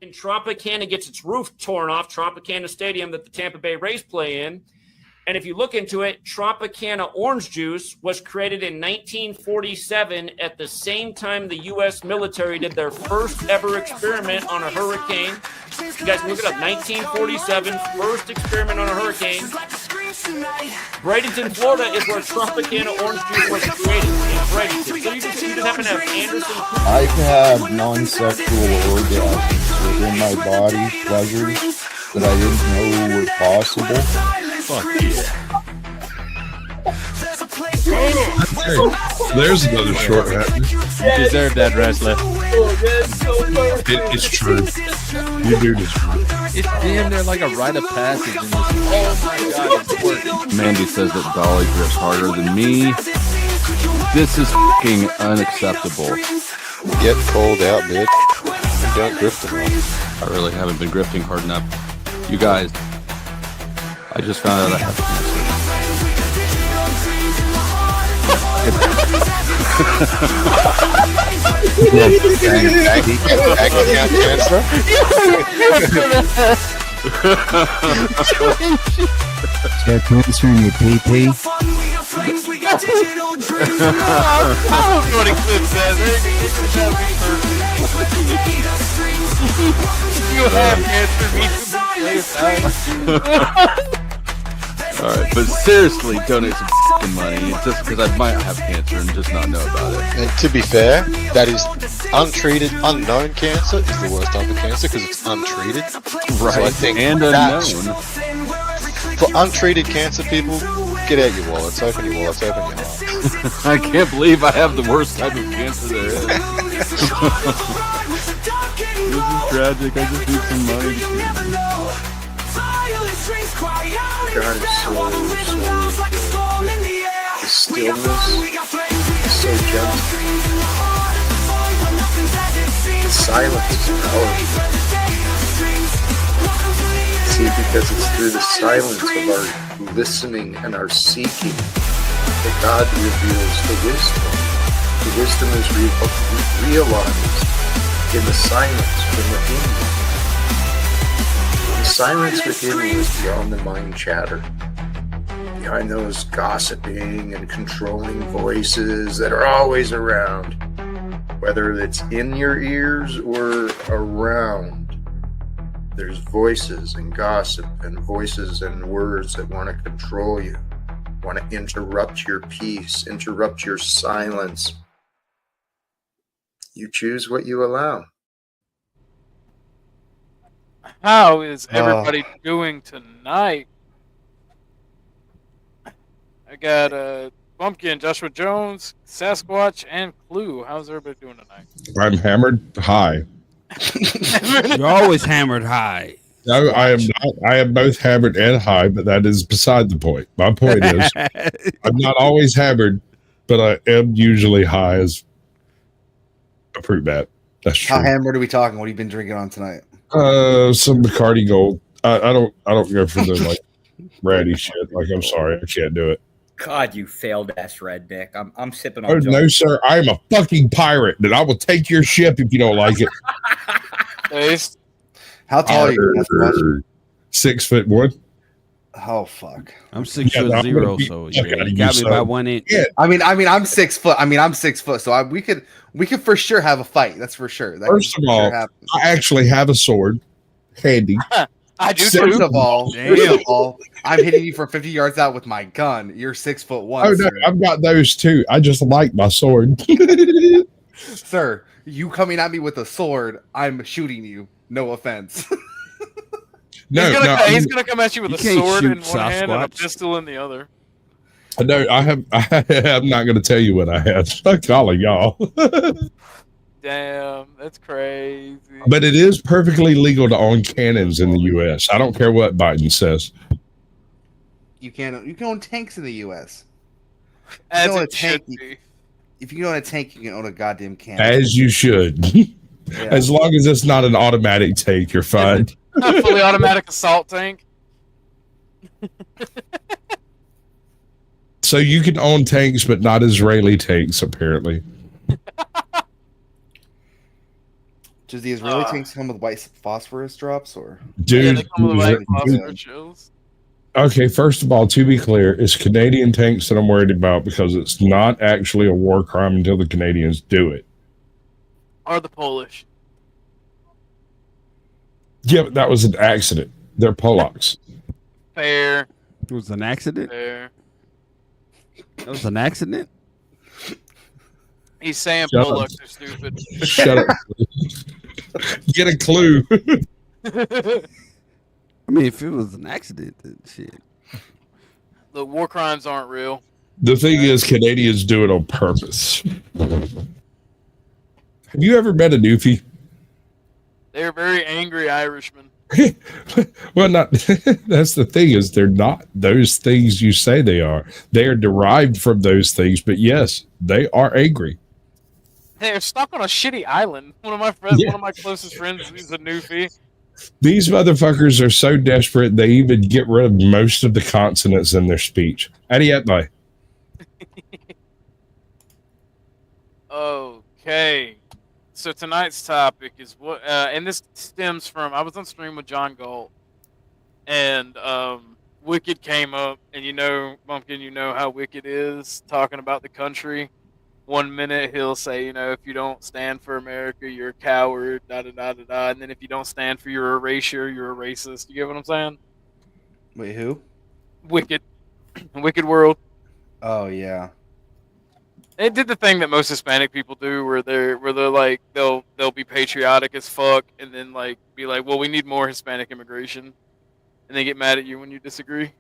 when Tropicana gets its roof torn off, Tropicana Stadium that the Tampa Bay Rays play in. And if you look into it, Tropicana orange juice was created in 1947 at the same time the U.S. military did their first ever experiment on a hurricane. You guys look it up, 1947, first experiment on a hurricane. Bradenton, Florida is where Tropicana orange juice was created, in Bradenton. So you just happen to have Anderson. I can have non-sexual orgasms within my body, pleasures that I didn't know were possible. Fuck yeah. There's another short hat. You deserve that, wrestler. It's true. You do this. It's damn near like a rite of passage in this. Oh my god, it's working. Mandy says that Dolly grips harder than me. This is fucking unacceptable. Get cold out, bitch. You don't grift enough. I really haven't been grifting hard enough. You guys, I just found out I have cancer. Cancer in your pee-pee? I don't know what Eclipse says. You have cancer. All right, but seriously, donate some fucking money just because I might have cancer and just not know about it. And to be fair, that is untreated, unknown cancer is the worst type of cancer because it's untreated. Right, So I think and that's- unknown. For untreated cancer people, get out your wallets, open your wallets, open your heart. I can't believe I have the worst type of cancer there is. This is tragic. I just need some money. God is so good. The stillness is so gentle. The silence is powerful. See, because it's through the silence of our listening and our seeking that God reveals the wisdom. The wisdom is realized in the silence from within you. The silence within you is beyond the mind chatter, behind those gossiping and controlling voices that are always around, whether it's in your ears or around. There's voices and gossip and voices and words that want to control you, want to interrupt your peace, interrupt your silence. You choose what you allow. How is everybody doing tonight? I got Bumpkin, Joshua Jones, Sasquatch, and Clue. How's everybody doing tonight? I'm hammered high. You're always hammered high. No, I am not. I am both hammered and high, but that is beside the point. My point is, I'm not always hammered, but I am usually high as a fruit bat. That's true. How hammered are we talking? What have you been drinking on tonight? Some Bacardi Gold. I don't go for the like ratty shit. Like, I'm sorry, I can't do it. God, you failed ass redneck. I'm sipping on. Oh no, sir! I am a fucking pirate, and I will take your ship if you don't like it. Taste. How tall are you? 6'1". Oh fuck! I'm 6'0", so you got me by 1 inch. Yeah. I mean, I'm 6 foot. I'm 6 foot, so we could for sure have a fight. That's for sure. That First of all, I actually have a sword handy. I do First too. of all, I'm hitting you from 50 yards out with my gun. You're 6'1". Oh no, sir. I've got those too. I just like my sword. Sir, you coming at me with a sword, I'm shooting you. No offense. He's gonna come at you with a sword in one Sasquatch. hand and a pistol in the other. No, I'm not going to tell you what I have. Fuck all of y'all. Damn, that's crazy. But it is perfectly legal to own cannons in the U.S. I don't care what Biden says. You can own tanks in the U.S. As own a it tank, should be. If you can own a tank, you can own a goddamn cannon. As you should. As long as it's not an automatic tank, you're fine. A fully automatic assault tank. So you can own tanks, but not Israeli tanks, apparently. Does the Israeli tanks come with white phosphorus drops, or? Dude, Yeah, they come with dude, white phosphorus shells. okay, first of all, to be clear, it's Canadian tanks that I'm worried about because it's not actually a war crime until the Canadians do it. Or the Polish. Yeah, but that was an accident. They're Polacks. Fair. It was an accident. Fair. It was an accident. He's saying Shut Polacks are stupid. Shut up. Get a clue. I mean, if it was an accident, then shit. The war crimes aren't real. The thing is, Canadians do it on purpose. Have you ever met a Newfie? They're very angry Irishmen. Well, not. That's the thing is, they're not those things you say they are. They are derived from those things, but yes, they are angry. They're stuck on a shitty island. One of my friends, Yeah. one of my closest friends, he's a newfie. These motherfuckers are so desperate they even get rid of most of the consonants in their speech. Adietmai. Okay. So tonight's topic is what, and this stems from, I was on stream with John Galt, and Wicked came up, and you know, Bumpkin, you know how Wicked is, talking about the country. 1 minute he'll say, you know, if you don't stand for America, you're a coward, da-da-da-da-da, and then if you don't stand for your erasure, you're a racist. You get what I'm saying? Wait, who? Wicked. Wicked World. Oh yeah. It did the thing that most Hispanic people do, where they're like they'll be patriotic as fuck, and then like be like, well, we need more Hispanic immigration, and they get mad at you when you disagree.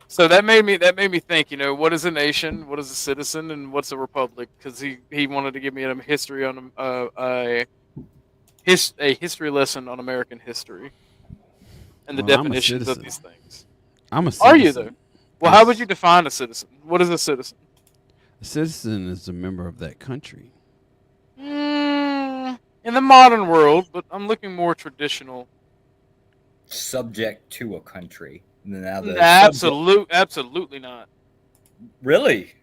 So that made me think, you know, what is a nation, what is a citizen, and what's a republic? Because he wanted to give me a history on a history lesson on American history and the Well, I'm a definitions of citizen. these things. I'm a citizen. Are you though? Well, how would you define a citizen? What is a citizen? A citizen is a member of that country. In the modern world, but I'm looking more traditional. Subject to a country. Now the Absolutely not. Really?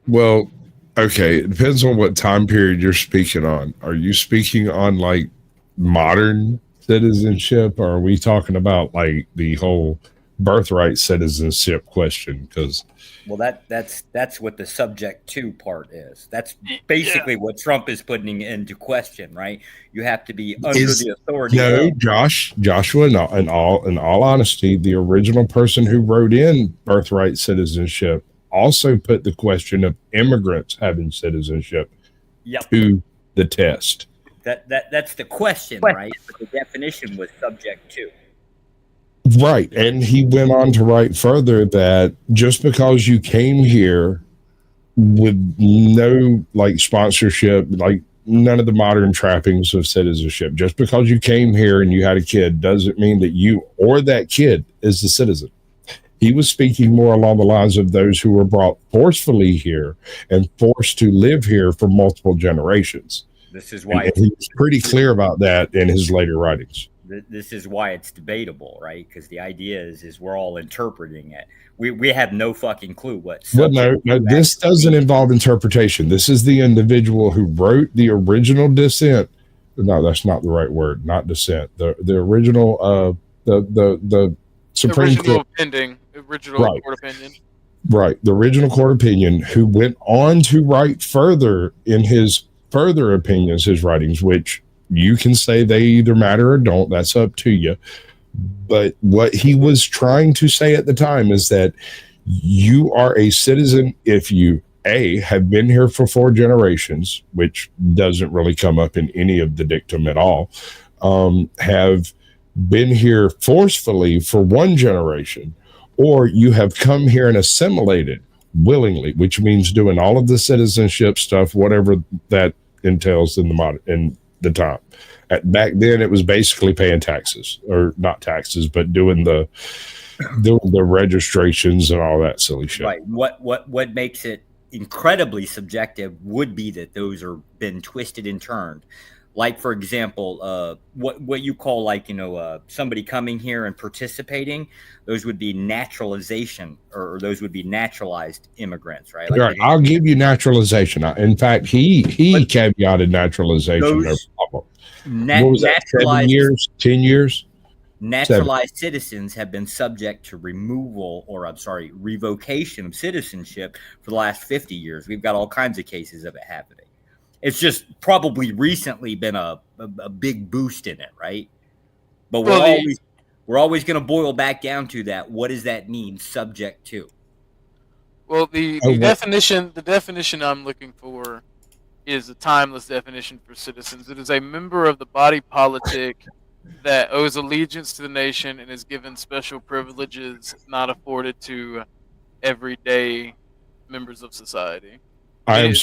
Well, okay. It depends on what time period you're speaking on. Are you speaking on like modern citizenship, or are we talking about like the whole birthright citizenship question? Because Well, that's what the subject to part is. That's basically what Trump is putting into question, right? You have to be under the authority. no, of- Joshua. In all honesty, the original person who wrote in birthright citizenship also put the question of immigrants having citizenship Yep. to the test. That's the question, right? But the definition was subject to. Right. And he went on to write further that just because you came here with no like sponsorship, like none of the modern trappings of citizenship, just because you came here and you had a kid doesn't mean that you or that kid is a citizen. He was speaking more along the lines of those who were brought forcefully here and forced to live here for multiple generations. This is why And he was pretty clear about that in his later writings. this is why it's debatable, right? Because the idea is we're all interpreting it. We have no fucking clue what. Well, no, this doesn't involve interpretation. This is the individual who wrote the original dissent. No, that's not the right word. Not dissent. The original the Supreme Court Original Right. court opinion. Right, the original court opinion, who went on to write further in his further opinions, his writings, which you can say they either matter or don't. That's up to you. But what he was trying to say at the time is that you are a citizen if you have been here for 4 generations, which doesn't really come up in any of the dictum at all, have been here forcefully for 1 generation, or you have come here and assimilated willingly, which means doing all of the citizenship stuff, whatever that entails in the time. Back then, it was basically paying taxes, or not taxes, but doing the registrations and all that silly shit. Right. What makes it incredibly subjective would be that those are been twisted and turned. Like, for example, what you call, like, somebody coming here and participating, those would be naturalization, or those would be naturalized immigrants, right? Like, Right. I'll give you naturalization. In fact, he caveated naturalization. No problem. What was that? 7 years? 10 years? Naturalized citizens have been subject to revocation of citizenship for the last 50 years. We've got all kinds of cases of it happening. It's just probably recently been a big boost in it, right? But we're always going to boil back down to that. What does that mean, subject to? Well, the definition I'm looking for is a timeless definition for citizens. It is a member of the body politic that owes allegiance to the nation and is given special privileges not afforded to everyday members of society. Pretty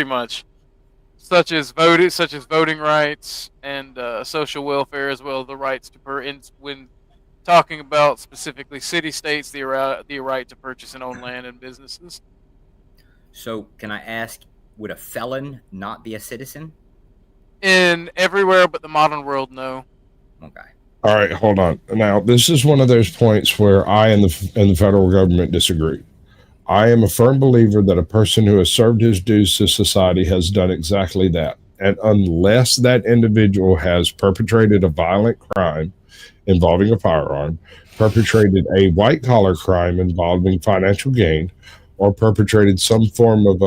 much. Such as voting rights and social welfare, as well as the rights to when talking about specifically city-states, the right to purchase and own land and businesses. So, can I ask, would a felon not be a citizen? In everywhere but the modern world, no. Okay. All right, hold on. Now, this is one of those points where I and the federal government disagree. I am a firm believer that a person who has served his dues to society has done exactly that. And unless that individual has perpetrated a violent crime involving a firearm, perpetrated a white-collar crime involving financial gain, or perpetrated some form of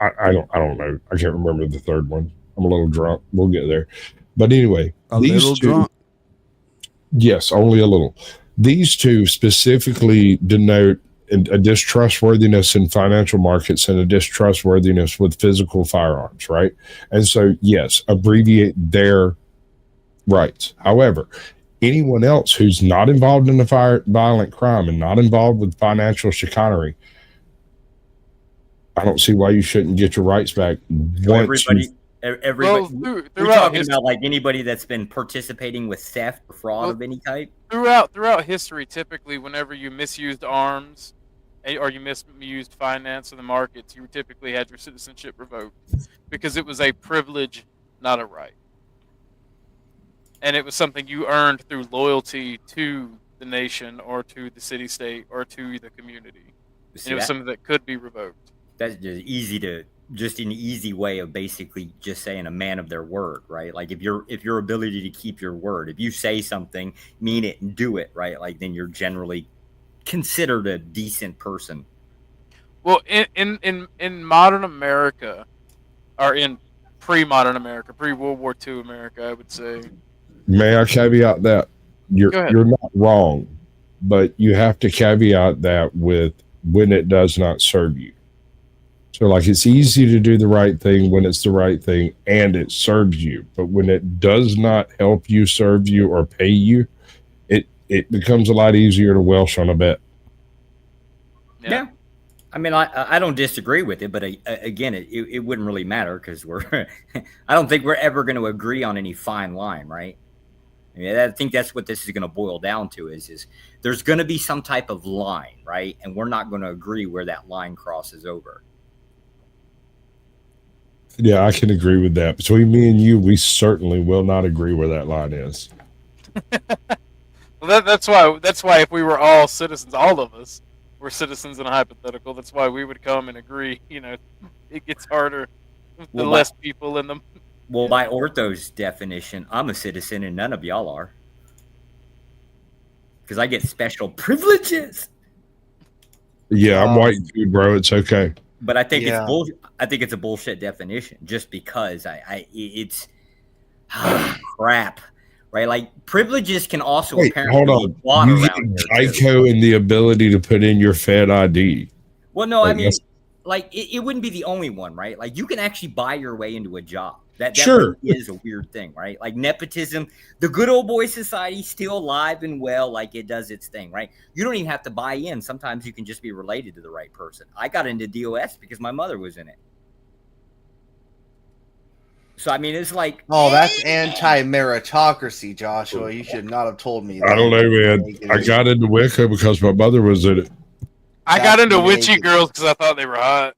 I don't know. I can't remember the third one. I'm a little drunk. We'll get there. But anyway, drunk. Yes, only a little. These two specifically denote a distrustworthiness in financial markets and a distrustworthiness with physical firearms, right? And so, yes, abbreviate their rights. However, anyone else who's not involved in a violent crime and not involved with financial chicanery, I don't see why you shouldn't get your rights back. Everybody. We're talking about like anybody that's been participating with theft or fraud of any type. Throughout history, typically, whenever you misused arms or you misused finance in the markets, you typically had your citizenship revoked because it was a privilege, not a right, and it was something you earned through loyalty to the nation or to the city-state or to the community. And it was something that could be revoked. That's just an easy way of basically just saying a man of their word, right? Like if your ability to keep your word, if you say something, mean it and do it, right? Like then you're generally considered a decent person. Well, in modern America, or in pre-modern America, pre-World War II America, I would say. May I caveat that? You're not wrong, but you have to caveat that with when it does not serve you. So like it's easy to do the right thing when it's the right thing and it serves you. But when it does not help you, serve you, or pay you, it becomes a lot easier to welsh on a bet. Yeah. I mean, I don't disagree with it, but again, it wouldn't really matter because I don't think we're ever going to agree on any fine line, right? I mean, I think that's what this is going to boil down to is there's going to be some type of line, right? And we're not going to agree where that line crosses over. Yeah, I can agree with that. Between me and you, we certainly will not agree where that line is. Well, that's why if we were all citizens, all of us were citizens in a hypothetical, that's why we would come and agree. You know, it gets harder with the less people in them. Well, by Ortho's definition, I'm a citizen and none of y'all are. Because I get special privileges. Yeah, I'm white dude, bro. It's okay. But I think it's bullshit. I think it's a bullshit definition just because it's crap, right? Like privileges can also apparently hold on. You get Geico and the ability to put in your Fed ID. Well, no, I mean, like it wouldn't be the only one, right? Like you can actually buy your way into a job. That sure is a weird thing, right? Like nepotism, the good old boy society still alive and well, like it does its thing, right? You don't even have to buy in. Sometimes you can just be related to the right person. I got into DOS because my mother was in it. So I mean, it's like that's anti-meritocracy, Joshua. You should not have told me that. I don't know, man. I got into Wicca because my mother was in it. I got into witchy girls because I thought they were hot.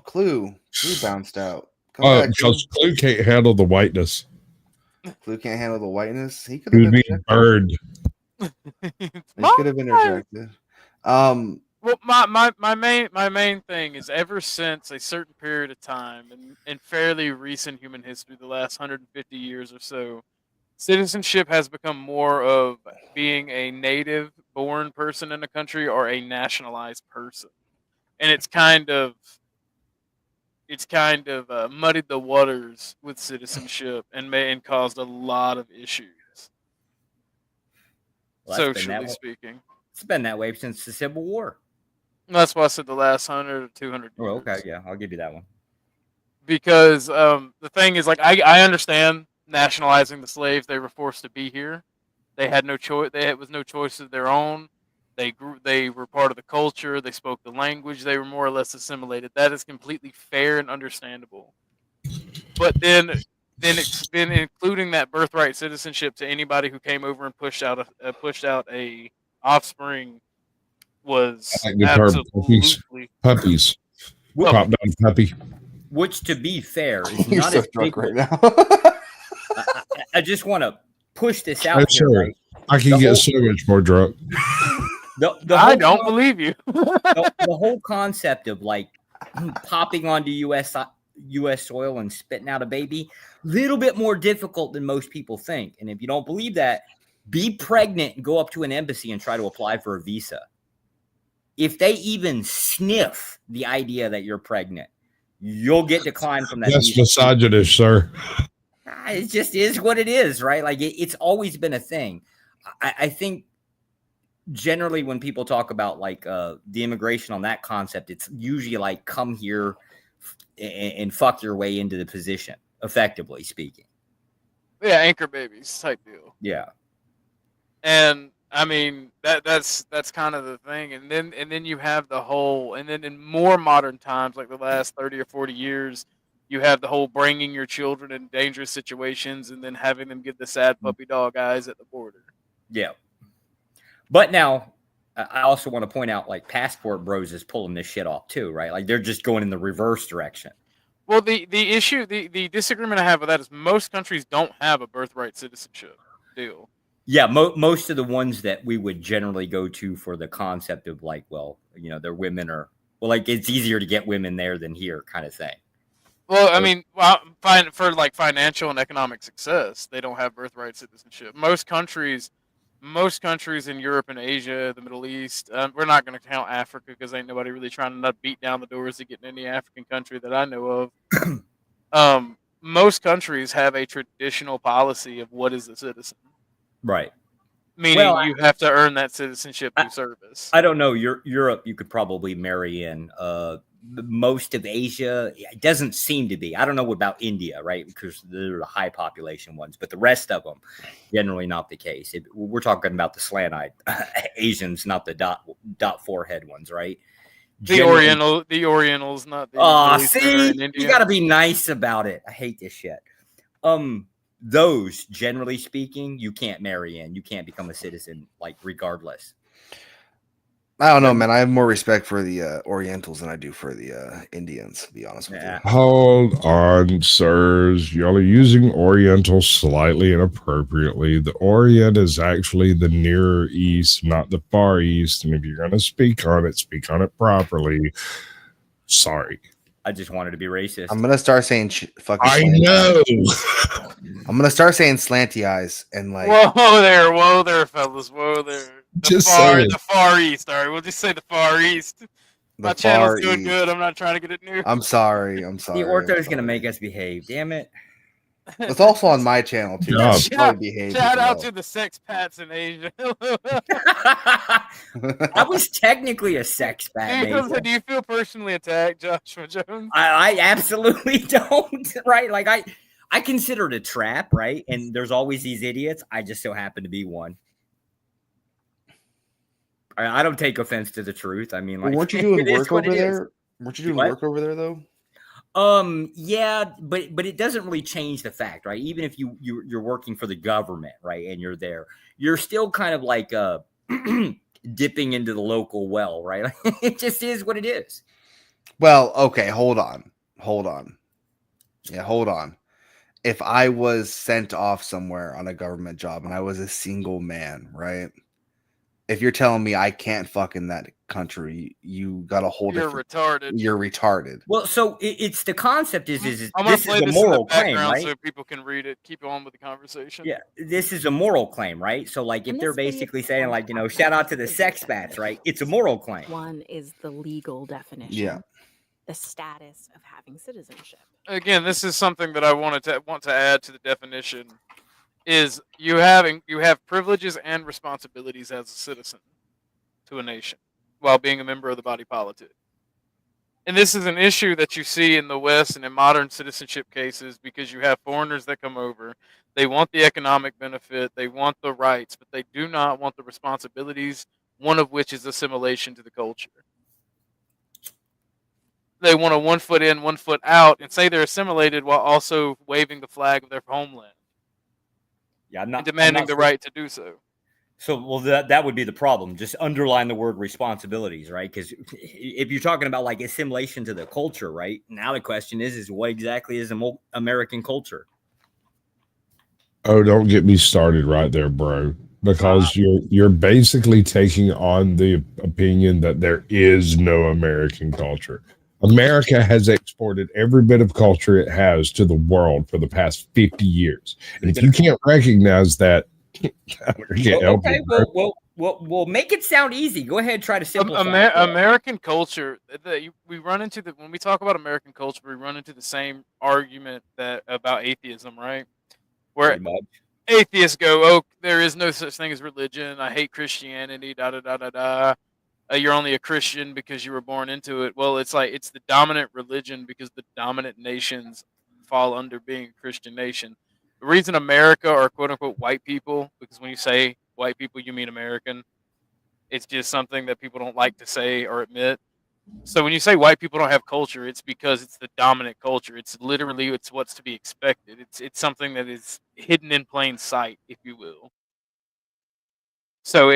Clue. Clue bounced out. Come back, Because Clue can't handle the whiteness. Clue can't handle the whiteness. He could He have was been being burned. He could have interjected. Well, my main thing is ever since a certain period of time in fairly recent human history, the last 150 years or so, citizenship has become more of being a native born person in a country or a nationalized person, and it's kind of muddied the waters with citizenship and caused a lot of issues, Well, socially speaking. It's been that way since the Civil War. That's why I said the last 100 or 200 years. Oh, okay, yeah, I'll give you that one. Because the thing is, like, I understand nationalizing the slaves. They were forced to be here. They had no choice. Was no choice of their own. They were part of the culture. They spoke the language. They were more or less assimilated. That is completely fair and understandable. But then including that birthright citizenship to anybody who came over and pushed out a offspring was I like the term absolutely puppies. Well, Top down puppy. Which, to be fair, is You're not so as drunk big. right now. I just want to push this out I'm here. sure. Right? I can The get whole- so much more drunk. I don't believe you. the whole concept of like popping onto U.S. soil and spitting out a baby, little bit more difficult than most people think. And if you don't believe that, be pregnant and go up to an embassy and try to apply for a visa. If they even sniff the idea that you're pregnant, you'll get declined from that. That's visa. misogynist, sir. It just is what it is, right? Like it's always been a thing. I think generally when people talk about like the immigration on that concept, it's usually like come here and fuck your way into the position, effectively speaking. Yeah, anchor babies type deal. Yeah. And I mean that's kind of the thing. And then you have the whole, and then in more modern times, like the last 30 or 40 years, you have the whole bringing your children in dangerous situations and then having them give the sad puppy dog eyes at the border. Yeah. But now I also want to point out like Passport Bros is pulling this shit off too, right? Like they're just going in the reverse direction. Well, the issue, the disagreement I have with that is most countries don't have a birthright citizenship deal. Yeah, most of the ones that we would generally go to for the concept of like, well, you know, they're women or, well, like it's easier to get women there than here kind of thing. Well, I mean, for like financial and economic success, they don't have birthright citizenship. Most countries in Europe and Asia, the Middle East, we're not going to count Africa because ain't nobody really trying to beat down the doors to get in any African country that I know of. Most countries have a traditional policy of what is a citizen. Right. Meaning you have to earn that citizenship through service. I don't know. Europe, you could probably marry in. Most of Asia, it doesn't seem to be. I don't know about India, right? Because they're the high population ones, but the rest of them, generally not the case. We're talking about the slant-eyed Asians, not the dot forehead ones, right? The Orientals, not the. Oh, see, you got to be nice about it. I hate this shit. Those, generally speaking, you can't marry in. You can't become a citizen, like regardless. I don't know, man. I have more respect for the Orientals than I do for the Indians, to be honest with you. Hold on, sirs. Y'all are using Oriental slightly inappropriately. The Orient is actually the Near East, not the Far East. And if you're going to speak on it properly. Sorry. I just wanted to be racist. I'm gonna start saying fucking. I know. I'm gonna start saying slanty eyes and like. Whoa there, fellas. Whoa there. The Far East. All right, we'll just say the Far East. My channel's doing good. I'm not trying to get it new. I'm sorry. The Ortho's gonna make us behave. Damn it. It's also on my channel too. Shout out to the sex pats in Asia. I was technically a sex pat. Do you feel personally attacked, Joshua Jones? I absolutely don't. Right? Like I consider it a trap, right? And there's always these idiots. I just so happen to be one. I don't take offense to the truth. I mean, like, weren't you doing work over there? Weren't you doing work over there though? Yeah, but it doesn't really change the fact, right? Even if you're working for the government, right, and you're there, you're still kind of like dipping into the local well, right? It just is what it is. Well, okay, hold on. hold on. Yeah, hold on. If I was sent off somewhere on a government job and I was a single man, right? If you're telling me I can't fuck in that country, you got a whole You're different. retarded. You're retarded. Well, so it's the concept is I'm gonna this play is a this in the moral claim, background right? so people can read it. Keep on with the conversation. Yeah, this is a moral claim, right? So, like, if they're basically saying, like, shout out to the sex bats, right? It's a moral claim. One is the legal definition. Yeah. The status of having citizenship. Again, this is something that I want to add to the definition. Is you have privileges and responsibilities as a citizen to a nation while being a member of the body politic. And this is an issue that you see in the West and in modern citizenship cases because you have foreigners that come over. They want the economic benefit, they want the rights, but they do not want the responsibilities, one of which is assimilation to the culture. They want a 1 foot in, 1 foot out, and say they're assimilated while also waving the flag of their homeland. Yeah, and demanding the right to do so. So, well, that would be the problem. Just underline the word responsibilities, right? Because if you're talking about like assimilation to the culture, right? Now the question is what exactly is American culture? Oh, don't get me started right there, bro. Because you're basically taking on the opinion that there is no American culture. America has exported every bit of culture it has to the world for the past 50 years. And if you can't recognize that, okay, well, make it sound easy. Go ahead, try to simplify. American culture. We run into when we talk about American culture, we run into the same argument that about atheism, right? Where atheists go, "Oh, there is no such thing as religion. I hate Christianity." Da da da da da. You're only a Christian because you were born into it. Well, it's like it's the dominant religion because the dominant nations fall under being a Christian nation. The reason America are quote unquote white people, because when you say white people, you mean American. It's just something that people don't like to say or admit. So when you say white people don't have culture, it's because it's the dominant culture. It's literally it's what's to be expected. It's something that is hidden in plain sight, if you will. So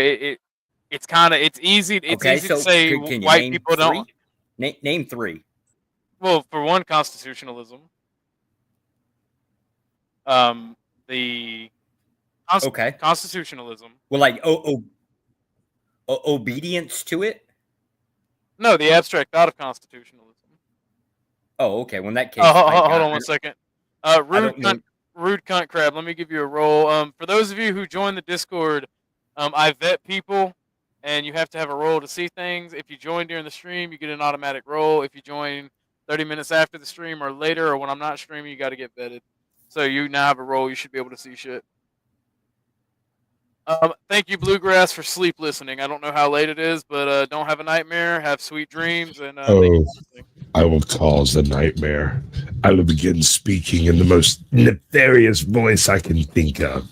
it's kind of it's easy to say white people don't name three. Well, for one, constitutionalism. The constitutionalism. Well, like obedience to it. No, the abstract thought of constitutionalism. Oh, okay. Well, in that case, hold on 1 second. Rude cunt crab. Let me give you a roll. For those of you who join the Discord, I vet people, and you have to have a roll to see things. If you join during the stream, you get an automatic roll. If you join 30 minutes after the stream or later, or when I'm not streaming, you got to get vetted. So you now have a roll. You should be able to see shit. Thank you, Bluegrass, for sleep listening. I don't know how late it is, but don't have a nightmare. Have sweet dreams. And I will cause a nightmare. I will begin speaking in the most nefarious voice I can think of.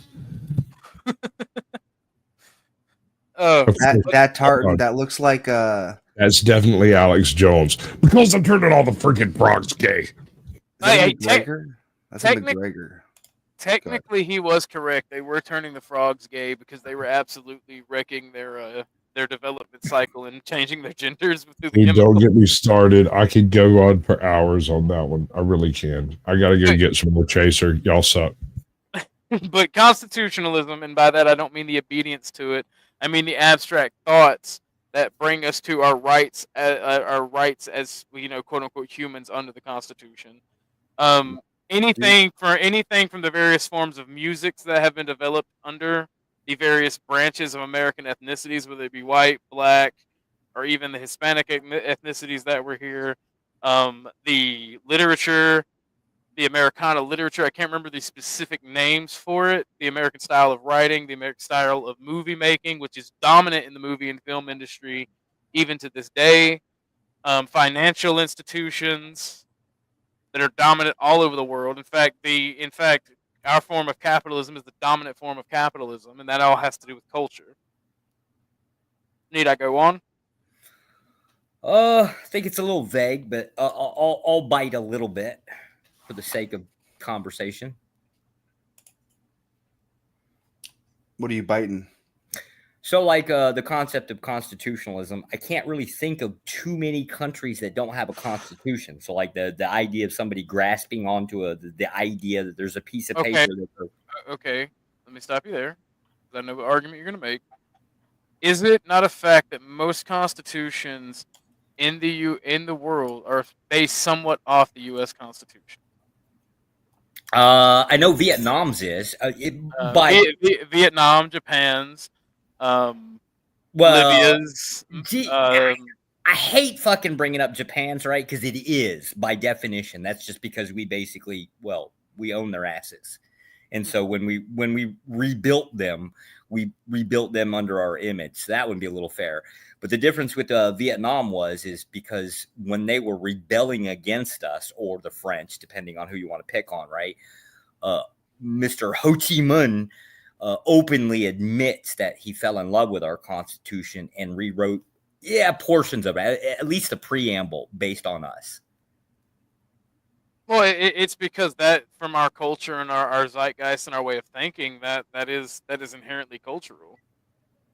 That tartan that looks like that's definitely Alex Jones because I'm turning all the freaking frogs gay. Technically, he was correct. They were turning the frogs gay because they were absolutely wrecking their development cycle and changing their genders. Don't get me started. I could go on for hours on that one. I really can. I got to go get some more chaser. Y'all suck. But constitutionalism, and by that I don't mean the obedience to it. I mean the abstract thoughts that bring us to our rights as quote unquote humans under the Constitution. Anything from the various forms of music that have been developed under the various branches of American ethnicities, whether it be white, black, or even the Hispanic ethnicities that were here. The literature, the Americana literature, I can't remember the specific names for it. The American style of writing, the American style of movie making, which is dominant in the movie and film industry, even to this day. Financial institutions that are dominant all over the world. In fact, our form of capitalism is the dominant form of capitalism, and that all has to do with culture. Need I go on? I think it's a little vague, but I'll bite a little bit for the sake of conversation. What are you biting? So, like the concept of constitutionalism, I can't really think of too many countries that don't have a constitution. So, like the idea of somebody grasping onto the idea that there's a piece of paper. Okay, let me stop you there. I know what argument you're going to make. Is it not a fact that most constitutions in the world are based somewhat off the U.S. Constitution? I know Vietnam's is, Vietnam, Japan's, Libya's. Libya's. I hate fucking bringing up Japan's, right? Because it is by definition. That's just because we basically, we own their asses, and so when we rebuilt them, we rebuilt them under our image. So that would be a little fair. But the difference with Vietnam is because when they were rebelling against us or the French, depending on who you want to pick on, right? Mr. Ho Chi Minh openly admits that he fell in love with our Constitution and rewrote, portions of it, at least the preamble based on us. Well, it's because that from our culture and our zeitgeist and our way of thinking that is inherently cultural.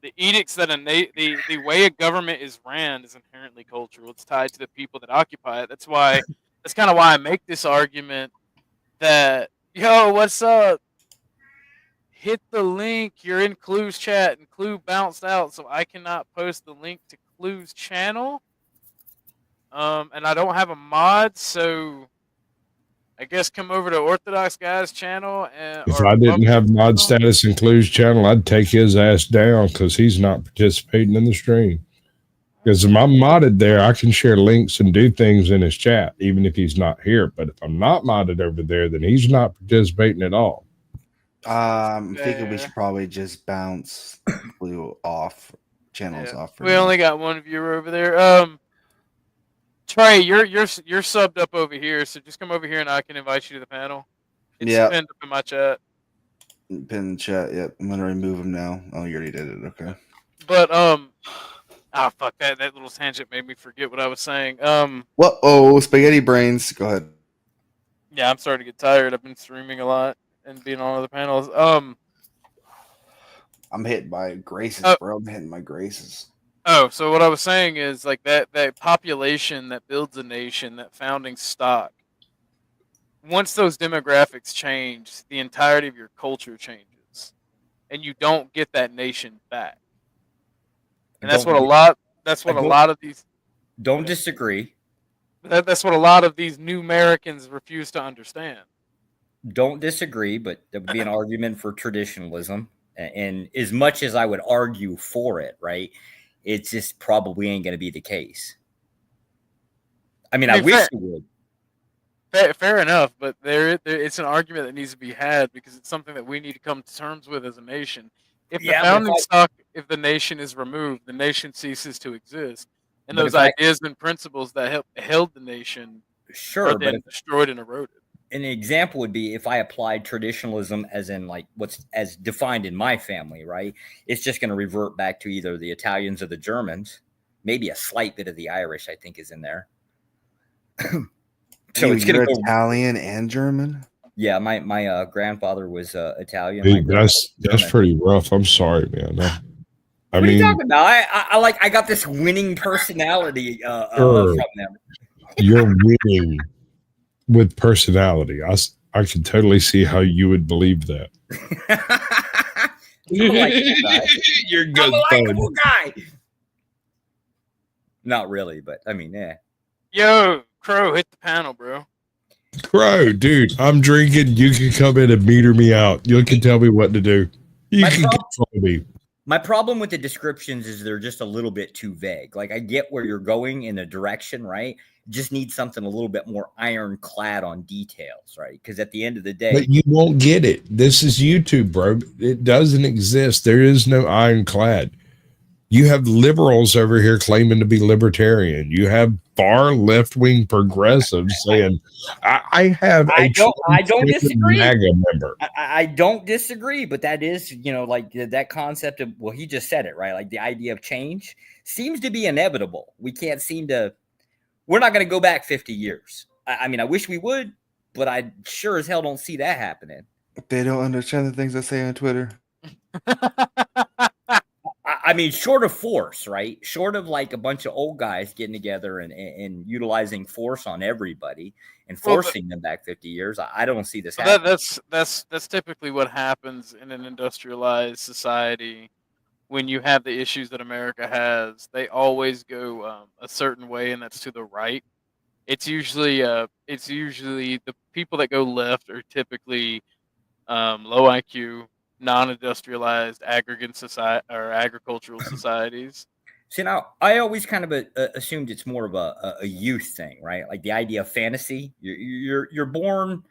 The edicts that the way a government is ran is inherently cultural. It's tied to the people that occupy it. That's kind of why I make this argument that, yo, what's up? Hit the link. You're in Clue's chat, and Clue bounced out, so I cannot post the link to Clue's channel. And I don't have a mod, so I guess come over to Orthodox Guy's channel. If I didn't have mod status in Clue's channel, I'd take his ass down because he's not participating in the stream. Because if I'm modded there, I can share links and do things in his chat, even if he's not here. But if I'm not modded over there, then he's not participating at all. I'm thinking we should probably just bounce Clue off, channels off. We only got one viewer over there. Trey, you're subbed up over here, so just come over here and I can invite you to the panel. It's pinned up in my chat. Pin in the chat, yep. I'm gonna remove him now. Oh, you already did it, okay. But fuck that little tangent made me forget what I was saying. Spaghetti brains. Go ahead. Yeah, I'm starting to get tired. I've been streaming a lot and being on other panels. I'm hitting my graces, bro. I'm hitting my graces. Oh, so what I was saying is like that population that builds a nation, that founding stock. Once those demographics change, the entirety of your culture changes, and you don't get that nation back. And that's what a lot of these. Don't disagree. That's what a lot of these new Americans refuse to understand. Don't disagree, but there would be an argument for traditionalism, and as much as I would argue for it, right? It just probably ain't going to be the case. I mean, I wish it would. Fair enough, but it's an argument that needs to be had because it's something that we need to come to terms with as a nation. If the founding stock, if the nation is removed, the nation ceases to exist, and those ideas and principles that held the nation are then destroyed and eroded. An example would be if I applied traditionalism as in like what's as defined in my family, right? It's just going to revert back to either the Italians or the Germans. Maybe a slight bit of the Irish, I think, is in there. So it's going to go Italian and German. Yeah, my grandfather was Italian. Dude, that's pretty rough. I'm sorry, man. What are you talking about? I got this winning personality from them. You're winning with personality. I can totally see how you would believe that. You're a good likable guy. Not really, but I mean, yeah. Yo, Crow, hit the panel, bro. Crow, dude, I'm drinking. You can come in and meter me out. You can tell me what to do. You can control me. My problem with the descriptions is they're just a little bit too vague. Like I get where you're going in the direction, right? Just need something a little bit more ironclad on details, right? Because at the end of the day, but you won't get it. This is YouTube, bro. It doesn't exist. There is no ironclad. You have liberals over here claiming to be libertarian. You have far left-wing progressives saying, "I have I don't disagree. MAGA member." I don't disagree, but that is, like that concept of he just said it right. Like the idea of change seems to be inevitable. We can't seem to. We're not going to go back 50 years. I mean, I wish we would, but I sure as hell don't see that happening. They don't understand the things I say on Twitter. I mean, short of force, right? Short of like a bunch of old guys getting together and utilizing force on everybody and forcing them back 50 years, I don't see this happening. That's typically what happens in an industrialized society. When you have the issues that America has, they always go a certain way, and that's to the right. It's usually the people that go left are typically low IQ, non-industrialized aggregate society or agricultural societies. See, now I always kind of assumed it's more of a youth thing, right? Like the idea of fantasy. You're born,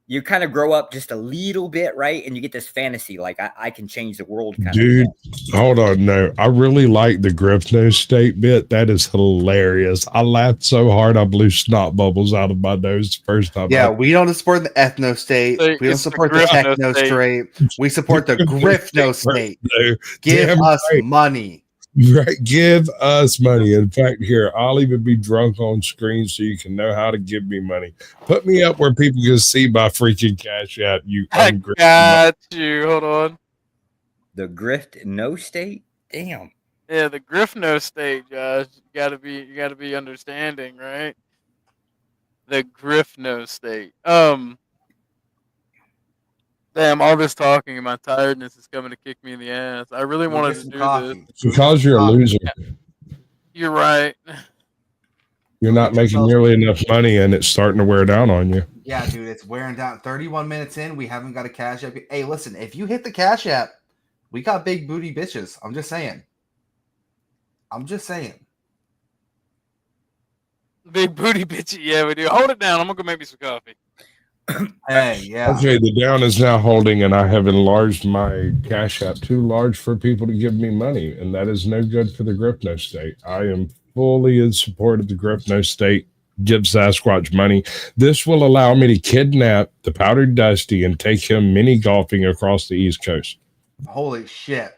you kind of grow up just a little bit, right? And you get this fantasy, like I can change the world. Dude, hold on, no, I really like the Griffno State bit. That is hilarious. I laughed so hard I blew snot bubbles out of my nose the first time. Yeah, we don't support the ethno state. We don't support the techno state. We support the Griffno state. Give us money. Right, give us money. In fact, here, I'll even be drunk on screen so you can know how to give me money. Put me up where people can see my freaking Cash App. I got you. Hold on. The Griffno state? Damn. Yeah, the Griffno state, Josh. You gotta be understanding, right? The Griffno state. Damn, all this talking and my tiredness is coming to kick me in the ass. I really wanted to do this. Because you're a loser. You're right. You're not making nearly enough money, and it's starting to wear down on you. Yeah, dude, it's wearing down. 31 minutes in, we haven't got a Cash App. Hey, listen, if you hit the Cash App, we got big booty bitches. I'm just saying. Big booty bitch. Yeah, we do. Hold it down. I'm going to go make me some coffee. Hey, yeah. Okay, the down is now holding, and I have enlarged my Cash App too large for people to give me money, and that is no good for the Griffno state. I am fully in support of the Griffno state. Give Sasquatch money. This will allow me to kidnap the Powdered Dusty and take him mini golfing across the East Coast. Holy shit.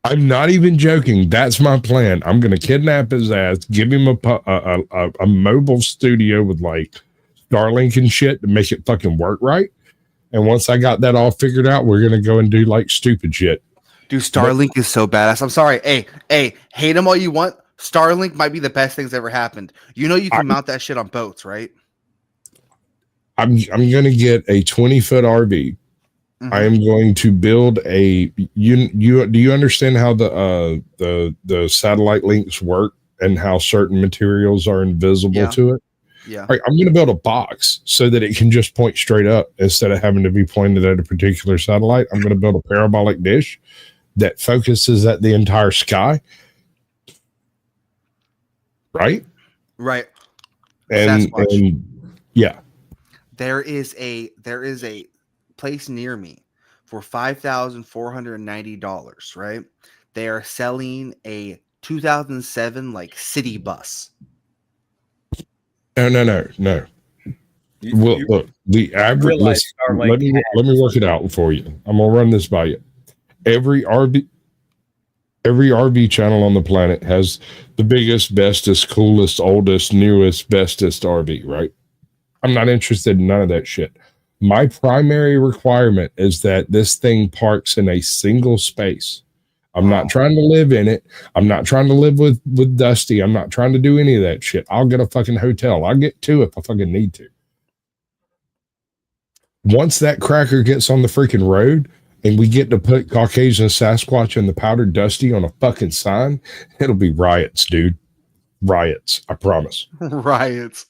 I'm not even joking. That's my plan. I'm going to kidnap his ass, give him a mobile studio with like Starlink and shit to make it fucking work right. And once I got that all figured out, we're going to go and do like stupid shit. Dude, Starlink is so badass. I'm sorry. Hey, hate him all you want. Starlink might be the best thing that's ever happened. You know you can mount that shit on boats, right? I'm going to get a 20-foot RV. Mm-hmm. I am going to build a do you understand how the satellite links work and how certain materials are invisible to it? Yeah. Right, I'm going to build a box so that it can just point straight up instead of having to be pointed at a particular satellite. I'm going to build a parabolic dish that focuses at the entire sky. Right. And yeah, there is a place near me for $5,490. Right. They are selling a 2007 like city bus. No. Well, look, the average. Let me work it out for you. I'm gonna run this by you. Every RV channel on the planet has the biggest, bestest, coolest, oldest, newest, bestest RV, right? I'm not interested in none of that shit. My primary requirement is that this thing parks in a single space. I'm not trying to live in it. I'm not trying to live with Dusty. I'm not trying to do any of that shit. I'll get a fucking hotel. I'll get two if I fucking need to. Once that cracker gets on the freaking road, and we get to put Caucasian Sasquatch and the Powdered Dusty on a fucking sign, it'll be riots, dude. Riots. I promise. Riots.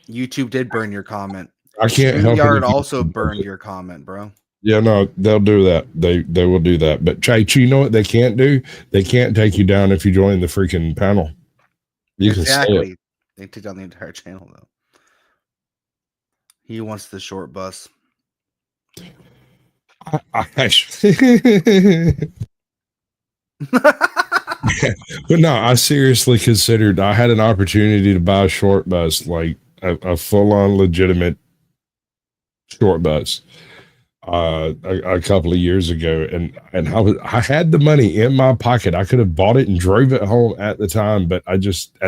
YouTube did burn your comment. I can't help it. StreamYard also burned your comment, bro. Yeah, no, they'll do that. They will do that. But you know what they can't do? They can't take you down if you join the freaking panel. You can say it. They took down the entire channel, though. He wants the short bus. But no, I seriously considered. I had an opportunity to buy a short bus, like a full-on legitimate short bus, a couple of years ago, and I had the money in my pocket. I could have bought it and drove it home at the time, but at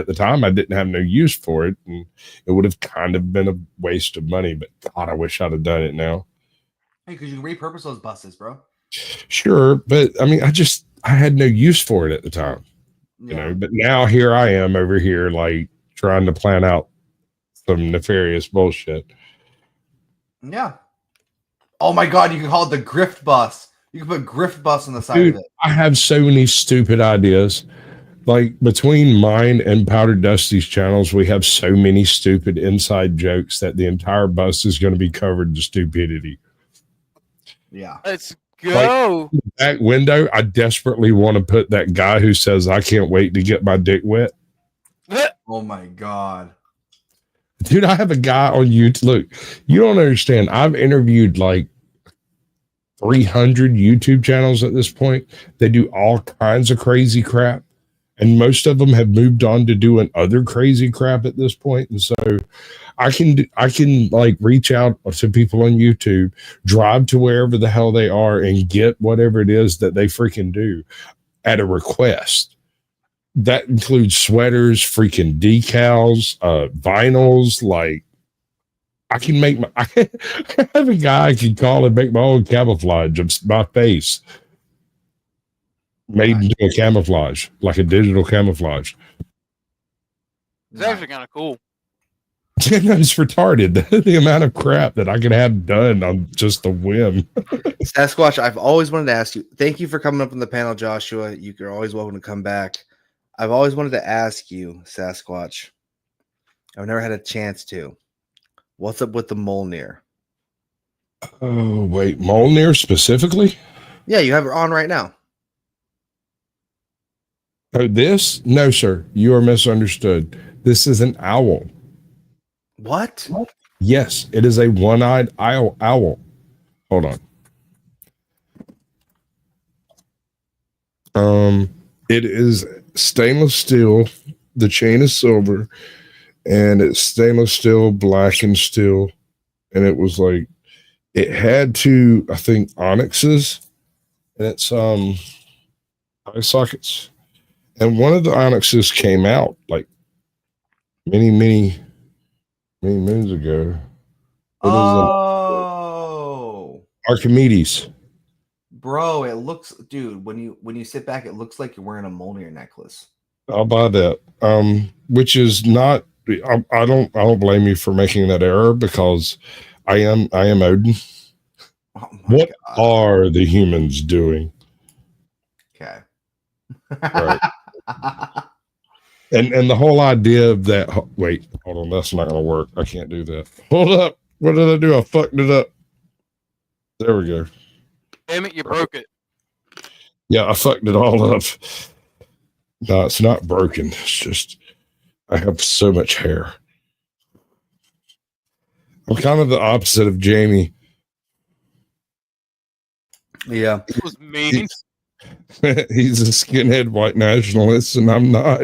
the time I didn't have no use for it, and it would have kind of been a waste of money. But God, I wish I'd have done it now. Hey, because you can repurpose those buses, bro. Sure, but I mean, I had no use for it at the time, you know. But now here I am over here, like trying to plan out some nefarious bullshit. Yeah. Oh my God, you can call it the grift bus. You can put grift bus on the side of it. I have so many stupid ideas. Like between mine and Powder Dusty's channels, we have so many stupid inside jokes that the entire bus is going to be covered in stupidity. Yeah. Let's go. Like, back window, I desperately want to put that guy who says, "I can't wait to get my dick wet." Oh my God. Dude, I have a guy on YouTube. Look, you don't understand. I've interviewed like 300 YouTube channels at this point. They do all kinds of crazy crap. And most of them have moved on to doing other crazy crap at this point. And so I can like reach out to people on YouTube, drive to wherever the hell they are and get whatever it is that they freaking do at a request. That includes sweaters, freaking decals, vinyls. Like I can make I have a guy I can call and make my own camouflage of my face. Made into a camouflage, like a digital camouflage. It's actually kind of cool. It's retarded. The amount of crap that I could have done on just a whim. Sasquatch, I've always wanted to ask you. Thank you for coming up on the panel, Joshua. You're always welcome to come back. I've always wanted to ask you, Sasquatch. I've never had a chance to. What's up with the Mjolnir? Oh, wait. Mjolnir specifically? Yeah, you have it on right now. Oh, this? No, sir. You are misunderstood. This is an owl. What? Yes, it is a one-eyed owl. Hold on. It is stainless steel. The chain is silver, and it's stainless steel, blackened steel, and it was like it had two, I think, onyxes, and it's eye sockets. And one of the onyxes came out like many moons ago. Oh, Archimedes. Bro, it looks, dude. When you sit back, it looks like you're wearing a Mjolnir necklace. I'll buy that. Which is not. I don't blame you for making that error because I am Odin. Oh what God. Are the humans doing? Okay. Right. And the whole idea of that. Wait, hold on. That's not going to work. I can't do that. Hold up. What did I do? I fucked it up. There we go. Damn it, you broke it. Yeah, I fucked it all up. No, it's not broken. It's just I have so much hair. I'm kind of the opposite of Jamie. Yeah. It was mean. He's a skinhead white nationalist, and I'm not.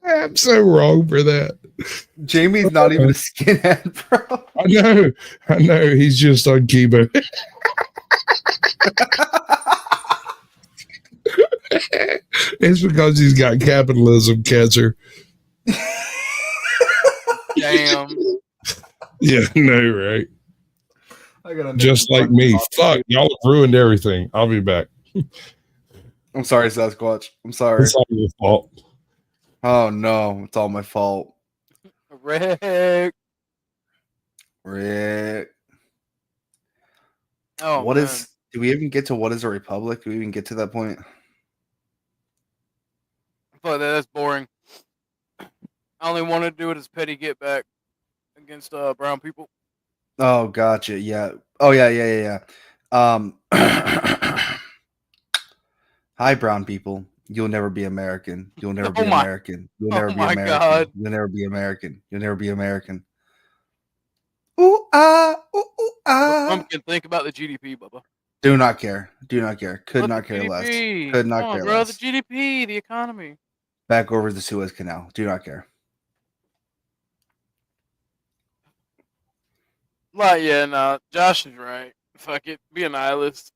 I'm so wrong for that. Jamie's not even a skinhead, bro. I know. He's just on chemo. It's because he's got capitalism cancer. Damn. Yeah, no, right? Just like me. Fuck, y'all have ruined everything. I'll be back. I'm sorry, Sasquatch. I'm sorry. It's all your fault. Oh no, it's all my fault. Rick. Oh, what man. Do we even get to what is a republic? Do we even get to that point? But that's boring. I only want to do it as petty get back against brown people. Oh, gotcha. Yeah. Oh, yeah. Hi, brown people. You'll never be American. You'll never be American. You'll never be American. God. You'll never be American. You'll never be American. Ooh, ah, ooh, ooh, ah. Pumpkin, think about the GDP, Bubba. Do not care. Do not care. Could not care less. Could not care less. The GDP, the economy. Back over the Suez Canal. Do not care. Like, yeah, no, Josh is right. Fuck it. Be a nihilist.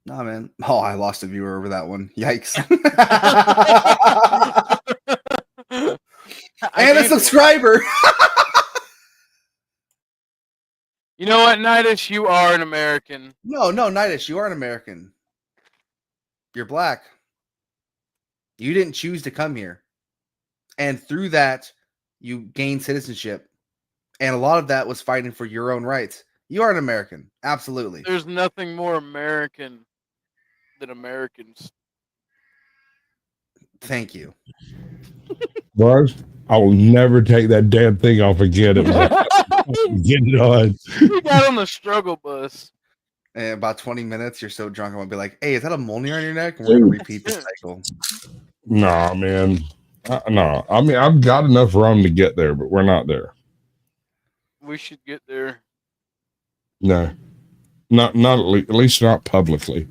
Nah, man. Oh, I lost a viewer over that one. Yikes. And it's subscriber. You know what, Nidus? You are an American. No, Nidus, you are an American. You're black. You didn't choose to come here. And through that, you gained citizenship. And a lot of that was fighting for your own rights. You are an American. Absolutely. There's nothing more American than Americans. Thank you. Bro, I will never take that damn thing off again. Get it on. You got on the struggle bus. And about 20 minutes, you're so drunk, I'm going to be like, hey, is that a mole on your neck? And we're going to repeat the cycle. Nah, man. No. I mean, I've got enough rum to get there, but we're not there. We should get there. No. Not at least not publicly.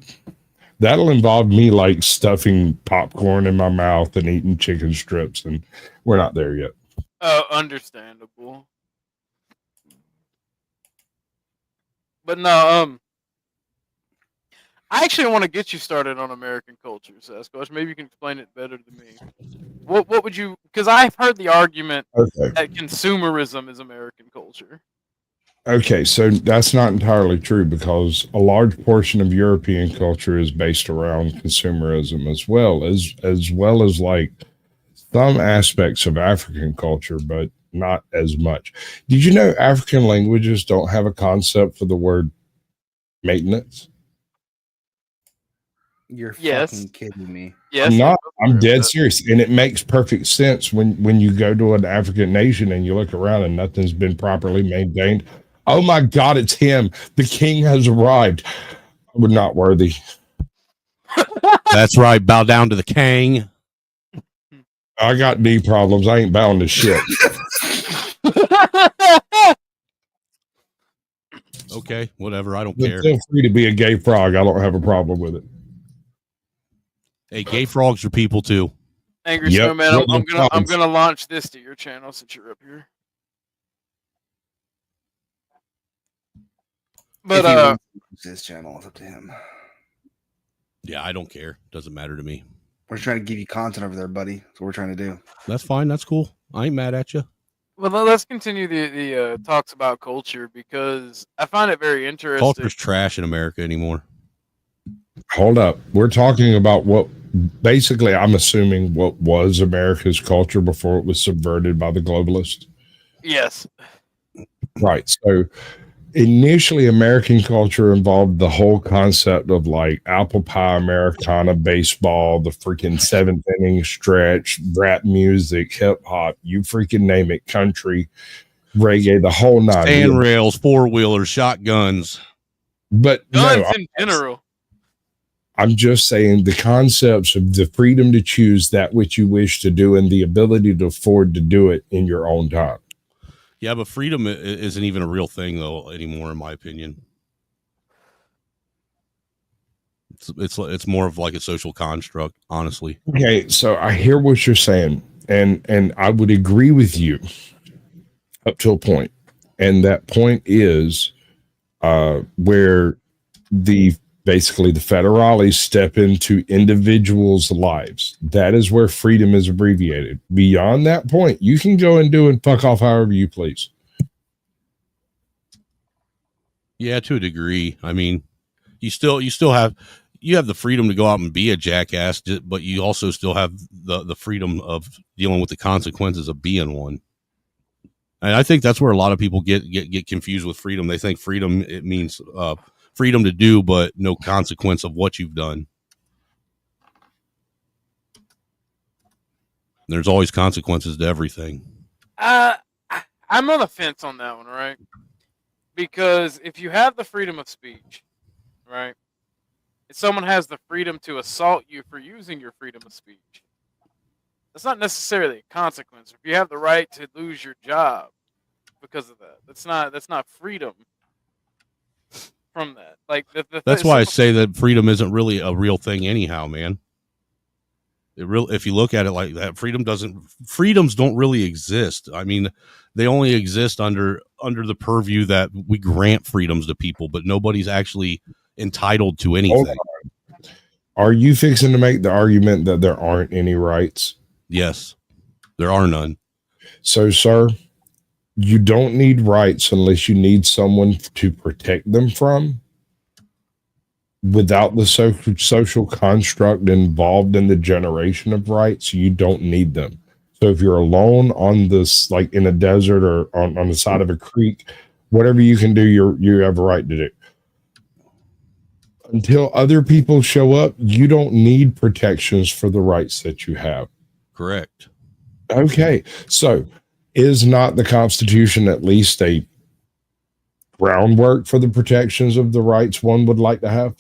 That'll involve me like stuffing popcorn in my mouth and eating chicken strips, and we're not there yet. Understandable. But no, I actually want to get you started on American culture, Sasquatch. Maybe you can explain it better than me. What would you? Because I've heard the argument that consumerism is American culture. Okay, so that's not entirely true because a large portion of European culture is based around consumerism as well as like some aspects of African culture, but not as much. Did you know African languages don't have a concept for the word maintenance? You're fucking kidding me. Yes, I'm not. I'm dead serious. And it makes perfect sense when you go to an African nation and you look around and nothing's been properly maintained. Oh my God, it's him. The king has arrived. We're not worthy. That's right. Bow down to the king. I got knee problems. I ain't bound to shit. Okay, whatever. I don't But care. feel free to be a gay frog. I don't have a problem with it. Hey, gay frogs are people too. Angry Yep. Snowman, I'm gonna launch this to your channel since you're up here. But his channel is up to him. Yeah, I don't care. Doesn't matter to me. We're trying to give you content over there, buddy. That's what we're trying to do. That's fine. That's cool. I ain't mad at you. well, let's continue the talks about culture because I find it very interesting. Culture's trash in America anymore. Hold up. We're talking about what basically I'm assuming what was America's culture before it was subverted by the globalists. Yes. Right. So initially, American culture involved the whole concept of like apple pie, Americana, baseball, the freaking seventh inning stretch, rap music, hip hop, you freaking name it, country, reggae, the whole nine. Handrails, four-wheelers, shotguns. But Guns no, in general. I'm just saying the concepts of the freedom to choose that which you wish to do and the ability to afford to do it in your own time. Yeah, but freedom isn't even a real thing though anymore, in my opinion. It's more of like a social construct, honestly. Okay, so I hear what you're saying, and I would agree with you up to a point, and that point is where basically the federales step into individuals' lives. That is where freedom is abbreviated. Beyond that point, you can go and do and fuck off however you please. Yeah, to a degree. I mean, you have the freedom to go out and be a jackass, but you also still have the freedom of dealing with the consequences of being one. And I think that's where a lot of people get confused with freedom. They think freedom, it means freedom to do, but no consequence of what you've done. There's always consequences to everything. I'm on the fence on that one, right? Because if you have the freedom of speech, right, if someone has the freedom to assault you for using your freedom of speech, that's not necessarily a consequence. If you have the right to lose your job because of that, that's not freedom. From that, like that's why I say that freedom isn't really a real thing, anyhow, man. If you look at it like that, freedoms don't really exist. I mean, they only exist under the purview that we grant freedoms to people, but nobody's actually entitled to anything. Are you fixing to make the argument that there aren't any rights? Yes, there are none. So, sir, you don't need rights unless you need someone to protect them from. Without the social construct involved in the generation of rights, you don't need them. So if you're alone on this, like in a desert or on the side of a creek, whatever you can do, you have a right to do. Until other people show up, you don't need protections for the rights that you have. Correct. Okay. So is not the Constitution at least a groundwork for the protections of the rights one would like to have?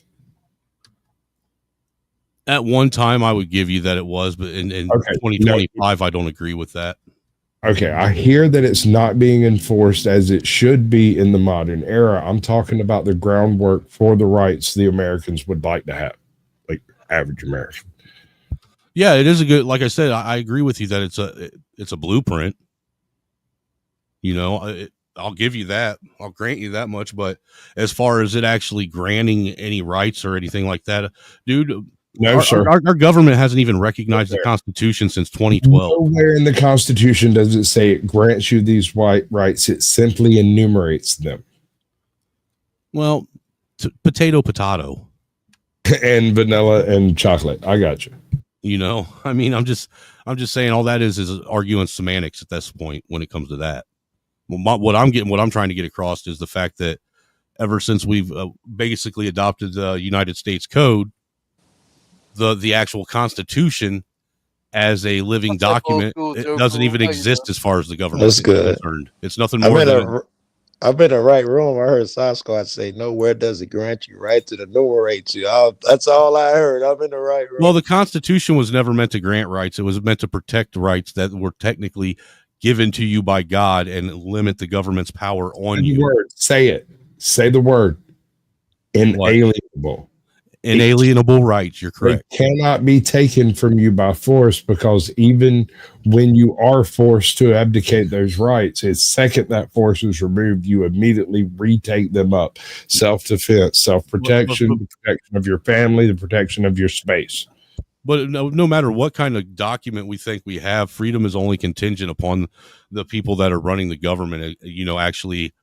At one time, I would give you that it was, but in 2025, I don't agree with that. Okay, I hear that it's not being enforced as it should be in the modern era. I'm talking about the groundwork for the rights the Americans would like to have, like average American. Yeah, it is a good. Like I said, I agree with you that it's a blueprint. You know, I'll give you that. I'll grant you that much. But as far as it actually granting any rights or anything like that, dude. No, sir. Our government hasn't even recognized the Constitution since 2012. Nowhere in the Constitution does it say it grants you these rights. It simply enumerates them. Well, potato, and vanilla and chocolate. I got you. You know, I mean, I'm just saying all that is arguing semantics at this point when it comes to that. Well, what I'm trying to get across is the fact that ever since we've basically adopted the United States Code, the actual Constitution as a living document, it doesn't even exist as far as the government is concerned. It's nothing more I've been in the right room. I heard Sasquatch say, nowhere does it grant you right to enumerate you. That's all I heard. I'm in the right room. Well, the Constitution was never meant to grant rights. It was meant to protect rights that were technically given to you by God and limit the government's power on you. Word. Say it. Say the word. Inalienable. Inalienable rights. You're correct. They cannot be taken from you by force, because even when you are forced to abdicate those rights, it's second that force is removed, you immediately retake them up. Self-defense, self-protection, the protection of your family, the protection of your space. But no matter what kind of document we think we have, freedom is only contingent upon the people that are running the government, actually,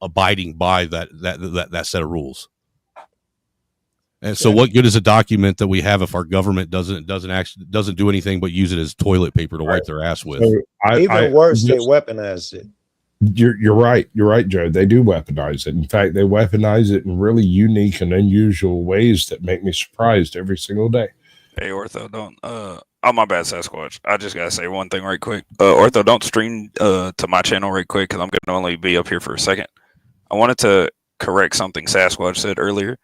abiding by that set of rules. And so, what good is a document that we have if our government doesn't do anything but use it as toilet paper to wipe their ass with? So Even worse, they weaponize it. You're right. You're right, Joe. They do weaponize it. In fact, they weaponize it in really unique and unusual ways that make me surprised every single day. Hey, Ortho, don't. Oh, my bad, Sasquatch. I just gotta say one thing right quick. Ortho, don't stream to my channel right quick, because I'm gonna only be up here for a second. I wanted to correct something Sasquatch said earlier.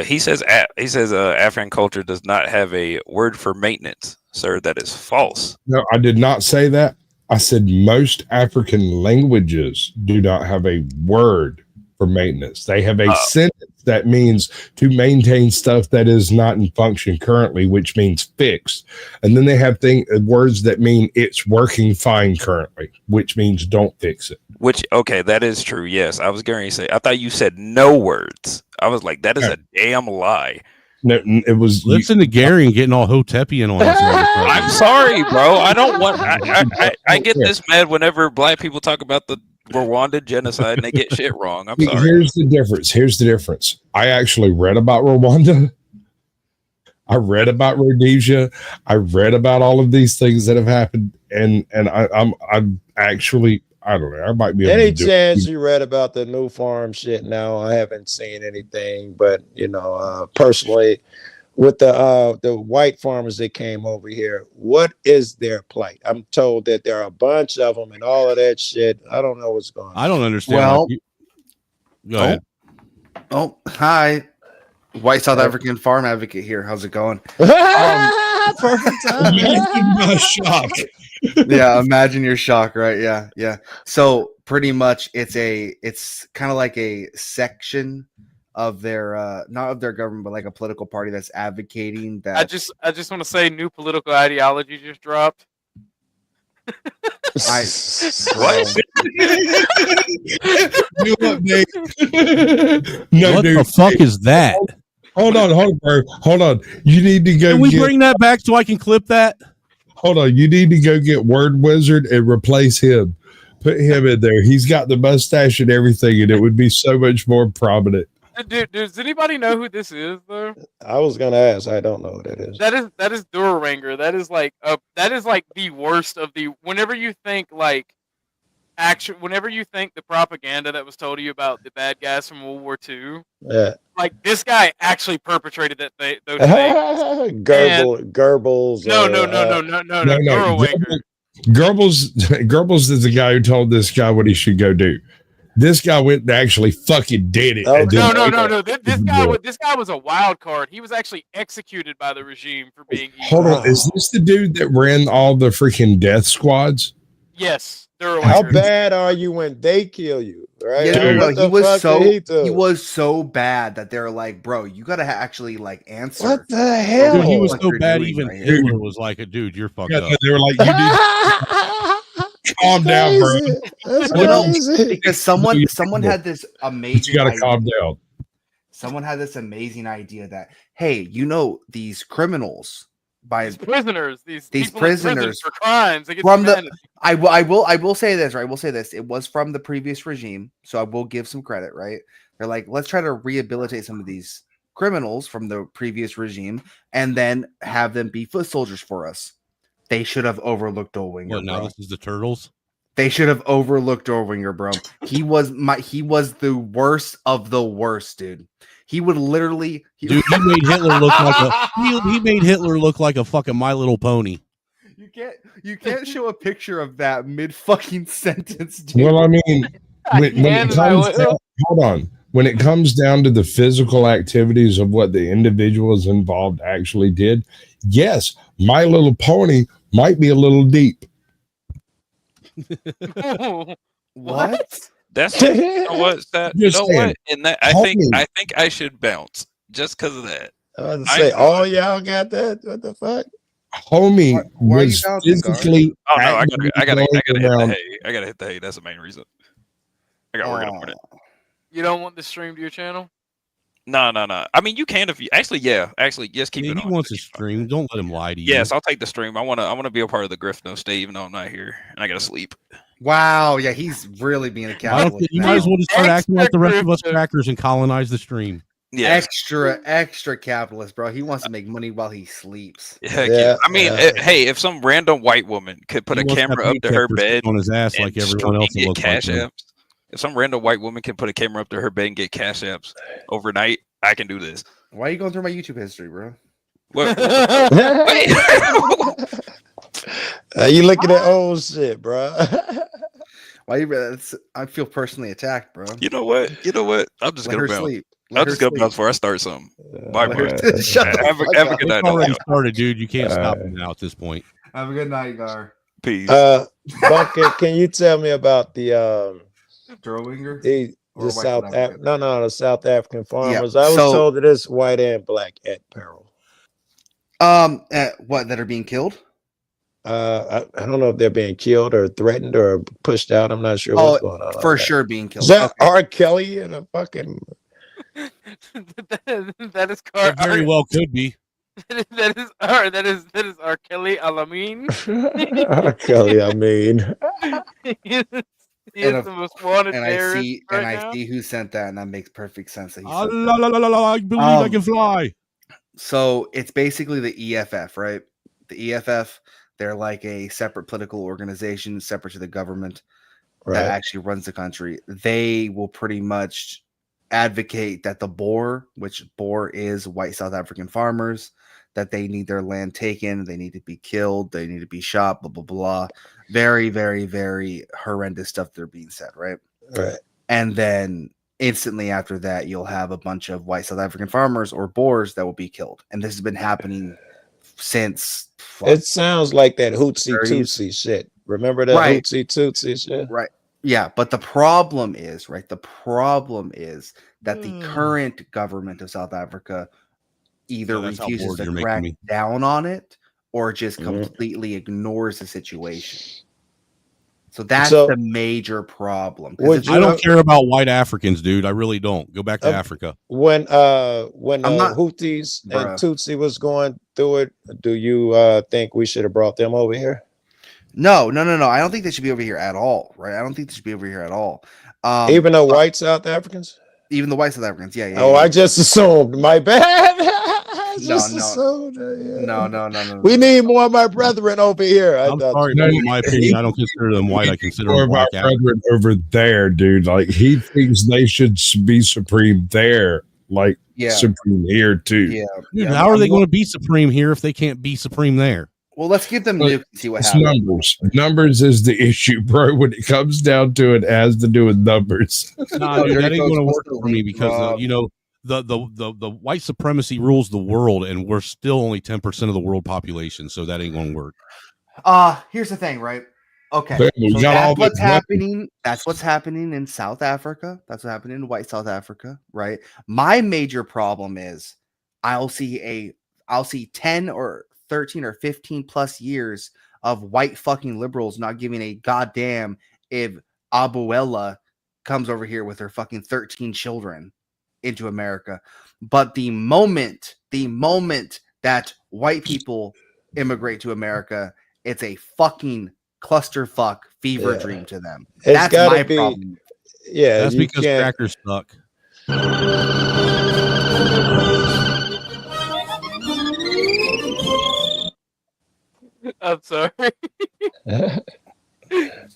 He says African culture does not have a word for maintenance, sir. That is false. No, I did not say that. I said most African languages do not have a word for maintenance. They have a sentence that means to maintain stuff that is not in function currently, which means fixed. And then they have words that mean it's working fine currently, which means don't fix it. Okay, that is true. Yes, I was going to say. I thought you said no words. I was like, that is a damn lie. No, it was. Listen to Gary and getting all Hotepian on us. I'm sorry, bro. I don't want. I get this mad whenever black people talk about the Rwanda genocide and they get shit wrong. I'm sorry. Here's the difference. I actually read about Rwanda. I read about Rhodesia. I read about all of these things that have happened, and I'm actually. I don't know. I might be any chance you read about the new farm shit. Now I haven't seen anything, but personally, with the white farmers that came over here, what is their plight? I'm told that there are a bunch of them and all of that shit. I don't know what's going on. I don't understand. Well, go ahead. Oh, hi, white South African farm advocate here. How's it going? Perfect time. Shock. Yeah, imagine your shock, right? Yeah. So pretty much it's kind of like a section of their not of their government, but like a political party that's advocating that. I just want to say new political ideology just dropped. What? New update. What the fuck is that? Hold on, bro. Hold on. You need to go. Can we bring that back so I can clip that? Hold on. You need to go get Word Wizard and replace him. Put him in there. He's got the mustache and everything, and it would be so much more prominent. Dude, does anybody know who this is though? I was gonna ask. I don't know what that is. That is Duraranger. That is like the worst of the. Whenever you think like whenever you think the propaganda that was told to you about the bad guys from World War II, Yeah. like this guy actually perperpetrated those things. Goebbels. No. Duraranger. Goebbels is the guy who told this guy what he should go do. This guy went and actually fucking did it. Okay. And then- This guy was a wild card. He was actually executed by the regime for being evil. Hold on. Is this the dude that ran all the freaking death squads? Yes. How bad are you when they kill you? Right? Yeah, What he the was fuck so did do? he was so bad that they're like, bro, you gotta actually like answer. What the hell? Dude, he was What so you're bad. doing Even right here. Hitler was like, "Dude, you're fucked Yeah, up." they were like, you need calm down, bro. That's Well, no, crazy. because someone had this But amazing. you got to idea. calm down. Someone had this amazing idea that hey, these criminals by These prisoners, these people in prison prisoners for crimes against from the humanity. I will say this, right? I will say this. It was from the previous regime, so I will give some credit, right? They're like, let's try to rehabilitate some of these criminals from the previous regime and then have them be foot soldiers for us. They should have overlooked Dolwinger. What, now bro. this is the Turtles? They should have overlooked Dolwinger, bro. He was the worst of the worst, dude. He would literally Dude, he made Hitler look like he made Hitler look like a fucking My Little Pony. You can't show a picture of that mid fucking sentence, dude. Well, I mean, when it comes down, hold on. When it comes down to the physical activities of what the individuals involved actually did, yes, My Little Pony might be a little deep. What? That's you know what, Stat? You Just know saying. what? And that I think I should bounce just because of that. I was to say, oh y'all got that? What the fuck? Homie why are you was bouncing, Gar? physically. Oh no, I gotta hit going the around. hay. I gotta hit the hay. That's the main reason. I got work in the morning. You don't want this stream to your channel? No. I mean, you can if you actually. Yeah, actually, just keep Yeah, it he on. wants to stream. Don't let him lie to you. Yes, I'll take the stream. I wanna be a part of the Griff No Stay, even though I'm not here and I gotta sleep. Wow, yeah, he's really being a Why don't capitalist. you now. might as well just start acting like the rest of us Extra crackers and colonize the stream. Yeah, Extra capitalist, bro. He wants to make money while he sleeps. heck Yeah, yeah. I mean, yeah. Hey, if some random white woman could put He a wants that camera up to her paycheck bed on his ass and like everyone else that get looks like cash him. apps, if some random white woman can put a camera up to her bed and get cash apps overnight, I can do this. Why are you going through my YouTube history, bro? What? You looking at old shit, bro? Why you? I feel personally attacked, bro. You know what? I'm just Let gonna her bounce. sleep. I'm just gonna bounce before I start something. Bye, Let bro. her- Shut the Have fuck a up. good night. It's already dog. started, dude. You can't stop him now at this point. Have a good night, Gar. Peace. Bunker, can you tell me about the Drowinger? the Or South white African? the South African farmers? Yeah, I was so- told that it's white and black at peril. What that are being killed? I don't know if they're being killed or threatened or pushed out. I'm not sure Oh, what's going on. for Okay. sure being killed. Is that Okay. R. Kelly and a fucking that is It very well could be. that is R. Kelly Alamin. R. Kelly? I mean, he is And the most wanted And I terrorist see right and I now. see who sent that, and that makes perfect sense. That he Ah, sent la, that. la, la, la, la, I believe I can fly. So it's basically the EFF, right? The EFF, they're like a separate political organization, separate to the government right? that actually runs the country. They will pretty much advocate that the Boer, which Boer is white South African farmers, that they need their land taken, they need to be killed, they need to be shot, blah blah blah. Very, very, very horrendous stuff they're being said, right? Right. And then instantly after that, you'll have a bunch of white South African farmers or Boers that will be killed. And this has been happening since It sounds like that Hootsie 30s. Tootsie shit. Remember that Right. Hootsie Tootsie shit? right. Yeah, but the problem is, right? The problem is that the current government of South Africa either Yeah, that's how refuses bored to you're making crack me. down on it or just Mhm. completely ignores the situation. So that's So- the major problem. 'Cause Would it's you- I don't care about white Africans, dude. I really don't. Go back to Africa. When I'm not- Houthis Bruh. and Tutsi was going through it, do you think we should have brought them over here? No. I don't think they should be over here at all, right? I don't think they should be over here at all. Even the white South Africans? Even the white South Africans, yeah. Oh, I just assumed. My bad. I No, just no. assumed, yeah. No. We need more of my brethren over here. I'm sorry, but in my opinion, I don't consider them white. I consider Or them my black. Africans. brethren over there, dude. Like he thinks they should be supreme there, like Yeah. supreme here too. Yeah. Dude, Yeah, how are I'm they more- going to be supreme here if they can't be supreme there? Well, let's give them But nuke and see what It's happens. numbers. Numbers is the issue, bro. When it comes down to it, it has to do with numbers. Nah, dude, that ain't going to work for me because Rob. you know the white supremacy rules the world, and we're still only 10% of the world population, so that ain't going to work. Here's the thing, right? Okay. But we So got all that's what's this weapon- happening. That's what's happening in South Africa. That's what's happening in white South Africa, right? My major problem is I'll see 10 or 13 or 15 plus years of white fucking liberals not giving a goddamn if Abuela comes over here with her fucking 13 children into America. But the moment that white people immigrate to America, it's a fucking clusterfuck fever Yeah. dream to them. It's That's gotta my be- problem. Yeah, That's you because can't- crackers suck. I'm sorry.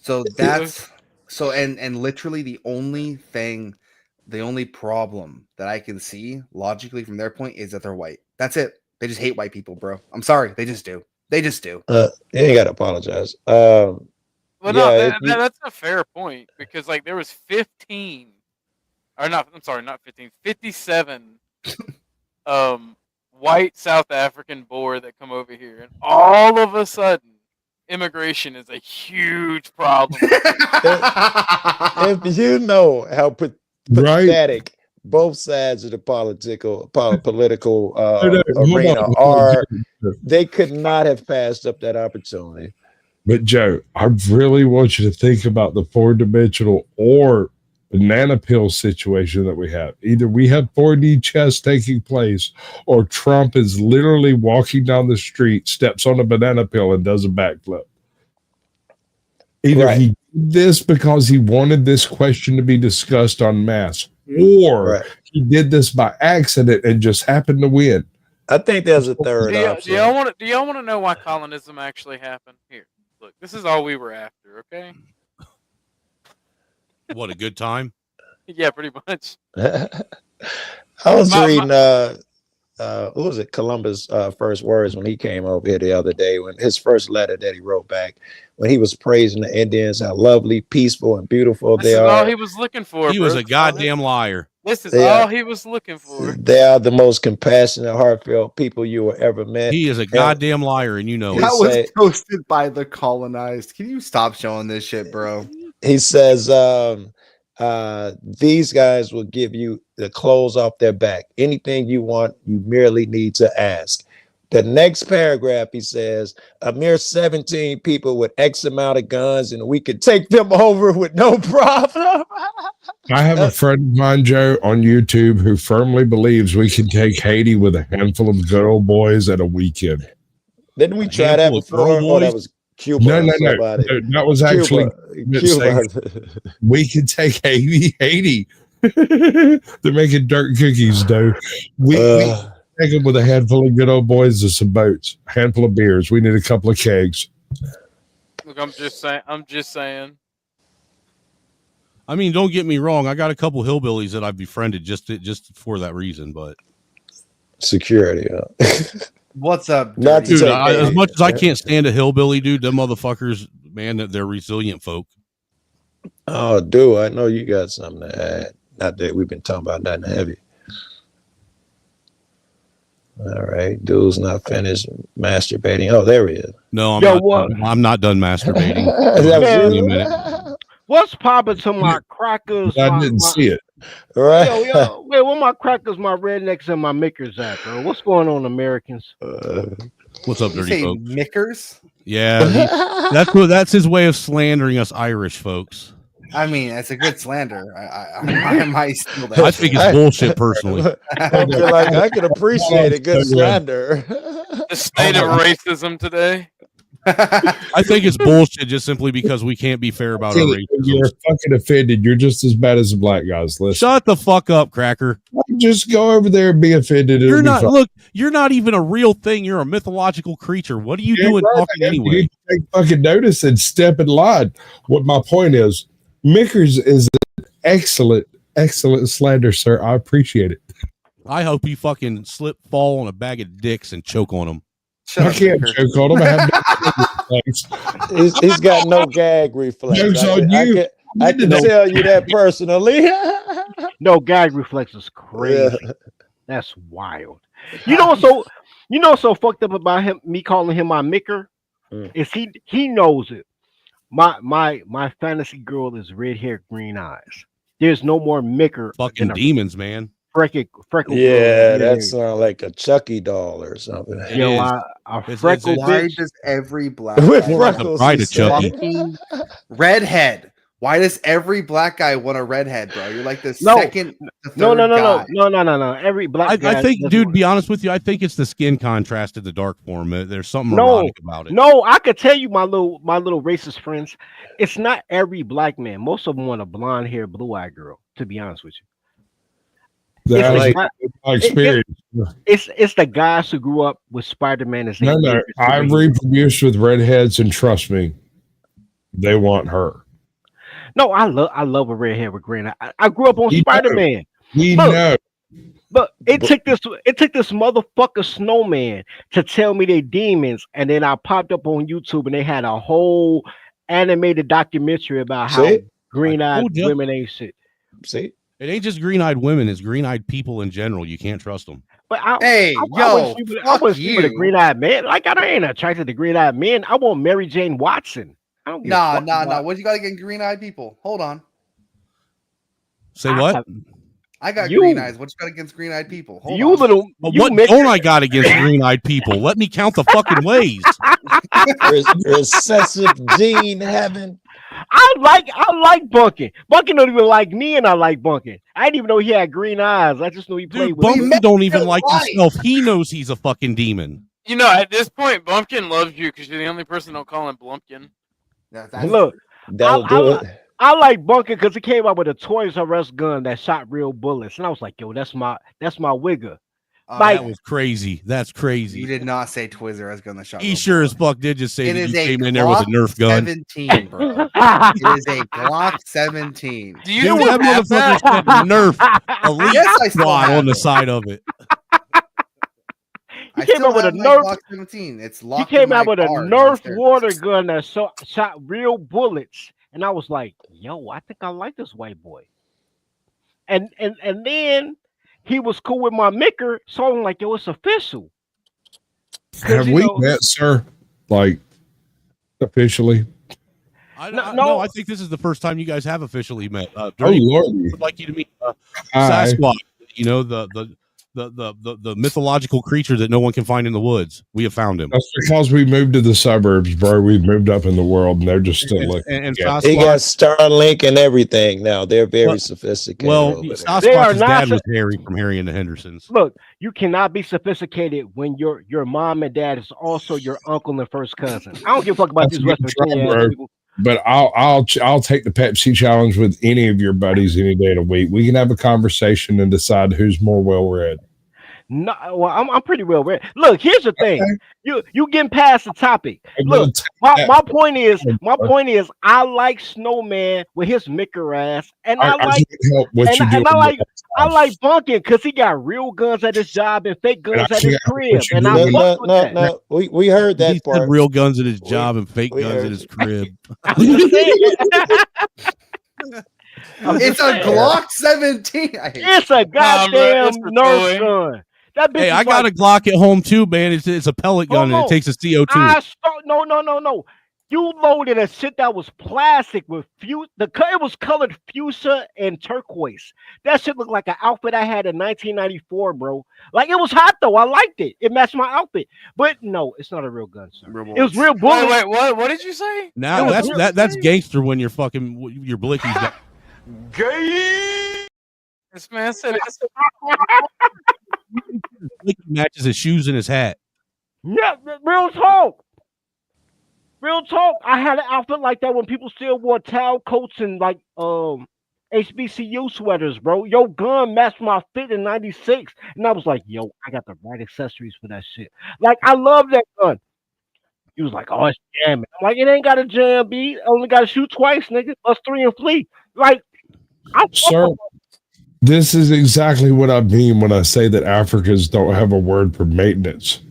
So that's so and literally the only problem that I can see logically from their point is that they're white. That's it. They just hate white people, bro. I'm sorry. They just do. They just do. You ain't got to apologize. Well, no, Yeah, if you- that's a fair point because like there was 15, or not. I'm sorry, not 15. 57, white South African board that come over here, and all of a sudden, immigration is a huge problem. if you know how Right. pathetic both sides of the political No, hold arena on, hold are, on. they could not have passed up that opportunity. But Joe, I really want you to think about the 4-dimensional or banana peel situation that we have. Either we have 4D chess taking place, or Trump is literally walking down the street, steps on a banana peel, and does a backflip. Either Right. he did this because he wanted this question to be discussed en masse, or Right. he did this by accident and just happened to win. I think there's a third Do option. y'all want to know why colonism actually happened? Here, look, this is all we were after. Okay. What a good time. Yeah, pretty much. I was My- reading what was it, Columbus' first words when he came over here the other day, when his first letter that he wrote back, when he was praising the Indians, how lovely, peaceful, and beautiful This they is all are. he was looking for. He was bro. a goddamn liar. This is They all are- he was looking for. They are the most compassionate, heartfelt people you will ever met. He is a goddamn liar, and you know That it. was say- toasted by the colonized. Can you stop showing this shit, bro? He says these guys will give you the clothes off their back. Anything you want, you merely need to ask. The next paragraph, he says, a mere 17 people with X amount of guns, and we could take them over with no problem. I have a friend of mine, Joe, on YouTube who firmly believes we can take Haiti with a handful of good old boys at a weekend. Didn't we A try that handful of before? girl Oh, that boys? was Cuba. No, or no, no. somebody. That was actually Cuba. we can take Haiti. They're making dirt cookies, though. We take them with a handful of good old boys and some boats, a handful of beers. We need a couple of kegs. Look, I'm just saying. I mean, don't get me wrong. I got a couple hillbillies that I've befriended just for that reason. But Security. What's up, Not to dude, take as Haiti. much as I can't stand a hillbilly, dude, them motherfuckers, man, they're resilient folk. Oh, dude, I know you got something to add. Not that we've been talking about nothing heavy. All right, dude's not finished masturbating. Oh, there he is. No, Yo, what? I'm not done masturbating. That was Give me you? a minute. What's popping to my crackers? I my- didn't my- see it. Right? Yo, wait, where my crackers, my rednecks, and my makers at, bro? What's going on, Americans? What's up, You dirty say folk? Mickers? Yeah, that's his way of slandering us Irish folks. I mean, it's a good slander. I might steal that. I think it's bullshit personally. I feel like I can appreciate a good slander. The state of racism today. I think it's bullshit just simply because we can't be fair about our racism. You're fucking offended. You're just as bad as the black guys. Listen, Shut the fuck up, Cracker. just go over there and be offended. It'll You're be not. fine. Look, you're not even a real thing. You're a mythological creature. What are you Yeah, doing right. talking anyway? You take fucking notice and step in line. What my point is, Mickers is an excellent slander, sir. I appreciate it. I hope you fucking slip, fall on a bag of dicks, and choke on them. I can't joke on him. I have no reflex. He's got no gag reflex. Joke's I on you. can tell you that personally. No gag reflex is crazy. Yeah. That's wild. You know what's so fucked up about him, me calling him my micker, is he knows it. My fantasy girl is red hair, green eyes. There's no more micker. Fucking demons, man. Freckle Yeah, girl. that sounds like a Chucky doll or something. Yo, a freckle Why bitch. does every black With guy freckles, Pride he of Chucky. said. fucking redhead? Why does every black guy want a redhead, bro? You're like the No. second, the third No. guy. Every black guy. I think, doesn't dude, want- be honest with you, I think it's the skin contrast to the dark form. There's something No, erotic about it. No, I could tell you, my little racist friends, it's not every black man. Most of them want a blonde hair, blue eyed girl. To be honest with you, That It's is like- my experience. it's the guys who grew up with Spider-Man as their No, favorite I've superhero. reproduced with redheads, and trust me, they want her. No, I love a red hair with green. I grew up on You know. Spider-Man. We Look, know. But it took this motherfucker snowman to tell me they demons, and then I popped up on YouTube and they had a whole animated documentary about how See? green-eyed told ya. women ain't shit. See, It ain't just green-eyed women; it's green-eyed people in general. You can't trust them. But I Hey, I yo, wouldn't sleep with a you. green-eyed man. Like I ain't attracted to green-eyed men. I want Mary Jane Watson. I don't give a Nah. fuck about- What you got against green-eyed people? Hold on. Say I what? have- I got You- green eyes. What you got against green-eyed people? Hold You on. little, But you what mix- don't I got against green-eyed people? Let me count the fucking ways. recessive gene heaven. I like Bunkin. Bunkin don't even like me, and I like Bunkin. I didn't even know he had green eyes. I just knew he played Dude, with. Bumpkin met don't even in like life. himself. He knows he's a fucking demon. You know, at this point, Bumpkin loves you because you're the only person don't call him Blumpkin. Yeah, that's- Look, That'll do it. I like Bunkin because he came out with a Toys R Us gun that shot real bullets, and I was like, "Yo, that's my wigger." Like- That was crazy. That's you crazy. did not say Twizzler as gun the shot. He sure as fuck did just say It that is you a came in there with a Glock Nerf gun. 17, bro. It is a Glock 17. Do you Dude, still that have motherfucker that? said Nerf Elite Yes, I still Squad have on the it. side of it. I came still out with have a my Nerf- Glock 17. It's He locked. came in out my with a car Nerf downstairs. water gun that shot real bullets, and I was like, "Yo, I think I like this white boy." And then he was cool with my micker, so I'm like, "Yo, it's official." 'Cause, Have you we know- met, sir? Like officially? No, I think this is the first time you guys have officially met. Oh Dirty Lord! would like you to meet Hi. Sasquatch. You know the mythological creature that no one can find in the woods. We have found him. That's because we moved to the suburbs, bro. We've moved up in the world, and they're just still looking. And Yeah. He got Sasquatch. Starlink and everything now. They're very Well- sophisticated. Well, over there. They are Sasquatch's not dad so- was Harry from Harry and the Hendersons. Look, you cannot be sophisticated when your mom and dad is also your uncle and first cousin. I don't give a fuck about That's these West a good try, Virginia bro. people. But I'll take the Pepsi challenge with any of your buddies any day of the week. We can have a conversation and decide who's more well read. No, well, I'm pretty well read. Look, here's the thing. You getting past the topic. Look, my point is, I like Snowman with his micker ass, and I like can't help what you do. and I like Bunkin because he got real guns at his job and fake guns I at his can't help crib, what you and do. I fuck with that. No. We heard He that said part. real guns at his job and fake we guns heard at his crib. It's a Glock 17. I hate It's a goddamn it's a Nerf toy. gun. That bitch Hey, is I got a like, Glock at home too, man. It's a pellet gun and Hold it takes a CO2. no. You loaded a shit that was plastic with it was colored fuchsia and turquoise. That shit looked like an outfit I had in 1994, bro. Like it was hot though. I liked it. It matched my outfit. But no, it's not a real gun, sir. It was real bullets. Wait, what did you say? Now that's gangster when you're fucking your blickies. Gay. This man said it's blicky matches his shoes and his hat. Yeah, real talk. Real talk. I had an outfit like that when people still wore towel coats and like HBCU sweaters, bro. Your gun matched my fit in '96, and I was like, yo, I got the right accessories for that shit. Like, I love that gun. He was like, oh, it's jamming. I'm like, it ain't got a jam, B. Only got to shoot twice, nigga. Plus 3 and flee. Like, Sir, this is exactly what I mean when I say that Africans don't have a word for maintenance.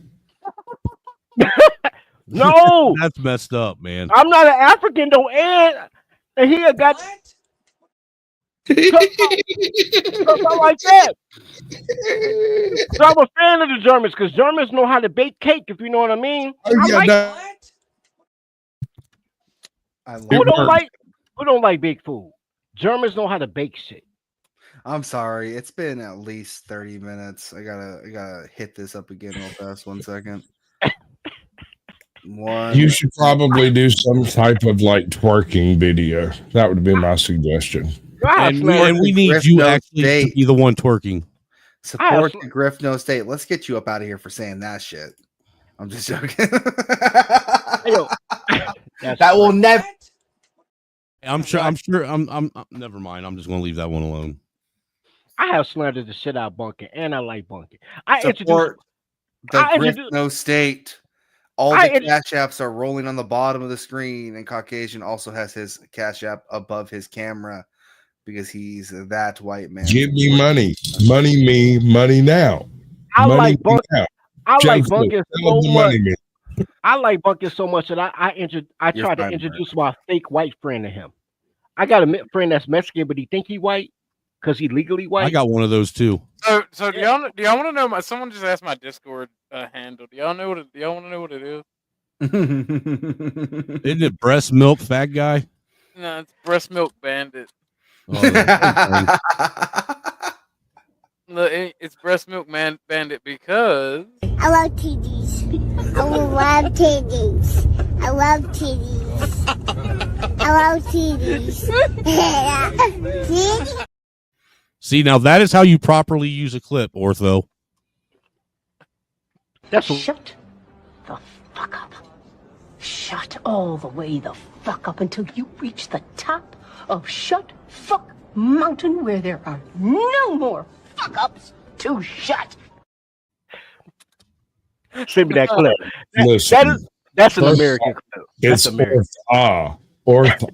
No, that's messed up, man. I'm not an African though, and he had got something like that. So I'm a fan of the Germans because Germans know how to bake cake, if you know what I mean. Who don't like baked food? Germans know how to bake shit. I'm sorry, it's been at least 30 minutes. I gotta hit this up again real fast. 1 second. You should probably do some type of like twerking video. That would be my suggestion. And we need you actually to be the one twerking. Support the Griff No State. Let's get you up out of here for saying that shit. I'm just joking. That will never. I'm sure. I'm. Never mind. I'm just going to leave that one alone. I have slandered the shit out of bunking, and I like bunking. Support the Griff No State. All the cash apps are rolling on the bottom of the screen, and Caucasian also has his cash app above his camera because he's that white man. Give me money. Money me. Money now. I money like bunking. now. I like Joseph, bunking tell so him much. money, I like bunking so much that I tried to introduce my fake white friend to him. I got a friend that's Mexican, but he think he white because he legally white. I got one of those too. So do y'all want to know someone just asked my Discord handle. Do y'all want to know what it is? Isn't it breast milk fat guy? No, it's breast milk bandit. Oh, Look, it's breast milk bandit because I love titties. I love titties. I love titties. I love titties. Titties. See, now that is how you properly use a clip, Ortho. Shut the fuck up. Shut all the way the fuck up until you reach the top of Shut Fuck Mountain where there are no more fuck ups to shut. Send me that clip. Listen, That's an American clip. It's Orth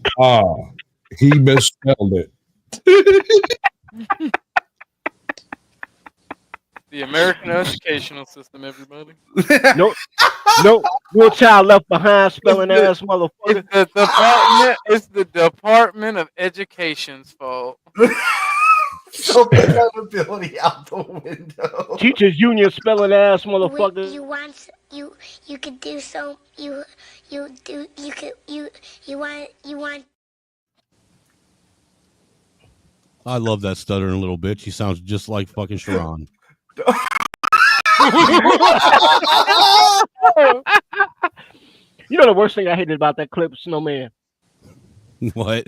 He misspelled it. the American educational system, everybody. No child left behind, spelling ass motherfucker. It's the Department of Education's fault. So accountability out the window. Teachers Union spelling ass motherfucker. You could do so. You want. I love that stuttering little bitch. He sounds just like fucking Sharon. You know the worst thing I hated about that clip, Snowman? What?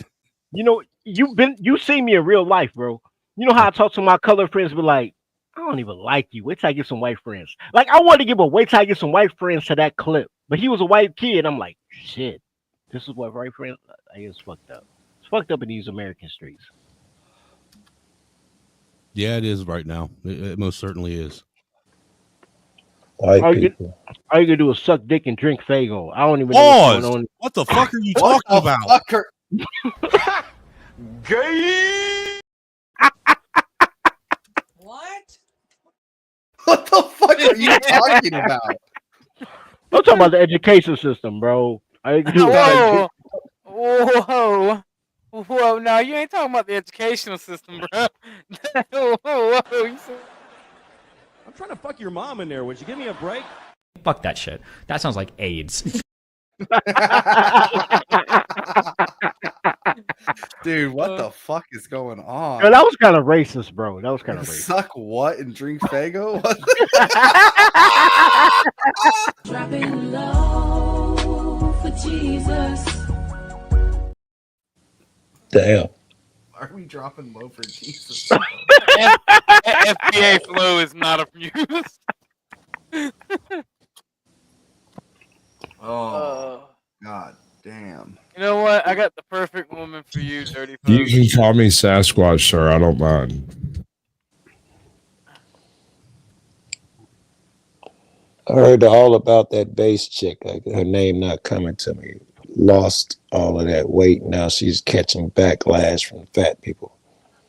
You know, you see me in real life, bro. You know how I talk to my colored friends, be like, I don't even like you. Wait till I get some white friends. Like, I wanted to give a wait till I get some white friends to that clip. But he was a white kid. I'm like, shit, this is what white friends, it's fucked up. It's fucked up in these American streets. Yeah, it is right now. It most certainly is. All you gonna do is suck dick and drink Faygo. I don't even know what's going on. What the fuck are you talking about? Gay. What the fuck are you talking about? I'm talking about the education system, bro. Whoa. No, you ain't talking about the educational system, bro. Whoa. I'm trying to fuck your mom in there. Would you give me a break? Fuck that shit. That sounds like AIDS. Dude, what the fuck is going on? Yo, that was kind of racist, bro. That was kind of racist. Suck what and drink Fago? What? Dropping low for Jesus. Damn. Are we dropping low for Jesus? FBA flow is not abused. Oh, God damn. You know what? I got the perfect woman for you, Dirty You Folk. can call me Sasquatch, sir. I don't mind. I heard all about that bass chick. Her name not coming to me. Lost all of that weight. Now she's catching backlash from fat people.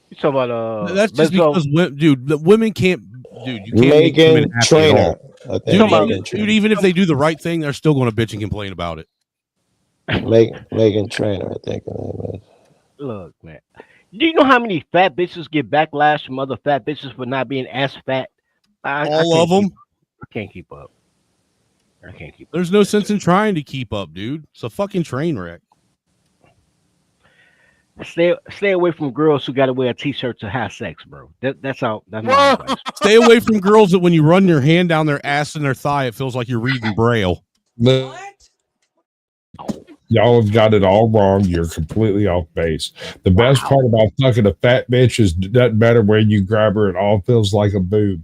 You talking about That's just Lizzo? because, dude, the women can't. Dude, you can't make Megan women happy at Trainor. all. I think Dude, Megan dude, even if they do the right thing, they're still going to bitch and complain about it. Megan Trainor, I think her name is. Look, man. Do you know how many fat bitches get backlash from other fat bitches for not being as fat? All of them. I can't keep up. I can't keep up. There's no sense in trying to keep up, dude. It's a fucking train wreck. Stay away from girls who got to wear a t-shirt to have sex, bro. That's how. That's my advice. Stay away from girls that when you run your hand down their ass and their thigh, it feels like you're reading Braille. Y'all have got it all wrong. You're completely off base. The best part about fucking a fat bitch is it doesn't matter where you grab her, it all feels like a boob.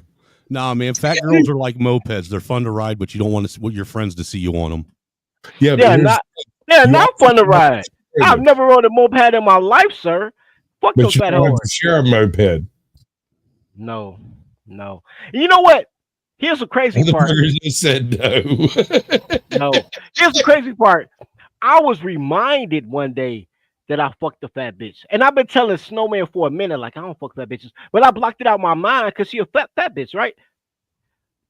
Nah, man, fat girls are like mopeds. They're fun to ride, but you don't want your friends to see you on them. Yeah, but They're not fun to ride. I've never rode a moped in my life, sir. Fuck but those you fat don't have hoes. to share a moped. No. You know what? Here's the crazy The part. burgers just said no. No. Here's the crazy part. I was reminded one day that I fucked a fat bitch. And I've been telling Snowman for a minute, like, I don't fuck fat bitches. But I blocked it out of my mind because she a fat bitch, right?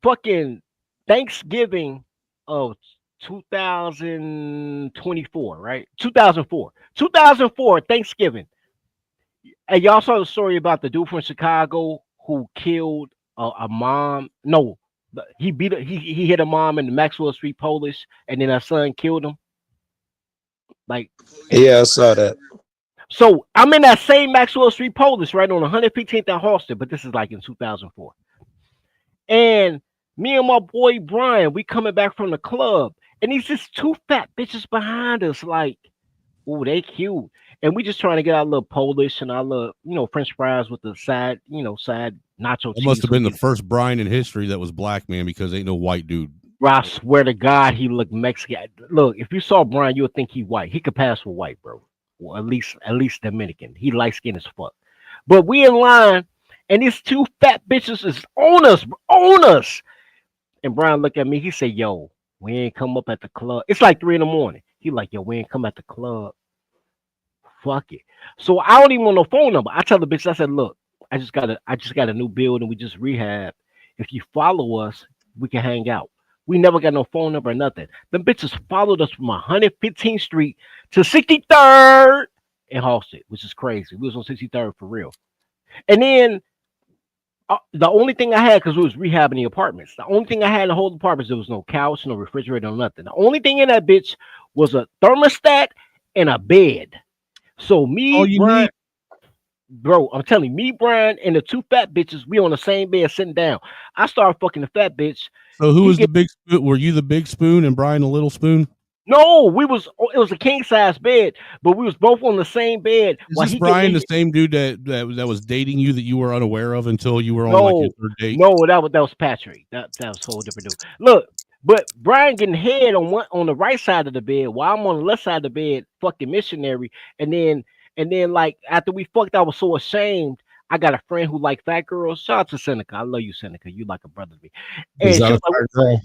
Fucking Thanksgiving of 2024, right? 2004, Thanksgiving. And y'all saw the story about the dude from Chicago who killed a mom. No, he hit a mom in the Maxwell Street Polish, and then her son killed him. Like, Yeah, I saw that. so I'm in that same Maxwell Street Polish, right on 115th and Halsted, but this is like in 2004. And me and my boy Brian, we coming back from the club, and these just two fat bitches behind us, like, oh, they cute. And we just trying to get our little Polish and our little, French fries with the side, side nacho It cheese. must have been the first Brian in history that was black, man, because ain't no white dude. Bro, I swear to God, he looked Mexican. Look, if you saw Brian, you would think he white. He could pass for white, bro. Well, at least Dominican. He light skinned as fuck. But we in line, and these two fat bitches is on us, bro, on us. And Brian looked at me. He said, "Yo, we ain't come up at the club. It's like 3 a.m. He like, yo, we ain't come at the club. Fuck it." So I don't even want no phone number. I tell the bitch, I said, "Look, I just got a new building. We just rehab. If you follow us, we can hang out." We never got no phone number or nothing. Them bitches followed us from 115th Street to 63rd in Halsted, which is crazy. We was on 63rd for real. And then the only thing I had, because we was rehabbing the apartments, the only thing I had in the whole apartment, there was no couch, no refrigerator, no nothing. The only thing in that bitch was a thermostat and a bed. So me, Brian, bro, I'm telling you, me, Brian, and the two fat bitches, we on the same bed sitting down. I started fucking the fat bitch. So who was the big spoon? Were you the big spoon and Brian the little spoon? No, it was a king size bed, but we was both on the same bed. Is this Brian the same dude that was dating you that you were unaware of until you were on like your third date? No, that was Patrick. That was a whole different dude. Look, but Brian getting head on the right side of the bed while I'm on the left side of the bed, fucking missionary. And then like after we fucked, I was so ashamed. I got a friend who like fat girls. Shout out to Seneca. I love you, Seneca. You like a brother to me. And Is that a like, fat girl?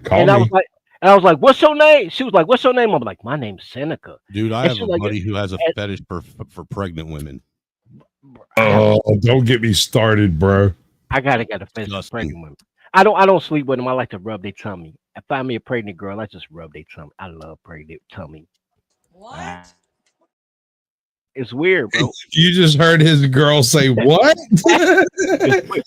Call and me. I was like, "What's your name?" She was like, "What's your name?" I'm like, "My name's Seneca." Dude, I And have she a was like, buddy who has a fetish for pregnant women. Oh, don't get me started, bro. I gotta get a fetish for pregnant women. I don't sleep with them. I like to rub their tummy. If I find me a pregnant girl, I just rub their tummy. I love pregnant tummy. What? It's weird, bro. You just heard his girl say what?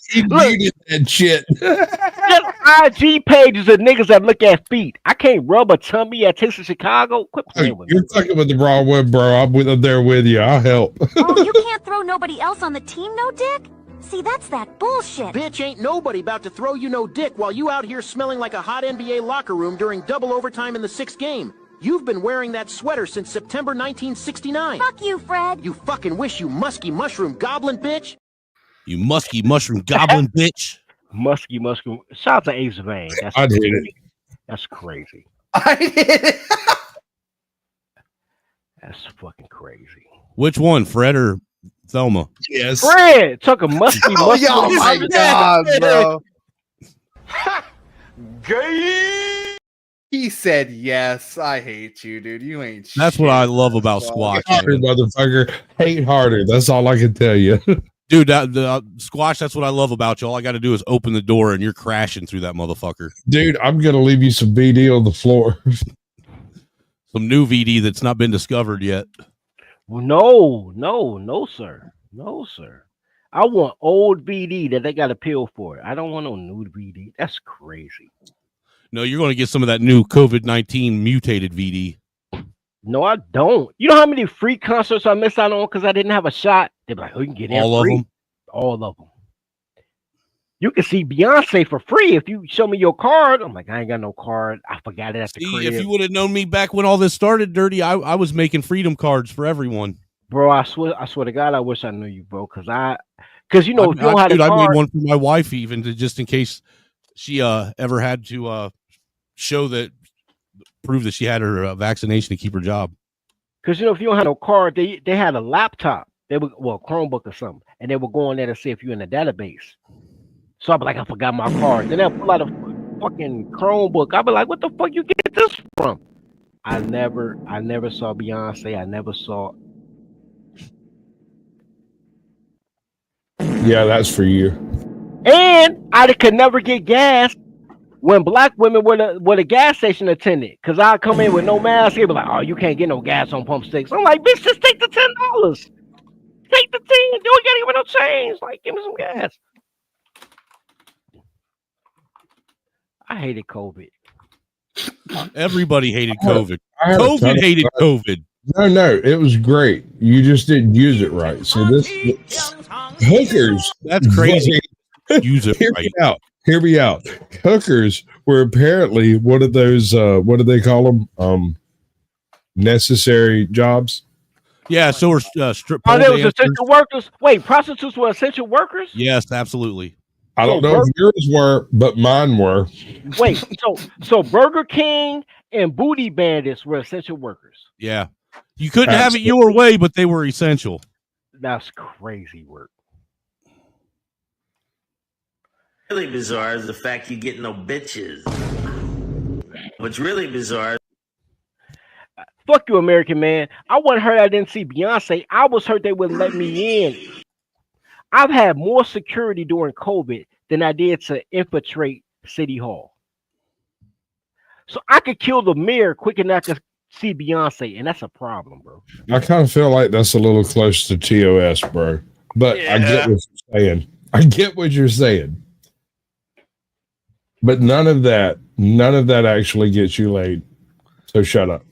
He muted that shit. Just IG pages of niggas that look at feet. I can't rub a tummy at Taste of Chicago. Quit playing with me. You're fucking with the wrong one, bro. I'm there with you. I'll help. Oh, you can't throw nobody else on the team, no dick? See, that's that bullshit. Bitch, ain't nobody about to throw you no dick while you out here smelling like a hot NBA locker room during double overtime in the 6th game. You've been wearing that sweater since September 1969. Fuck you, Fred. You fucking wish, you musky mushroom goblin bitch. You musky mushroom goblin bitch. Musky mushroom. Shout out to Ace Vane. I did it. That's crazy. I did it. That's fucking crazy. Which one, Fred or Thelma? Yes. Fred took a musky mushroom. Oh my god, bro. Gay. He said yes. I hate you, dude. You ain't. That's what I love about Squash. Harder, motherfucker. Hate harder. That's all I can tell you. Dude, Squash, that's what I love about you. All I got to do is open the door and you're crashing through that motherfucker. Dude, I'm going to leave you some BD on the floor. Some new VD that's not been discovered yet. Well, no, sir. No, sir. I want old VD that they got a pill for. I don't want no new VD. That's crazy. No, you're going to get some of that new COVID-19 mutated VD. No, I don't. You know how many free concerts I missed out on because I didn't have a shot? They're like, oh, you can get in All free. of them? All of them. You can see Beyonce for free if you show me your card. I'm like, I ain't got no card. I forgot it at the crib. If you would have known me back when all this started, Dirty, I was making freedom cards for everyone. Bro, I swear to God, I wish I knew you, bro. Because you know, if you don't have a I card, made one for my wife even just in case she ever had to show that, prove that she had her vaccination to keep her job. because you know, if you don't have no card, they had a laptop. They would Chromebook or something, and they would go on there to see if you're in the database. So I'd be like, I forgot my card. Then they'll pull out a fucking Chromebook. I'd be like, what the fuck you get this from? I never saw Beyonce. I never saw. Yeah, that's for you. And I could never get gas when black women were the gas station attendant. Because I'd come in with no mask. They'd be like, oh, you can't get no gas on Pump Sticks. I'm like, bitch, just take the $10. Take the 10. You can't even no change. Like, give me some gas. I hated COVID. Everybody hated COVID. I had a ton COVID of hated fun. COVID. No, it was great. You just didn't use it right. So this hookers. That's crazy. Use it right. Hear me out. Hookers were apparently one of those. What do they call them? Necessary jobs. Yeah. So we're strip. Oh, there was essential workers. Wait, prostitutes were essential workers? Yes, absolutely. I don't know if yours were, but mine were. Wait, so Burger King and Booty Bandits were essential workers. Yeah. You couldn't have it your way, but they were essential. That's crazy work. Really bizarre is the fact you get no bitches. What's really bizarre. Fuck you, American man. I wasn't hurt I didn't see Beyonce. I was hurt they wouldn't let me in. I've had more security during COVID than I did to infiltrate City Hall. So I could kill the mayor quick enough to see Beyonce, and that's a problem, bro. I kind of feel like that's a little close to TOS, bro. But I get what you're saying. But none of that actually gets you laid. So shut up.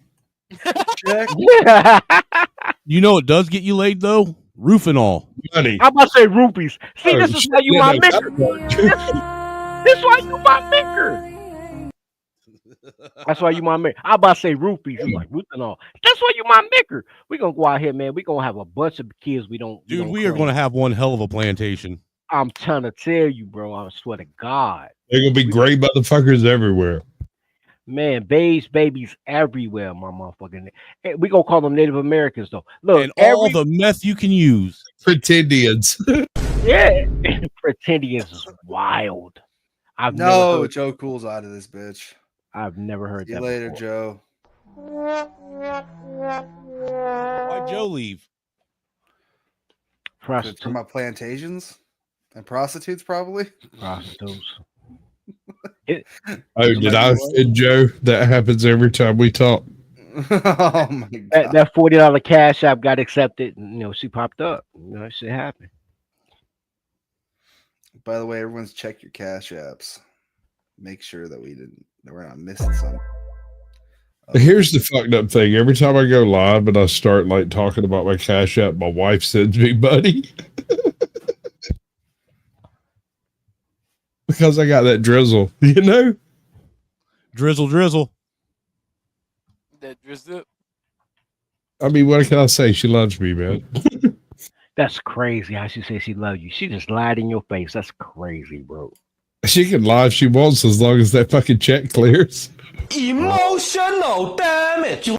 You know what does get you laid though? Roof and all. Money. I'm about to say rupees. See, this is why you my that maker. This is why you my maker. That's why you my maker. I'm about to say rupees. I'm like, roof and all. That's why you my maker. We're going to go out here, man. We're going to have a bunch of kids we don't. Dude, we are going to have one hell of a plantation. I'm trying to tell you, bro. I swear to God. They're going to be great motherfuckers everywhere. Man, babies everywhere, my motherfucking. We gonna call them Native Americans though. Look, and all the meth you can use. Pretendians. Yeah, Pretendians is wild. Joe Cool's out of this bitch. I've never heard See that. you later, before. Joe. Why'd Joe leave? Prostitutes. Talking about plantations and prostitutes, probably. Prostitutes. Did I offend Joe? That happens every time we talk. Oh my god. That $40 cash app got accepted, and she popped up. Shit happened. By the way, everyone's check your cash apps. Make sure that we're not missing something. Here's the fucked up thing. Every time I go live and I start like talking about my cash app, my wife sends me money. Because I got that drizzle, drizzle. That drizzle. I mean, what can I say? She loves me, man. That's crazy how she says she loves you. She just lied in your face. That's crazy, bro. She can lie if she wants as long as that fucking check clears. Emotional damage.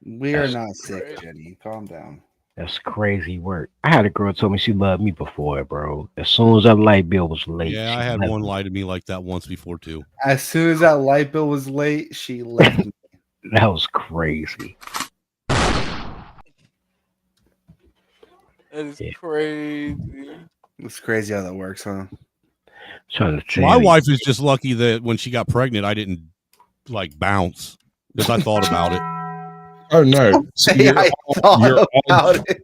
We are not sick, Jenny. Calm down. That's crazy work. I had a girl tell me she loved me before, bro. As soon as that light bill was late. Yeah, I had one lie to me like that once before too. As soon as that light bill was late, she left me. That was crazy. That is crazy. It's crazy how that works, huh? Trying to tell My you. wife is just lucky that when she got pregnant, I didn't like bounce because I thought about it. Oh no! Hey, I thought about it.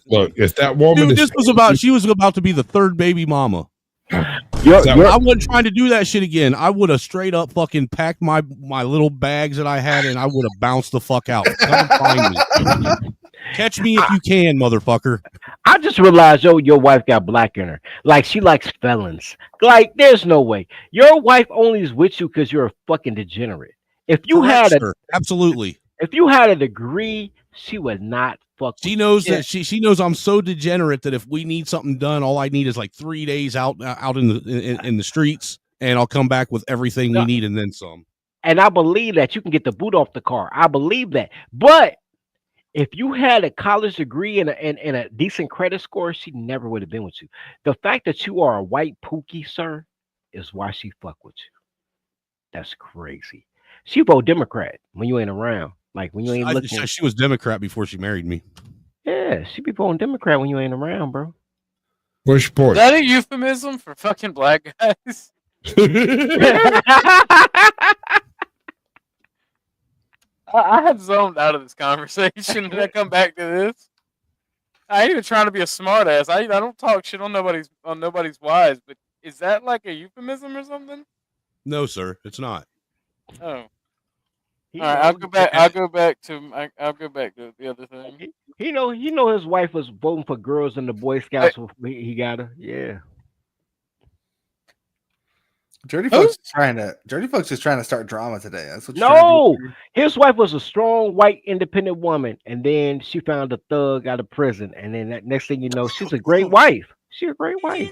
Look, if that woman Dude, is she was about to be the third baby mama. I wasn't trying to do that shit again. I would have straight up fucking packed my little bags that I had and I would have bounced the fuck out. Come find me. Catch me if you can, motherfucker. I just realized, your wife got black in her. Like, she likes felons. Like, there's no way. Your wife only is with you because you're a fucking degenerate. If you Correct, had sir. Absolutely. If you had a degree, she would not fuck. She knows that she knows I'm so degenerate that if we need something done, all I need is like 3 days out in the streets, and I'll come back with everything we need and then some. And I believe that you can get the boot off the car. I believe that. But if you had a college degree and a decent credit score, she never would have been with you. The fact that you are a white pookie, sir, is why she fuck with you. That's crazy. She vote Democrat when you ain't around. Like when you ain't looking. She was Democrat before she married me. Yeah, she be voting Democrat when you ain't around, bro. What's your Is point? that a euphemism for fucking black guys? I had zoned out of this conversation and I come back to this. I ain't even trying to be a smart ass. I don't talk shit on nobody's wives, but is that like a euphemism or something? No, sir, it's not. Oh. All right, I'll go back to the other thing. He know his wife was voting for girls in the Boy Scouts. He got her. Yeah. Dirty folks just trying to start drama today. That's what you're trying No, to do. his wife was a strong white independent woman, and then she found a thug out of prison, and then that next thing you know, she's a great wife. She's a great wife.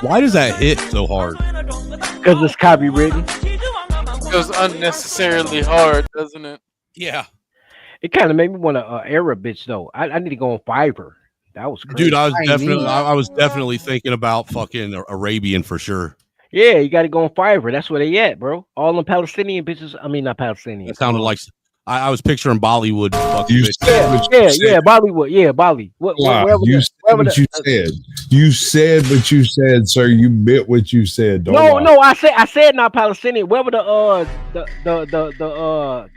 Why does that hit so hard? Because it's copywritten. It goes unnecessarily hard, doesn't it? Yeah. It kind of made me want to Arab bitch though. I need to go on Fiverr. That was crazy. Dude, I was definitely thinking about fucking Arabian for sure. Yeah, you got to go on Fiverr. That's where they at, bro. All them Palestinian bitches. I mean, not Palestinian. It sounded like I was picturing Bollywood. Fucking Yeah, Bollywood. Yeah, Bolly. You said what you said, sir. You meant what you said. Don't lie. No. I said not Palestinian. Wherever the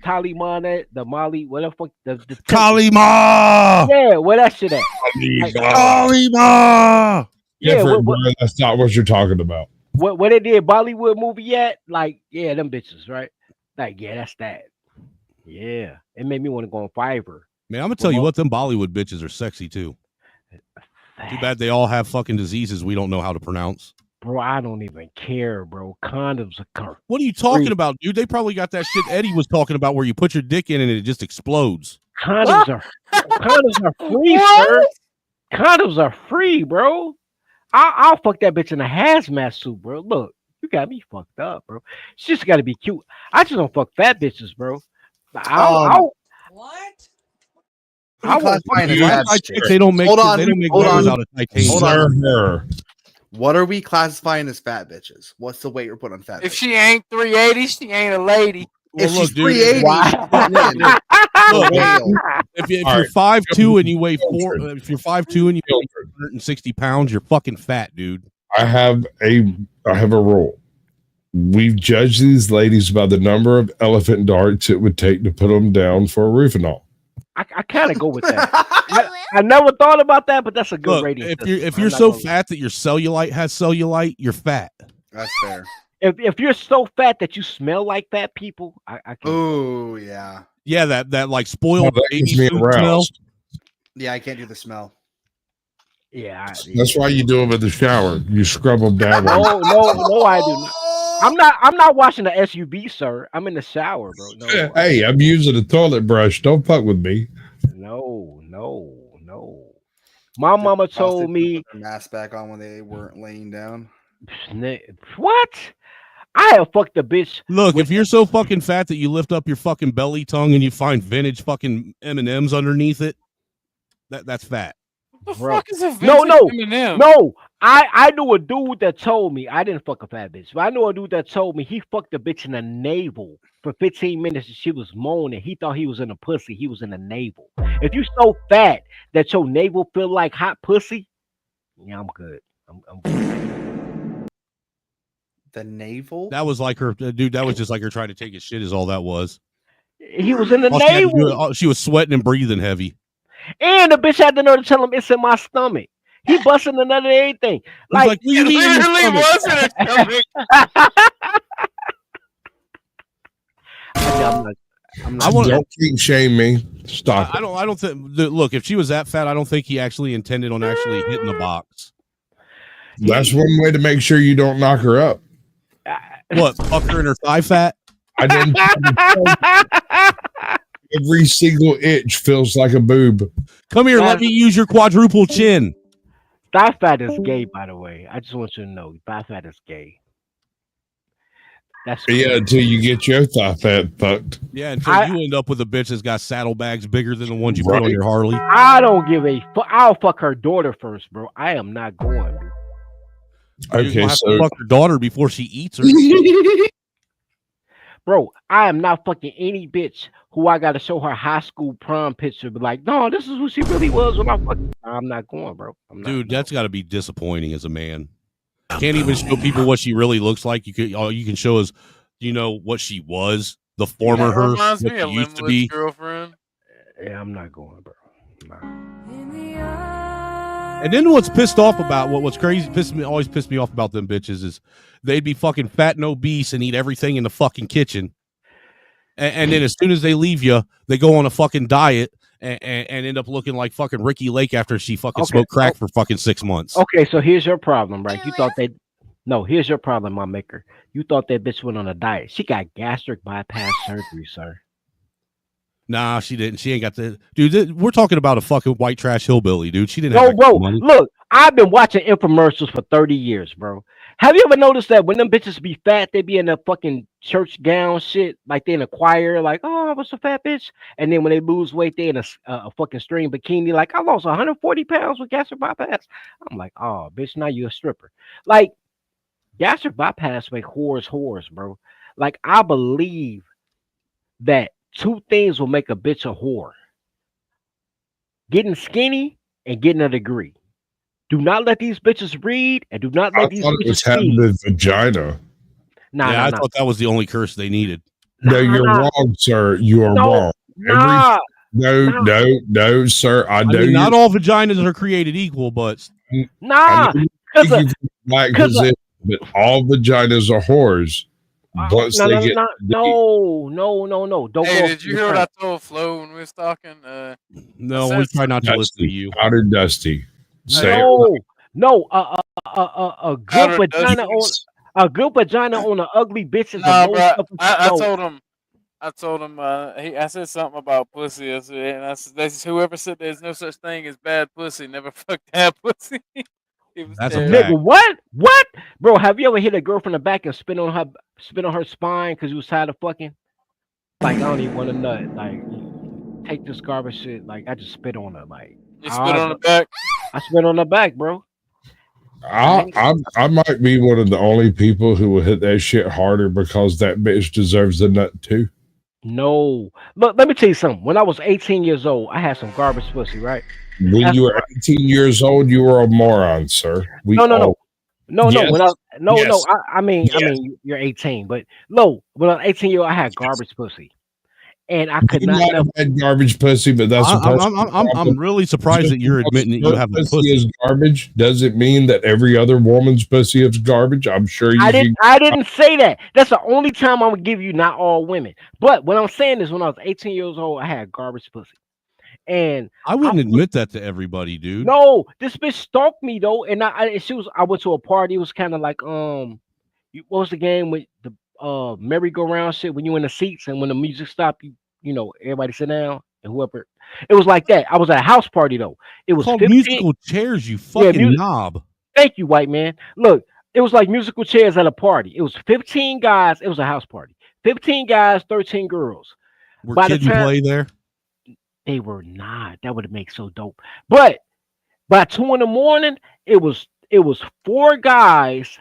Taliban, the Mali, whatever fuck the Kalima. Yeah, where that shit at? Kalima. Yeah, that's not what you're talking about. What they did Bollywood movie yet? Like, yeah, them bitches, right? Like, yeah, that's that. Yeah, it made me want to go on Fiverr. Man, I'm gonna tell you what, them Bollywood bitches are sexy too. Too bad they all have fucking diseases we don't know how to pronounce. Bro, I don't even care, bro. Condoms are What are you talking about, dude? They probably got that shit Eddie was talking about where you put your dick in and it just explodes. Condoms are free, sir. Condoms are free, bro. I'll fuck that bitch in a hazmat suit, bro. Look, you got me fucked up, bro. She just got to be cute. I just don't fuck fat bitches, bro. What? They don't make clothes out of titanium. What are we classifying as fat bitches? What's the weight we're putting on fat? If she ain't 380, she ain't a lady. If she's 380, Look, whale. if you're All right. 5'2" and you weigh if you're 5'2" and you weigh Children. 160 pounds, you're fucking fat, dude. I have a rule. We've judged these ladies by the number of elephant darts it would take to put them down for a Rufinol. I kind of go with that. I never thought about that, but that's a good Look, rating. if system. you're I'm not so gonna- fat that your cellulite has cellulite, you're fat. That's fair. if you're so fat that you smell like fat people, I can. Oh yeah. Yeah, that like spoiled that baby gets me food smell. aroused. Yeah, I can't do the smell. Yeah. That's why you do them in the shower. You scrub them down. No, I do not. I'm not washing the SUV, sir. I'm in the shower, bro. No, Hey, I'm using a toilet brush. Don't fuck with me. no. My mama told me Put their mask back on when they weren't laying down. what? I have fucked a bitch. Look, if you're so fucking fat that you lift up your fucking belly tongue and you find vintage fucking M&Ms underneath it, that's fat. The Bro. fuck is a No, vintage M&M? no. I knew a dude that told me I didn't fuck a fat bitch, but I knew a dude that told me he fucked a bitch in the navel for 15 minutes and she was moaning. He thought he was in a pussy. He was in the navel. If you so fat that your navel feel like hot pussy, yeah, I'm good. I'm good. The navel? That was like her, dude. That was just like her trying to take his shit. Is all that was. He was in the All she had to do- navel, she was sweating and breathing heavy. and the bitch had to know to tell him it's in my stomach. He busting another everything. He's like, "What do you It mean in your literally stomach?" was in her stomach. I'm I want. Don't keep shaming me. Stop I it. don't think. Look, if she was that fat, I don't think he actually intended on actually hitting the box. That's one way to make sure you don't knock her up. What? Fuck her in her thigh fat? I didn't. Every single itch feels like a boob. Come here. Let me use your quadruple chin. Thigh fat is gay, by the way. I just want you to know, thigh fat is gay. That's Yeah, until you get your thigh fat fucked. Yeah, until you end up with a bitch that's got saddlebags bigger than the ones you put on Right. your Harley. I don't give a fuck. I'll fuck her daughter first, bro. I am not going. Dude. You're Okay, gonna have so to fuck her daughter before she eats her. Bro, I am not fucking any bitch who I gotta show her high school prom picture. But like, no, this is who she really was when I fucking. I'm not going, bro. I'm not. Dude, that's got to be disappointing as a man. Can't even show people what she really looks like. All you can show is, what she was, the former That her, reminds what me she of used to Limwood's be. girlfriend. Yeah, I'm not going, bro. And then what's pissed off about what's crazy, always pissed me off about them bitches is they'd be fucking fat and obese and eat everything in the fucking kitchen. And then as soon as they leave you, they go on a fucking diet and end up looking like fucking Ricky Lake after she fucking Okay. smoked crack for fucking 6 months. Okay, so here's your problem, right? You thought they. No, here's your problem, my maker. You thought that bitch went on a diet. She got gastric bypass surgery, sir. Nah, she didn't. She ain't got the dude. We're talking about a fucking white trash hillbilly, dude. She didn't No, have that bro. kind of money. Look, I've been watching infomercials for 30 years, bro. Have you ever noticed that when them bitches be fat, they be in a fucking church gown shit, like they in a choir, like, oh, I was a fat bitch. And then when they lose weight, they in a fucking string bikini, like, I lost 140 pounds with gastric bypass. I'm like, oh, bitch, now you a stripper. Like, gastric bypass make whores, bro. Like, I believe that two things will make a bitch a whore: getting skinny and getting a degree. Do not let these bitches read, and do not let I these thought it was bitches having feed. the vagina. Nah, yeah, nah, I nah. thought that was the only curse they needed. No, you're wrong, sir. You are No, wrong. nah, No, sir. I I know mean, you. not all vaginas are created equal, but nah. I know you Cause think you black position, but all vaginas are whores. Once no, they no, get no. Don't Hey, go. did you hear what I told Flo when we was talking? no, I we said try not to dusty, listen to you. powder dusty. Say it No, a good Powder vagina dusties. on a good vagina on an ugly bitch is Nah, a low bro. I no. told him. I said something about pussy. I said, and I said, whoever said there's no such thing as bad pussy never fucked that pussy. It was That's a terrible. fact. Nigga, what? What? Bro, have you ever hit a girl from the back and spit on her spine because you was tired of fucking? Like, I don't even want to nut. Like, take this garbage shit. Like, I just spit on her. Like, You spit on the back. I spit on the back, bro. I might be one of the only people who will hit that shit harder because that bitch deserves the nut too. No. Look, let me tell you something. When I was 18 years old, I had some garbage pussy, right? When That's you were 18 years old, you were a moron, sir. We no, no, no. all No, yes, When yes, I mean, yes. you're 18, but no, when I was 18 year old, I had garbage pussy, and I could You not might never. have had garbage pussy, but that's a personal I'm problem. really surprised Just that you're because admitting that you your have a pussy pussy. is garbage doesn't mean that every other woman's pussy is garbage. I'm sure you can. I didn't say that. That's the only time I'm gonna give you not all women. But what I'm saying is, when I was 18 years old, I had garbage pussy, and I wouldn't admit that to everybody, dude. no, this bitch stalked me though, and I went to a party. It was kind of like what was the game with the merry-go-round shit when you in the seats and when the music stopped, you know everybody sit down and whoever. It was like that. I was at a house party though. It was Called 15 musical chairs, you Yeah, fucking knob. Thank you, white man. Look, it was like musical chairs at a party. It was 15 guys. It was a house party. 15 guys, 13 girls. Were By the Kid and time Play there? they were not, that would have made so dope. But by 2 in the morning, it was 4 guys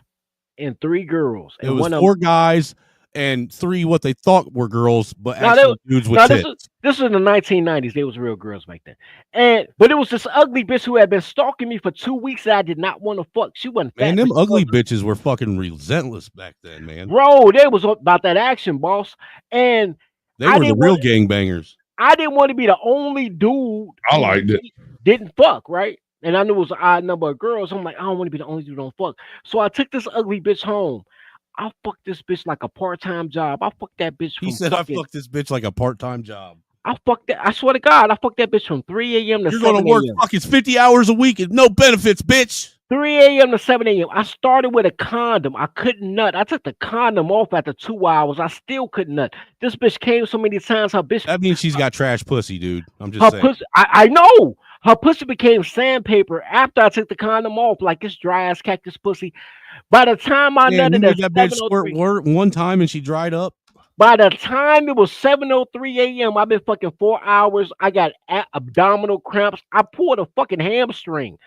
and 3 girls. It And was one of 4 guys and 3 what they thought were girls, but Now, actually dudes with this tits. is in the 1990s. They was real girls back then. But it was this ugly bitch who had been stalking me for 2 weeks that I did not want to fuck. She wasn't fat. Man, but them she ugly was- bitches were fucking relentless back then, man. Bro, they was about that action, boss. And They I were the didn't real want- gangbangers. I didn't want to be the only dude I who liked it. didn't fuck, right? And I knew it was an odd number of girls. I'm like, I don't want to be the only dude who don't fuck. So I took this ugly bitch home. I fucked this bitch like a part-time job. I fucked that bitch from He said, fucking, I fucked this bitch like a part-time job. I fucked that. I swear to God, I fucked that bitch from 3 a.m. to You're 7 going to work a.m. fucking 50 hours a week and no benefits, bitch. 3 a.m. to 7 a.m. I started with a condom. I couldn't nut. I took the condom off after 2 hours. I still couldn't nut. This bitch came so many times. Her bitch. That means she's got trash pussy, dude. I'm just Her saying. pussy. I know. Her pussy became sandpaper after I took the condom off, like this dry ass cactus pussy. By the time I Man, you nutted made at that bitch 7:03 squirt one time and she dried up. by the time it was 7:03 a.m., I've been fucking 4 hours. I got abdominal cramps. I pulled a fucking hamstring.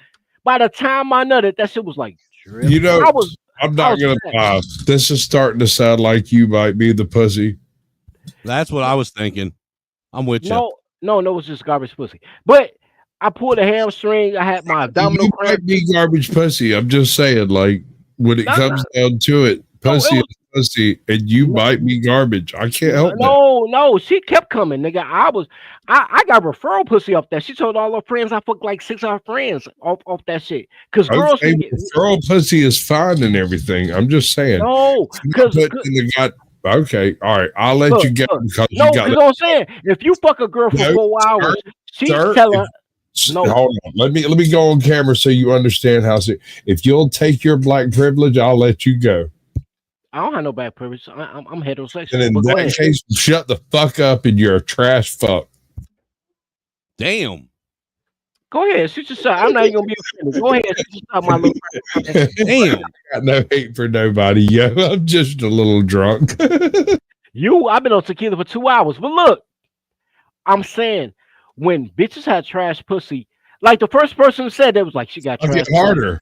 By the time I nutted, that shit was like drip. You know, I'm I not was gonna mad. lie. This is starting to sound like you might be the pussy. That's what I was thinking. I'm with you. No, it was just garbage pussy. But I pulled a hamstring. I had my abdominal You cramp. might be garbage pussy. I'm just saying, like when it Nah. comes down to it, pussy is pussy, and you might be garbage. I can't help that. No, she kept coming, nigga. I got referral pussy off that. She told all her friends I fucked like 6 of her friends off that shit. Cause girls Okay, think referral pussy is fine and everything. I'm just saying. no, Not putting in the gut. Okay, all right. I'll let you get because no, you got. you know what I'm saying. If you fuck a girl for No, 4 hours, she's sir, telling No, hold on. Let me go on camera so you understand how. If you'll take your black privilege, I'll let you go. I don't have no bad privilege. I'm heterosexual. And in but go that ahead. case, shut the fuck up and you're a trash fuck. Damn. Go ahead, shoot your shot. I'm not even gonna be offended. Go ahead, shoot your shot, my little friend. Damn. I got no hate for nobody, yo. I'm just a little drunk. I've been on tequila for 2 hours. But look, I'm saying when bitches had trash pussy, like the first person who said that was like she got I trash get harder,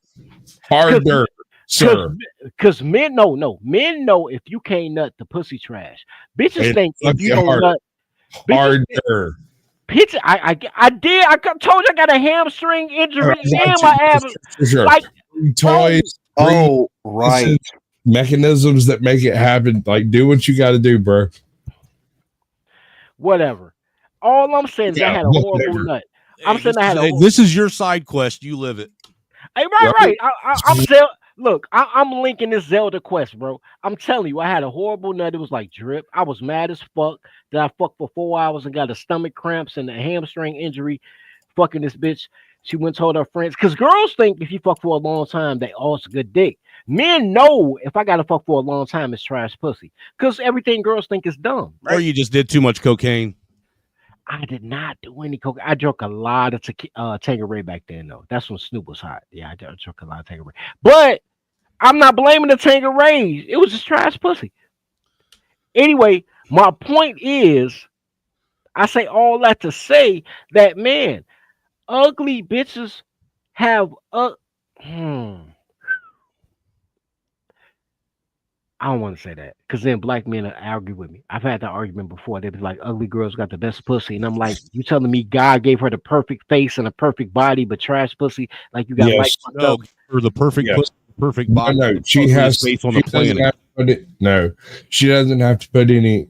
sir. Because men know if you can't nut, the pussy trash. Bitches Hey, think fuck if you you don't harder. nut, Harder. bitch, I told you I got a hamstring injury and my abs. For sure. Like, Toys. Oh, right. pieces, Mechanisms that make it happen. Like, do what you got to do, bro. whatever. All I'm saying is I had a horrible nut. I'm saying I had a Hey, this is your side quest. You live it. Hey, right. I'm Zelda. Look, I'm linking this Zelda quest, bro. I'm telling you, I had a horrible nut. It was like drip. I was mad as fuck that I fucked for 4 hours and got a stomach cramps and a hamstring injury. Fucking this bitch. She went and told her friends. Because girls think if you fuck for a long time, they it's a good dick. Men know if I got to fuck for a long time, it's trash pussy. Because everything girls think is dumb. Or you just did too much cocaine. I did not do any coke. I drank a lot of Tanqueray back then, though. That's when Snoop was hot. Yeah, I drank a lot of Tanqueray. But I'm not blaming the Tanqueray. It was just trash pussy. Anyway, my point is, I say all that to say that, man, ugly bitches have I I don't want to say that because then black men argue with me. I've had that argument before. They be like, ugly girls got the best pussy. And I'm like, you telling me God gave her the perfect face and a perfect body, but trash pussy? Like you got Yes. life fucked No, up. for the perfect Yes. pussy, perfect body. No, she has face on she the doesn't planet. have to put it. No, she doesn't have to put any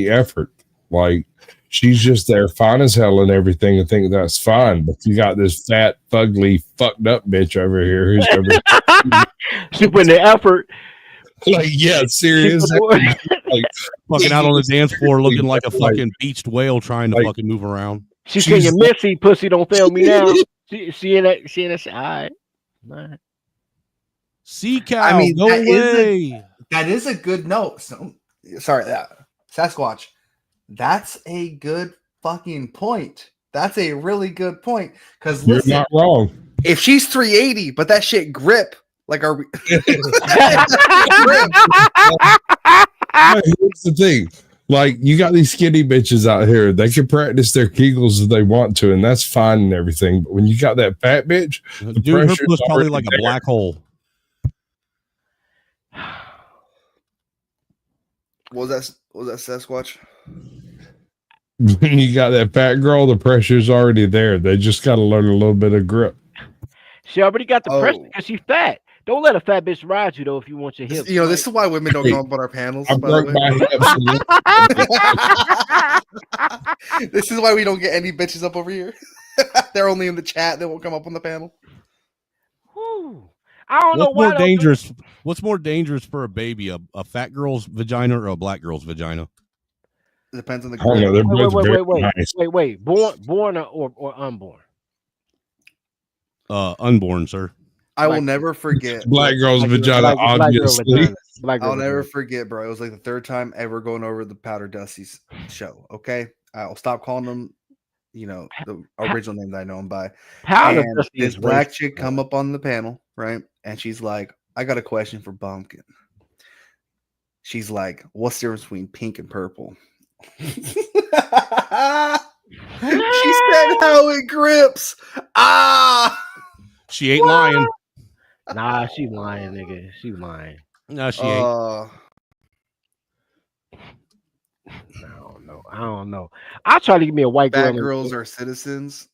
effort. Like she's just there, fine as hell and everything, and think that's fine. But you got this fat, fugly, fucked up bitch over here who's over She put in the effort. like, yeah, serious. Like, Fucking out on the dance floor looking like a Like- fucking beached whale trying to fucking move around. She's singing Missy, pussy don't fail me now. She in that shit. All right. Sea cow, I mean, no way. That is a good note. So, sorry, Sasquatch. That's a good fucking point. That's a really good point. Because you're listen, not wrong. if she's 380, but that shit grip, like our No, here's the thing. Like, you got these skinny bitches out here. They can practice their Kegels if they want to, and that's fine and everything. But when you got that fat bitch, the Dude, her pressure's puss probably already like a there. black hole. what was that Sasquatch? When you got that fat girl, the pressure's already there. They just got to learn a little bit of grip. She already got the pressure Oh. because she's fat. Don't let a fat bitch ride you though if you want your hips. You know, this is why women don't Hey, come up on our panels. I By the broke my way. This is why we don't get any bitches up over here. They're only in the chat. They won't come up on the panel. Whew. I don't know What's why. more dangerous? What's more dangerous for a baby, a fat girl's vagina or a black girl's vagina? It depends on the I don't know. They're both very nice. Wait. Born or unborn? Unborn, sir. I will never forget. Black girl's vagina, obviously. I'll never forget, bro. It was like the third time ever going over the Powder Dusty's show. Okay, I'll stop calling them, you know, the original name that I know them by. Powder And Dusty this is black racist, chick come up on the panel, right? And she's like, "I got a question for Bumpkin." She's like, "What's the difference between pink and purple?" She said, "How it grips." Ah. She ain't lying. Nah, she lying, nigga. She lying. No, she ain't. I don't know. I try to give me a white girl. Fat girls are citizens.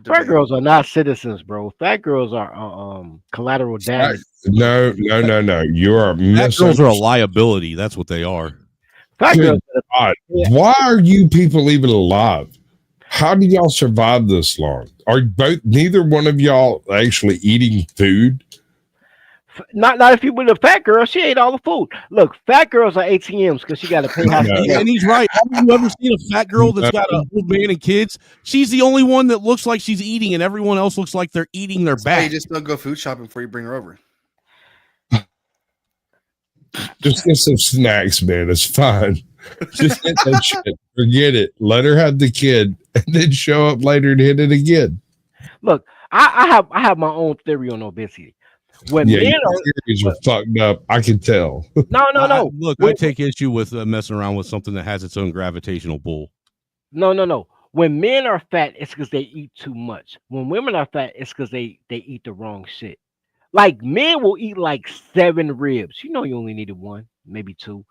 Fat girls are not citizens, bro. Fat girls are collateral damage. No. You are Fat girls are a liability. That's what they are. Fat Good girls. God. Why are you people even alive? How do y'all survive this long? Are neither one of y'all actually eating food? Not if you with a fat girl, she ate all the food. Look, fat girls are ATMs because she got to pay half. Yeah, and he's right. Have you ever seen a fat girl that's got an old man and kids? She's the only one that looks like she's eating, and everyone else looks like they're eating their You back. just don't go food shopping before you bring her over. Just get some snacks, man. It's fine. Just hit that shit. Forget it. Let her have the kid, and then show up later and hit it again. Look, I have my own theory on obesity. When Yeah, men your are theories are fucked up. I can tell. no. Look, I take issue with messing around with something that has its own gravitational pull. No. When men are fat, it's because they eat too much. When women are fat, it's because they eat the wrong shit. Like men will eat like 7 ribs. You know, you only needed 1, maybe 2.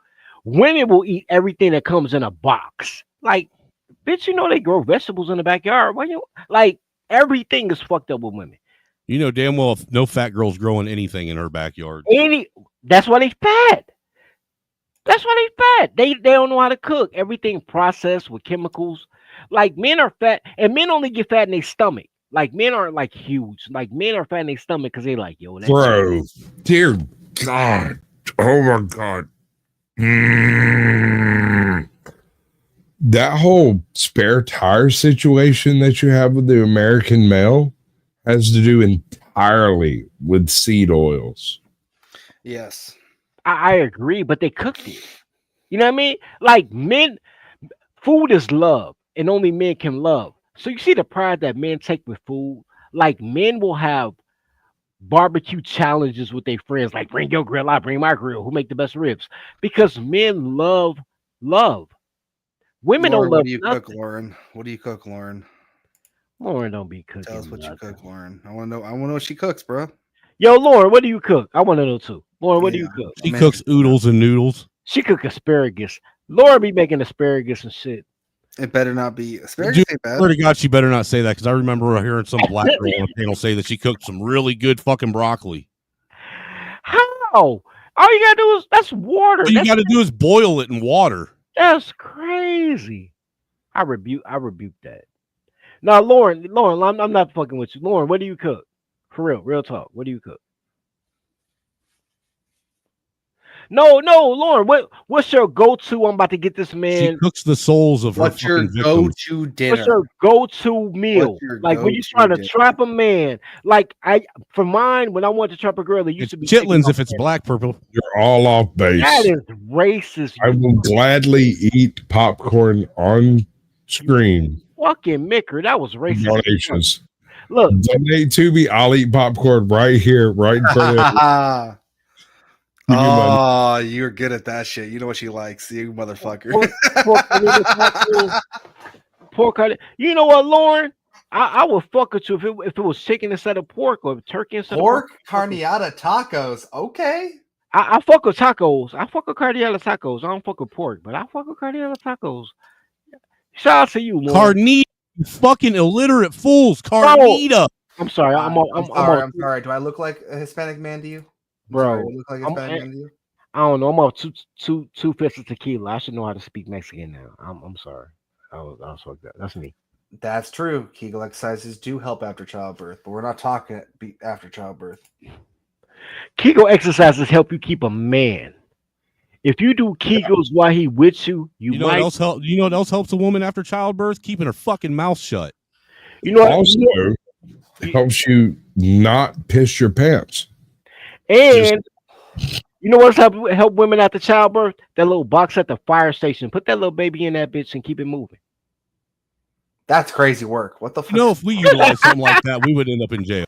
Women will eat everything that comes in a box. Like, bitch, you know they grow vegetables in the backyard. Why you like everything is fucked up with women. You know damn well if no fat girl's growing anything in her backyard. That's why they fat. That's why they fat. They don't know how to cook. Everything processed with chemicals. Like men are fat, and men only get fat in their stomach. Like men aren't like huge. Like men are fat in their stomach because they like, yo, that's Bro, dear God. Oh my God. That whole spare tire situation that you have with the American male has to do entirely with seed oils. Yes. I agree, but they cooked it. You know what I mean? Like men, food is love, and only men can love. So you see the pride that men take with food. Like men will have barbecue challenges with their friends, like bring your grill, I bring my grill. Who make the best ribs? Because men love love. Women Lauren, don't love what do you nothing. cook, Lauren? What do you cook, Lauren? Lauren don't be cooking. Tell us what you nothing. cook, Lauren. I want to know. I want to know what she cooks, bro. Yo, Lauren, what do you cook? I want to know too. Lauren, what do you cook? She cooks oodles and noodles. She cook asparagus. Lauren be making asparagus and shit. It better not be asparagus. Dude, Ain't bad. swear to God, she better not say that because I remember hearing some black girl on the panel say that she cooked some really good fucking broccoli. How? All you gotta do is that's water. All you got to do is boil it in water. That's crazy. I rebuke that. Now, Lauren, I'm not fucking with you. Lauren, what do you cook? For real talk. What do you cook? No, Lauren, what's your go-to? I'm about to get this man. She cooks the souls of What's her your fucking victims. go-to dinner? What's your go-to meal? Like when you're trying to trap a man. Like for mine, when I want to trap a girl, it used to be chitlins if it's black purple. You're all off base. That is racist. I will gladly eat popcorn on screen. Fucking Micker, that was racist. Donations. Look, donate to me. I'll eat popcorn right here, right in front of you. Oh, you're good at that shit. You know what she likes, you motherfucker. Pork. You know what, Lauren? I would fuck with you if it was chicken instead of pork or turkey instead Pork of pork. carniata tacos. Okay. I fuck with tacos. I fuck with carniata tacos. I don't fuck with pork, but I fuck with carniata tacos. Shout out to you, Lauren. Carnita, you fucking illiterate fools. Carnita. I'm sorry. I'm sorry. Do I look like a Hispanic man to you? Bro, Do I look like a Hispanic man to you? I don't know. I'm off two fifths of tequila. I should know how to speak Mexican now. I'm sorry. I was fucked up. That's me. That's true. Kegel exercises do help after childbirth, but we're not talking after childbirth. Kegel exercises help you keep a man. If you do Kegels while he with you, You know what else helps? You know what else helps a woman after childbirth? Keeping her fucking mouth shut. You know what? Also, it helps you not piss your pants. And you know what's help women after childbirth? That little box at the fire station. Put that little baby in that bitch and keep it moving. That's crazy work. What the fuck? You know, if we utilize something like that, we would end up in jail.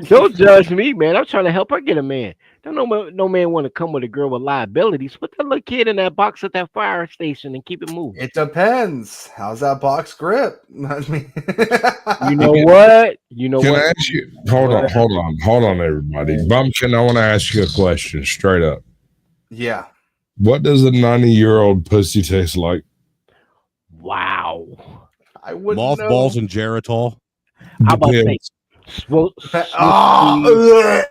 Don't judge me, man. I'm trying to help her get a man. Don't no man want to come with a girl with liabilities. Put that little kid in that box at that fire station and keep it moving. It depends. How's that box grip? I mean, You know what? You know Can what? I ask you? Hold on, everybody. Bumpkin, I want to ask you a question straight up. Yeah. What does a 90-year-old pussy taste like? Wow. I wouldn't Mothballs and Geritol. How about say Depends. Oh,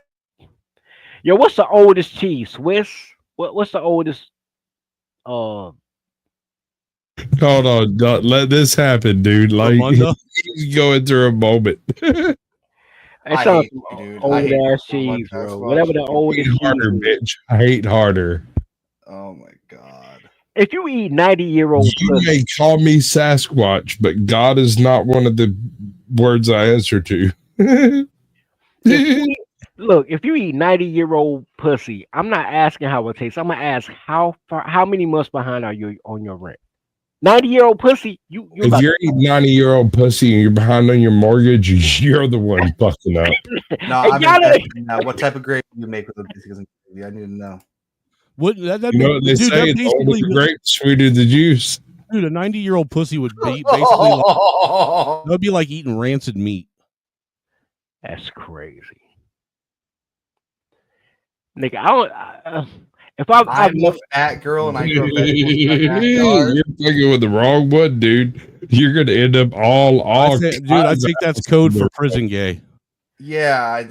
Yo, what's the oldest cheese? Swiss? What's the oldest? Hold on, don't let this happen, dude. Like Armando? he's going through a moment. It's I not hate you, dude. I old hate ass you so much, cheese, bro. Sasquatch. Whatever the Hate oldest harder, cheese. bitch. I hate harder. Oh my god. If you eat 90-year-old You pussy, may call me Sasquatch, but God is not one of the words I answer to. if you eat 90-year-old pussy, I'm not asking how it tastes. I'm gonna ask how many months behind are you on your rent? 90-year-old pussy, you If about you're eating 90-year-old pussy and you're behind on your mortgage, you're the one fucking up. No, Hey, I'm y'all interested now. What type of gravy you make with the biscuits and gravy? I need to know. What that You know what they dude, say? that The older basically, the grape, sweeter the juice. dude, a 90-year-old pussy would be basically like, that would be like eating rancid meat. That's crazy. Nigga, I don't. If I'm a fat girl and I grow vegetables in my backyard. You're thinking with the wrong one, dude. You're gonna end up all I think that's code for prison gay. Yeah,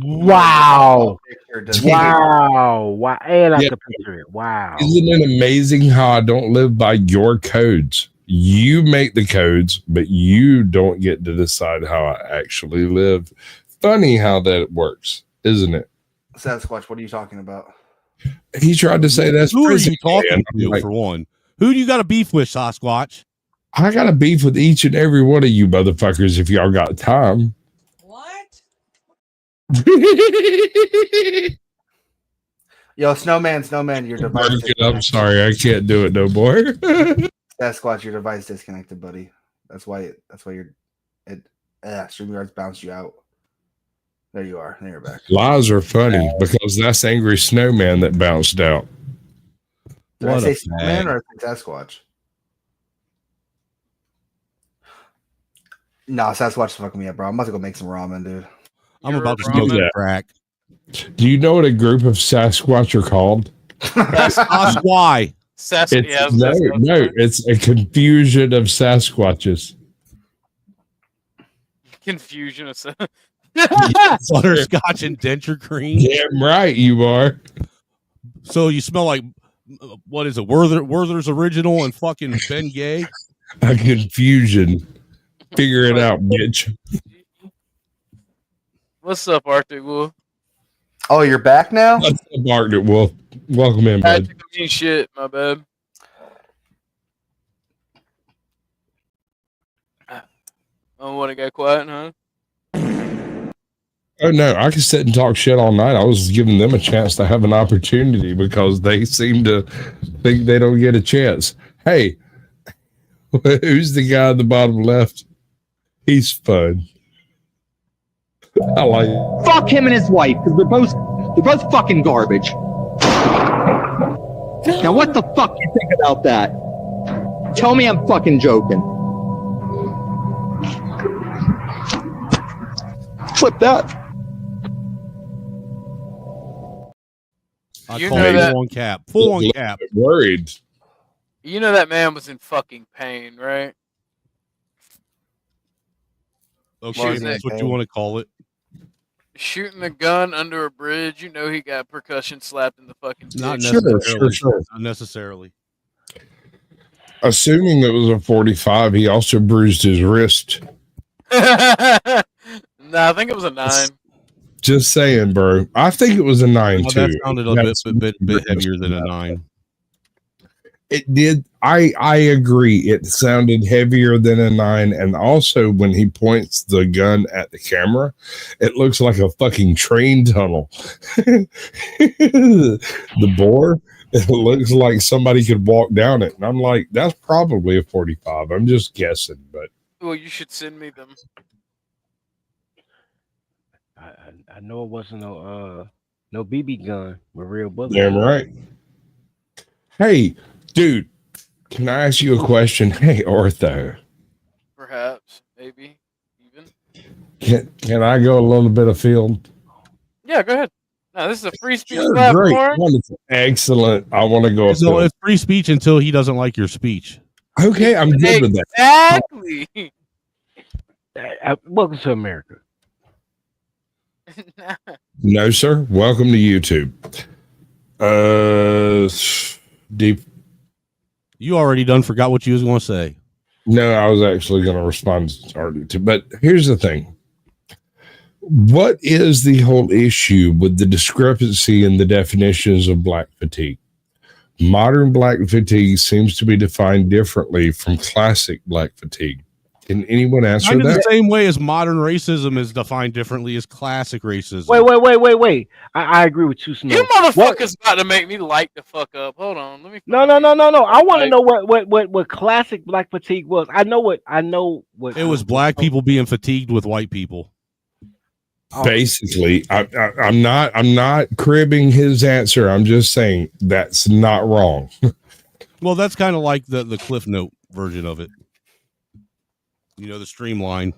Wow. Picture Wow. And I Yeah. can picture it. Wow. Isn't it amazing how I don't live by your codes? You make the codes, but you don't get to decide how I actually live. Funny how that works, isn't it? Sasquatch, what are you talking about? He tried to say that's Who are prison you talking gay, and I'm to, like, for one? Who do you got a beef with, Sasquatch? I got a beef with each and every one of you motherfuckers if y'all got time. Yo, Snowman, your device. I'm sorry, I can't do it no more. Sasquatch, your device disconnected, buddy. That's why StreamYard's bounced you out. There you are. There you're back. Lies are funny because that's Angry Snowman that bounced out. Did I say Snowman or Sasquatch? Nah, Sasquatch fucking me up, bro. I'm about to go make some ramen, dude. I'm about to Do smoke that. crack. Do you know what a group of Sasquatch are called? Sasquatch. It's a confusion of Sasquatches. Confusion of Butterscotch and denture cream. Damn right you are. So you smell like what is it? Werther's Original and fucking Ben Gay. A confusion. Figure it out, bitch. What's up, Arctic Wolf? Oh, you're back now? What's up, Arctic Wolf? Welcome in, I bud. took a mean shit. My bad. Oh, what? It got quiet, huh? Oh no, I can sit and talk shit all night. I was giving them a chance to have an opportunity because they seem to think they don't get a chance. Hey, who's the guy at the bottom left? He's fun. I like it. Fuck him and his wife, because they're both fucking garbage. Now what the fuck you think about that? Tell me I'm fucking joking. Flip that. I You call know it that- full on cap. Full on cap. Worried. You know that man was in fucking pain, right? Okay, Shooting if that's that- what you want to call it. Shooting the gun under a bridge. You know he got percussion slapped in the fucking dick. Not Sure, necessarily. sure. Not necessarily. Assuming it was a 45, he also bruised his wrist. Nah, I think it was a 9. Just saying, bro. I think it was a 9 Oh, too. that sounded a bit heavier than a 9. It did. I agree. It sounded heavier than a 9, and also when he points the gun at the camera, it looks like a fucking train tunnel. The bore, it looks like somebody could walk down it, and I'm like, that's probably a 45. I'm just guessing, but Well, you should send me them. I know it wasn't no BB gun with real bullets. damn right. Hey, dude, can I ask you a question? Hey, Ortho, Perhaps, maybe, even. can I go a little bit afield? Yeah, go ahead. No, this is a free speech Sure, platform. great, wonderful, excellent. I want to go So afield. it's free speech until he doesn't like your speech. Okay, I'm good with that. Exactly. Welcome to America. No, sir. Welcome to YouTube. Deep. You already done forgot what you was going to say. No, I was actually going to respond to, but here's the thing. What is the whole issue with the discrepancy in the definitions of black fatigue? Modern black fatigue seems to be defined differently from classic black fatigue. Can anyone answer Kind of the that? same way as modern racism is defined differently as classic racism. Wait. I agree with you, Snow. You motherfuckers about to make me light the fuck up. Hold on, let me. No. I want to know what classic black fatigue was. I know what. It was black people being fatigued with white people. Basically, I'm not cribbing his answer. I'm just saying that's not wrong. Well, that's kind of like the Cliff Note version of it. You know, the streamline.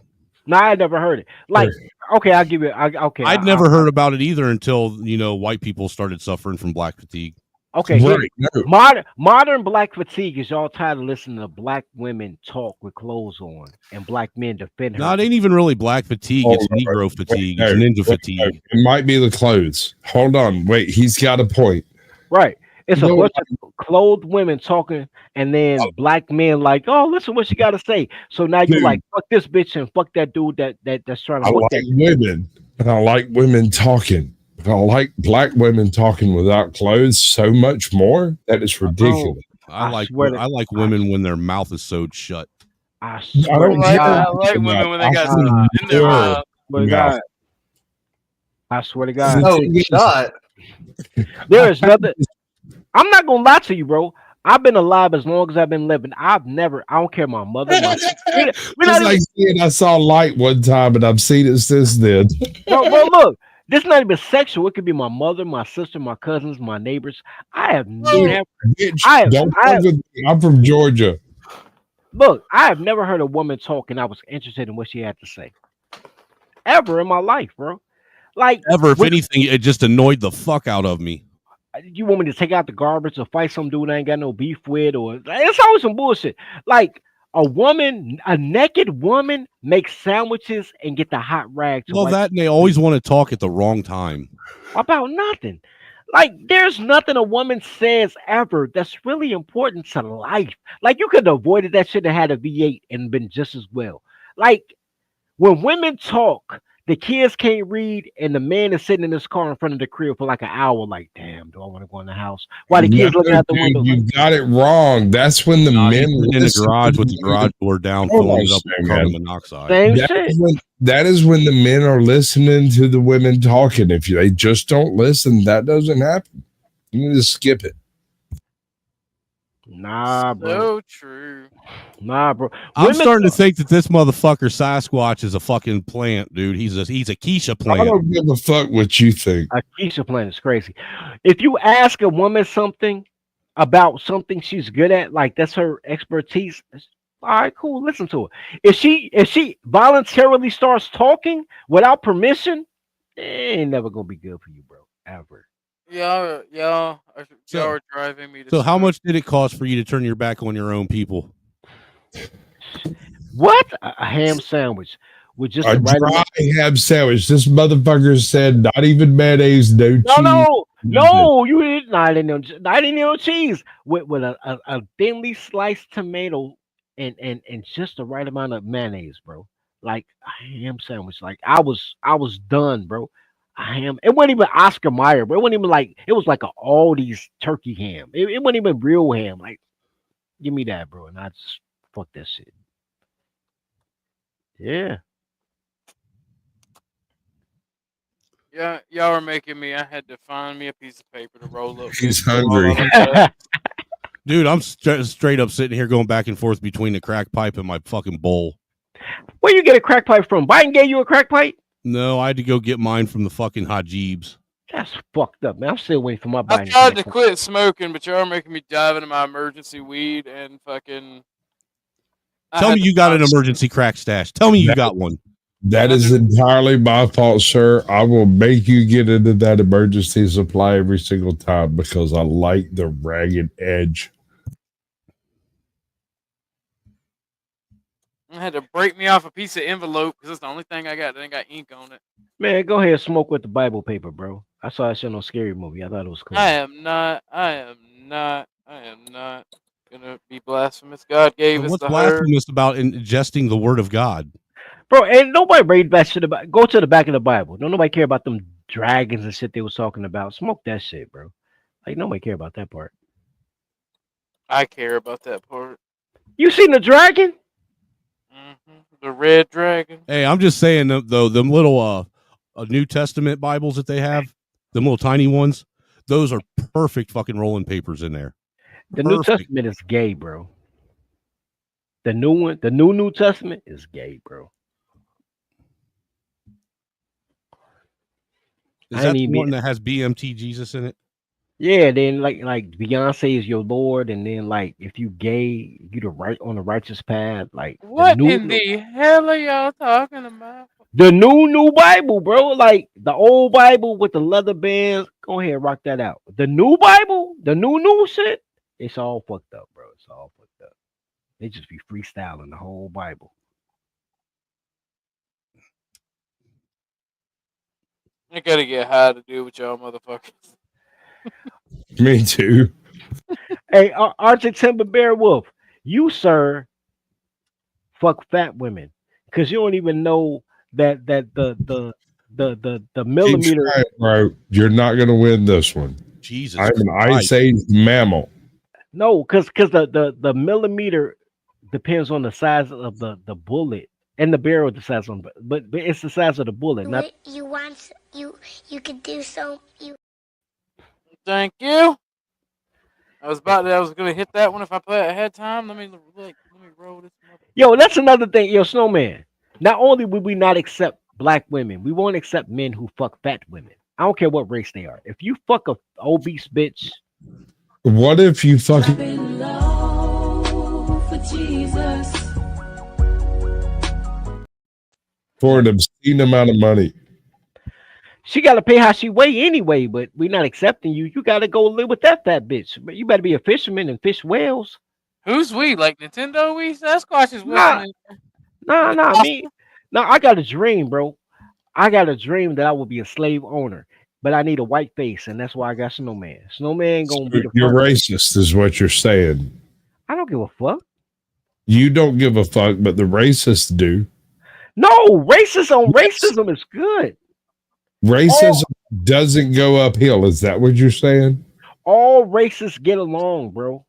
No, I had never heard it. Like, okay, I'll give it. Okay, I'd never heard about it either until, white people started suffering from black fatigue. Okay, Right, modern black fatigue is y'all tired of listening to black women talk with clothes on and black men defend her. No, it ain't even really black fatigue. It's Hold on, Negro wait, fatigue. no, It's ninja wait, fatigue. no, it might be the clothes. Hold on. Wait, he's got a point. Right. It's a No, bunch of clothed women talking, and then black men like, oh, listen what she got to say. So now you're Dude. like, fuck this bitch and fuck that dude that's trying to I fuck like that. women, and I like women talking. But I like black women talking without clothes so much more. That is ridiculous. I like swear to- women when their mouth is sewed shut. I I swear don't to care. I God. like women when they got I some in their swear mouth. Swear to to God. God. I swear to God. Oh, shot. There is nothing. I'm not gonna lie to you, bro. I've been alive as long as I've been living. I don't care my mother. My sister. We're not It's even- like saying I saw light one time, and I've seen it since then. bro, look, this is not even sexual. It could be my mother, my sister, my cousins, my neighbors. I have never. Bitch, I have- don't I fuck have- with me. I'm from Georgia. Look, I have never heard a woman talk and I was interested in what she had to say. Ever in my life, bro. Like Ever, if anything, it just annoyed the fuck out of me. you want me to take out the garbage or fight some dude I ain't got no beef with, or it's always some bullshit. Like a naked woman makes sandwiches and get the hot rag to Well, wipe that and they always want to talk at the wrong time. about nothing. Like there's nothing a woman says ever that's really important to life. Like you could have avoided that shit and had a V8 and been just as well. Like when women talk, the kids can't read, and the man is sitting in his car in front of the crib for like an hour. Like, damn, do I want to go in the house? While the kids looking out the window. You got it wrong. That's when the men in the garage with the garage door down, filling it up with carbon monoxide. That is when the men are listening to the women talking. If they just don't listen, that doesn't happen. You need to skip it. Nah, bro. So true. Nah, bro. I'm starting to think that this motherfucker Sasquatch is a fucking plant, dude. He's a Keisha I plant. don't give a fuck what you think. A Keisha plant is crazy. If you ask a woman something about something she's good at, like that's her expertise, all right, cool. Listen to her. If she voluntarily starts talking without permission, it ain't never gonna be good for you, bro. Ever. Y'all are driving me to. So how much did it cost for you to turn your back on your own people? What? A ham sandwich with just A the right dry ham sandwich. This motherfucker said not even mayonnaise, no cheese. No, you didn't. Not in no cheese with a thinly sliced tomato and just the right amount of mayonnaise, bro. Like a ham sandwich. Like I was done, bro. A ham. It wasn't even Oscar Mayer, bro. It wasn't even like it was like a Aldi's turkey ham. It wasn't even real ham. Like, give me that, bro. And I just fuck that shit. Yeah. Yeah, y'all were making me. I had to find me a piece of paper to roll up. He's hungry. Dude, I'm straight up sitting here going back and forth between the crack pipe and my fucking bowl. Where you get a crack pipe from? Biden gave you a crack pipe? No, I had to go get mine from the fucking Hajibs. That's fucked up, man. I'm still waiting for my I Biden. tried to quit smoking, but y'all are making me dive into my emergency weed and fucking. Tell me you got an emergency crack stash. Tell me you got one. That is entirely my fault, sir. I will make you get into that emergency supply every single time because I like the ragged edge. I had to break me off a piece of envelope because it's the only thing I got that ain't got ink on it. Man, go ahead and smoke with the Bible paper, bro. I saw that shit on Scary Movie. I thought it was cool. I am not gonna be blasphemous. God gave And us what's the herb. blasphemous about ingesting the word of God? Bro, and nobody read that shit about. Go to the back of the Bible. Don't nobody care about them dragons and shit they was talking about. Smoke that shit, bro. Like nobody care about that part. I care about that part. You seen the dragon? The red dragon. Hey, I'm just saying though, them little New Testament Bibles that they have, them little tiny ones, those are perfect fucking rolling papers in there. The New Testament is gay, bro. The new one, the New Testament is gay, bro. Is that the one that has BMT Jesus in it? Yeah, then like Beyonce is your Lord, and then like if you gay, you the right on the righteous path. Like What in the hell are y'all talking about? the new Bible, bro. Like the old Bible with the leather bands. Go ahead, rock that out. The new Bible, the new shit. It's all fucked up, bro. It's all fucked up. They just be freestyling the whole Bible. I gotta get high to do with y'all motherfuckers. Me too. Hey, Arctic Timber Bear Wolf, you sir, fuck fat women because you don't even know that the millimeter. Keep trying, bro. You're not gonna win this one. Jesus, I'm an Ice Age mammal. No, because the millimeter depends on the size of the bullet and the barrel the size on, but it's the size of the bullet. Not You want you could do so. You Thank you. I was gonna hit that one if I play it ahead of time. Let me roll this. yo, that's another thing. Yo, Snowman. Not only would we not accept black women, we won't accept men who fuck fat women. I don't care what race they are. If you fuck a obese bitch, What if you fucking for Jesus. for an obscene amount of money. She got to pay how she weigh anyway, but we're not accepting you. You got to go live with that fat bitch. But you better be a fisherman and fish whales. Who's we? Like Nintendo? We Sasquatch is Nah. with Me. No, I got a dream, bro. I got a dream that I will be a slave owner, but I need a white face, and that's why I got Snowman. Snowman gonna be the You're first. racist, is what you're saying. I don't give a fuck. You don't give a fuck, but the racists do. No, racism is good. Racism doesn't go uphill. Is that what you're saying? All racists get along, bro.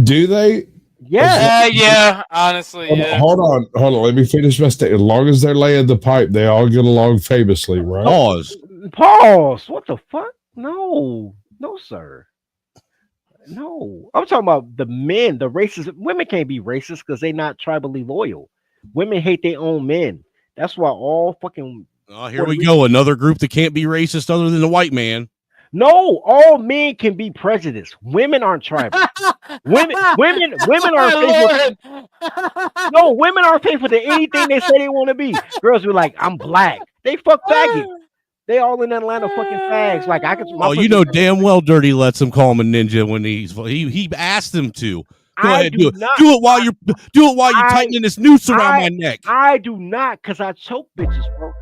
Do they? Yeah. Yeah. Honestly, yeah. Hold on. Let me finish my statement. As long as they're laying the pipe, they all get along famously, right? Pause. What the fuck? No, sir. No, I'm talking about the men, the racists. Women can't be racist because they're not tribally loyal. Women hate their own men. That's why all fucking. Oh, here we go. Another group that can't be racist other than the white man. No, all men can be prejudiced. Women aren't tribal. women aren't faithful. No, women aren't faithful to anything they say they want to be. Girls be like, I'm black. They fuck faggot. They all in Atlanta fucking fags. Like I could. Oh, you know damn well Dirty lets him call him a ninja when he asked him to. Go ahead, do it. Do it while you're tightening this noose around my neck. I do not, cause I choke bitches, bro.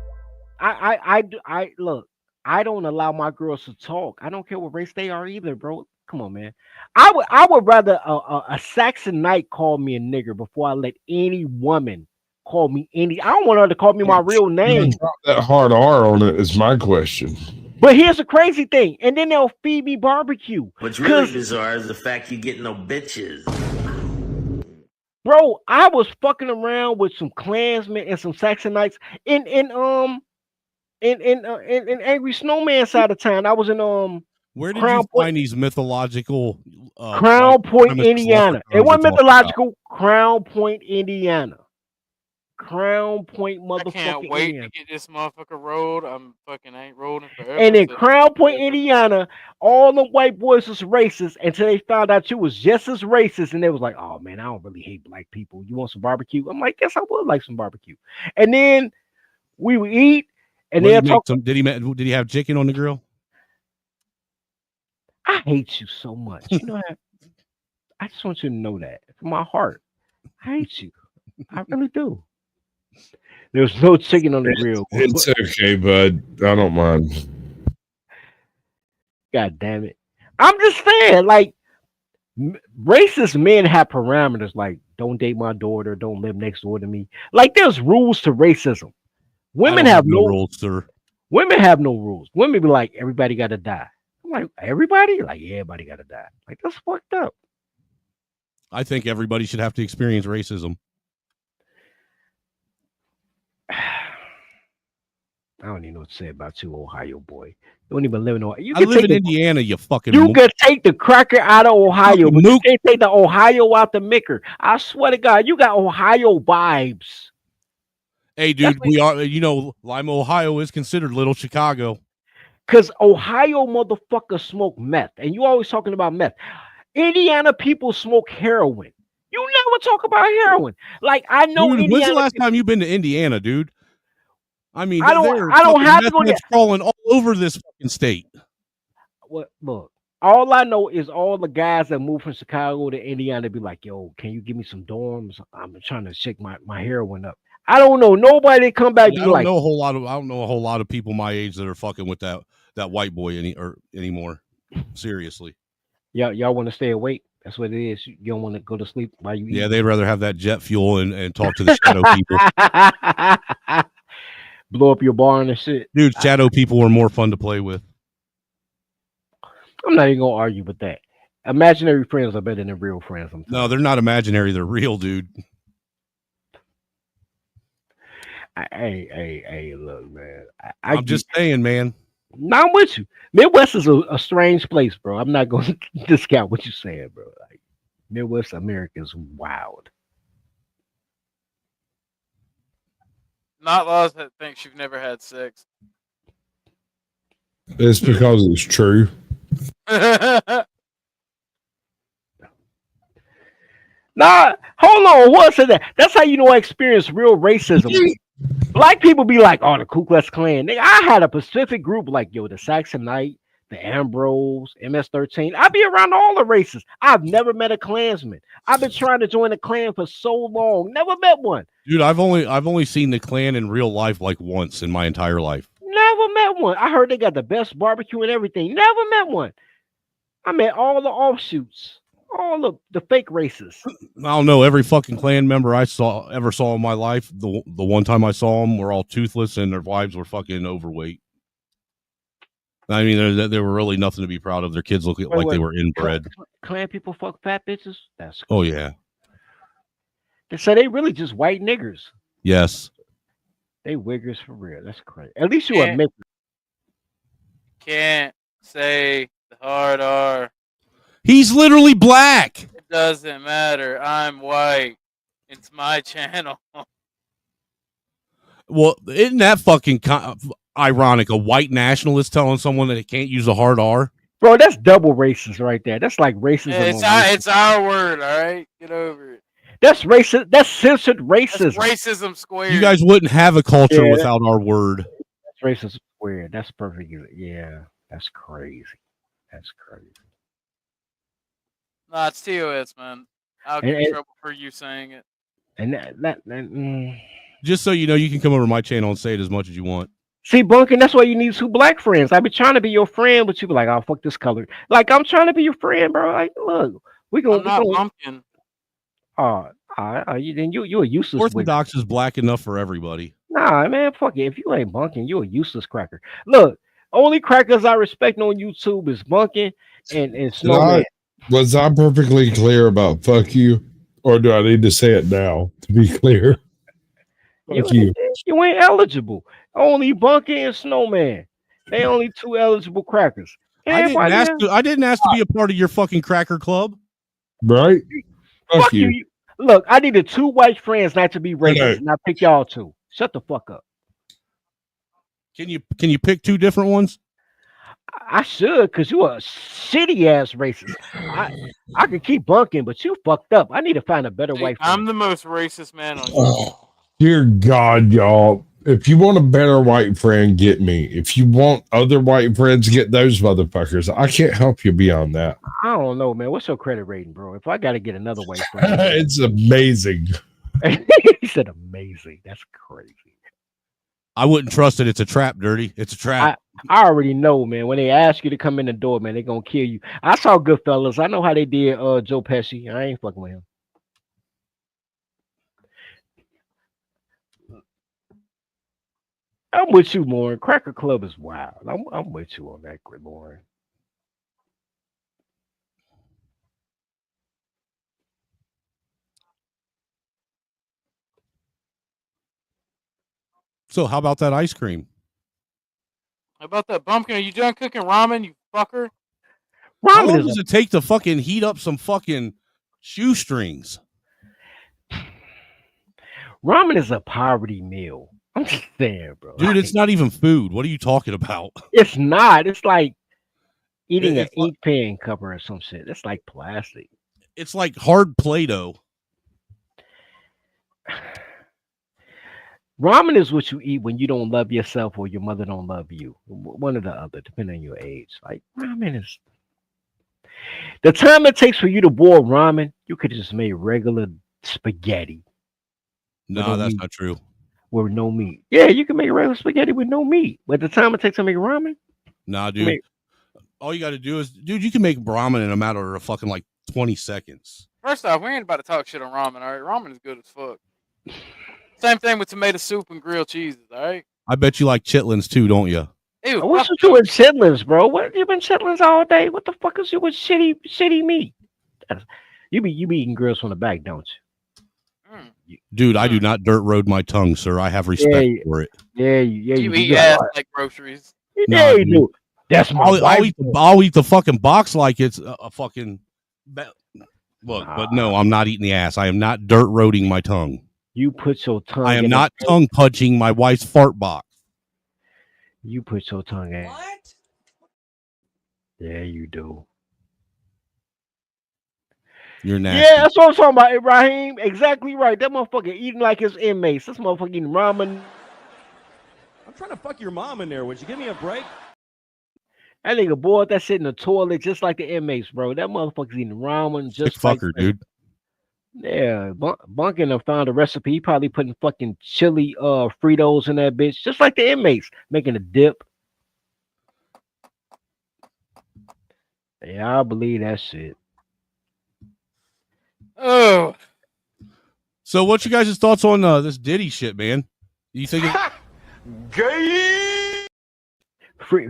I look. I don't allow my girls to talk. I don't care what race they are either, bro. Come on, man. I would rather a Saxon Knight call me a nigger before I let any woman call me any. I don't want her to call me my real name. Drop that hard R on it is my question. But here's the crazy thing, and then they'll feed me barbecue. What's really bizarre is the fact you get no bitches. Bro, I was fucking around with some Klansmen and some Saxonites in Angry Snowman side of town. I was in Where did Crown you find these mythological Crown Point, Indiana. It wasn't talking mythological. Crown Point, Indiana. Crown Point, I motherfucking can't wait Indiana. to get this motherfucker rolled. I ain't rolling forever. And in Crown Point, Indiana, all the white boys was racist until they found out you was just as racist. And they was like, oh man, I don't really hate black people. You want some barbecue? I'm like, yes, I would like some barbecue. And then we would eat, and they'll talk. Did he have chicken on the grill? I hate you so much. You know that? I just want you to know that from my heart. I hate you. I really do. There's no chicken on the grill. It's okay, bud. I don't mind. God damn it. I'm just saying, like, racist men have parameters like don't date my daughter, don't live next door to me. Like, there's rules to racism. Women have no rules, sir. Women have no rules. Women be like, everybody gotta die. I'm like, everybody? Like, yeah, everybody gotta die. Like, that's fucked up. I think everybody should have to experience racism. I don't even know what to say about you, Ohio boy. You don't even live in Ohio. I live in Indiana, you fucking You mook. could take the cracker out of Ohio, but you can't take the Ohio out the Micker. I swear to God, you got Ohio vibes. Hey, dude, we are, Lima, Ohio is considered Little Chicago. Because Ohio motherfuckers smoke meth, and you always talking about meth. Indiana people smoke heroin. You never talk about heroin. Like, I know Dude, Indiana. when's the last time you've been to Indiana, dude? I mean, I don't have to go there. crawling all over this fucking state. What? Look, all I know is all the guys that move from Chicago to Indiana be like, "Yo, can you give me some dorms? I'm trying to shake my heroin up." I don't know. Nobody come back. I Be don't like, know a whole lot of people my age that are fucking with that white boy anymore. Seriously. y'all want to stay awake? That's what it is. You don't want to go to sleep while you eat. Yeah, they'd rather have that jet fuel and talk to the shadow people. Blow up your barn and shit. Dude, shadow people are more fun to play with. I'm not even gonna argue with that. Imaginary friends are better than real friends. No, they're not imaginary. They're real, dude. Hey, look, man. I'm just saying, man. No, I'm with you. Midwest is a strange place, bro. I'm not going to discount what you're saying, bro. Like, Midwest America is wild. Not laws that think you've never had sex. It's because it's true. Nah, hold on. What said that? That's how you know I experienced real racism. Black people be like, oh, the Ku Klux Klan. Nigga, I had a Pacific group like, yo, the Saxonite, the Ambrose, MS-13. I be around all the races. I've never met a Klansman. I've been trying to join the Klan for so long. Never met one. Dude, I've only seen the Klan in real life like once in my entire life. Never met one. I heard they got the best barbecue and everything. Never met one. I met all the offshoots, all the fake races. I don't know. Every fucking Klan member I ever saw in my life, the one time I saw them, were all toothless and their wives were fucking overweight. I mean, there were really nothing to be proud of. Their kids look like they were inbred. Klan people fuck fat bitches? That's cool. Oh yeah. They say they really just white niggers. Yes. They wiggers for real. That's crazy. At least you admit it. Can't say the hard R. He's literally black. It doesn't matter. I'm white. It's my channel. Well, isn't that fucking ironic? A white nationalist telling someone that they can't use a hard R? Bro, that's double racist right there. That's like racism. It's our word, all right? Get over it. That's racist. That's censored racism. That's racism squared. You guys wouldn't have a culture without our word. That's racism squared. That's perfect. Yeah, that's crazy. That's crazy. Nah, it's TOS, man. I'll get in trouble for you saying it. And just so you know, you can come over to my channel and say it as much as you want. See, Bunkin, that's why you need 2 black friends. I be trying to be your friend, but you be like, "Oh, fuck this color." Like, I'm trying to be your friend, bro. Like, look, we gonna. I'm not Pumpkin. Then you a useless. Orthodox is black enough for everybody. Nah, man, fuck it. If you ain't Bunkin, you a useless cracker. Look, only crackers I respect on YouTube is Bunkin and Snowman. Was I perfectly clear about fuck you, or do I need to say it now to be clear? Fuck you. You ain't eligible. Only Bunkin and Snowman. They only 2 eligible crackers. I didn't ask to be a part of your fucking cracker club. Right? Fuck you. Look, I needed 2 white friends not to be racist, and I pick y'all 2. Shut the fuck up. Can you pick 2 different ones? I should, because you a shitty ass racist. I could keep bunking, but you fucked up. I need to find a better white friend. I'm the most racist man on Dear God, y'all. If you want a better white friend, get me. If you want other white friends, get those motherfuckers. I can't help you beyond that. I don't know, man. What's your credit rating, bro? If I got to get another white friend. It's amazing. He said amazing. That's crazy. I wouldn't trust it. It's a trap, Dirty. It's a trap. I already know, man. When they ask you to come in the door, man, they're going to kill you. I saw Goodfellas. I know how they did Joe Pesci. I ain't fucking with him. I'm with you, Lauren. Cracker Club is wild. I'm with you on that, Lauren. So how about that ice cream? How about that Bumpkin? Are you done cooking ramen, you fucker? How long does it take to fucking heat up some fucking shoestrings? Ramen is a poverty meal. I'm just saying, bro. Dude, it's not even food. What are you talking about? It's not. It's like eating an ink pen cover or some shit. It's like plastic. It's like hard Play-Doh. Ramen is what you eat when you don't love yourself or your mother don't love you. One or the other, depending on your age. Like, ramen is... The time it takes for you to boil ramen, you could just make regular spaghetti. No, that's not true. With no meat. Yeah, you can make regular spaghetti with no meat. But the time it takes to make ramen? Nah, dude. All you got to do is... Dude, you can make ramen in a matter of fucking like 20 seconds. First off, we ain't about to talk shit on ramen, all right? Ramen is good as fuck. Same thing with tomato soup and grilled cheeses, all right? I bet you like chitlins too, don't you? Ew, what's you doing chitlins, bro? What you been chitlins all day? What the fuck is you with shitty meat? You be eating grills from the back, don't you? Dude, I do not dirt road my tongue, sir. I have respect for it. Yeah, you eat ass like groceries. Yeah, you do. That's my I'll eat the fucking box like it's a fucking... Look, but no, I'm not eating the ass. I am not dirt roading my tongue. You put your tongue... I am not tongue punching my wife's fart box. You put your tongue in. What? Yeah, you do. You're nasty. Yeah, that's what I'm talking about, Ibrahim. Exactly right. That motherfucker eating like his inmates. This motherfucker eating ramen I'm trying to fuck your mom in there. Would you give me a break? That nigga boiled that shit in the toilet just like the inmates, bro. That motherfucker's eating ramen Sick just like fucker, dude. Yeah, Bunkin done found a recipe. He probably putting fucking chili Fritos in that bitch, just like the inmates, making a dip. Yeah, I believe that shit. Oh, So, what's you guys' thoughts on this Diddy shit, man? You think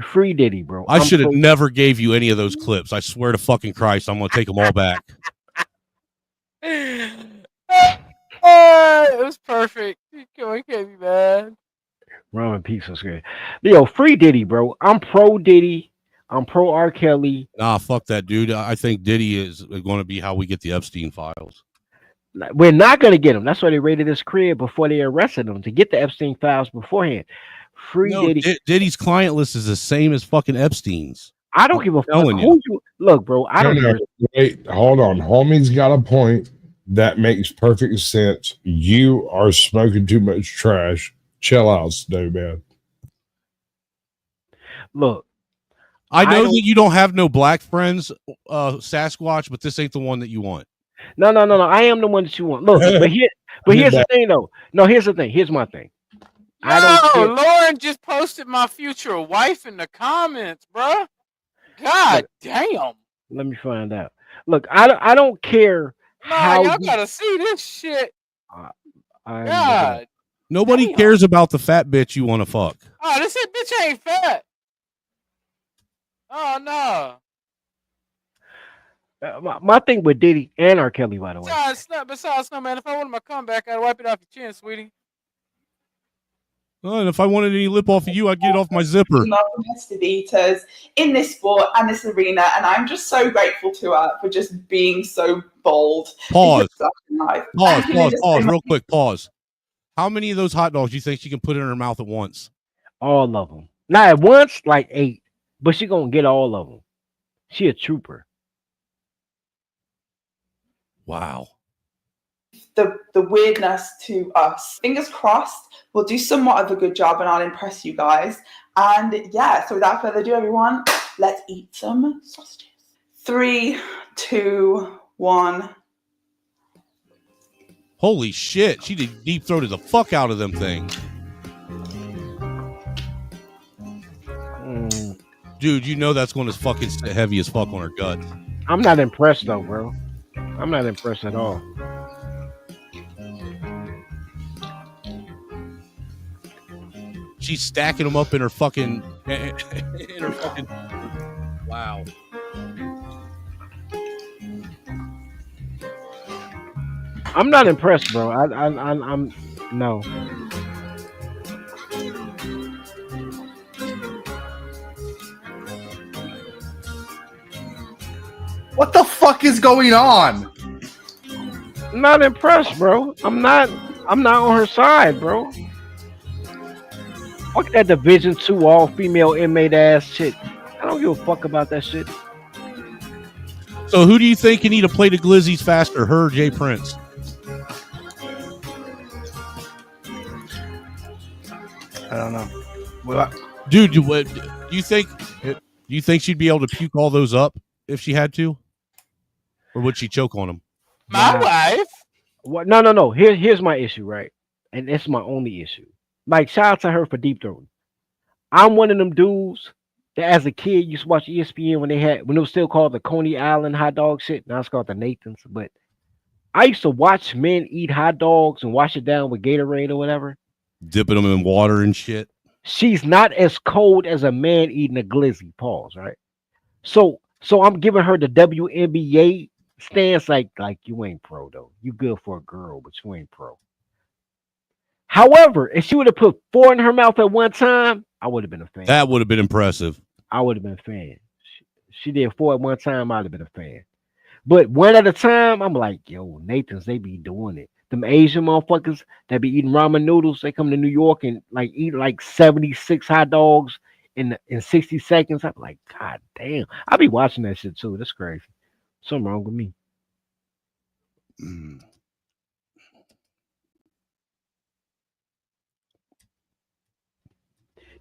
Free Diddy, bro. I I'm should have pro- never gave you any of those clips? I swear to fucking Christ, I'm gonna take them all back. it was perfect. We can't be mad. Ramen pizza was good. Yo, free Diddy, bro. I'm pro Diddy. I'm pro R. Kelly. Nah, fuck that, dude. I think Diddy is going to be how we get the Epstein files. We're not gonna get him. That's why they raided his crib before they arrested him to get the Epstein files beforehand. Free No, Diddy. Diddy's client list is the same as fucking Epstein's. I don't give a fuck telling who you look, bro. I don't No, care. wait, hold on. Homie's got a point that makes perfect sense. You are smoking too much trash. Chill out, Snowman. Look, I know don't- that you don't have no black friends, Sasquatch, but this ain't the one that you want. No. I am the one that you want. Look, but here's the thing, though. No, here's the thing. Here's my thing. I don't care. Lauren just posted my future wife in the comments, bruh. God damn. Let me find out. Look, I don't care Nah, how y'all you- gotta see this shit. I'm God. Nobody cares about the fat bitch you want to fuck. Oh, this bitch ain't fat. Oh no. my thing with Diddy and R. Kelly, by the way. Besides, no man. If I wanted my comeback, I'd wipe it off your chin, sweetie. And if I wanted any lip off of you, I'd get it off my zipper. Female competitive eaters in this sport and this arena, and I'm just so grateful to her for just being so bold. Pause. It's just in life. Pause, And, you know, pause, just pause, so much- real quick, pause. How many of those hot dogs do you think she can put in her mouth at once? All of them. Not at once, like 8, but she gonna get all of them. She a trooper. Wow. the weirdness to us. Fingers crossed, we'll do somewhat of a good job and I'll impress you guys. And yeah, so without further ado, everyone, let's eat some sausages. 3, 2, 1. Holy shit, she did deep throated the fuck out of them things. Dude, you know that's going to fucking sit heavy as fuck on her gut. I'm not impressed though, bro. I'm not impressed at all. She's stacking them up in her fucking wow. I'm not impressed, bro. I'm no. What the fuck is going on? I'm not impressed, bro. I'm not on her side, bro. Fuck that Division 2 all female inmate ass shit. I don't give a fuck about that shit. So who do you think can eat a plate of glizzies faster, her or Jay Prince? I don't know. Well, Dude, do you think she'd be able to puke all those up if she had to? Or would she choke on them? My wife? What? No. Here's my issue, right? And it's my only issue. Like, shout out to her for deep throating. I'm one of them dudes that, as a kid, used to watch ESPN when it was still called the Coney Island hot dog shit. Now it's called the Nathan's. But I used to watch men eat hot dogs and wash it down with Gatorade or whatever. Dipping them in water and shit. She's not as cold as a man eating a glizzy. Pause, right? So I'm giving her the WNBA stance, like you ain't pro though. You good for a girl, but you ain't pro. However, if she would have put 4 in her mouth at one time, I would have been a fan. That would have been impressive. I would have been a fan. She did 4 at one time, I'd have been a fan. But one at a time, I'm like, yo, Nathan's, they be doing it. Them Asian motherfuckers that be eating ramen noodles, they come to New York and like eat like 76 hot dogs in 60 seconds. I'm like, God damn. I be watching that shit too. That's crazy. Something wrong with me.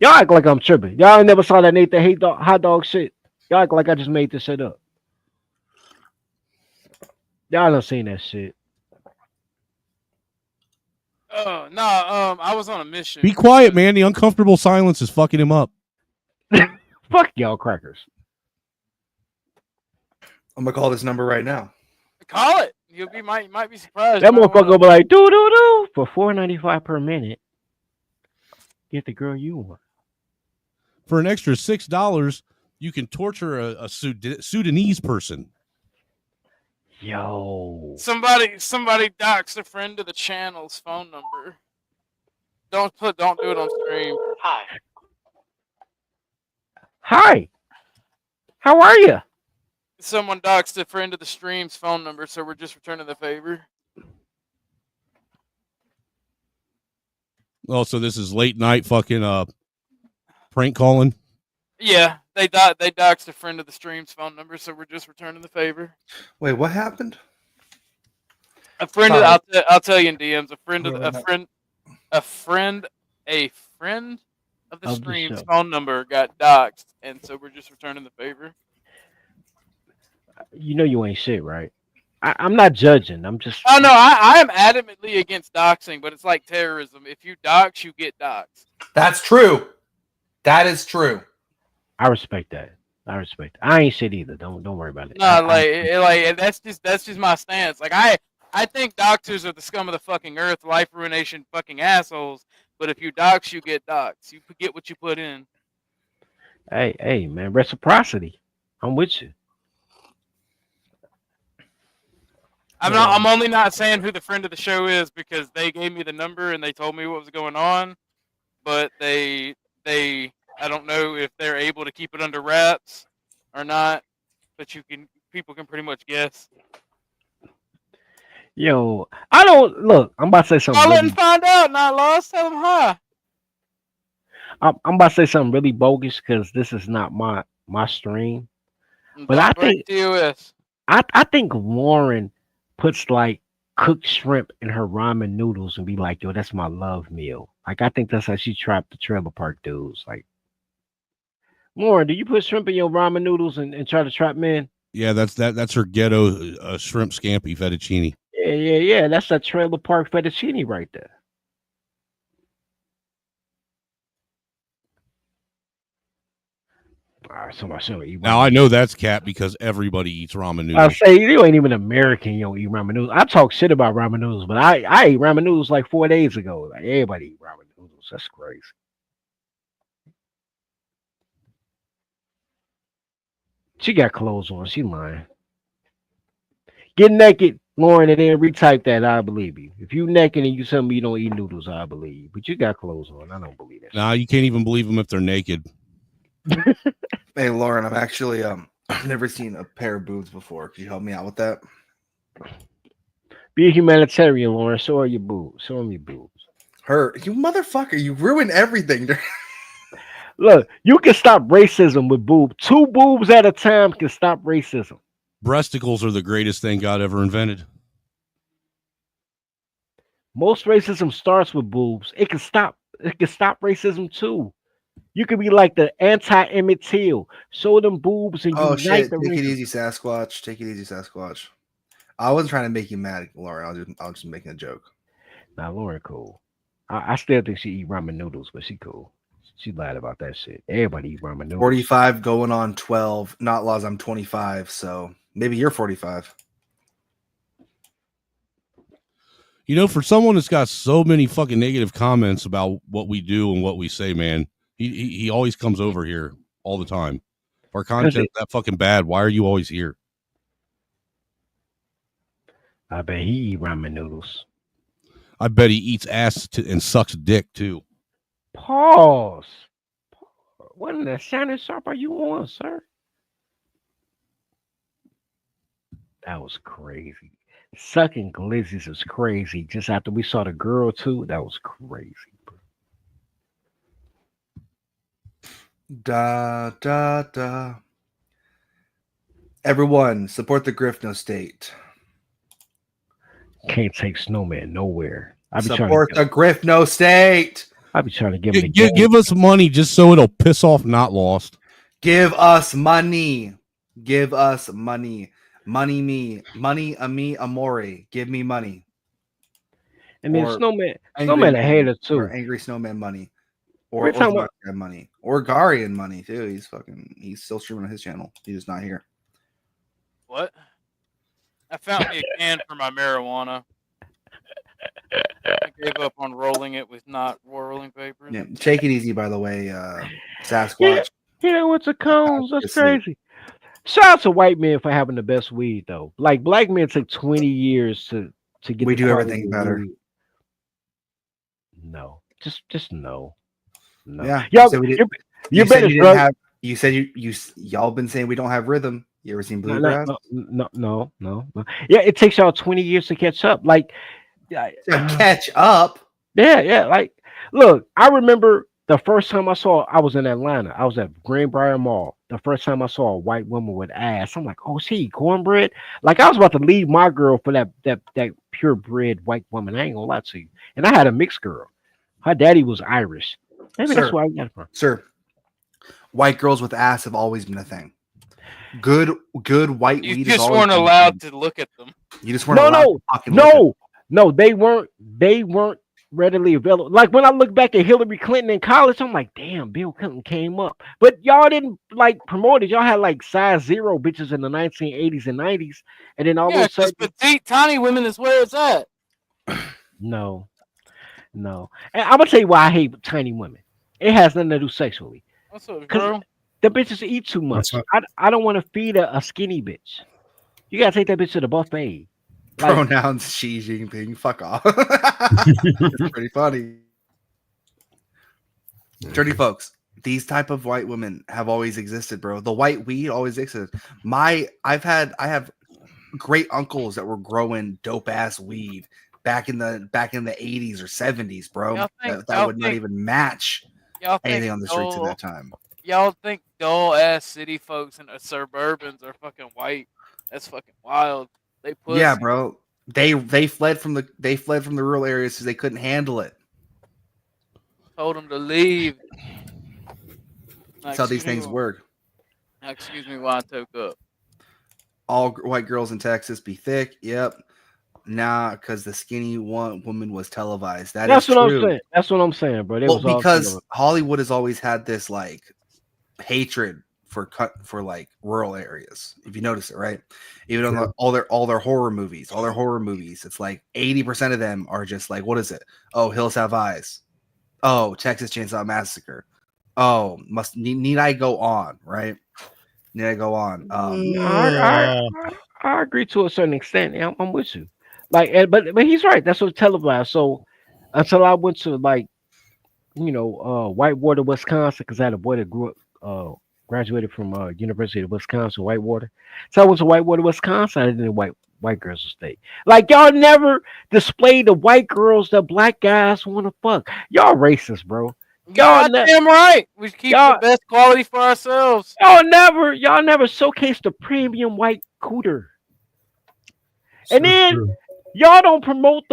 Y'all act like I'm tripping. Y'all never saw that Nathan hate dog, hot dog shit. Y'all act like I just made this shit up. Y'all done seen that shit. I was on a mission. Be quiet, man. The uncomfortable silence is fucking him up. Fuck y'all crackers. I'm gonna call this number right now. Call it. You might be surprised. That motherfucker will be like, do for $4.95 per minute. Get the girl you want. For an extra $6, you can torture a Sudanese person. Yo. Somebody doxed a friend of the channel's phone number. Don't do it on stream. Hi. How are you? Someone doxed a friend of the stream's phone number, so we're just returning the favor. Oh, so this is late night fucking prank calling. Yeah, they doxed a friend of the stream's phone number, so we're just returning the favor. Wait, what happened? A friend of I'll tell you in DMs. A friend of the stream's phone number got doxed, and so we're just returning the favor. You know you ain't shit, right? I'm not judging. I'm just. Oh no, I am adamantly against doxing, but it's like terrorism. If you dox, you get doxed. That's true. That is true. I respect that. I ain't shit either. Don't worry about it. No, like that's just my stance. Like I think doxers are the scum of the fucking earth, life ruination, fucking assholes. But if you dox, you get doxed. You get what you put in. Hey, man, reciprocity. I'm with you. I'm only not saying who the friend of the show is because they gave me the number and they told me what was going on, but they I don't know if they're able to keep it under wraps or not, but people can pretty much guess. Yo, I don't look. I'm about to say something. I'll let them find out. Not lost. Tell them hi. I'm about to say something really bogus because this is not my stream. But I think Lauren puts like cooked shrimp in her ramen noodles and be like, yo, that's my love meal. Like I think that's how she trapped the trailer park dudes. Like, Lauren, do you put shrimp in your ramen noodles and try to trap men? Yeah, that's her ghetto shrimp scampi fettuccine. Yeah. That's that trailer park fettuccine right there. All right, somebody eat now I know that's cat because everybody eats ramen noodles. I say you ain't even American. You don't eat ramen noodles. I talk shit about ramen noodles, but I ate ramen noodles like 4 days ago. Like everybody eat ramen noodles. That's crazy. She got clothes on. She lying. Get naked, Lauren, and then retype that. I believe you. If you naked and you tell me you don't eat noodles, I believe you. But you got clothes on. I don't believe that. Nah, you can't even believe them if they're naked. Hey, Lauren, I've actually I've never seen a pair of boobs before. Could you help me out with that? Be a humanitarian, Lauren. Show her your boobs. Show them your boobs. You motherfucker! You ruin everything. Look, you can stop racism with boobs. 2 boobs at a time can stop racism. Breasticles are the greatest thing God ever invented. Most racism starts with boobs. It can stop racism too. You could be like the anti-Emmett Till. Show them boobs and Oh unite shit! the Take it racism. easy, Sasquatch. Take it easy, Sasquatch. I wasn't trying to make you mad, Lauren. I was just making a joke. Nah, Lauren cool. I still think she eat ramen noodles, but she cool. She lied about that shit. Everybody eat ramen noodles. 45 going on 12. Not laws. I'm 25, so maybe you're 45. You know, for someone that's got so many fucking negative comments about what we do and what we say, man, he always comes over here all the time. If our content's that fucking bad, why are you always here? I bet he eat ramen noodles. I bet he eats ass and sucks dick too. Pause. What in the shining sharp are you on, sir? That was crazy. Sucking glizzies is crazy. Just after we saw the girl too, that was crazy. Da da da. Everyone, support the Griffno State. Can't take snowman nowhere. I be Support the Griffno State. I be trying to give him the game. Give us money just so it'll piss off Not Lost. Give us money. Give us money. Money me. Money a me amore. Give me money. And then Or Snowman Angry a hater too. Or Angry Snowman money. Or We're talking about- Garian money. Or Garian money too. He's still streaming on his channel. He's just not here. What? I found me a can for my marijuana. I gave up on rolling it with not rolling paper. Yeah. Take it easy, by the way, Sasquatch. Yeah, what's a cones? That's Obviously. crazy. Shout out to white men for having the best weed though. Like black men took 20 years to get. We the do quality everything of better. weed. No, just no. No. Yeah. Y'all, So we did- you you said better you didn't drug. have. You said y'all been saying we don't have rhythm. You ever seen bluegrass? No. Yeah, it takes y'all 20 years to catch up. Like, To catch up. yeah. Like, look, I remember the first time I was in Atlanta. I was at Greenbrier Mall. The first time I saw a white woman with ass, I'm like, oh, she cornbread. Like, I was about to leave my girl for that purebred white woman. I ain't gonna lie to you. And I had a mixed girl. Her daddy was Irish. Maybe that's where I got it from. Sir, white girls with ass have always been a thing. Good white You weed. has just always weren't been a allowed thing. to look at them. You just weren't allowed to fucking look at them. No, they weren't readily available. Like when I look back at Hillary Clinton in college, I'm like, damn, Bill Clinton came up. But y'all didn't like promote it. Y'all had like size 0 bitches in the 1980s and 90s, and then all Yeah, of a sudden, just petite, tiny women is where it's at. no. And I'm gonna tell you why I hate tiny women. It has nothing to do sexually. What's up, Cause girl? the bitches eat too much. I don't want to feed a skinny bitch. You gotta take that bitch to the buffet. Like, Pronouns Xi Jinping. Fuck off. It's pretty funny. Dirty folks. These type of white women have always existed, bro. The white weed always existed. I have great uncles that were growing dope ass weed back in the 80s or 70s, bro. Y'all think- That y'all would not think- even match Y'all think anything on the streets at dull- that time. Y'all think dull ass city folks and suburbans are fucking white? That's fucking wild. They pussy. Yeah, bro. They fled from the rural areas because they couldn't handle it. Told them to leave. That's how these things work. Excuse me while I took up. All white girls in Texas be thick. Yep. Nah, because the skinny woman was televised. that's is what true. I'm saying. That's what I'm saying, bro. They Well, was all because televised. Hollywood has always had this like hatred for like rural areas. If you notice it, right? Even on all their horror movies, it's like 80% of them are just like, what is it? Oh, Hills Have Eyes. Oh, Texas Chainsaw Massacre. Oh, need I go on? Right? Need I go on? I agree to a certain extent. I'm with you. Like, but he's right. That's what's televised. So until I went to like, Whitewater, Wisconsin, because I had a boy that grew up, graduated from University of Wisconsin, Whitewater. So I went to Whitewater, Wisconsin. I didn't white girls will stay. Like y'all never display the white girls that black guys want to fuck. Y'all racist, bro. Y'all damn right. We keep the best quality for ourselves. Y'all never showcase the premium white cooter. And then y'all don't promote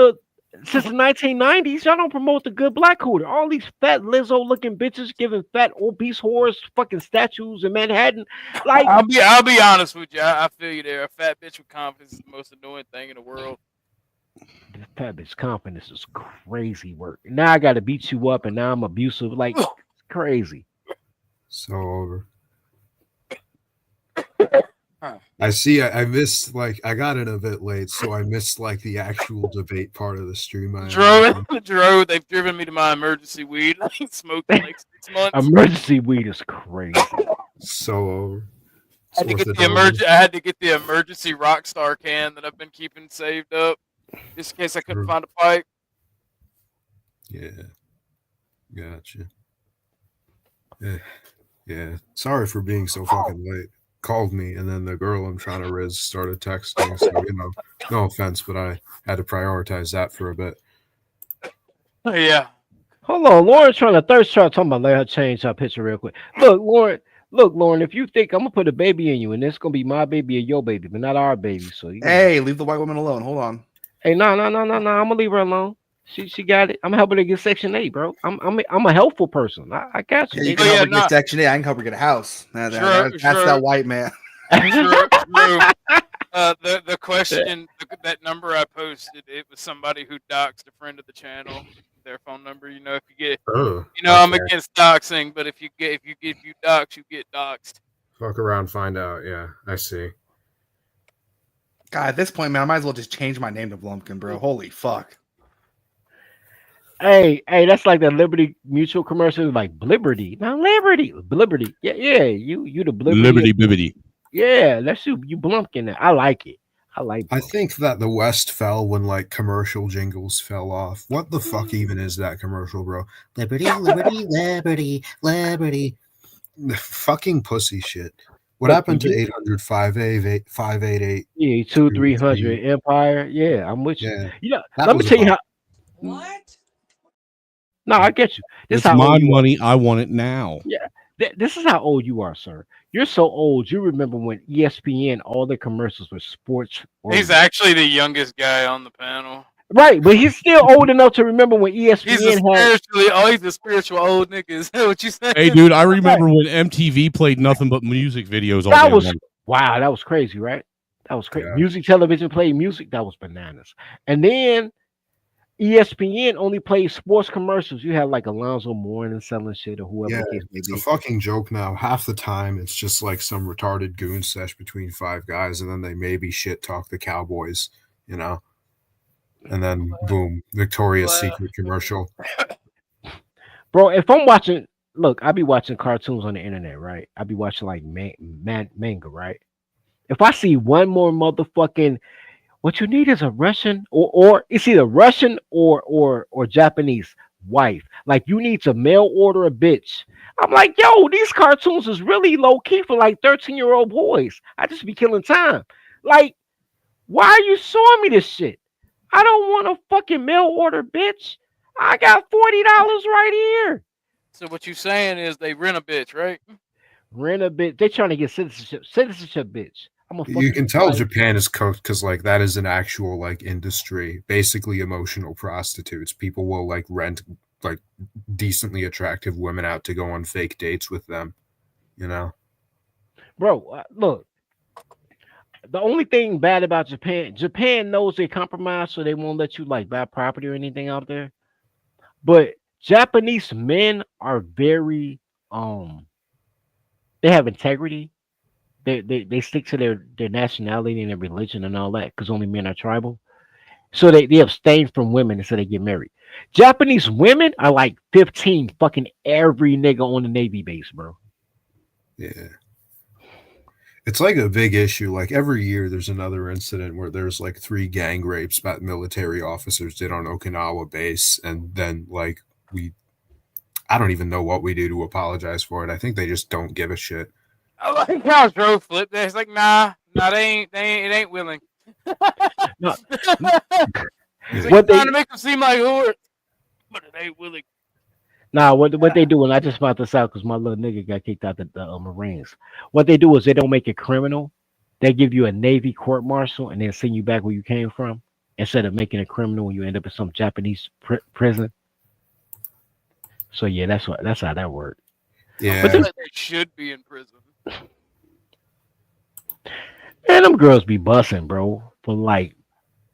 since the 1990s, y'all don't promote the good black cooter. All these fat Lizzo looking bitches giving fat obese whores fucking statues in Manhattan. Like I'll be honest with you. I feel you there. A fat bitch with confidence is the most annoying thing in the world. Fat bitch confidence is crazy work. Now I gotta beat you up and now I'm abusive. Like it's crazy. So over. I see. I missed I got in a bit late, so I missed the actual debate part of the stream. Dro, they've driven me to my emergency weed. I ain't smoked in like 6 months. Emergency weed is crazy. So over. I had to get the emergency Rockstar can that I've been keeping saved up, just in case I couldn't find a pipe. Yeah. Gotcha. Yeah. Sorry for being so fucking late. Called me, and then the girl I'm trying to riz started texting. So no offense, but I had to prioritize that for a bit. Yeah. Hold on, Lauren's trying to thirst trap. Talking about let her change her picture real quick. Look, Lauren. If you think I'm gonna put a baby in you, and it's gonna be my baby or your baby, but not our baby. So hey, leave the white woman alone. Hold on. Hey, no. I'm gonna leave her alone. She got it. I'm helping her get Section 8, bro. I'm a helpful person. I got you. Yeah, you nigga. can help her get Section 8. I can help her get a house. That's that white man. True. The question, that number I posted, it was somebody who doxed a friend of the channel. Their phone number, you know, if you get, I'm against doxing, but if you dox, you get doxed. Fuck around, find out. Yeah, I see. God, at this point, man, I might as well just change my name to Blumpkin, bro. Holy fuck. Hey, that's like the Liberty Mutual commercial, like Blibberty. Now Blibberty. Yeah, you the Blibberty. Liberty bibbity. Yeah, that's you Blumpkin. I like it. I think that the West fell when like commercial jingles fell off. What the fuck even is that commercial, bro? Liberty, liberty, liberty, liberty. Fucking pussy shit. What happened to 800 588? Yeah, 2-300 Empire. Yeah, I'm with you. Yeah, You know, that let me was tell you about- how. What? No, I get you. This It's how my old you are. money. I want it now. Yeah, this is how old you are, sir. You're so old. You remember when ESPN, all the commercials were sports. He's actually the youngest guy on the panel. Right, but he's still old enough to remember when ESPN He's a spiritual old nigga. Is that what you saying? Hey, dude, I remember when MTV played nothing but music videos all That day was long. wow. That was crazy, right? That was crazy. Music television played music. That was bananas. And then ESPN only played sports commercials. You had like Alonzo Mourning selling shit or whoever Yeah, the case may it's be. a fucking joke now. Half the time, it's just like some retarded goon sesh between five guys, and then they maybe shit talk the Cowboys, you know? And then boom, Victoria's Secret commercial. Bro, if I'm watching, look, I be watching cartoons on the internet, right? I be watching like manga, right? If I see one more motherfucking, what you need is a Russian or it's either Russian or Japanese wife. Like you need to mail order a bitch. I'm like, yo, these cartoons is really low key for like 13-year-old boys. I just be killing time. Like, why are you showing me this shit? I don't want a fucking mail order, bitch. I got $40 right here. So what you saying is they rent a bitch, right? Rent a bitch. They trying to get citizenship, bitch. I'm a You can tell Japan is cooked because like that is an actual like industry, basically emotional prostitutes. People will like rent like decently attractive women out to go on fake dates with them, you know. Bro, look. The only thing bad about Japan knows they compromise, so they won't let you like buy property or anything out there. But Japanese men are very they have integrity. They stick to their nationality and their religion and all that because only men are tribal. So they abstain from women until they get married. Japanese women are like 15, fucking every nigga on the Navy base, bro. Yeah. It's like a big issue. Like every year there's another incident where there's like 3 gang rapes that military officers did on Okinawa base. And then like I don't even know what we do to apologize for it. I think they just don't give a shit. I like how Joe flipped that. It's like, nah, it ain't willing. No. It's like, What trying they- to make them seem like whore, but it ain't willing. Nah, what they do, and I just found this out because my little nigga got kicked out the Marines. What they do is they don't make it criminal. They give you a Navy court martial and then send you back where you came from instead of making it criminal when you end up in some Japanese prison. So yeah, that's how that works. Yeah, But They should be in prison. man, them girls be busting, bro, for like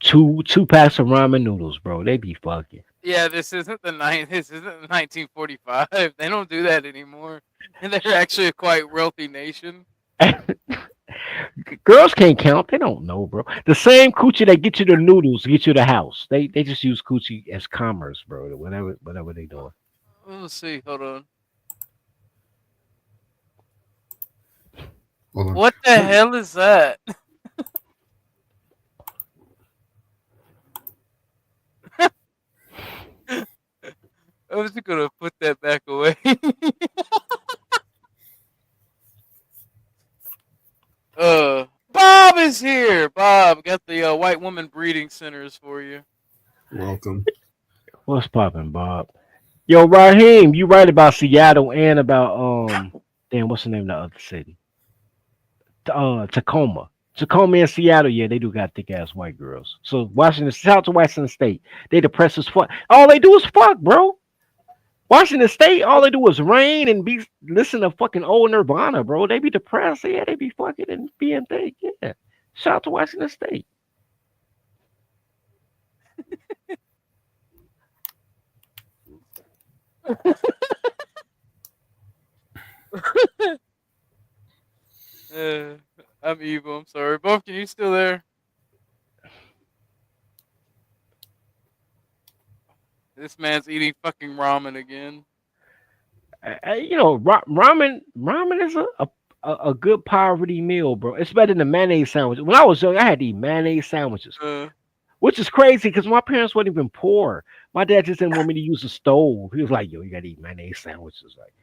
two packs of ramen noodles, bro. They be fucking. Yeah, this isn't the 1945. They don't do that anymore, and they're actually a quite wealthy nation. Girls can't count. They don't know, bro. The same coochie that get you the noodles, get you the house. They just use coochie as commerce, bro. Whatever they doing. Let's see. Hold on. Hold on. What the hell is that? I was gonna put that back away. Bob is here. Bob got the white woman breeding centers for you. Welcome. What's poppin', Bob? Yo, Raheem, you right about Seattle and about damn, what's the name of the other city? Tacoma. Tacoma and Seattle, yeah, they do got thick ass white girls. So Washington, South to Washington State, they depressed as fuck. All they do is fuck, bro. Washington State, all they do is rain and listen to fucking old Nirvana, bro. They be depressed, yeah, they be fucking and being thick, yeah. Shout out to Washington State. I'm evil. I'm sorry. Bumpkin, you still there? This man's eating fucking ramen again. You know, ramen is a good poverty meal, bro. It's better than mayonnaise sandwiches. When I was young, I had to eat mayonnaise sandwiches, which is crazy because my parents weren't even poor. My dad just didn't want me to use a stove. He was like, "Yo, you gotta eat mayonnaise sandwiches." Like,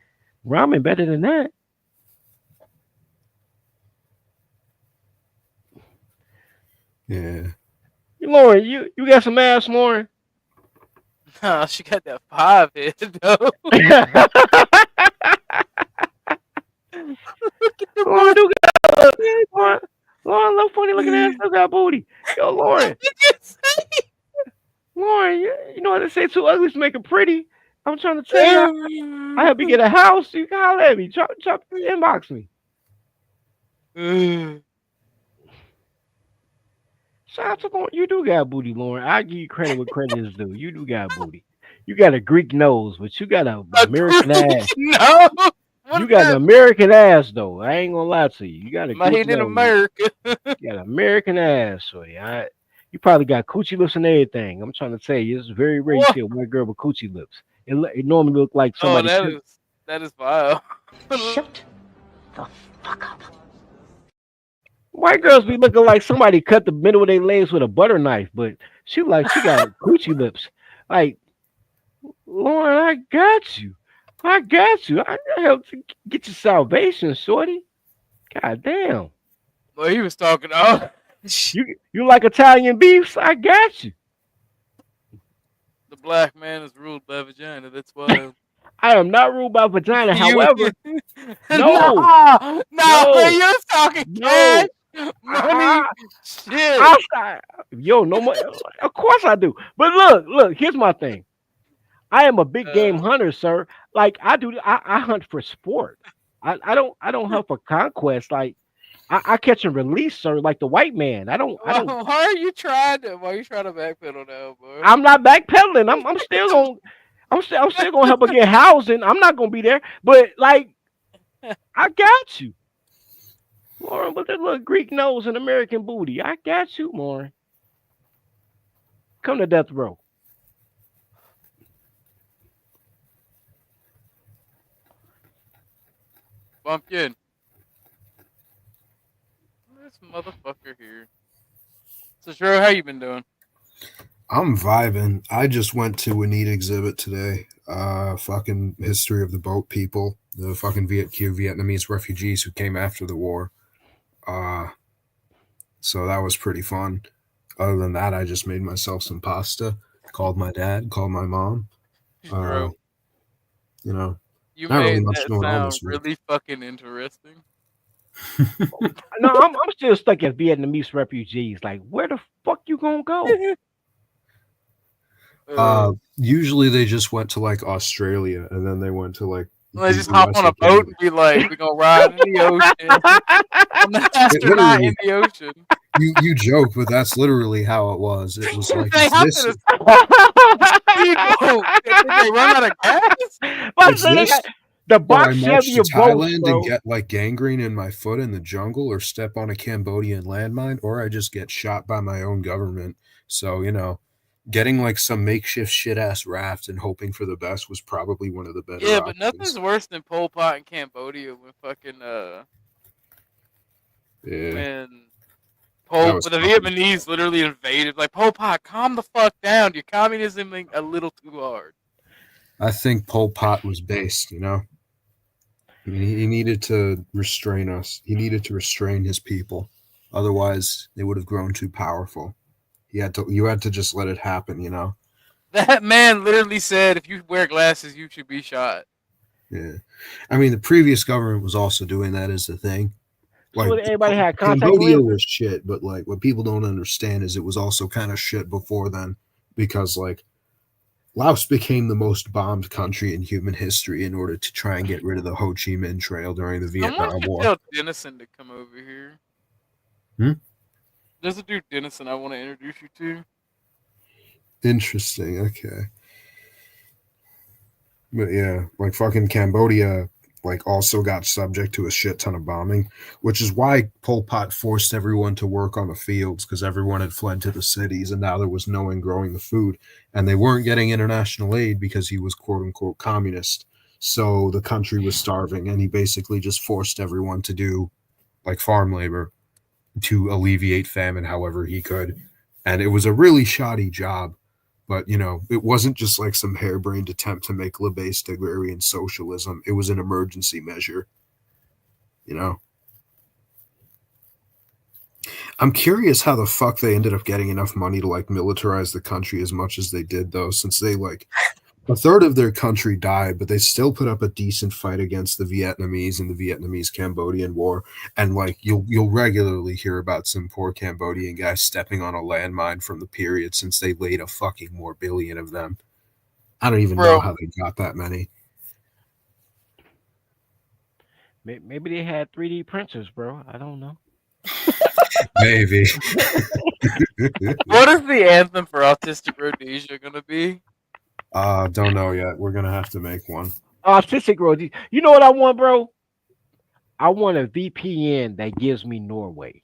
ramen better than that. Yeah. Lauren, you got some ass, Lauren? Nah, she got that 5 head though. Lauren, do got Lauren, little funny looking ass, still got booty. Yo, Lauren. Lauren, you know how to say two uglies make it pretty. I'm trying to tell you, I help you get a house. You can holler at me. Chop, inbox me. Shout out to Lauren. You do got booty, Lauren. I give you credit what credit is due. You do got booty. You got a Greek nose, but you got an American ass. No. You got an American ass, though. I ain't gonna lie to you. You got a Greek Made in nose. America. You got an American ass, so yeah. You probably got coochie lips and everything. I'm trying to tell you, it's very rare you see a white girl with coochie lips. It normally look like somebody. Oh, that is vile. Shut the fuck up. White girls be looking like somebody cut the middle of their legs with a butter knife, but she got coochie lips. Like, Lauren, I got you. I helped you get your salvation, shorty. God damn. Well, he was talking. Oh, you like Italian beefs? I got you. The black man is ruled by vagina. That's why. I am not ruled by vagina. However, no, but you're talking cash. Money, shit. Yo, no more. Of course I do. But look. Here's my thing. I am a big game hunter, sir. Like I hunt for sport. I don't hunt for conquest. Like I catch and release, sir. Like the white man. I don't. Why are you trying to backpedal now, boy? I'm not backpedaling. I'm still gonna help her get housing. I'm not gonna be there, but like I got you. Lauren, with that little Greek nose and American booty. I got you, Lauren. Come to death row. Bumpkin. This motherfucker here. So, Shro, how you been doing? I'm vibing. I just went to a neat exhibit today. Fucking history of the boat people, the fucking Vietnamese refugees who came after the war. So that was pretty fun. Other than that, I just made myself some pasta, called my dad, called my mom. You know, You not really made much that going on sound this week. really fucking interesting. No, I'm still stuck at Vietnamese refugees. Like, where the fuck you gonna go? Usually they just went to like Australia and then they went to like They just hop on a boat and be like, we're gonna ride in the ocean. I'm an astronaut in the ocean. You joke, but that's literally how it was. It was like They have this, to Did they run out of gas? it's this, the or box I march Chevy to of boats, Thailand bro. and get like gangrene in my foot in the jungle, or step on a Cambodian landmine, or I just get shot by my own government. So, you know, getting like some makeshift shit ass raft and hoping for the best was probably one of the better Yeah, but options. nothing's worse than Pol Pot in Cambodia when fucking Yeah. when That was the tough. Vietnamese literally invaded. Like, Pol Pot, calm the fuck down. You're communisming a little too hard. I think Pol Pot was based, you know. He needed to restrain us. He needed to restrain his people. Otherwise, they would have grown too powerful. You had to just let it happen, you know. That man literally said, if you wear glasses, you should be shot. Yeah. I mean, the previous government was also doing that as a thing. Like everybody had contact Cambodia lenses. was shit, but like what people don't understand is it was also kind of shit before then, because like Laos became the most bombed country in human history in order to try and get rid of the Ho Chi Minh Trail during the Vietnam Someone should War. tell Dennison to come over here. Hmm? There's a dude Dennison I want to introduce you to. Interesting. Okay. But yeah, like fucking Cambodia, like also got subject to a shit ton of bombing, which is why Pol Pot forced everyone to work on the fields, because everyone had fled to the cities and now there was no one growing the food, and they weren't getting international aid because he was quote unquote communist. So the country was starving, and he basically just forced everyone to do like farm labor to alleviate famine however he could. And it was a really shoddy job. But, you know, it wasn't just like some harebrained attempt to make based agrarian socialism. It was an emergency measure, you know? I'm curious how the fuck they ended up getting enough money to, like, militarize the country as much as they did, though, since they, like, a third of their country died, but they still put up a decent fight against the Vietnamese in the Vietnamese-Cambodian War. And like you'll regularly hear about some poor Cambodian guy stepping on a landmine from the period, since they laid a fucking more billion of them. I don't even know how they got that many. Maybe they had 3D printers, bro. I don't know. Maybe. What is the anthem for Autistic Rhodesia gonna be? Don't know yet. We're gonna have to make one. Autistic Road. You know what I want, bro? I want a VPN that gives me Norway.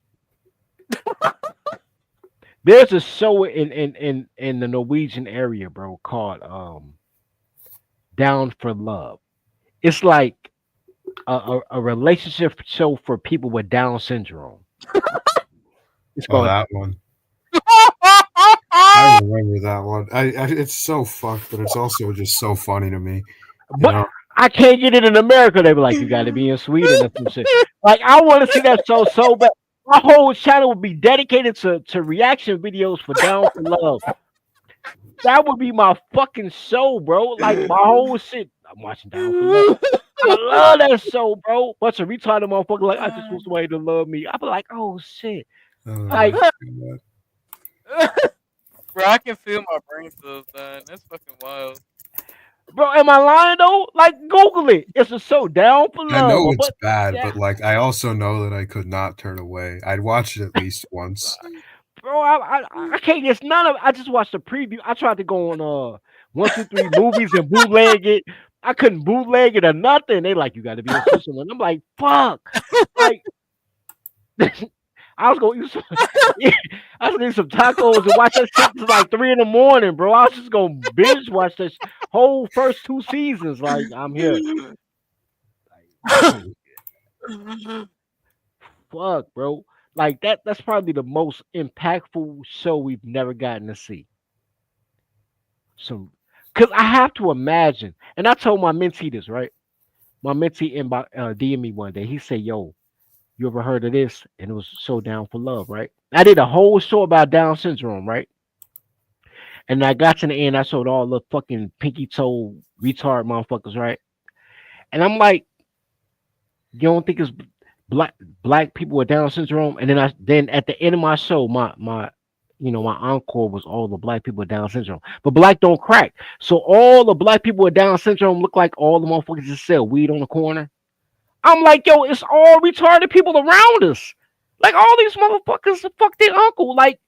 There's a show in the Norwegian area, bro, called Down for Love. It's like a relationship show for people with Down syndrome. It's called that one. I remember that one. It's so fucked, but it's also just so funny to me. But I can't get it in America. They be like, you got to be in Sweden or some shit. Like, I want to see that show so bad. My whole channel would be dedicated to reaction videos for Down for Love. That would be my fucking show, bro. Like, my whole shit. I'm watching Down for Love. I love that show, bro. Bunch of retarded motherfuckers like, I just want somebody to love me. I be like, oh shit. Like, bro, I can feel my brain cells dying. That's fucking wild. Bro, am I lying though? Like, Google it. It's a show, Down for Love. I know it's bad, but like I also know that I could not turn away. I'd watch it at least once. Bro, I can't get none of it. I just watched the preview. I tried to go on 1, 2, 3 movies and bootleg it. I couldn't bootleg it or nothing. They like, you got to be in Switzerland. I'm like, fuck. Like, I was gonna eat some tacos and watch that shit till like 3 a.m, bro. I was just gonna binge watch this whole first 2 seasons. Like, I'm here. Fuck, bro. Like that's probably the most impactful show we've never gotten to see. So, cause I have to imagine, and I told my mentee this, right? My mentee DM me one day. He said, "Yo, you ever heard of this?" And it was so Down for Love, right? I did a whole show about Down syndrome, right? And I got to the end, I showed all the fucking pinky toe retard motherfuckers, right? And I'm like, you don't think it's black people with Down syndrome? And then at the end of my show, my encore was all the black people with Down syndrome. But black don't crack. So all the black people with Down syndrome look like all the motherfuckers that sell weed on the corner. I'm like, yo, it's all retarded people around us. Like, all these motherfuckers fuck their uncle. Like,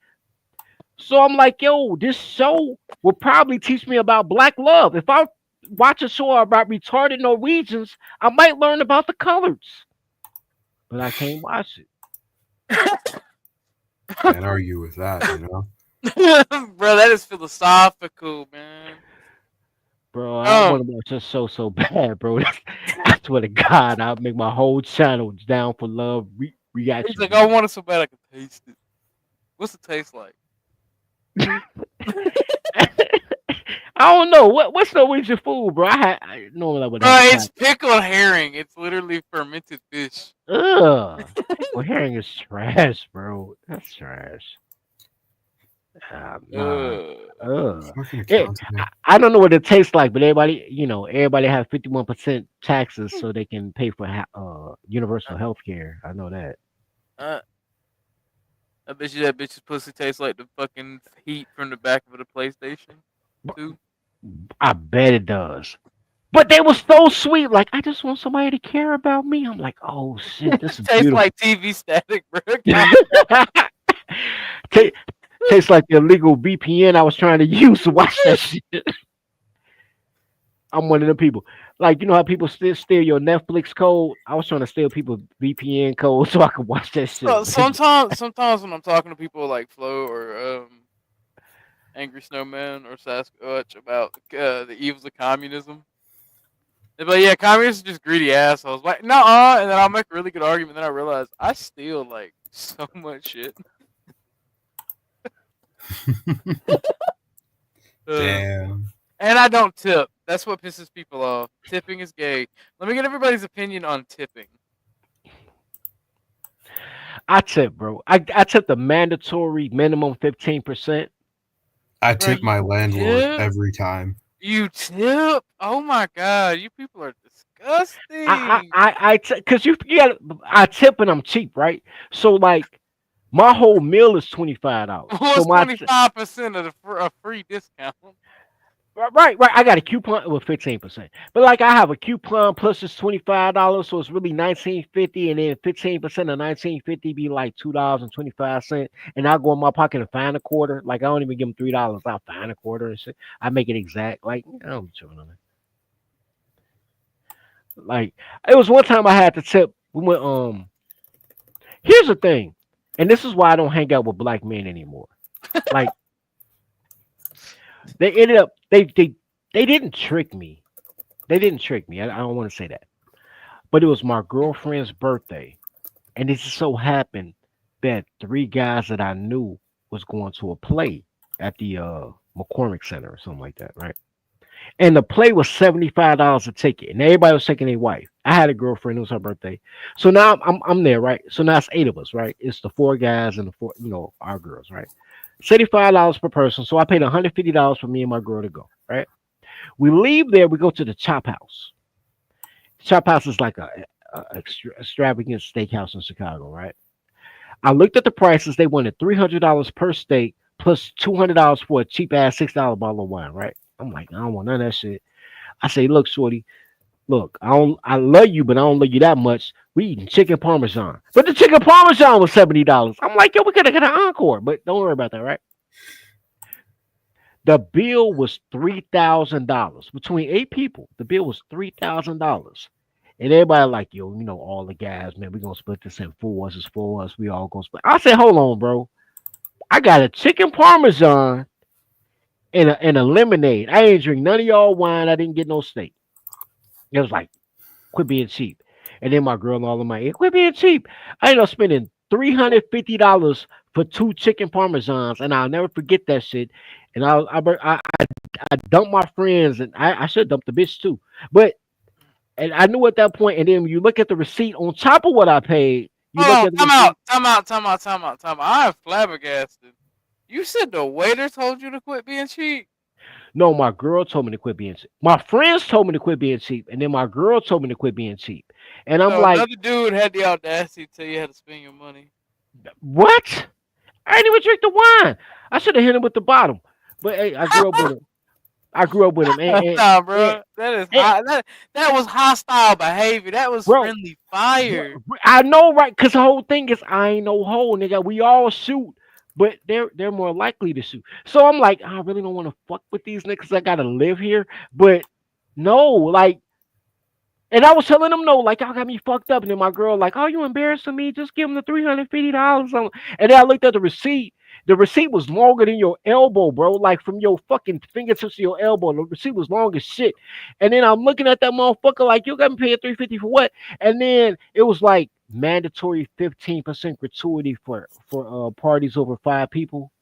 so I'm like, yo, this show will probably teach me about black love. If I watch a show about retarded Norwegians, I might learn about the colors. But I can't watch it. Can't argue with that, you know? Bro, that is philosophical, man. Bro, I want to watch this show so bad, bro. I swear to God, I'll make my whole channel Down for Love reaction. He's like, I want it so bad I can taste it. What's it taste like? I don't know. What's Norwegian food, bro? I normally I would. Bro, it's pickled herring. It's literally fermented fish. Ugh. Well, herring is trash, bro. That's trash. I don't know what it tastes like, but everybody have 51% taxes so they can pay for universal health care. I know that. I bet you that bitch's pussy tastes like the fucking heat from the back of the PlayStation 2. I bet it does. But they were so sweet. Like, I just want somebody to care about me. I'm like, oh shit, this is Tastes beautiful. like TV static, bro. Tastes like the illegal VPN I was trying to use to watch that shit. I'm one of the people. Like, you know how people steal your Netflix code? I was trying to steal people's VPN code so I could watch that shit. So sometimes when I'm talking to people like Flo or Angry Snowman or Sasquatch about the evils of communism, they're like, yeah, communists are just greedy assholes. Like, nuh-uh. And then I'll make a really good argument. Then I realize I steal like so much shit. Damn. And I don't tip. That's what pisses people off. Tipping is gay. Let me get everybody's opinion on tipping. I tip, bro. I tip the mandatory minimum 15%. I tip my landlord tip? every time. You tip? Oh my god, you people are disgusting. Because I tip and I'm cheap, right? So like, my whole meal is $25. What's So my 25% of a free discount? Right. I got a coupon with 15%, but like I have a coupon plus it's $25, so it's really $19.50, and then 15% of $19.50 be like $2.25, and I go in my pocket and find a quarter. Like I don't even give them $3. I'll find a quarter and shit. I make it exact. Like I'm chilling on it. Like it was one time I had to tip. We went. Here's the thing, and this is why I don't hang out with black men anymore. Like. They ended up they didn't trick me. They didn't trick me. I don't want to say that. But it was my girlfriend's birthday. And it just so happened that 3 guys that I knew was going to a play at the McCormick Center or something like that, right? And the play was $75 a ticket, and everybody was taking their wife. I had a girlfriend, it was her birthday. So now I'm there, right? So now it's 8 of us, right? It's the 4 guys and the 4, our girls, right? $75 per person. So I paid $150 for me and my girl to go, right? We leave there, we go to the Chop House. Chop House is like a extravagant steakhouse in Chicago, right? I looked at the prices. They wanted $300 per steak plus $200 for a cheap ass $6 bottle of wine, right? I'm like, I don't want none of that shit. I say, look, shorty, look, I love you, but I don't love you that much. We eating chicken parmesan. But the chicken parmesan was $70. I'm like, yo, we gotta get an encore, but don't worry about that, right? The bill was $3,000. Between 8 people, the bill was $3,000. And everybody like, yo, all the guys, man, we're gonna split this in 4 us. It's 4 us. We all gonna split. I said, hold on, bro. I got a chicken parmesan and a lemonade. I ain't drink none of y'all wine. I didn't get no steak. It was like, quit being cheap. And then my girl and all of my, quit being cheap. I ended up spending $350 for 2 chicken parmesans, and I'll never forget that shit. And I dumped my friends, and I should dump the bitch too. And I knew at that point, and then when you look at the receipt on top of what I paid, Time out. I am flabbergasted. You said the waiter told you to quit being cheap? No, my girl told me to quit being cheap. My friends told me to quit being cheap, and then my girl told me to quit being cheap. And I'm like, another dude had the audacity to tell you how to spend your money. What? I didn't even drink the wine. I should have hit him with the bottom. But hey, I grew up with him. Nah, bro. That was hostile behavior. That was friendly fire. I know, right? Because the whole thing is I ain't no hoe, nigga. We all shoot. But they're more likely to shoot. So I'm like, I really don't want to fuck with these niggas. I gotta live here. But no, like, and I was telling them no, like, y'all got me fucked up. And then my girl, like, oh, you embarrassing me? Just give them the $350. And then I looked at the receipt. The receipt was longer than your elbow, bro. Like from your fucking fingertips to your elbow. The receipt was long as shit. And then I'm looking at that motherfucker like, you got me paying $350 for what? And then it was like mandatory 15% gratuity for parties over 5 people.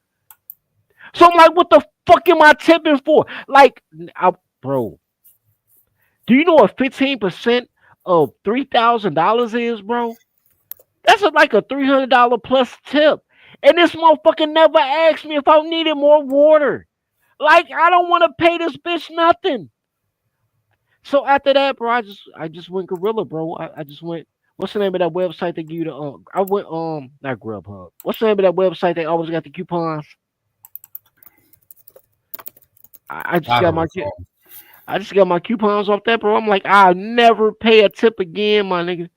So I'm like, what the fuck am I tipping for? Like, bro, do you know what 15% of $3,000 is, bro? That's like a $300 plus tip. And this motherfucker never asked me if I needed more water. Like, I don't want to pay this bitch nothing. So after that, bro, I just went gorilla, bro. I just went What's the name of that website they give you the I went not Grubhub. What's the name of that website they always got the coupons? I just got my I just got my coupons off that, bro. I'm like, I'll never pay a tip again, my nigga.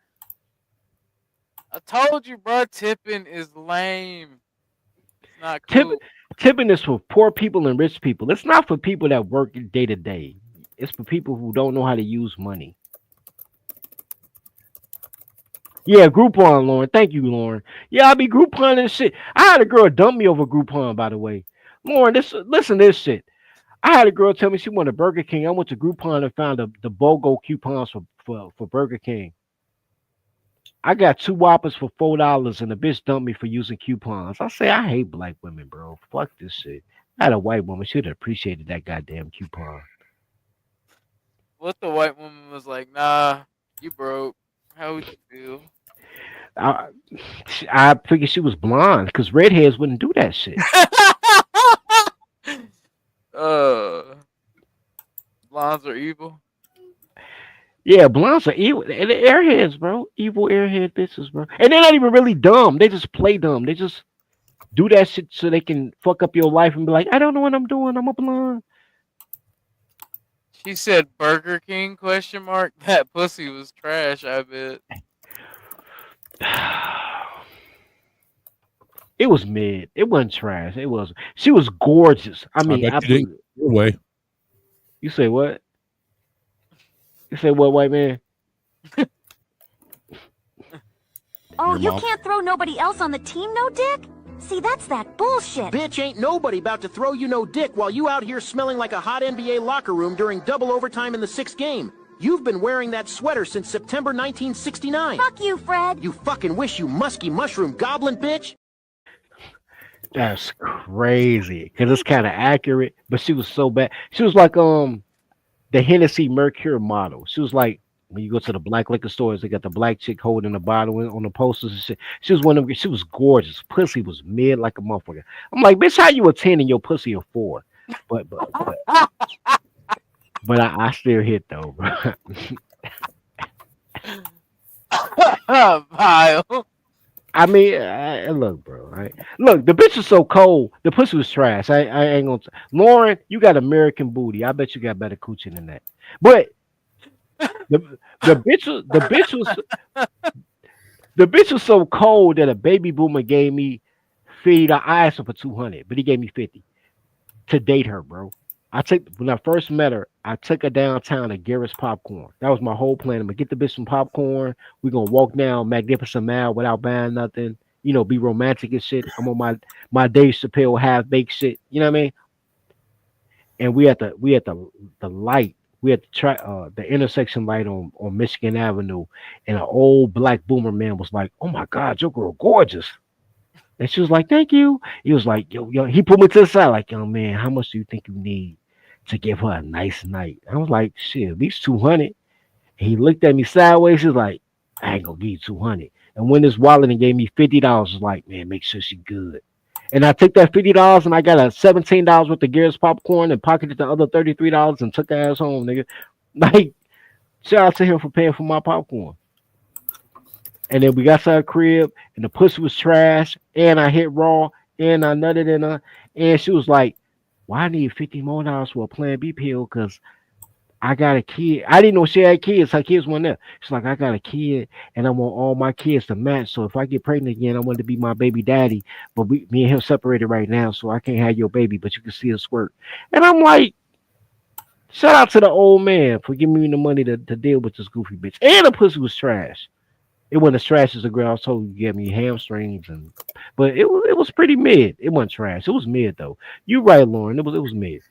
I told you, bro. Tipping is lame. It's not cool. Tipping is for poor people and rich people. It's not for people that work day to day. It's for people who don't know how to use money. Yeah, Groupon, Lauren. Thank you, Lauren. Yeah, I be Groupon and shit. I had a girl dump me over Groupon, by the way. Lauren, listen to this shit. I had a girl tell me she wanted Burger King. I went to Groupon and found the BOGO coupons for Burger King. I got 2 Whoppers for $4 and the bitch dumped me for using coupons. I say, I hate black women, bro. Fuck this shit. I had a white woman. She'd have appreciated that goddamn coupon. What the white woman was like, nah, you broke. How would you feel? I figured she was blonde because redheads wouldn't do that shit. Blondes are evil. Yeah, blondes are evil. The airheads, bro. Evil airhead bitches, bro. And they're not even really dumb. They just play dumb. They just do that shit so they can fuck up your life and be like, I don't know what I'm doing. I'm a blonde. She said Burger King ? That pussy was trash, I bet. It was mid. It wasn't trash. It was. She was gorgeous. I mean, I bet you didn't your way. You say what? You say what, white man? Oh, you can't throw nobody else on the team, no dick? See, that's that bullshit. Bitch, ain't nobody about to throw you no dick while you out here smelling like a hot NBA locker room during double overtime in the 6th game. You've been wearing that sweater since September 1969. Fuck you, Fred. You fucking wish, you musky mushroom goblin bitch. That's crazy. Because it's kind of accurate, but she was so bad. She was like the Hennessy Mercure model. She was like, when you go to the black liquor stores, they got the black chick holding the bottle on the posters and shit. She was one of them. She was gorgeous. Pussy was mid like a motherfucker. I'm like, bitch, how you a 10 and your pussy a 4? But I still hit though, bro. Vile. I mean, look, bro. Right? Look, the bitch was so cold. The pussy was trash. I ain't gonna. Lauren, you got American booty. I bet you got better coochie than that. But the bitch was so cold that a baby boomer gave me $50. I asked her for $200, but he gave me $50 to date her, bro. When I first met her, I took her downtown to Garrett's Popcorn. That was my whole plan. I'm gonna get the bitch some popcorn. We're gonna walk down Magnificent Mile without buying nothing. You know, be romantic and shit. I'm on my Dave Chappelle half-baked shit. You know what I mean? And we at the light. We had the intersection light on Michigan Avenue, and an old black boomer man was like, "Oh my God, your girl gorgeous." And she was like, "Thank you." He was like, yo, he put me to the side, like, "Young man, how much do you think you need to give her a nice night?" I was like, "Shit, at least 200." And he looked at me sideways. He was like, "I ain't gonna give you 200." And when his wallet and gave me $50, I was like, "Man, make sure she good." And I took that $50 and I got a $17 worth of Garrett's popcorn and pocketed the other $33 and took her ass home, nigga. Like, shout out to him for paying for my popcorn. And then we got to our crib and the pussy was trash and I hit raw and I nutted in her. And she was like, "Well, I need $50 more for a Plan B pill because I got a kid." I didn't know she had kids. Her kids weren't there. She's like, "I got a kid and I want all my kids to match. So if I get pregnant again, I want to be my baby daddy. But me and him separated right now, so I can't have your baby, but you can see a squirt." And I'm like, shout out to the old man for giving me the money to deal with this goofy bitch. And the pussy was trash. It wasn't as trash as the girl I was told you gave me hamstrings, but it was pretty mid. It wasn't trash. It was mid though. You right, Lauren. It was mid.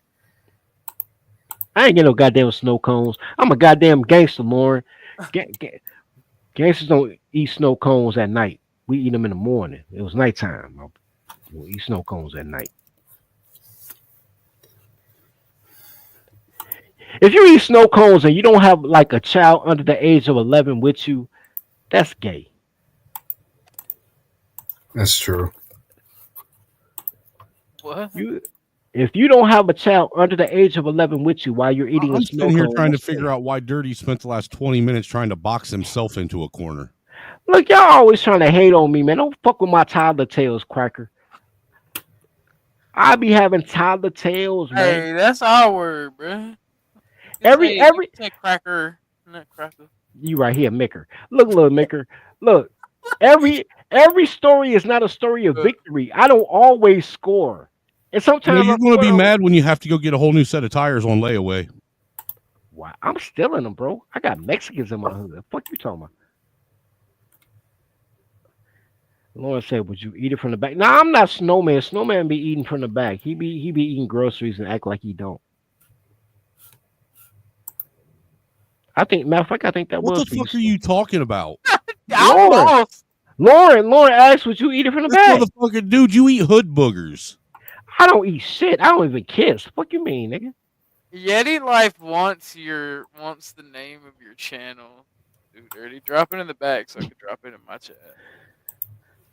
I ain't get no goddamn snow cones. I'm a goddamn gangster, Lauren. Gangsters don't eat snow cones at night. We eat them in the morning. It was nighttime. We'll eat snow cones at night. If you eat snow cones and you don't have like a child under the age of 11 with you, that's gay. That's true. What? If you don't have a child under the age of 11 with you while you're eating I'm a snow sitting here cone, trying to that's figure gay. out why Dirty spent the last 20 minutes trying to box himself into a corner. Look, y'all always trying to hate on me, man. Don't fuck with my toddler tails, cracker. I be having toddler tails, man. Hey, that's our word, bro. Every cracker, not cracker. you right here, Micker. Look, little Micker. Look, every story is not a story of victory. I don't always score, and You know, sometimes you're I going to be score. mad when you have to go get a whole new set of tires on layaway. Wow, I'm stealing them, bro. I got Mexicans in my hood. Fuck you talking about? Lauren said, "Would you eat it from the back?" Nah, I'm not Snowman. Snowman be eating from the back. He be eating groceries and act like he don't. I think, matter of fact, I think that What was the for you, fuck are you talking about? Lauren asked, "Would you eat it from the This back?" motherfucker, dude, you eat hood boogers. I don't eat shit. I don't even kiss. Fuck you mean, nigga? Yeti Life wants the name of your channel. Dude, dirty. Drop it in the back so I can drop it in my chat.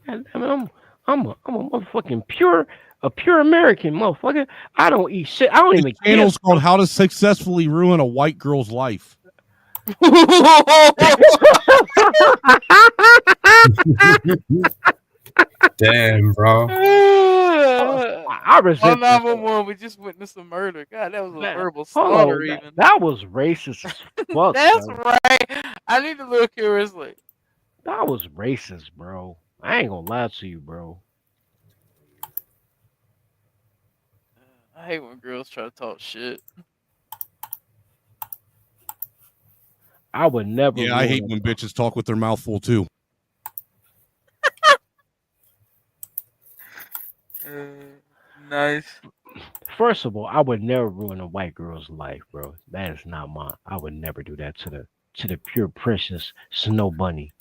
I mean, I'm a motherfucking pure American motherfucker. I don't eat shit. I don't The even channel's kiss. called "How to Successfully Ruin a White Girl's Life." Damn, bro. I resent this. 911, we just witnessed a murder. God, that was a verbal Hold slaughter. on, Even that was racist as fuck. that's bro. right. I need to look curiously. That was racist, bro. I ain't gonna lie to you, bro. I hate when girls try to talk shit. I would never. Yeah, I ruin hate a- when bitches talk with their mouth full too. Nice. First of all, I would never ruin a white girl's life, bro. That is not mine. I would never do that to the pure precious snow bunny.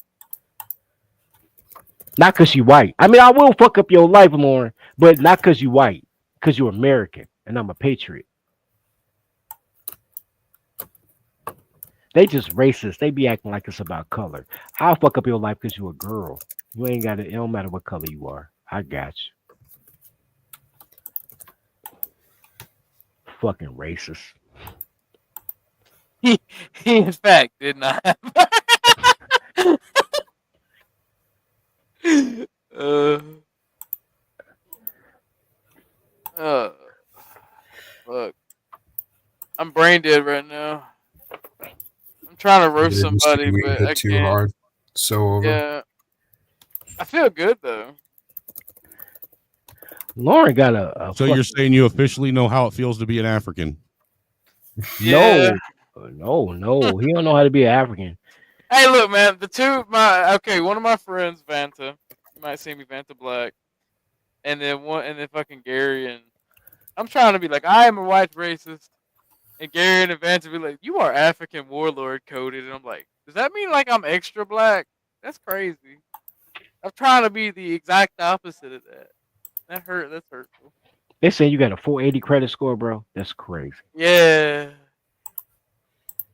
Not because you white. I mean, I will fuck up your life, Lauren, but not because you white. Because you're American and I'm a patriot. They just racist. They be acting like it's about color. I'll fuck up your life because you're a girl. You ain't got it. It don't matter what color you are. I got you. Fucking racist. He in fact did not have. Fuck. I'm brain dead right now. I'm trying to roast Did you somebody, we but hit I too can't. hard. So over. Yeah. I feel good though. Lauren got a So you're saying you officially know how it feels to be an African? Yeah. No. He don't know how to be an African. Hey, look, man. One of my friends, Vanta, you might see me, Vanta Black, and then fucking Gary, and I'm trying to be like, I am a white racist, and Gary and Vanta be like, you are African warlord coded, and I'm like, does that mean like I'm extra black? That's crazy. I'm trying to be the exact opposite of that. That's hurtful. They say you got a 480 credit score, bro. That's crazy. Yeah.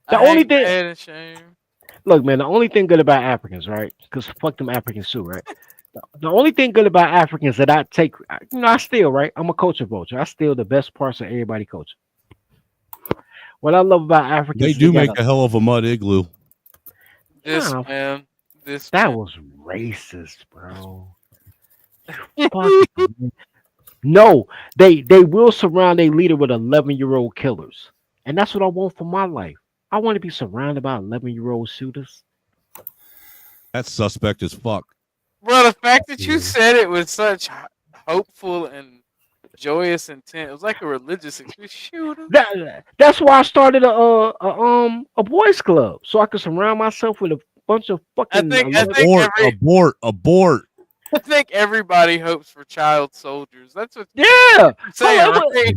The I only hate thing, that and shame. look, man, the only thing good about Africans, right? Because fuck them Africans too, right? The only thing good about Africans that I take, I steal, right? I'm a culture vulture. I steal the best parts of everybody culture. What I love about Africans, They is do got make a hell of a mud igloo. This Nah, man. This that man. was racist, bro. Fuck, man. No, they will surround a leader with 11-year-old killers, and that's what I want for my life. I want to be surrounded by 11-year-old shooters. That's suspect as fuck. Bro, the fact that you said it with such hopeful and joyous intent, it was like a religious experience. Shoot 'em. That's why I started a boys club, so I could surround myself with a bunch of fucking. Abort. I think everybody hopes for child soldiers. That's what Yeah. you're saying, Hold on, right?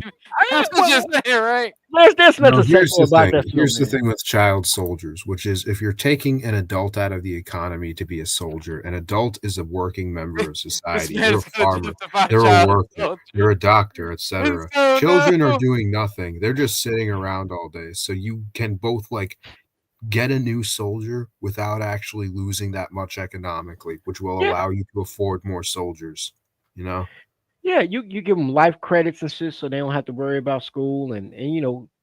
That's what you're saying, right? There's No, nothing here's sexual the about thing. that. Here's the snowman. thing with child soldiers, which is if you're taking an adult out of the economy to be a soldier, an adult is a working member of society. You're a man's gonna farmer, justify you're a child worker, soldier. you're a doctor, etc. So Children no. are doing nothing. They're just sitting around all day. So you can both like get a new soldier without actually losing that much economically, which will Yeah. allow you to afford more soldiers. You know? Yeah, you give them life credits and shit, so they don't have to worry about school and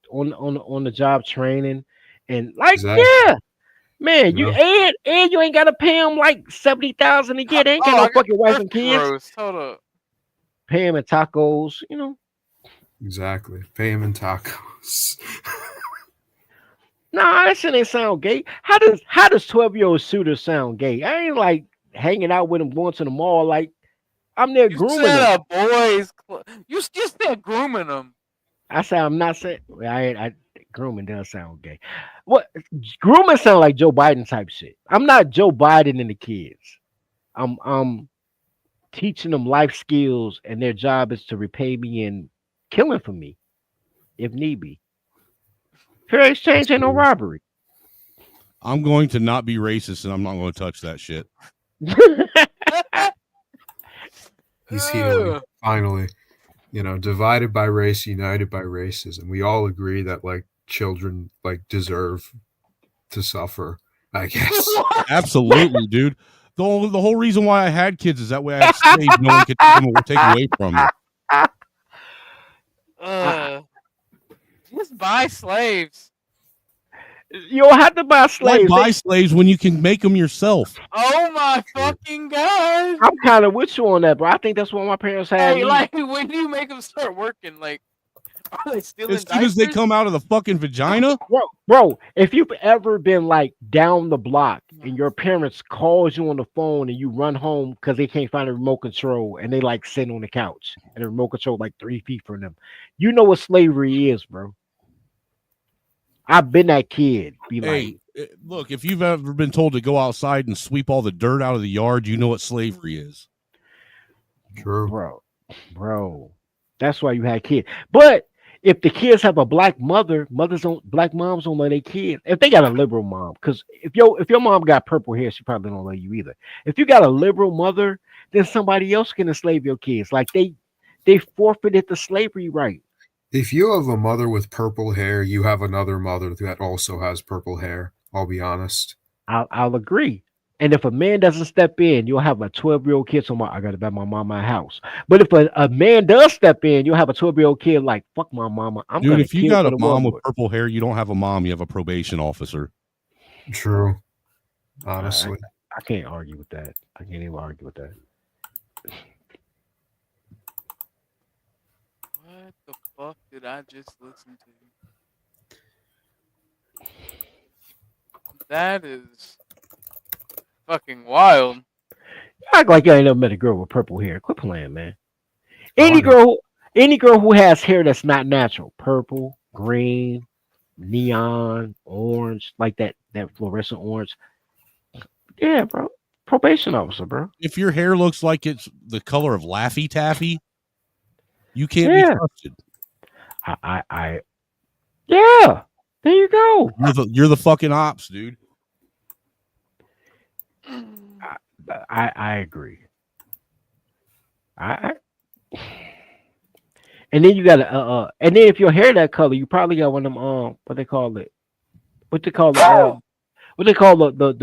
on the job training and like Exactly. yeah. Man, you and you ain't gotta pay them like $70,000 a year. They ain't got no fucking wife and kids. Gross. Hold up. Pay him in tacos, Exactly. Pay him in tacos. Nah, that shit ain't sound gay. How does 12-year-old shooter sound gay? I ain't like hanging out with him, going to the mall. Like I'm there grooming said them. You said grooming them. I said I'm not saying. I grooming does sound gay. What grooming sound like Joe Biden type shit. I'm not Joe Biden and the kids. I'm teaching them life skills, and their job is to repay me and killing for me, if need be. Fair exchange ain't no robbery. I'm going to not be racist, and I'm not going to touch that shit. He's healing. Finally. Divided by race, united by racism. We all agree that like children like deserve to suffer, I guess. Absolutely, dude. The whole reason why I had kids is that way I had slaves no one could take away from me. Just buy slaves. You don't have to buy slaves. Why buy slaves when you can make them yourself? Oh my fucking god! I'm kind of with you on that, bro. I think that's what my parents had. Hey, like when do you make them start working? Like, are they stealing As soon as they come out of the fucking vagina? Bro, if you've ever been like down the block and your parents calls you on the phone and you run home because they can't find a remote control and they like sit on the couch and the remote control like 3 feet from them, you know what slavery is, bro. I've been that kid. Look, if you've ever been told to go outside and sweep all the dirt out of the yard, you know what slavery is. True. Bro. That's why you had kids. But if the kids have a black mother, black moms don't love their kids. If they got a liberal mom, because if your mom got purple hair, she probably don't love you either. If you got a liberal mother, then somebody else can enslave your kids. Like they forfeited the slavery right. If you have a mother with purple hair, you have another mother that also has purple hair. I'll be honest. I'll agree. And if a man doesn't step in, you'll have a 12-year-old kid. So I got to bet my mama my house. But if a man does step in, you'll have a 12-year-old kid like, fuck my mama. Dude, if you got a mom with purple hair, you don't have a mom. You have a probation officer. True. Honestly. I can't argue with that. I can't even argue with that. What the fuck did I just listen to? That is fucking wild. You act like you ain't never met a girl with purple hair. Quit playing, man. Any girl who has hair that's not natural, purple, green, neon, orange, like that fluorescent orange. Yeah, bro. Probation officer, bro. If your hair looks like it's the color of Laffy Taffy, you can't be trusted. Yeah. There you go. You're the fucking ops, dude. I agree. And then you got and then if your hair that color, you probably got one of them what they call the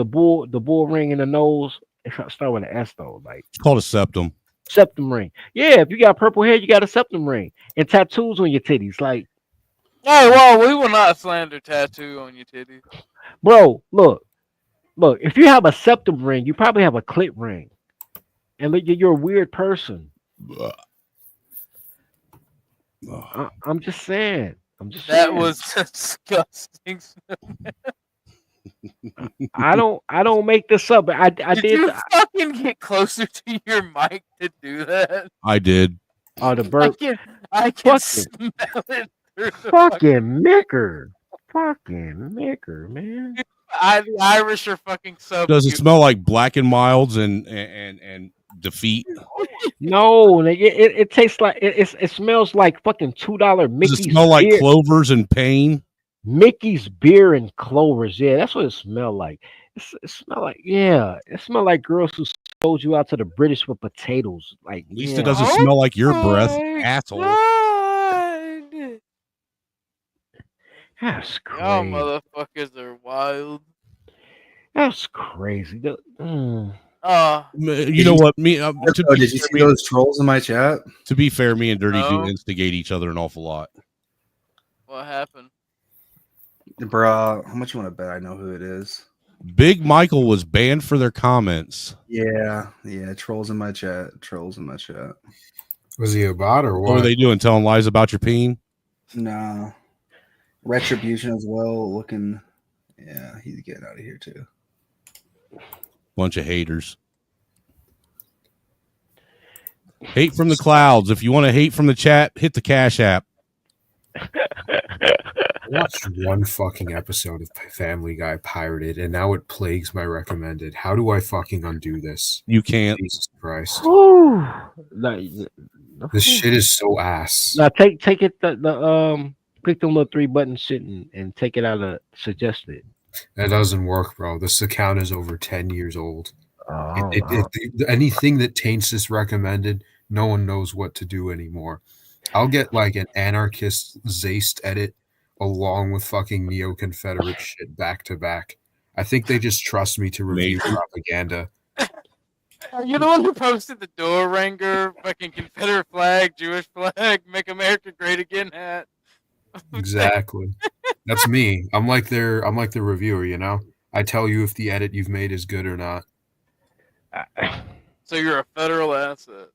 bull ring in the nose. It start with an S though, like it's called a septum. Septum ring. Yeah, if you got purple hair, you got a septum ring and tattoos on your titties. Like, hey, well, we will not slander tattoo on your titties. Bro, look. If you have a septum ring, you probably have a clit ring, and look, you're a weird person. I'm just saying. That was disgusting. I don't make this up. I did. You fucking get closer to your mic to do that? I did. Oh, the burp. I can smell it. Fucking Micker, man. The Irish are fucking so. Does it smell like Black and Milds and defeat? No, it tastes like it smells like fucking $2 Mickey's. Does it smell like clovers and pain? Mickey's beer and clovers. Yeah, that's what it smells like. It smell like it smell like girls who sold you out to the British with potatoes. Like, at least it doesn't smell like your breath, asshole. That's crazy. Y'all motherfuckers are wild. That's crazy. You know what? Did you see those trolls in my chat? To be fair, me and Dirty do instigate each other an awful lot. What happened? Bruh, how much you want to bet I know who it is? Big Michael was banned for their comments. Yeah. Trolls in my chat. Was he a bot or What were they doing? Telling lies about your peen? No. Retribution as well. Looking. Yeah, he's getting out of here too. Bunch of haters. Hate from the clouds. If you want to hate from the chat, hit the Cash App. I watched one fucking episode of Family Guy pirated, and now it plagues my recommended. How do I fucking undo this? You can't. Jesus Christ. Whew. This shit is so ass. Now take it the click the little 3 button shit and take it out of suggested. That doesn't work, bro. This account is over 10 years old. Oh, Anything that taints this recommended, no one knows what to do anymore. I'll get like an anarchist Zaist edit along with fucking neo-Confederate shit back to back. I think they just trust me to review propaganda. You're the one who posted the door ranger, fucking Confederate flag, Jewish flag, Make America Great Again hat. Exactly. That's me. I'm like the reviewer, you know? I tell you if the edit you've made is good or not. So you're a federal asset.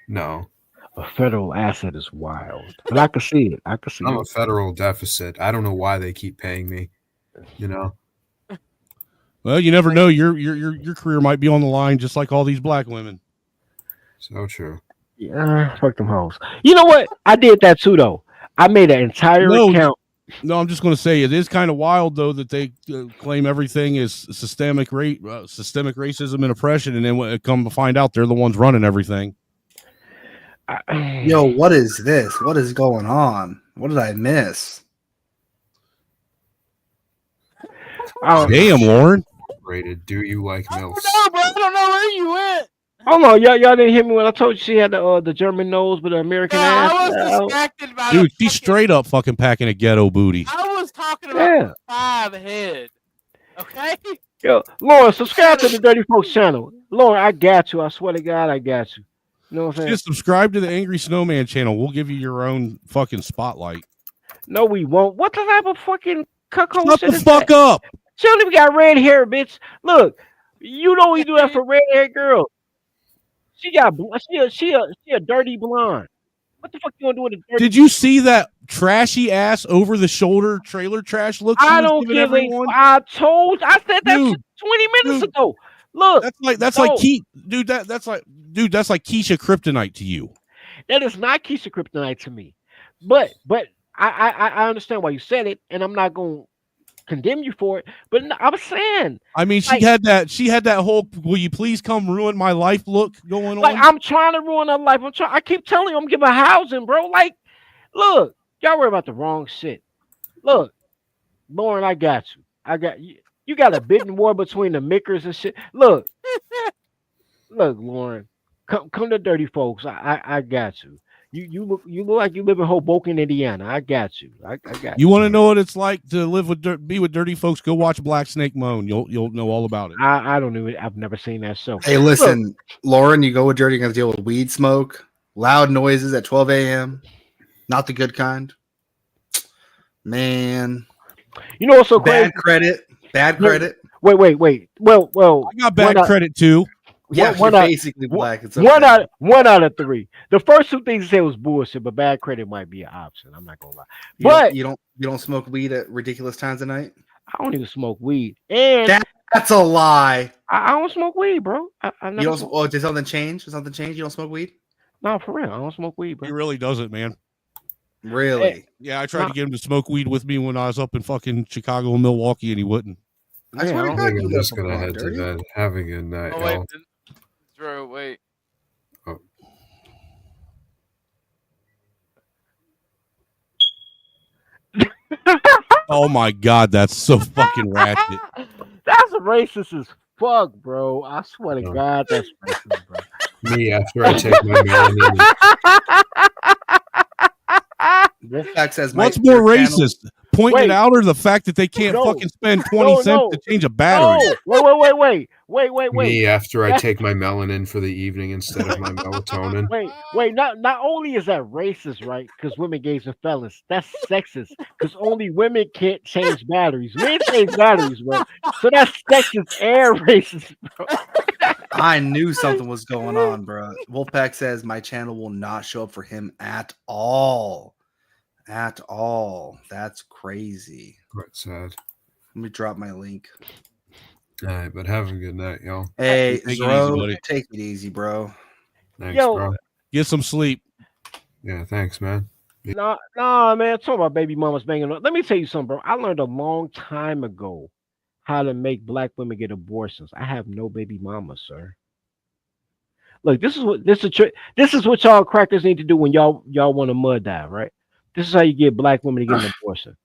No. A federal asset is wild. But I can see it. I'm a federal deficit. I don't know why they keep paying me. You know? Well, you never know. Your career might be on the line, just like all these black women. So true. Yeah, fuck them hoes. You know what? I did that too, though. I made an entire account. No, I'm just going to say it is kind of wild, though, that they claim everything is systemic racism and oppression, and then when it come to find out, they're the ones running everything. Yo, what is this? What is going on? What did I miss? Damn, Lauren. Rated. Do you like MILFs? No, bro, I don't know where you went. Hold on, y'all didn't hear me when I told you she had the German nose but the American ass. I was distracted by Dude, she's straight up fucking packing a ghetto booty. I was talking about the 5 head. Okay? Yo, Lauren, subscribe to the Dirty Folks channel. Lauren, I got you. I swear to God, I got you. You know what I'm saying? Just subscribe to the Angry Snowman channel. We'll give you your own fucking spotlight. No, we won't. What the type of fucking cuckold Shut shit the is fuck that? up. She don't even got red hair, bitch. Look, you know we do that for red hair girls. She got she a dirty blonde. What the fuck you gonna do with a dirty? Did you see that trashy ass over the shoulder trailer trash look? I don't give a. I said that shit 20 minutes ago. Look, that's like that's like Keisha Kryptonite to you. That is not Keisha Kryptonite to me. But I understand why you said it, and I'm not gonna condemn you for it. But I was saying, I mean, she had that whole "will you please come ruin my life" look going on. Like, I'm trying to ruin her life. I keep telling you, I'm giving her housing, bro. Like, look, y'all worry about the wrong shit. Look, Lauren, I got you. I got you. You got a bidding war between the Mickers and shit. Look, Lauren, come to Dirty Folks. I got you. You look like you live in Hoboken, Indiana. I got you. I got you. You want to know what it's like to live with be with dirty folks? Go watch Black Snake Moan. You'll know all about it. I don't know. I've never seen that show. Hey, listen, Lauren, you go with dirty, you're gonna deal with weed smoke, loud noises at 12 a.m. Not the good kind. Man, you know what's so bad crazy? Bad credit. Wait. Well, I got bad credit too. Yeah, one you're out, basically black. It's one out of 3. The first 2 things he said was bullshit, but bad credit might be an option. I'm not gonna lie. But you don't smoke weed at ridiculous times of night. I don't even smoke weed, and that's a lie. I don't smoke weed, bro. I you don't. Oh, did something change? Did something change? You don't smoke weed? No, for real. I don't smoke weed, bro. He really doesn't, man. Really? Yeah, I tried to get him to smoke weed with me when I was up in fucking Chicago and Milwaukee, and he wouldn't. I think I'm just gonna head to bed. Having a night. Oh, wait. Drew, wait. Oh my god, that's so fucking ratchet. That's racist as fuck, bro. I swear to God, that's racist, bro. Me after I take my melanin. Wolfpack says, "What's more racist, pointing Wait. it out, or the fact that they can't No. fucking spend 20 No, cents no. to change a battery? No. Wait. Me after I That's- take my melanin for the evening instead of my melatonin. Wait. Not only is that racist, right? Because women, gays, and fellas. That's sexist. Because only women can't change batteries. Men change batteries, bro. So that's sexist and racist, bro. I knew something was going on, bro. Wolfpack says my channel will not show up for him at all. At all. That's crazy. Quite sad. Let me drop my link. All right, but have a good night, y'all. Hey, Take it easy, Zro, buddy. take it easy, bro. Thanks, Yo. bro. Get some sleep. Yeah, thanks, man. Nah, man. Talk about baby mamas banging on. Let me tell you something, bro. I learned a long time ago how to make black women get abortions. I have no baby mama, sir. Look, this is what y'all crackers need to do when y'all want a mud dive, right? This is how you get black women to get an abortion.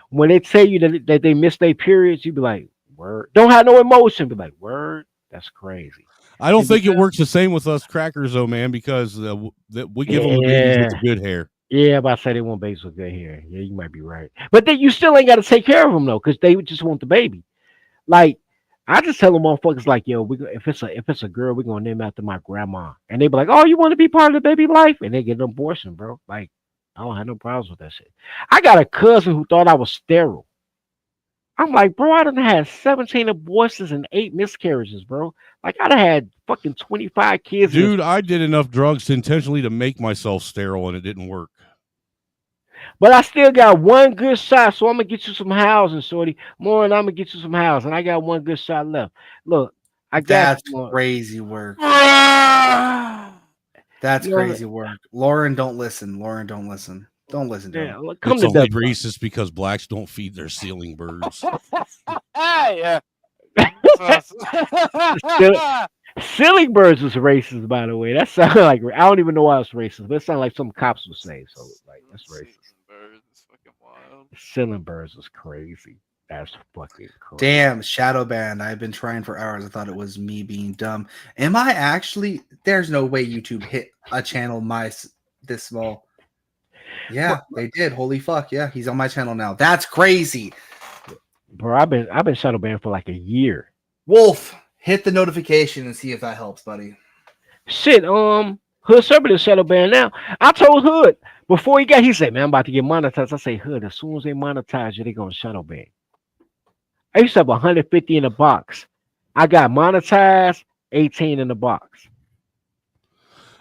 When they tell you that they miss their periods, you be like, word. Don't have no emotion. Be like, word. That's crazy. I don't And think it because- works the same with us crackers, though, man, because we give them the babies with the good hair. Yeah, but I say they want babies with good hair. Yeah, you might be right. But then you still ain't got to take care of them though, because they just want the baby. Like, I just tell them motherfuckers like, yo, if it's a girl, we're gonna name after my grandma, and they be like, oh, you want to be part of the baby life, and they get an abortion, bro. Like, I don't have no problems with that shit. I got a cousin who thought I was sterile. I'm like, bro, I done had 17 abortions and 8 miscarriages, bro. Like, I done had fucking 25 kids. in this- Dude, I did enough drugs intentionally to make myself sterile, and it didn't work. But I still got one good shot, so I'm gonna get you some housing, shorty. More, and I'm gonna get you some housing. I got one good shot left. Look, I got That's you, Lauren. crazy work. That's You know, crazy work. Lauren, don't listen. Lauren, don't listen. Don't listen to him. Come It's to only Death Row. racist because blacks don't feed their ceiling birds. Yeah. Silly birds was racist, by the way. That sounded like I don't even know why it's racist, but it sounded like some cops would say. So, like, that's racist. Silly birds was crazy. That's fucking crazy. Damn, shadow banned. I've been trying for hours. I thought it was me being dumb. Am I actually? There's no way YouTube hit a channel this small. Yeah, they did. Holy fuck! Yeah, he's on my channel now. That's crazy. Bro, I've been shadow banned for like a year. Wolf, hit the notification and see if that helps, buddy. Shit, Hood Serpent is shadow banned now. I told Hood before he said, man, I'm about to get monetized. I say, Hood, as soon as they monetize you, they're gonna shadow ban. I used to have 150 in the box. I got monetized, 18 in the box.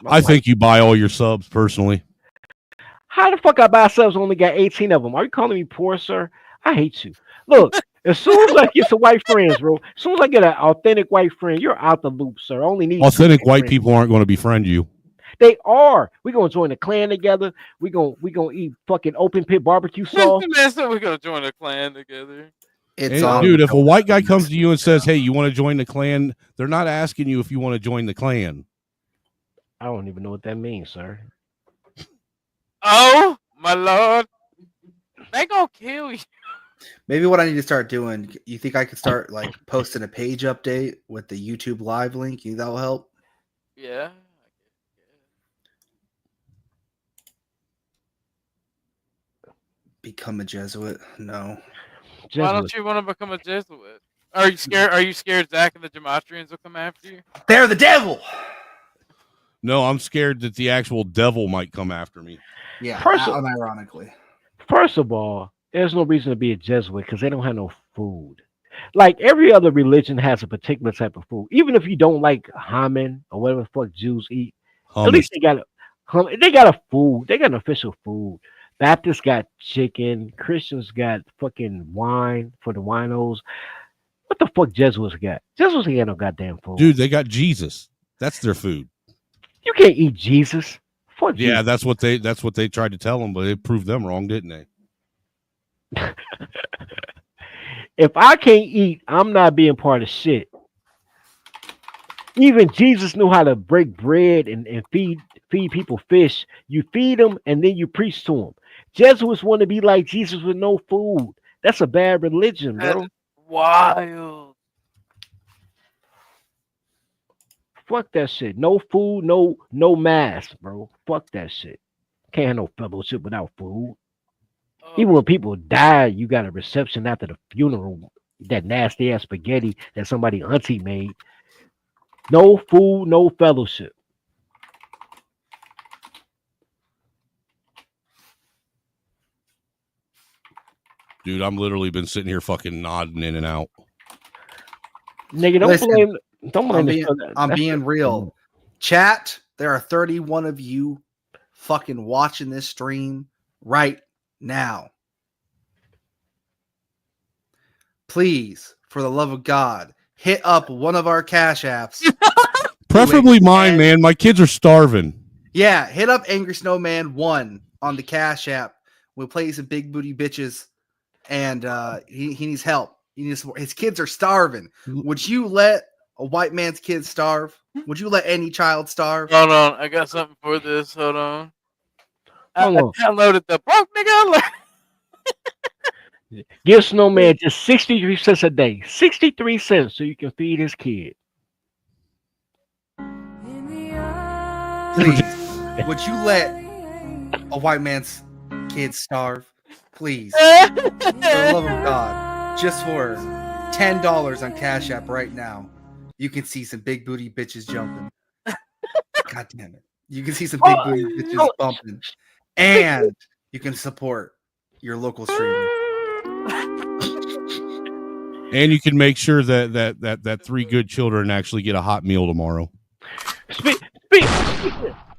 I think you buy all your subs personally. How the fuck I buy subs only got 18 of them? Are you calling me poor, sir? I hate you. Look, as soon as I get some white friends, bro, as soon as I get an authentic white friend, you're out the loop, sir. I only need Authentic two white friends. people aren't going to befriend you. They are. We're gonna join the clan together. We gonna eat fucking open pit barbecue sauce. Man said we're gonna join a clan together. It's Hey, dude, if a white guy comes to you and says, hey, you want to join the clan, they're not asking you if you want to join the clan. I don't even know what that means, sir. Oh my lord, they gonna kill you. Maybe what I need to start doing. You think I could start like posting a page update with the YouTube live link? You think that will help? Yeah. Become a Jesuit? No. Why don't you want to become a Jesuit? Are you scared? Are you scared Zach and the Gematrians will come after you? They're the devil. No, I'm scared that the actual devil might come after me. Yeah, unironically. First of all, there's no reason to be a Jesuit because they don't have no food. Like every other religion has a particular type of food. Even if you don't like hymen or whatever the fuck Jews eat, at least they got a food. They got an official food. Baptists got chicken. Christians got fucking wine for the winos. What the fuck Jesuits got? Jesuits ain't got no goddamn food. Dude, they got Jesus. That's their food. You can't eat Jesus. Fuck Yeah, Jesus. that's what they tried to tell them, but it proved them wrong, didn't they? If I can't eat, I'm not being part of shit. Even Jesus knew how to break bread and feed people fish. You feed them and then you preach to them. Jesuits want to be like Jesus with no food. That's a bad religion, bro. That's wild. Fuck that shit. No food, no mask, bro. Fuck that shit. Can't have no fellowship without food. Even when people die, you got a reception after the funeral. That nasty ass spaghetti that somebody auntie made. No food, no fellowship. Dude, I'm literally been sitting here fucking nodding in and out. Nigga, don't Listen, blame. Don't blame. I'm being real. Chat, there are 31 of you fucking watching this stream right now. Please, for the love of God, hit up one of our cash apps. Preferably mine, man. My kids are starving. Yeah, hit up Angry Snowman 1 on the cash app. We'll play some big booty bitches, and he needs help. He needs support. His kids are starving. Would you let a white man's kids starve? Would you let any child starve? Hold on, I got something for this. Hold on. Hold on. I downloaded the broke nigga. Give Snowman just 63 cents a day. 63 cents so you can feed his kid. Please, would you let a white man's kids starve? Please. For the love of God. Just for $10 on Cash App right now, you can see some big booty bitches jumping. God damn it. You can see some big booty bitches bumping. And you can support your local streamer. And you can make sure that 3 good children actually get a hot meal tomorrow.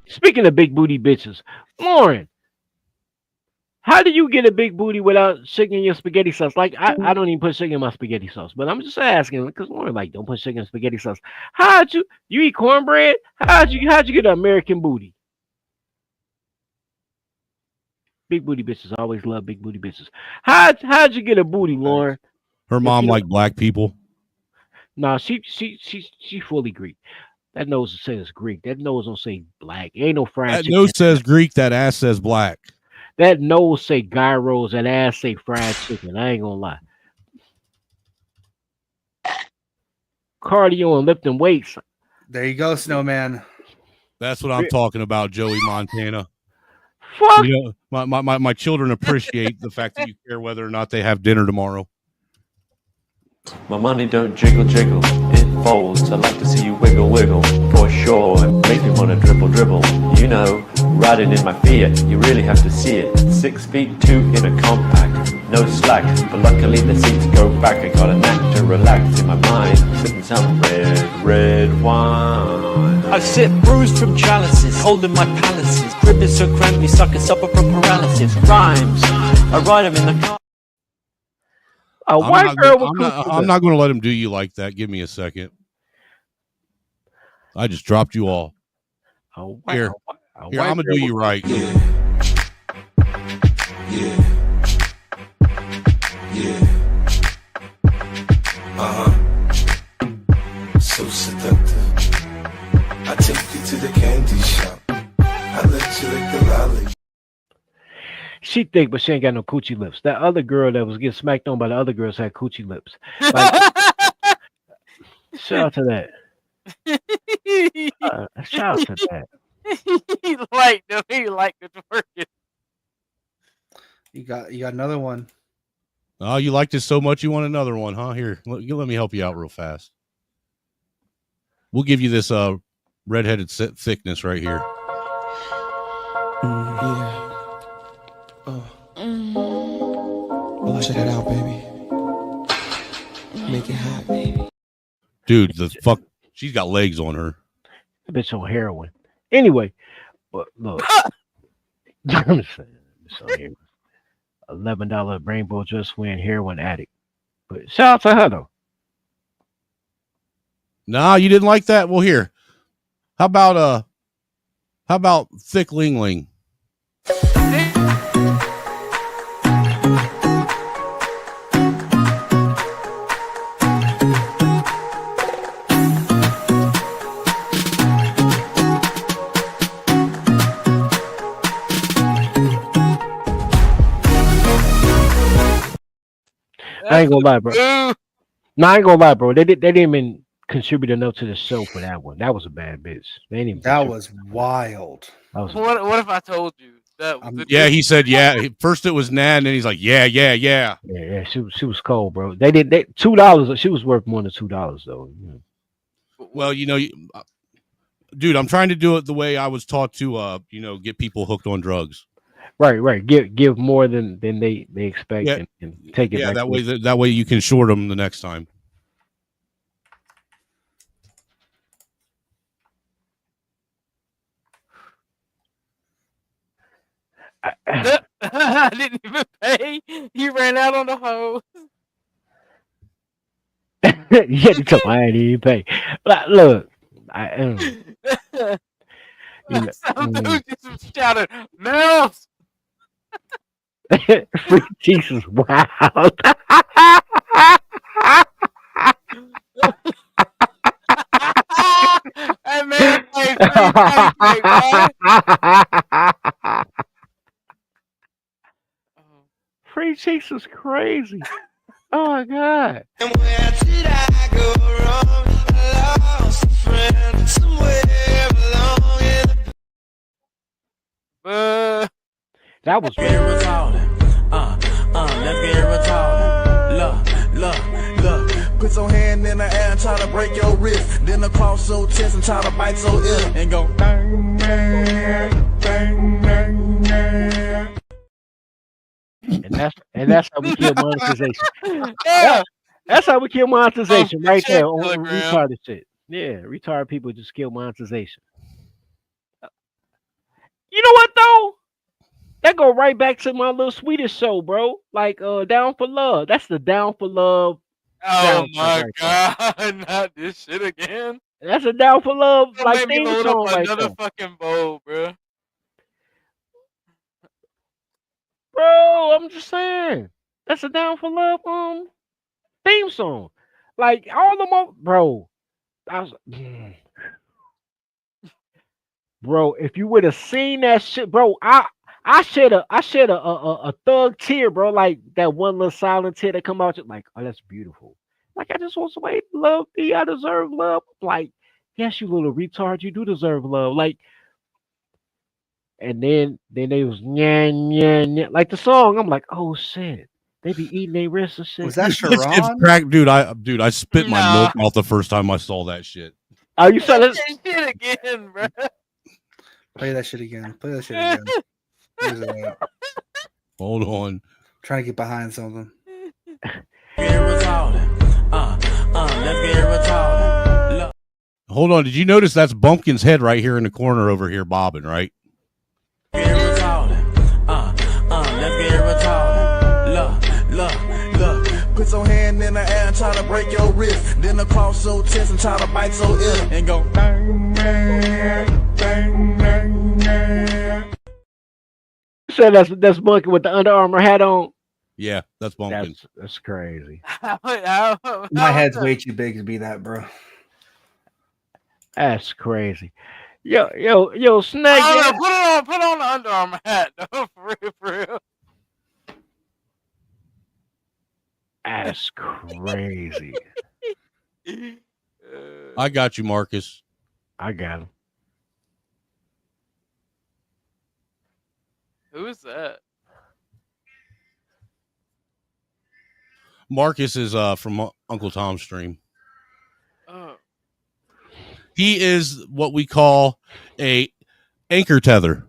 Speaking of big booty bitches, Lauren, how do you get a big booty without sugar in your spaghetti sauce? Like I don't even put sugar in my spaghetti sauce, but I'm just asking because Lauren like don't put sugar in spaghetti sauce. How'd you eat cornbread? How'd you get an American booty? Big booty bitches always love big booty bitches. How'd you get a booty, Lauren? Her mom liked black people. No, she fully Greek. That nose says Greek. That nose don't say black. Ain't no fried That chicken. nose says Greek. That ass says black. That nose say gyros. That ass say fried chicken. I ain't gonna lie. Cardio and lifting weights. There you go, Snowman. That's what I'm talking about, Joey Montana. Fuck. You know, my children appreciate the fact that you care whether or not they have dinner tomorrow. My money don't jiggle, jiggle, it folds. I like to see you wiggle, wiggle, for sure. Make me wanna dribble, dribble. You know, riding in my Fiat, you really have to see it. 6'2" in a compact, no slack. But luckily the seats go back. I got a knack to relax in my mind, sipping some red wine. I sit bruised from chalices, holding my palaces. Crib is so cramped, me sucker suffer from paralysis. Rhymes, I ride them in the car. A white girl I'm not going to let him do you like that. Give me a second. I just dropped you all. Here, I'm going to do you right. So seductive. I take you to the candy shop. I let you lick the lolly. She thick, but she ain't got no coochie lips. That other girl that was getting smacked on by the other girls had coochie lips. Like, shout out to that. Shout out to that. He liked the twerking. You got another one. Oh, you liked it so much you want another one, huh? Here, let me help you out real fast. We'll give you this redheaded thickness right here. Yeah. Oh, check it out, baby. Make it hot, baby. Dude, the fuck, she's got legs on her. That bitch on heroin. Anyway, but look, I'm saying it's on here. $11 rainbow just win heroin addict. But shout out to her though. Nah, you didn't like that? Well, here. How about thick ling ling? I ain't gonna lie, bro. No, I ain't gonna lie, bro. They didn't even contribute enough to the show for that one. That was a bad bitch. They didn't even That was wild. That was What if I told you That was it. Yeah, he said yeah. First it was nah, and then he's like yeah. Yeah, she was cold, bro. They $2. She was worth more than $2 though. Yeah. Well, dude, I'm trying to do it the way I was taught to, get people hooked on drugs. Right. Give more than they expect and take it. Yeah, back that way you can short them the next time. I didn't even pay. He ran out on the hose. Yeah, I ain't even pay. But look, Some dude just shouted, "Mouse!" Free Jesus, wow. Hey man, Free cheeks is crazy. Oh my god. That was Let's get retarded. Look. Put your hand in the air and try to break your wrist. Then across your chest and try to bite your ear. And go bang, bang, bang, bang, bang. And that's how we kill monetization. Yeah. That's how we kill monetization right there on Telegram. retarded shit. Yeah, retarded people just kill monetization. You know what though? That go right back to my little Swedish show, bro. Like Down for Love. That's the Down for Love. Oh my god, not this shit again. That's a Down for Love That like made me theme load song up right another there. fucking bowl, bro. Bro, I'm just saying. That's a Down for Love theme song. Like all the more, bro. I was bro, if you would have seen that shit, bro, I shed a thug tear, bro. Like that one little silent tear that come out, like, oh, that's beautiful. Like I just want somebody to love me. I deserve love. Like, yes, you little retard, you do deserve love. Like, and then they was nya, like the song. I'm like, oh shit, they be eating their wrists and shit. Was that It's Sharon? crack, dude. I spit my milk out the first time I saw that shit. Oh, you saw this shit again, bro. Play that shit again. Where's that? Hold on. Trying to get behind something. Hold on. Did you notice that's Bumpkin's head right here in the corner over here bobbing, right? Look. Put your hand in the air and try to break your wrist. Then across your chest and try to bite your ear. And go bang, bang, bang, bang, bang. You said that's Monkey with the Under Armour hat on. Yeah, that's Bumpkin. That's crazy. My head's way too big to be that, bro. That's crazy. Yo, Snake. Oh, no, put on the Under Armour hat, though, for real. That's crazy. I got you, Marcus. I got him. Who is that? Marcus is from Uncle Tom's stream. Oh. He is what we call a anchor tether.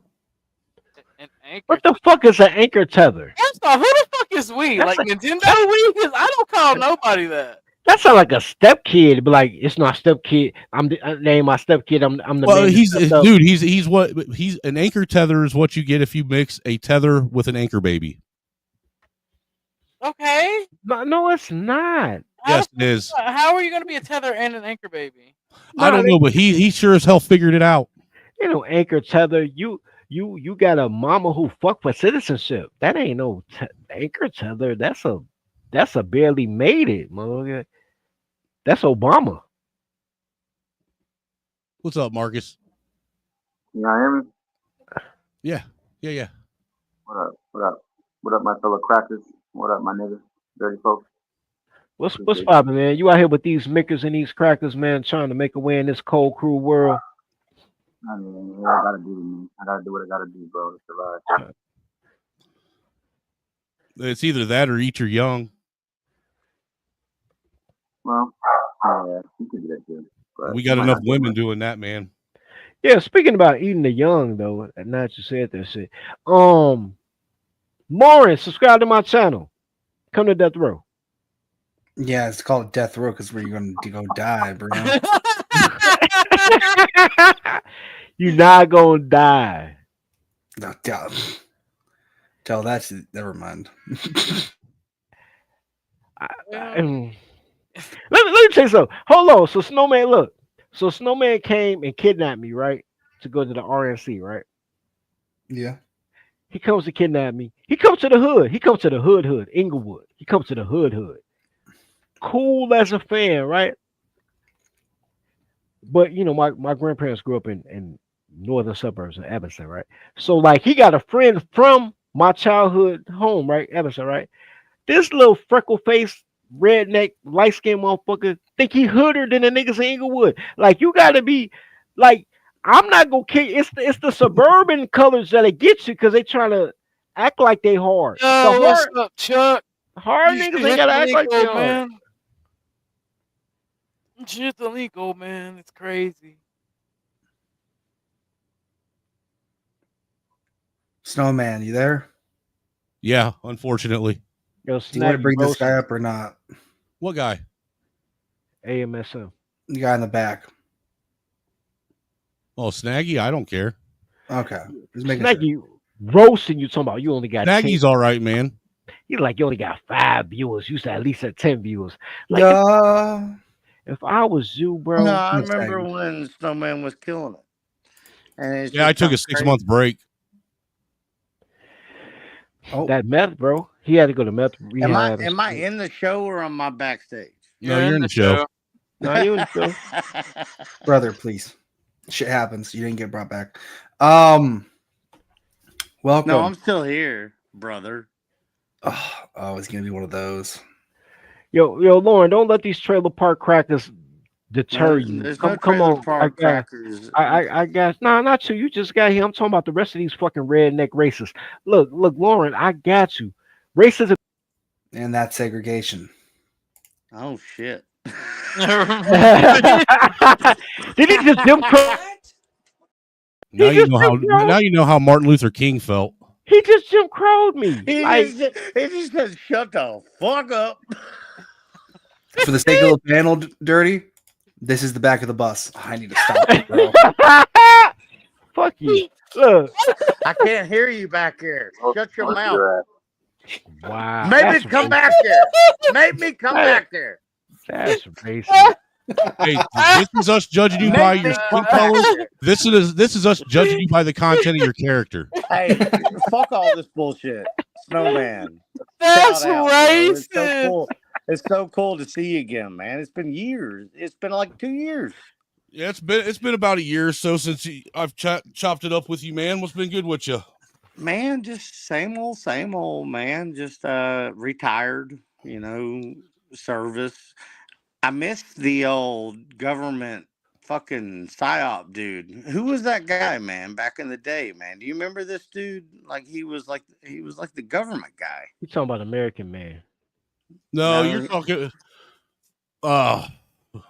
An anchor. What the fuck is an anchor tether? First off, who the fuck is we? That's Like Nintendo Wii? Because I don't call nobody that. That sounds like a step kid, but like it's not step kid. I name my step kid. I'm the Well, man. he's an anchor tether is what you get if you mix a tether with an anchor baby. Okay. No, it's not. Yes, it is. How are you going to be a tether and an anchor baby? I don't know, but he sure as hell figured it out. You know, anchor tether. You got a mama who fuck for citizenship. That ain't no anchor tether. That's a barely made it, motherfucker. That's Obama. What's up, Marcus? You know, hear me? Yeah. What up, my fellow crackers? What up, my niggas? Dirty folks. What's poppin', man? You out here with these mickers and these crackers, man, trying to make a way in this cold, cruel world. I mean, I gotta do me. I gotta do what I gotta do, bro, to survive. It's either that or eat your young. Well, yeah, you can do that too. But We got might enough not do women much. doing that, man. Yeah, speaking about eating the young though, and not you said that shit. Lauren, subscribe to my channel. Come to Death Row. Yeah, it's called Death Row because we're going to go die, bro. You're not gonna die. No, tell that's never mind. Let me tell you something. Hold on. So Snowman, look. So Snowman came and kidnapped me, right? To go to the RNC, right? Yeah. He comes to kidnap me. He comes to the hood. He comes to the hood, Inglewood. He comes to the hood. Cool as a fan, right? But you know, my grandparents grew up in northern suburbs in Evanston, right? So like he got a friend from my childhood home, right? Evanston, right? This little freckle faced redneck light skinned motherfucker think he hooder than the niggas in Inglewood. Like you gotta be like, I'm not gonna kill you. It's the suburban colors that it gets you because they trying to act like they hard. Yo, what's up, Chuck? Hard You niggas should ain't hit gotta the act like they Nico, hard. man. You should hit the Nico, man. It's crazy. Snowman, you there? Yeah, unfortunately. Yo, Do you want to bring this guy up or not? What guy? AMSM. The guy in the back. Oh, Snaggy, I don't care. Okay. Just making Snaggy roasting you talking about you only got Snaggy's 10. all right, man. He's like you only got 5 viewers. You said at least at 10 viewers. Like Yeah. if I was you, bro. No, I remember when Snowman was killing it. And it's Yeah, I just took a something 6-month break. That meth, bro. He had to go to meth Am I rehab. am I in the show or am I backstage? No, you're in the show. No, you in the show. Brother, please. Shit happens. You didn't get brought back. Welcome. No, I'm still here, brother. Oh, it's gonna be one of those. Yo, Lauren, don't let these trailer park crackers deter you. There's Come no trailer on. park crackers. I got no, not you. You just got here. I'm talking about the rest of these fucking redneck racists. Look, Lauren, I got you. Racism And that's segregation. Oh shit. Did he just Jim Crow? Now you know how Martin Luther King felt. He just Jim Crowed me. He just said, "Shut the fuck up." For the sake of the panel, Dirty, this is the back of the bus. I need to stop it, bro. Fuck you. Look. I can't hear you back here. Shut your mouth. Wow. Maybe come back there. Make me come back there. That's racist. Hey, this is us judging you by your skin color. This is us judging you by the content of your character. Hey, fuck all this bullshit, Snowman. That's Shout out, bro. racist. It's so cool. It's so cool to see you again, man. It's been years. It's been like 2 years. Yeah, it's been about a year or so since I've chopped it up with you, man. What's been good with you? Man, just same old, man. Just retired, service. I missed the old government fucking psyop dude. Who was that guy, man, back in the day, man? Do you remember this dude? Like he was like the government guy. You talking about American Man? No, No. you're talking.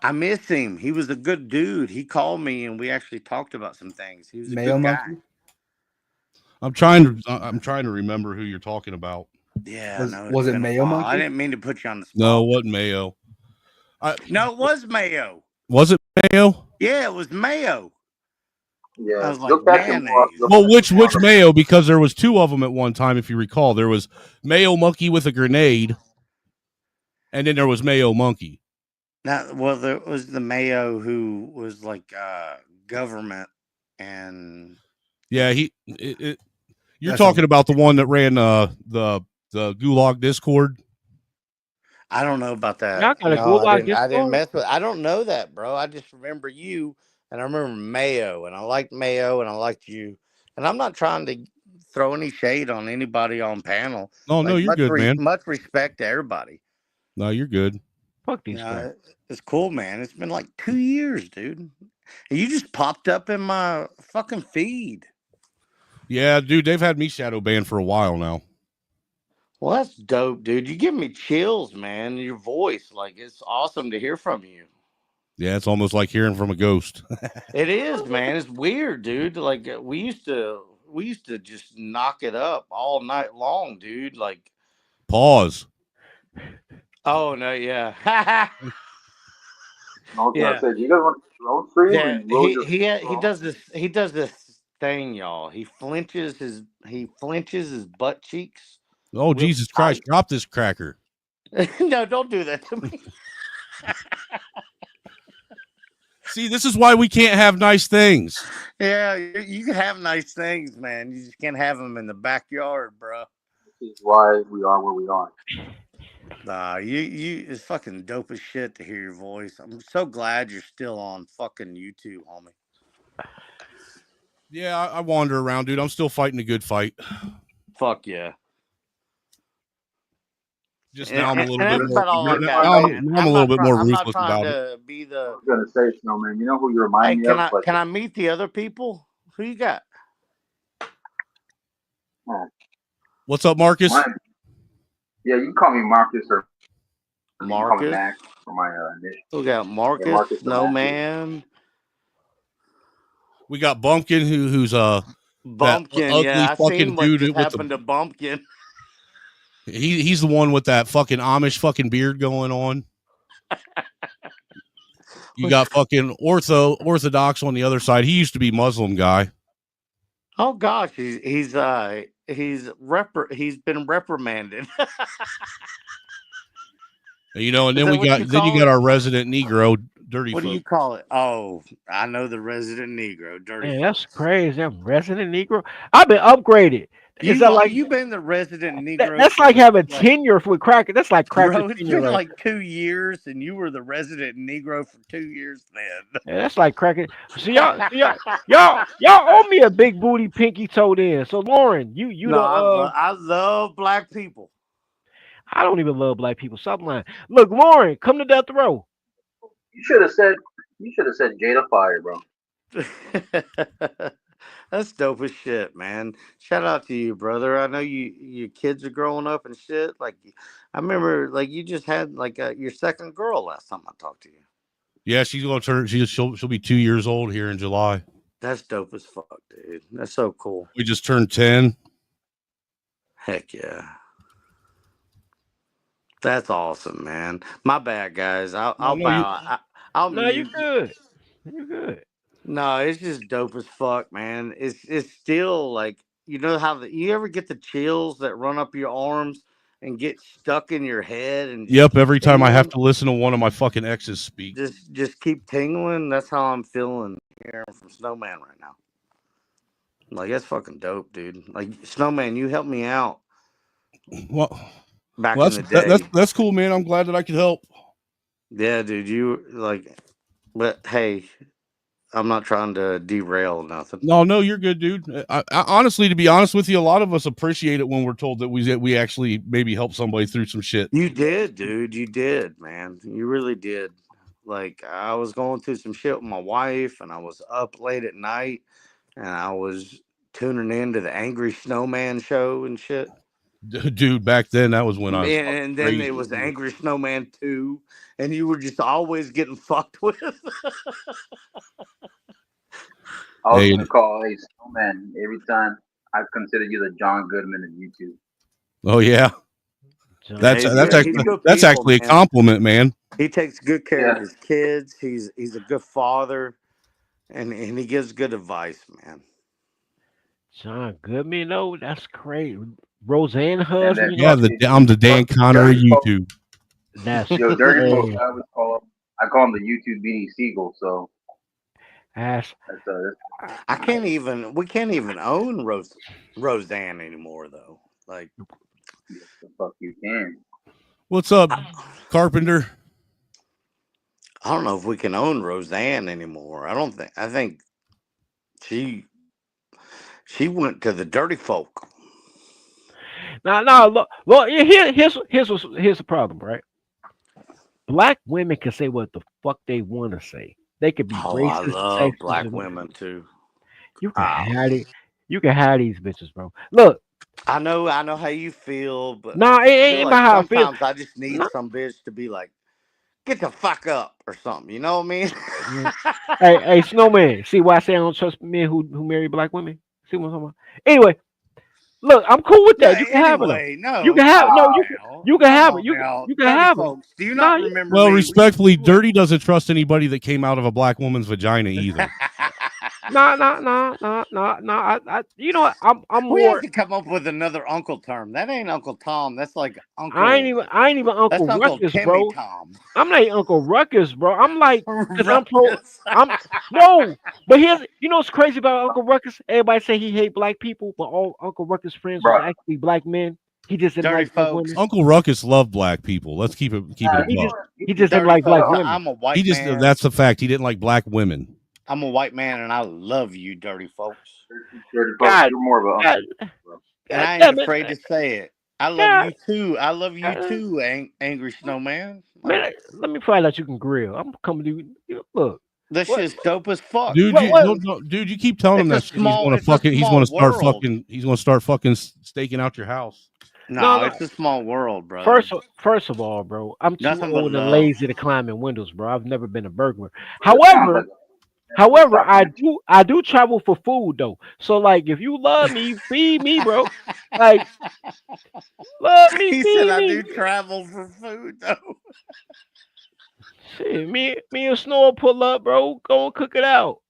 I miss him. He was a good dude. He called me and we actually talked about some things. He was a Mayo good guy. Monkey? I'm trying to remember who you're talking about. Yeah, Was it's it been a Mayo while. Monkey? I didn't mean to put you on the spot. No, it wasn't Mayo. No, it was Mayo. Was it Mayo? Yeah, it was Mayo. Yeah. I was like, Look back and mayonnaise. Well, which Mayo? Because there was 2 of them at one time, if you recall. There was Mayo Monkey with a grenade, and then there was Mayo Monkey. There was the Mayo who was like government, and Yeah, you're That's talking about the one that ran the Gulag Discord. I don't know about that. Y'all gotta No, go I like didn't, I this, didn't bro. mess with. I don't know that, bro. I just remember you, and I remember Mayo, and I liked Mayo, and I liked you. And I'm not trying to throw any shade on anybody on panel. Oh, no, you're good, man. Much respect to everybody. No, you're good. Fuck these Yeah, guys. it's cool, man. It's been like 2 years, dude. And you just popped up in my fucking feed. Yeah, dude, they've had me shadow banned for a while now. Well, that's dope, dude. You give me chills, man. Your voice, like, it's awesome to hear from you. Yeah, it's almost like hearing from a ghost. It is, man. It's weird, dude. Like we used to just knock it up all night long, dude. Like, Pause. oh no, yeah, I was yeah, gonna say, do you guys want to roll stream? yeah. And roll your He does this thing, y'all. He flinches his butt cheeks. Oh, Jesus Christ. Drop this cracker. No, don't do that to me. See, this is why we can't have nice things. Yeah, you can have nice things, man. You just can't have them in the backyard, bro. This is why we are where we are. Nah, you it's fucking dope as shit to hear your voice. I'm so glad you're still on fucking YouTube, homie. Yeah, I wander around, dude. I'm still fighting a good fight. Fuck yeah. Just now I'm a little bit that's more. about all I got, Now man. I'm a little bit more I'm not ruthless trying about it. to be the. I was gonna say, Snowman. You know who you Hey, remind me of? can I meet the other people? Who you got? What's up, Marcus? Yeah, you can call me Marcus or you can call me Marcus. Max for my initial. We got Marcus, Yeah, Marcus the Snowman, We got Bumpkin, who's that Bumpkin. ugly Yeah, I fucking seen what dude just with happened to Bumpkin. he's the one with that fucking Amish fucking beard going on. You got fucking Orthodox on the other side. He used to be Muslim guy. Oh gosh, he's been reprimanded. You know, and Is then that we what got you then you call got it? our resident Negro, Dirty What do Folk. you call it? Oh, I know the resident Negro, Dirty. Man, that's crazy. I'm resident Negro. I've been upgraded. Is that like you've been the resident Negro? that's like having tenure with cracker? That's like cracker Bro, it's tenure, been right? like 2 years, and you were the resident Negro for 2 years then. Yeah, that's like cracking. So y'all owe me a big booty pinky toe then. So Lauren, you No, the I love black people. I don't even love black people. Stop lying. Look, Lauren, come to death row. You should have said Jada Fire, bro. That's dope as shit, man. Shout out to you, brother. I know your kids are growing up and shit. Like, I remember, like, you just had like your second girl last time I talked to you. Yeah, she's gonna turn. She'll be 2 years old here in July. That's dope as fuck, dude. That's so cool. We just turned 10. Heck yeah. That's awesome, man. My bad, guys. I'll bow. I'll No, you good. You good. No, it's just dope as fuck, man. It's still like, you know how you ever get the chills that run up your arms and get stuck in your head and Yep. Every time I have to listen to one of my fucking exes speak. just keep tingling. That's how I'm feeling here from Snowman right now. Like, that's fucking dope, dude. Like, Snowman, you helped me out Well, back well, in the day. that's cool, man. I'm glad that I could help. Yeah, dude. You like, but hey, I'm not trying to derail nothing. No, you're good, dude. I honestly, to be honest with you, a lot of us appreciate it when we're told that we actually maybe help somebody through some shit. You did, dude. You did, man. You really did. Like, I was going through some shit with my wife, and I was up late at night, and I was tuning into the Angry Snowman show and shit. Dude, back then that was when I was And then crazy. it was Angry Snowman 2, and you were just always getting fucked with. I was Hey. gonna call Snowman every time. I consider you the John Goodman of YouTube. Oh yeah, that's He's actually good that's people, actually a man. compliment, man. He takes good care of his kids. He's a good father, and he gives good advice, man. John Goodman, no, that's crazy. Roseanne husband, you Yeah, know, I'm the Dan Connor of YouTube. that's Yo, Dirty Folk, crazy. I call him the YouTube Beanie Siegel. So That's We can't even own Roseanne anymore, though. Like, the fuck you can. What's up, Carpenter? I don't know if we can own Roseanne anymore. I think she went to the Dirty Folk. now look, here's the problem, right? Black women can say what the fuck they want to say. They could be Oh, I racist, love sexist. black and- women too. You can have it. You can have these bitches, bro. Look, I know how you feel, but nah, it I feel ain't like about how I feel. sometimes I just need some bitch to be like, get the fuck up or something. You know what I mean? Hey, Snowman. See why I say I don't trust men who marry black women? See what I'm talking about? Anyway, look, I'm cool with that. Yeah, You can have it. anyway, Though. no, You can have no. You can have Come it. on You now. you can Dirty have folks, do you it. not Nah, remember Well, me? respectfully, Dirty doesn't trust anybody that came out of a black woman's vagina either. Nah. You know what? I'm We have more. to come up with another uncle term. That ain't Uncle Tom. That's like Uncle. I ain't even Uncle That's Uncle Ruckus, Timmy bro. Tom. I'm not Uncle Ruckus, bro. I'm like, cause I'm pro. Ruckus. I'm no, but here's you know what's crazy about Uncle Ruckus? Everybody say he hate black people, but all Uncle Ruckus friends was actually black men. He just didn't Dirty like black folks. women. Uncle Ruckus loved black people. Let's keep it He above. just didn't Dirty like black folks. women. I'm a white He just man. that's the fact. He didn't like black women. I'm a white man, and I love you, dirty folks. Dirty folks, God, you're more of a God, And I damn ain't it. afraid to say it. I love God, you too. I love you too, Angry Snowman. man, let me find out you can grill. I'm coming to you. Look, This what- shit's dope as fuck. Dude, what- dude, you keep telling him that It's a shit. small- He's small gonna start world. he's gonna start fucking staking out your house. No, No. it's a small world, bro. First of all, bro, I'm too Nothing but old and love. lazy to climb in windows, bro. I've never been a burglar. However, I do travel for food though. So like, if you love me, feed me, bro. Like, love me, He feed said me. I do travel for food though. Shit, me and Snow will pull up, bro. Go and cook it out.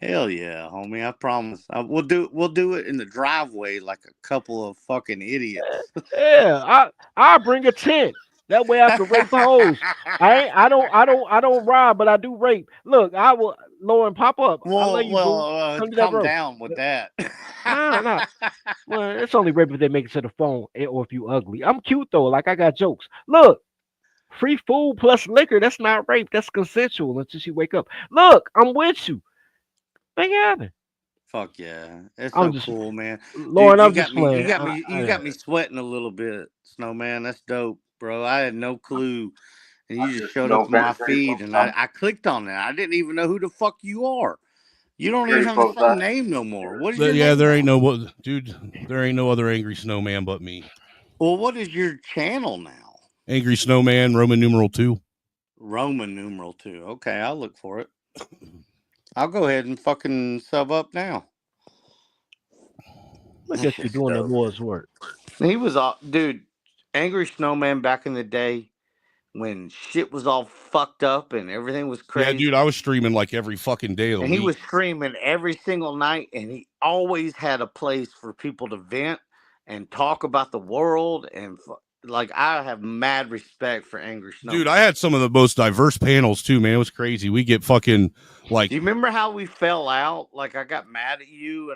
Hell yeah, homie! I promise. We'll do it in the driveway like a couple of fucking idiots. Yeah, I'll bring a tent. That way I can rape hoes. I don't rob, but I do rape. Look, I will Lauren pop up. I love you, boo. Come to that calm road. down with that. Nah. Well, it's only rape if they make it to the phone or if you ugly. I'm cute though. Like I got jokes. Look, free food plus liquor. That's not rape. That's consensual until she wake up. Look, I'm with you. Make it happen. Fuck yeah, it's I'm so just- cool, man. Lauren, Dude, I'm just playing. You got me sweating a little bit, Snowman. That's dope, bro. I had no clue, and you just showed up on my feed, and I clicked on that. I didn't even know who the fuck you are. You don't even have the same name no more. What is your name? There ain't there ain't no other Angry Snowman but me. Well, what is your channel now? Angry Snowman, Roman numeral 2. Roman numeral 2. Okay, I'll look for it. I'll go ahead and fucking sub up now. Look at you doing the Lord's work. He was all, dude, Angry Snowman back in the day when shit was all fucked up and everything was crazy. Yeah, dude, I was streaming like every fucking day of the And week. he was streaming every single night, and he always had a place for people to vent and talk about the world. And like, I have mad respect for Angry Snowman. Dude, I had some of the most diverse panels too, man. It was crazy. We get fucking like. Do you remember how we fell out? Like, I got mad at you,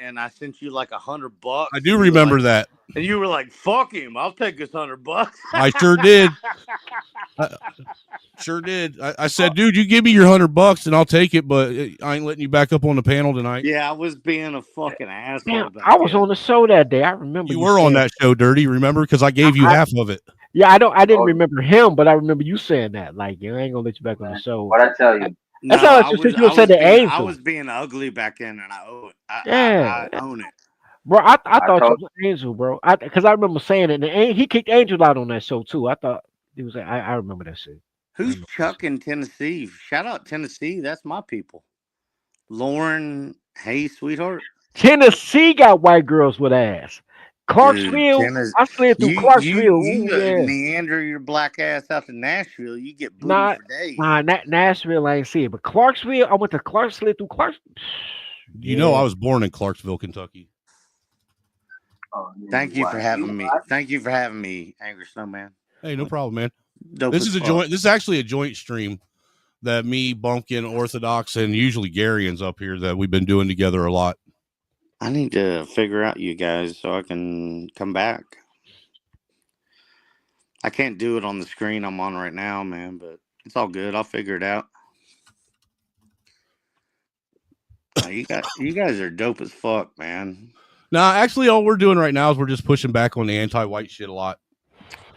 and I sent you like $100. I do remember that. And you were like, "Fuck him! I'll take his $100." I sure did. Sure did. I said, dude, you give me your $100 and I'll take it, but I ain't letting you back up on the panel tonight. Yeah, I was being a fucking asshole. Damn, I was on the show that day. I remember You were on saying- that show, Dirty. Remember? Because I gave you half of it. Yeah, I didn't remember him, but I remember you saying that. Like, I ain't gonna let you back on the show. What I tell you? That's how I just you said the I angel. was being ugly back then, and I owe it. Yeah. I own it. Bro, I thought you was Angel, bro. Because I remember saying it, and he kicked Angel out on that show too. I thought he was. I remember that shit. Who's Chuck in Tennessee? Shout out Tennessee. That's my people. Lauren, hey, sweetheart. Tennessee got white girls with ass. Clarksville, Tennessee- I slid through Clarksville. You Ooh, yeah. meander your black ass out to Nashville. You get booty Nah, for days. Nashville, I ain't see it, but Clarksville, I went to slid through Clarksville. You know, I was born in Clarksville, Kentucky. Thank you for having me. Thank you for having me, Angry Snowman. Hey, no problem, man. Dope This as is a fuck. joint. This is actually a joint stream that me, Bumpkin, Orthodox, and usually Garyans up here that we've been doing together a lot. I need to figure out you guys so I can come back. I can't do it on the screen I'm on right now, man, but it's all good. I'll figure it out. You guys are dope as fuck, man. Nah, actually, all we're doing right now is we're just pushing back on the anti-white shit a lot.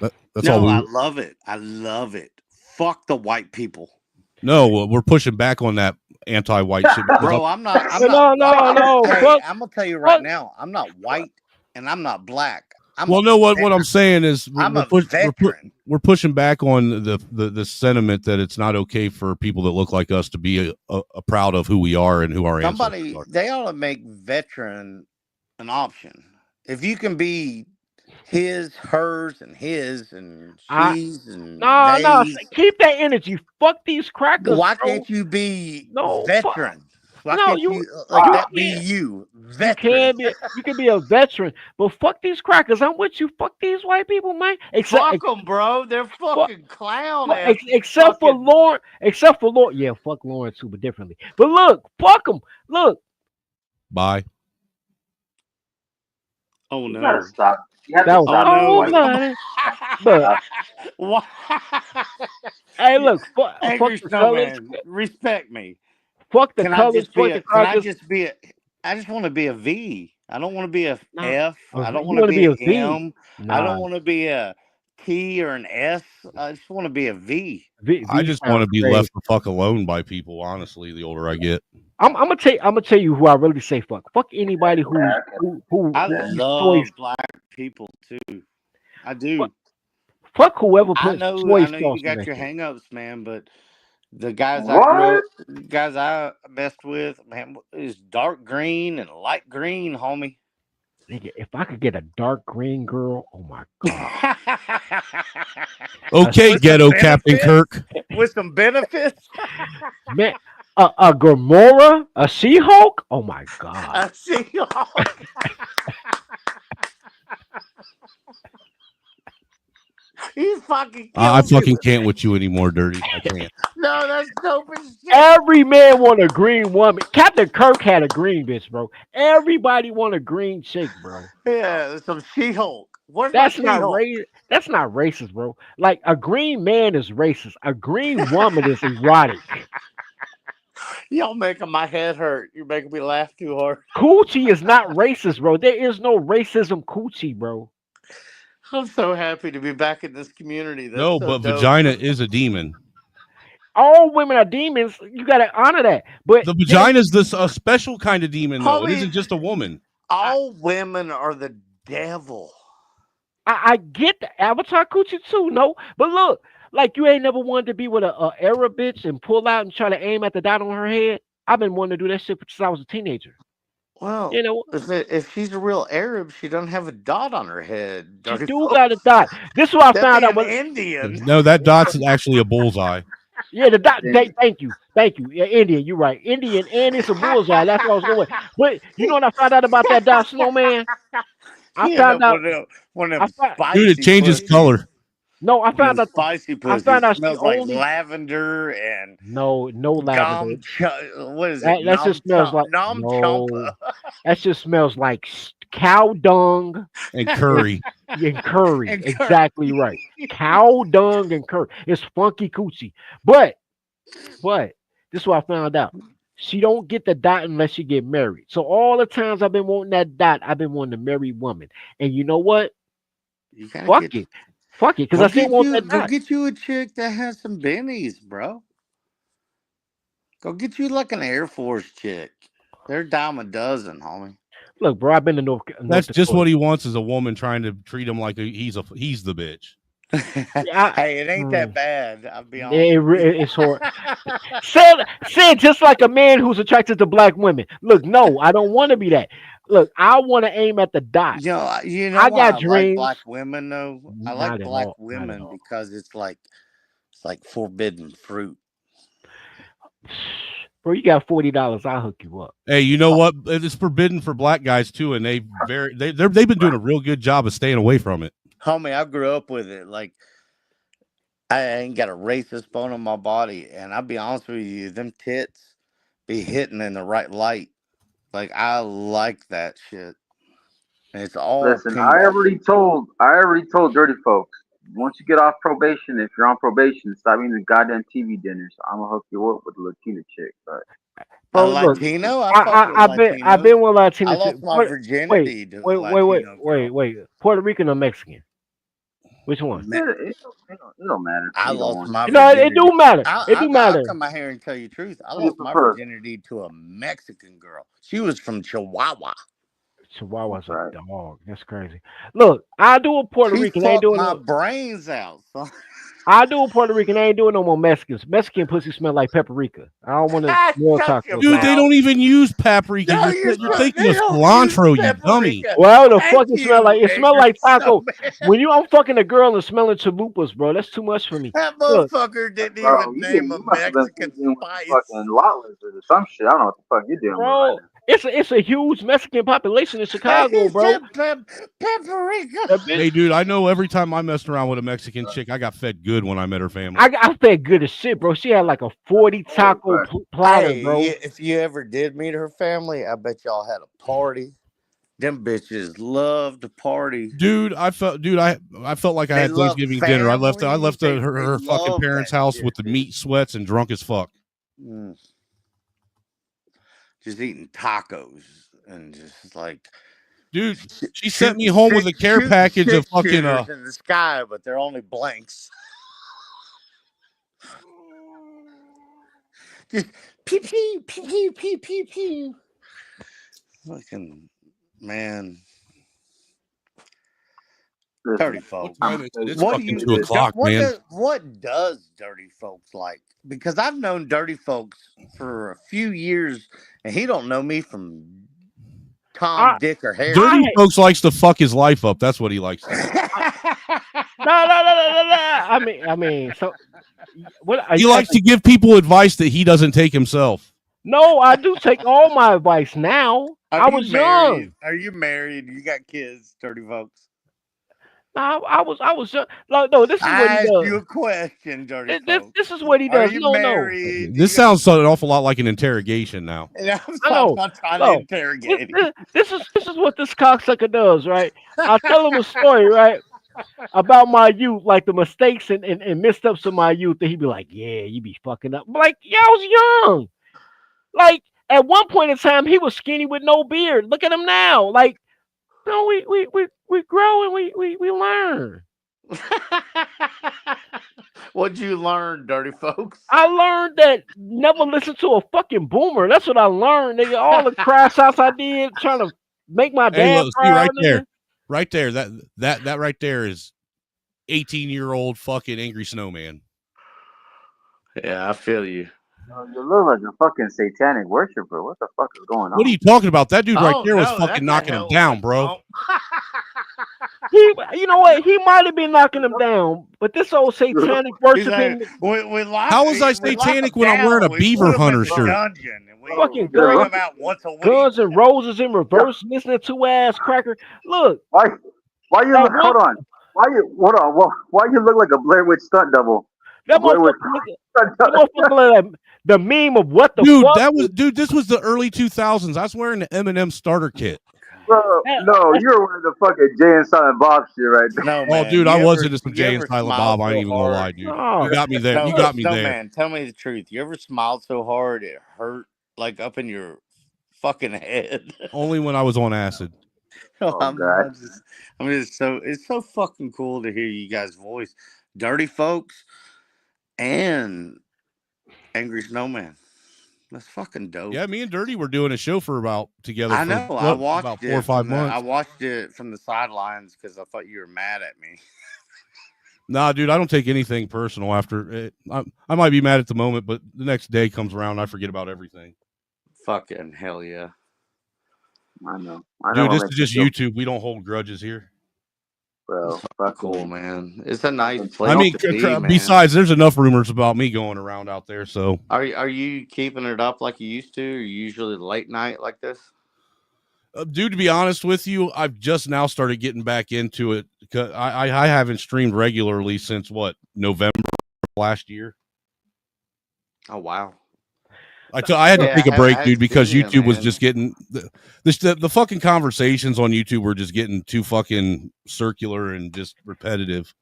That's all. I love it. I love it. fuck the white people. No, we're pushing back on that anti-white shit. because Bro, I'm not. I'm No, not. no, Hey, fuck- I'm gonna tell you right now. I'm not white and I'm not black. I'm well, a no, what veteran. I'm saying is I'm a we're pushing back on the sentiment that it's not okay for people that look like us to be a proud of who we are and who our Somebody, ancestors are. they ought to make veteran an option. If you can be his, hers, and his, and she's, and No, they's, keep that energy. Fuck these crackers. why bro. can't you be No, veteran? Why no, can't you- you like you that be can't. you? You Veteran. can be a veteran, but fuck these crackers. I'm with you. Fuck these white people, man. Fuck them, bro. They're fucking clown ass. Except for Lauren. Yeah, fuck Lauren too, but differently. But look, fuck them. Look. Bye. Oh no! You gotta stop. You have That to was stop. oh, being buddy. white. Look. Hey, look. Fuck Angry the colors. Snowman, respect me. Fuck the Can I colors. just Fuck be the a? Can I crackers. just be a? I just want to be a V. I don't want to be a Nah. F. Oh, I don't you want to wanna be be a a V. M. I Nah. don't want to be a T or an S. I just want to be a V. I just want to be left the fuck alone by people. Honestly, the older I get. I'm gonna tell you who I really say fuck. Fuck anybody who I love destroys. black people too. I do. Fuck whoever I puts know. soy I know sauce you in got that your shit. hang-ups, man, but the guys What? guys I messed with, man, is dark green and light green, homie. Nigga, if I could get a dark green girl, oh my god. Okay, With ghetto some Captain benefits? Kirk. With some benefits. Man, a Gamora, a She-Hulk, oh my god. I see y'all. You fucking I killed me. fucking can't with you anymore, Dirty. I can't. No, that's dope as shit. Every man want a green woman. Captain Kirk had a green bitch, bro. Everybody want a green chick, bro. Yeah, there's some She-Hulk. Where's That's my not She-Hulk? That's not racist, bro. Like a green man is racist. A green woman is erotic. Y'all making my head hurt. You're making me laugh too hard. Coochie is not racist, bro. There is no racism coochie, bro. I'm so happy to be back in this community. That's No, so but dope. vagina is a demon. All women are demons. You gotta honor that. But The vagina is this a special kind of demon, though. It Homie, isn't just a woman. all women are the devil. I get the Avatar coochie too, no. But look, like you ain't never wanted to be with a Arab bitch and pull out and try to aim at the dot on her head. I've been wanting to do that shit since I was a teenager. Well, You know, if she's a real Arab, she doesn't have a dot on her head. she Dirty do folks. got a dot. This is what I That found be out. an When, Indian. No, that dot's actually a bullseye. yeah, the dot. Thank you. Yeah, Indian. You're right. Indian, and it's a bullseye. That's what I was going. But you know what I found out about that dot, Snowman? I He found ended up out. one of I them found, spicy Dude, it changes pussies. color. no, I Them found out. spicy I pussies. found out she Smells like only. lavender and No lavender. what is That, it? that just smells like Nom no. chompa. That just smells like cow dung And curry. and curry. And curry. Exactly right. Cow dung and curry. It's funky coochie. But this is what I found out. She don't get the dot unless she get married. So all the times I've been wanting that dot, I've been wanting a married woman. And you know what? You gotta Fuck get, it. Fuck it. Because go I still get want you, that go dot. get you a chick that has some bennies, bro. Go get you like an Air Force chick. They're a dime a dozen, homie. Look, bro, I've been to North That's just Dakota. what he wants is a woman trying to treat him like he's the bitch. Hey, it ain't that bad. I'll be honest. It's hard. Said just like a man who's attracted to black women. Look, no, I don't want to be that. Look, I want to aim at the dot. You know I why got I like dreams. black women though? I Not like at black all. Not at women all. because it's like forbidden fruit. Bro, you got $40. I'll hook you up. Hey, you know what? It's forbidden for black guys too, and they've been doing a real good job of staying away from it. Homie, I grew up with it. Like, I ain't got a racist bone in my body. And I'll be honest with you, them tits be hitting in the right light. Like, I like that shit. And it's all Listen, pink. I already told dirty folks. Once you get off probation, if you're on probation, stop eating the goddamn TV dinners. I'm gonna hook you up with a Latina chick. But A Oh, look, Latino? I fuck with I've been with Latinos. Latino. I lost my virginity to Wait. Latino girl. Puerto Rican or Mexican? Which one? It don't matter. I Either lost one. my No, virginity. it do matter. It do I'll matter. come out here and tell you the truth. I What do you lost my prefer? virginity to a Mexican girl. She was from Chihuahua. Chihuahua's a dog. That's crazy. Look, I do a Puerto She Rican. I ain't fucked doing my no. brains out, son. I do a Puerto Rican. I ain't doing no more Mexicans. Mexican pussy smell like paprika. I don't want to smell Shut tacos. your Dude, they don't even use paprika. No, you're they thinking of don't cilantro, use you dummy. paprika. Well, the Thank fucking smell you, like it smell like Angry taco. Snowman. When I'm fucking a girl and smelling chalupas, bro, that's too much for me. That Look, motherfucker didn't Bro, even you name a must have been Mexican dealing with spice. fucking lot lizard or some shit. I don't know what the fuck you're dealing with right bro, it's a huge Mexican population in Chicago, He bro. said paprika. That bitch- Hey, dude, I know every time I messed around with a Mexican chick, I got fed good when I met her family. I fed good as shit, bro. She had like a 40 taco platter, Hey, bro. if you ever did meet her family, I bet y'all had a party. Them bitches love to party. Dude, I felt like I They had love Thanksgiving dinner. I left family. They her fucking love parents' that house shit, with the meat sweats and drunk as fuck. Mm. Just eating tacos and just like, dude, she sent me home with a care package of fucking shooters in the sky, but they're only blanks. Just pew pew pew pew pew pew pew. Fucking man. Dirty folks. It's fucking 2 o'clock, man. What does dirty folks like? Because I've known dirty folks for a few years, and he don't know me from Tom, Dick, or Harry. Dirty folks likes to fuck his life up. That's what he likes. No. I mean, so what? He likes to give people advice that he doesn't take himself. No, I do take all my advice now. I was young. Are you married? You got kids, dirty folks? No, I was young. No, this is what I he asked does. you a question, dirty folks. This is what he Are does. you No. married? This sounds an awful lot like an interrogation now. I'm No, not trying to interrogate him. This is what this cocksucker does, right? I tell him a story, right, about my youth, like the mistakes and missteps of my youth, and he'd be like, "Yeah, you be fucking up." I'm like, yeah, I was young. Like at one point in time, he was skinny with no beard. Look at him now. Like, no, we grow and we learn. What'd you learn, dirty folks? I learned that never listen to a fucking boomer. That's what I learned. Nigga, all the crash outs I did trying to make my Hey, dad look, see proud. right nigga. there. Right there. That right there is 18-year-old fucking angry snowman. Yeah, I feel you. You look like a fucking satanic worshiper. What the fuck is going on? What are you talking about? That dude right Oh, there was no, fucking that's a knocking him hell down, bro. You know what? He might have been knocking him down, but this old satanic worshiping How was I satanic when I'm wearing a beaver hunter shirt? fucking bring guns, him out once a week. Guns and Roses in reverse, listening to ass cracker. Look, Why you That look? Hold on. Why you look like a Blair Witch stunt double? that Blair Witch motherfucker like the meme of what the Dude, fuck? this was the early 2000s. I was wearing the Eminem starter kit. Bro, no, you're wearing the fucking Jay and Silent Bob shit right there. Oh, dude, I was into some Jay and Silent Bob. I ain't even gonna lie, dude. You got me there. You got me there. Man, tell me the truth. You ever smiled so hard it hurt like up in your fucking head? Only when I was on acid. I'm just so it's so fucking cool to hear you guys' voice, dirty folks, and Angry Snowman. That's fucking dope. Yeah, me and Dirty were doing a show together. I For, know. what, I watched about it 4 or 5 from the- months. I watched it from the sidelines because I thought you were mad at me. Nah, dude, I don't take anything personal after it. I might be mad at the moment, but the next day comes around and I forget about everything. Fucking hell yeah. I know. Dude, this is just YouTube. We don't hold grudges here. Bro, cool, man. It's a nice place. I mean, to be, man. besides, there's enough rumors about me going around out there. So, Are you keeping it up like you used to? Or you usually late night like this? dude, to be honest with you, I've just now started getting back into it. Cause I haven't streamed regularly since November last year. Oh wow. I had to take a break, dude, because seen you, YouTube was man. just getting the fucking conversations on YouTube were just getting too fucking circular and just repetitive.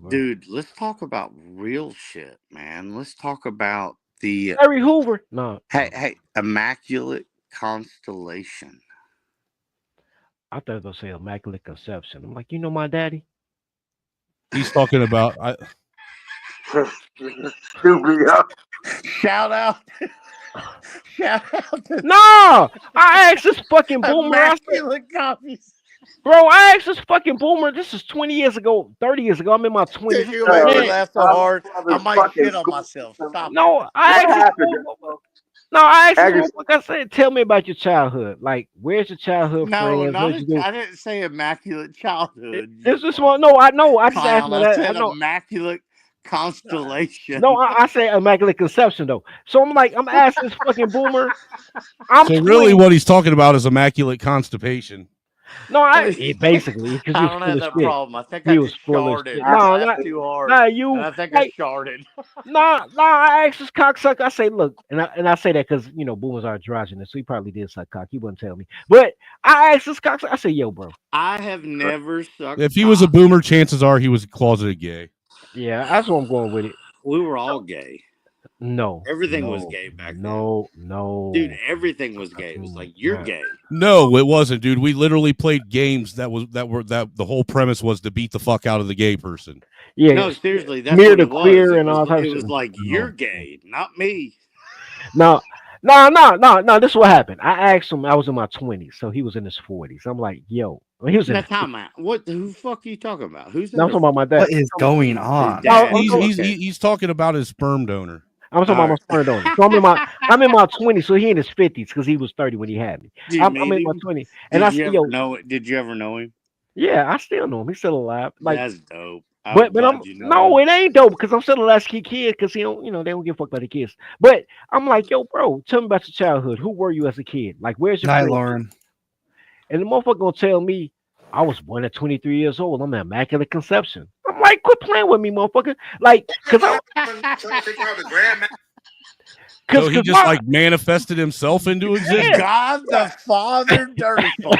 Dude, let's talk about real shit, man. Let's talk about the Harry Hoover. No. Hey, Immaculate Constellation. I thought they were gonna say Immaculate Conception. I'm like, you know my daddy? He's talking about. Stupid, yo. Shout out. Shout out to No, I asked this fucking boomer. I said, immaculate copies. bro, I asked this fucking boomer. This is 20 years ago, 30 years ago. I'm in my 20s. You make me laugh so hard. I might shit on myself. Stop. No, I asked him, like I said, tell me about your childhood. Like, where's your childhood No, friends? What'd you do? I didn't say immaculate childhood. This is one. No, I know. I just asked Clown, him I that. said I know. immaculate constellation. No, I say immaculate conception though. So I'm like, I'm asking this fucking boomer. So really, what he's talking about is immaculate constipation. No, basically because I don't have that problem. I think I was just full of sharded. shit. I No, laughed too hard. nah, you. And I think like, I sharded. Nah, I asked this cocksucker. I say, look, and I say that because boomers are androgynous, so he probably did suck cock. He wouldn't tell me, but I asked this cocksucker. I say, yo, bro. I have never sucked. If he was a boomer, chances are he was closeted gay. Yeah, that's what I'm going with it. We were all gay. No, Everything was gay back then. No, Dude, everything was gay. It was like you're gay. No, it wasn't, dude. We literally played games that the whole premise was to beat the fuck out of the gay person. Yeah, No, seriously, that's smear what the it was. queer It and was, all types it of was shit. like you're gay, not me. No. This is what happened. I asked him. I was in my 20s, so he was in his 40s. I'm like, yo, he was in. Now, time out. What? Who the fuck are you talking about? Who's? No, I'm talking about my dad. What is going on? He's talking about his sperm donor. I'm talking about my sperm donor. So I'm in my 20s, so he in his 50s because he was 30 when he had me. I'm in my 20s, and I said, yo, did you ever know him? yeah, I still know him. He's still alive. Like, That's dope. but I'm it ain't dope because I'm still the last kid because he don't, they don't give a fuck about the kids. But I'm like, yo, bro, tell me about your childhood. Who were you as a kid? Like, where's your Hi, friends? Lauren. And the motherfucker gonna tell me I was born at 23 years old. I'm an immaculate conception. I'm like, quit playing with me, motherfucker. Like, cause So he just like manifested himself into existence. God the Father, dirty folk.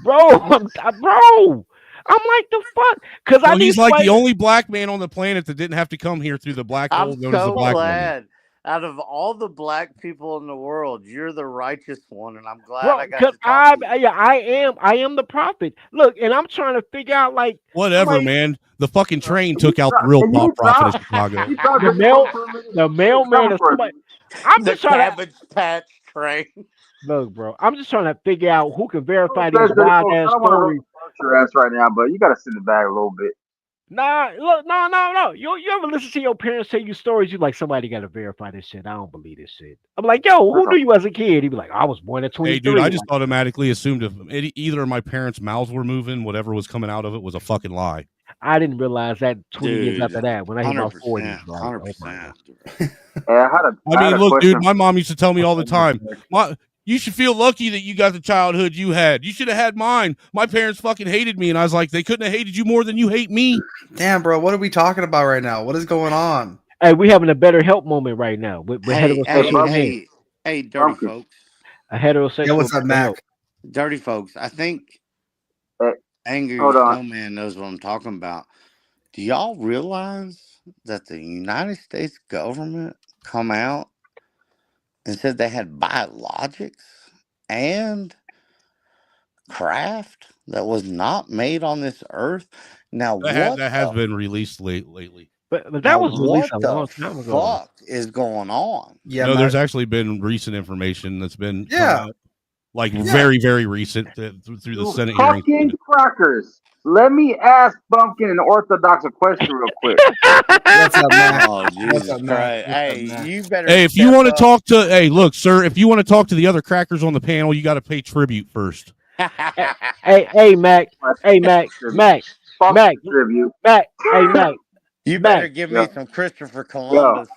bro, I'm like the fuck, because So he's like the only black man on the planet that didn't have to come here through the black hole I'm known as the so black glad. Out of all the black people in the world, you're the righteous one, and I'm glad Bro, I got because to talk to you. I am the prophet. Look, and I'm trying to figure out like Whatever, man. The fucking train took out the real prophet of Chicago. the mailman or somebody. I'm The just trying Cabbage Patch train. look, bro. I'm just trying to figure out who can verify these I don't wild ass want to stories. your ass right now, but you gotta sit it back a little bit. Nah, look, no. You ever listen to your parents tell you stories? You like somebody got to verify this shit. I don't believe this shit. I'm like, yo, who knew you as a kid? He'd be like, I was born at 23. Hey, dude, I just automatically assumed if either of my parents' mouths were moving, whatever was coming out of it was a fucking lie. I didn't realize that 20 years Dude, after that when I hit my 100%, 40s. Bro. 100%. I mean, look, dude, my mom used to tell me all the time, you should feel lucky that you got the childhood you had. You should have had mine. My parents fucking hated me. And I was like, they couldn't have hated you more than you hate me. Damn, bro, what are we talking about right now? What is going on? Hey, we having a better help moment right now. With heterosexual men. Hey, dirty folks. A heterosexual. Yeah, what's up, Mac? Dirty folks. I think Angry hold on. Snowman knows what I'm talking about. Do y'all realize that the United States government come out and said they had biologics and craft that was not made on this earth? Now, That has been released lately. But that now was released a what long the time ago. fuck is going on? Yeah, No, there's actually been recent information that's been Yeah. very, very recent through the Senate hearing. Fucking crackers. Let me ask Bumpkin an Orthodox a question real quick. What's up, Mac? Oh, Jesus Christ. Hey, you better. Hey, if you want to talk to, hey, look, sir, if you want to talk to the other crackers on the panel, you got to pay tribute first. Hey, Mac. Hey, Mac. Mac. Tribute. Mac. Hey, Mac. You better give me some Christopher Columbus.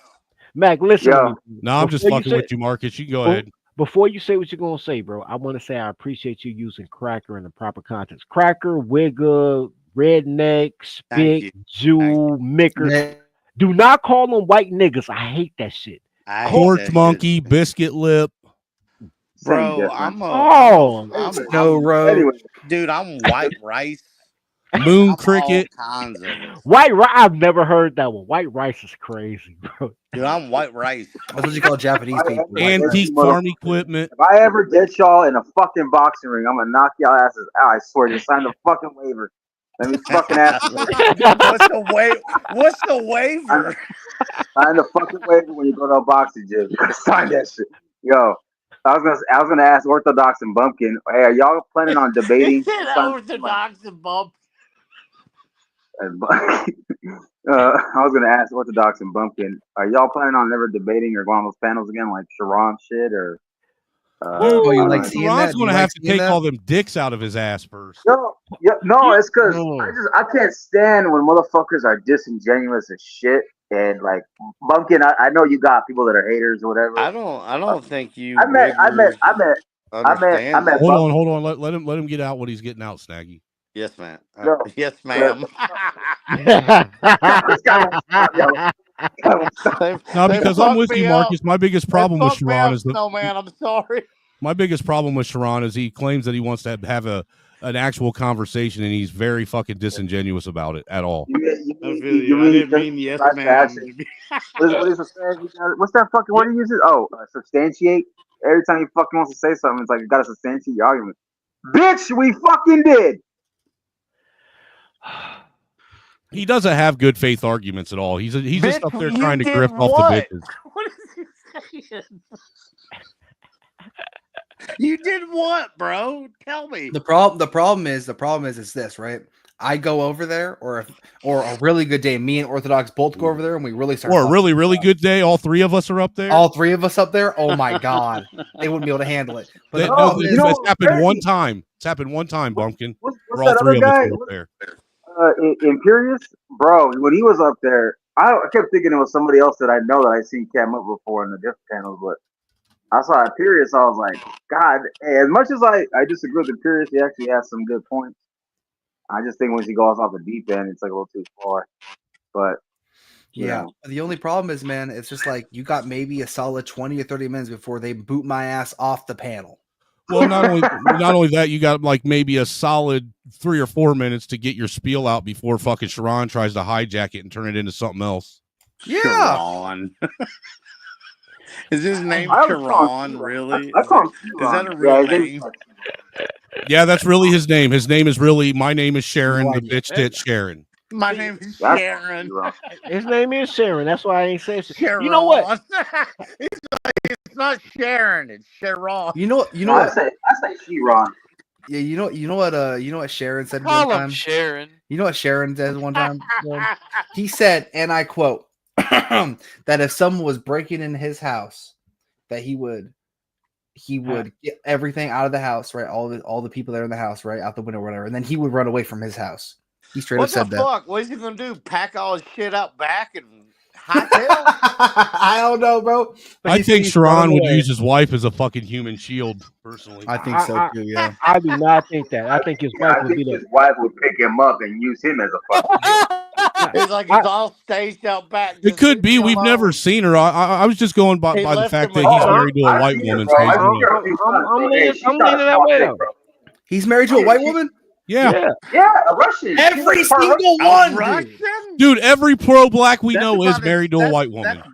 Mac, listen to me. No, I'm just fucking with you, Marcus. You go ahead. Before you say what you're gonna say, bro, I want to say I appreciate you using cracker in the proper context. Cracker, wigger, redneck, spick, Jew, micker. Do not call them white niggas. I hate that shit. Porch monkey, biscuit lip. Bro, no road. Anyway. Dude, I'm white rice. Moon cricket. White rice. I've never heard that one. White rice is crazy, bro. Dude, I'm white rice. That's what you call Japanese people. Antique farm equipment. If I ever get y'all in a fucking boxing ring, I'm gonna knock y'all asses out. I swear. Just sign the fucking waiver. Let me fucking ask you. What's the waiver? Sign the fucking waiver when you go to a boxing gym. Sign that shit. Yo, I was gonna ask Orthodox and Bumpkin. Hey, are y'all planning on debating? Orthodox and Bumpkin. I was gonna ask Orthodox and Bumpkin. Are y'all planning on never debating or going on those panels again, like Sharon shit or? Sharon's going to have to take all them dicks out of his ass first. No, it's because I can't stand when motherfuckers are disingenuous as shit. And like Bumpkin, I know you got people that are haters or whatever. I don't think you. I met. Hold on. Let him get out what he's getting out, Snaggy. Yes, man. Yes, ma'am. No, because I'm with you, Marcus. My biggest problem with Sharon is no, man. I'm sorry. My biggest problem with Sharon is he claims that he wants to have an actual conversation, and he's very fucking disingenuous about it at all. I didn't mean yes, ma'am. What's that fucking word he uses? Oh, substantiate. Every time he fucking wants to say something, it's like you gotta substantiate your argument. Bitch, we fucking did. He doesn't have good faith arguments at all. He's just up there trying to grip off the bitches. What is he saying? You did what, bro? Tell me. The problem is this, right? I go over there, or a really good day, me and Orthodox both go over there, and we really start. Or a really, really good day, all three of us are up there. All three of us up there. Oh my god, they wouldn't be able to handle it. But it's happened one time. It's happened one time, Bumpkin. Where all three of us were up there. Imperious, bro. When he was up there, I kept thinking it was somebody else that I know that I seen cam up before in the different panels, but I saw Imperious. I was like, God. As much as I disagree with Imperious, he actually has some good points. I just think once he goes off the deep end, it's like a little too far. But yeah, the only problem is, man, it's just like you got maybe a solid 20 or 30 minutes before they boot my ass off the panel. Well, not only that, you got like maybe a solid 3 or 4 minutes to get your spiel out before fucking Sharon tries to hijack it and turn it into something else. Yeah. Sharon. Is his name Sharon, really? Is that a real name? Yeah, that's really his name. His name is really, my name is Sharon, the bitch tit Sharon. My name is Sharon. His name is Sharon. That's why I ain't saying Sharon. You know what? It's not Sharon. It's Sharon. You know I what? say Sharon. Yeah, you know what Sharon said Call one him time. Sharon. You know what Sharon said one time? He said, and I quote, that if someone was breaking in his house, that he would get everything out of the house, right? All the people that are in the house, right, out the window or whatever, and then he would run away from his house. He straight up said that. What the fuck? What is he gonna do? Pack all his shit out back and hightail? I don't know, bro. But I think Sharon would use his wife as a fucking human shield, personally. I think so too, yeah. I do not think that. I think his wife would be his wife would pick him up and use him as a fucking It's like he's all staged out back. It could be. We've never seen her. I was just going by the fact that he's married to a white woman. I'm leaning that way. He's married to a white woman? Yeah, a Russian. Every single one, dude. Every pro-black we know is married to a white woman.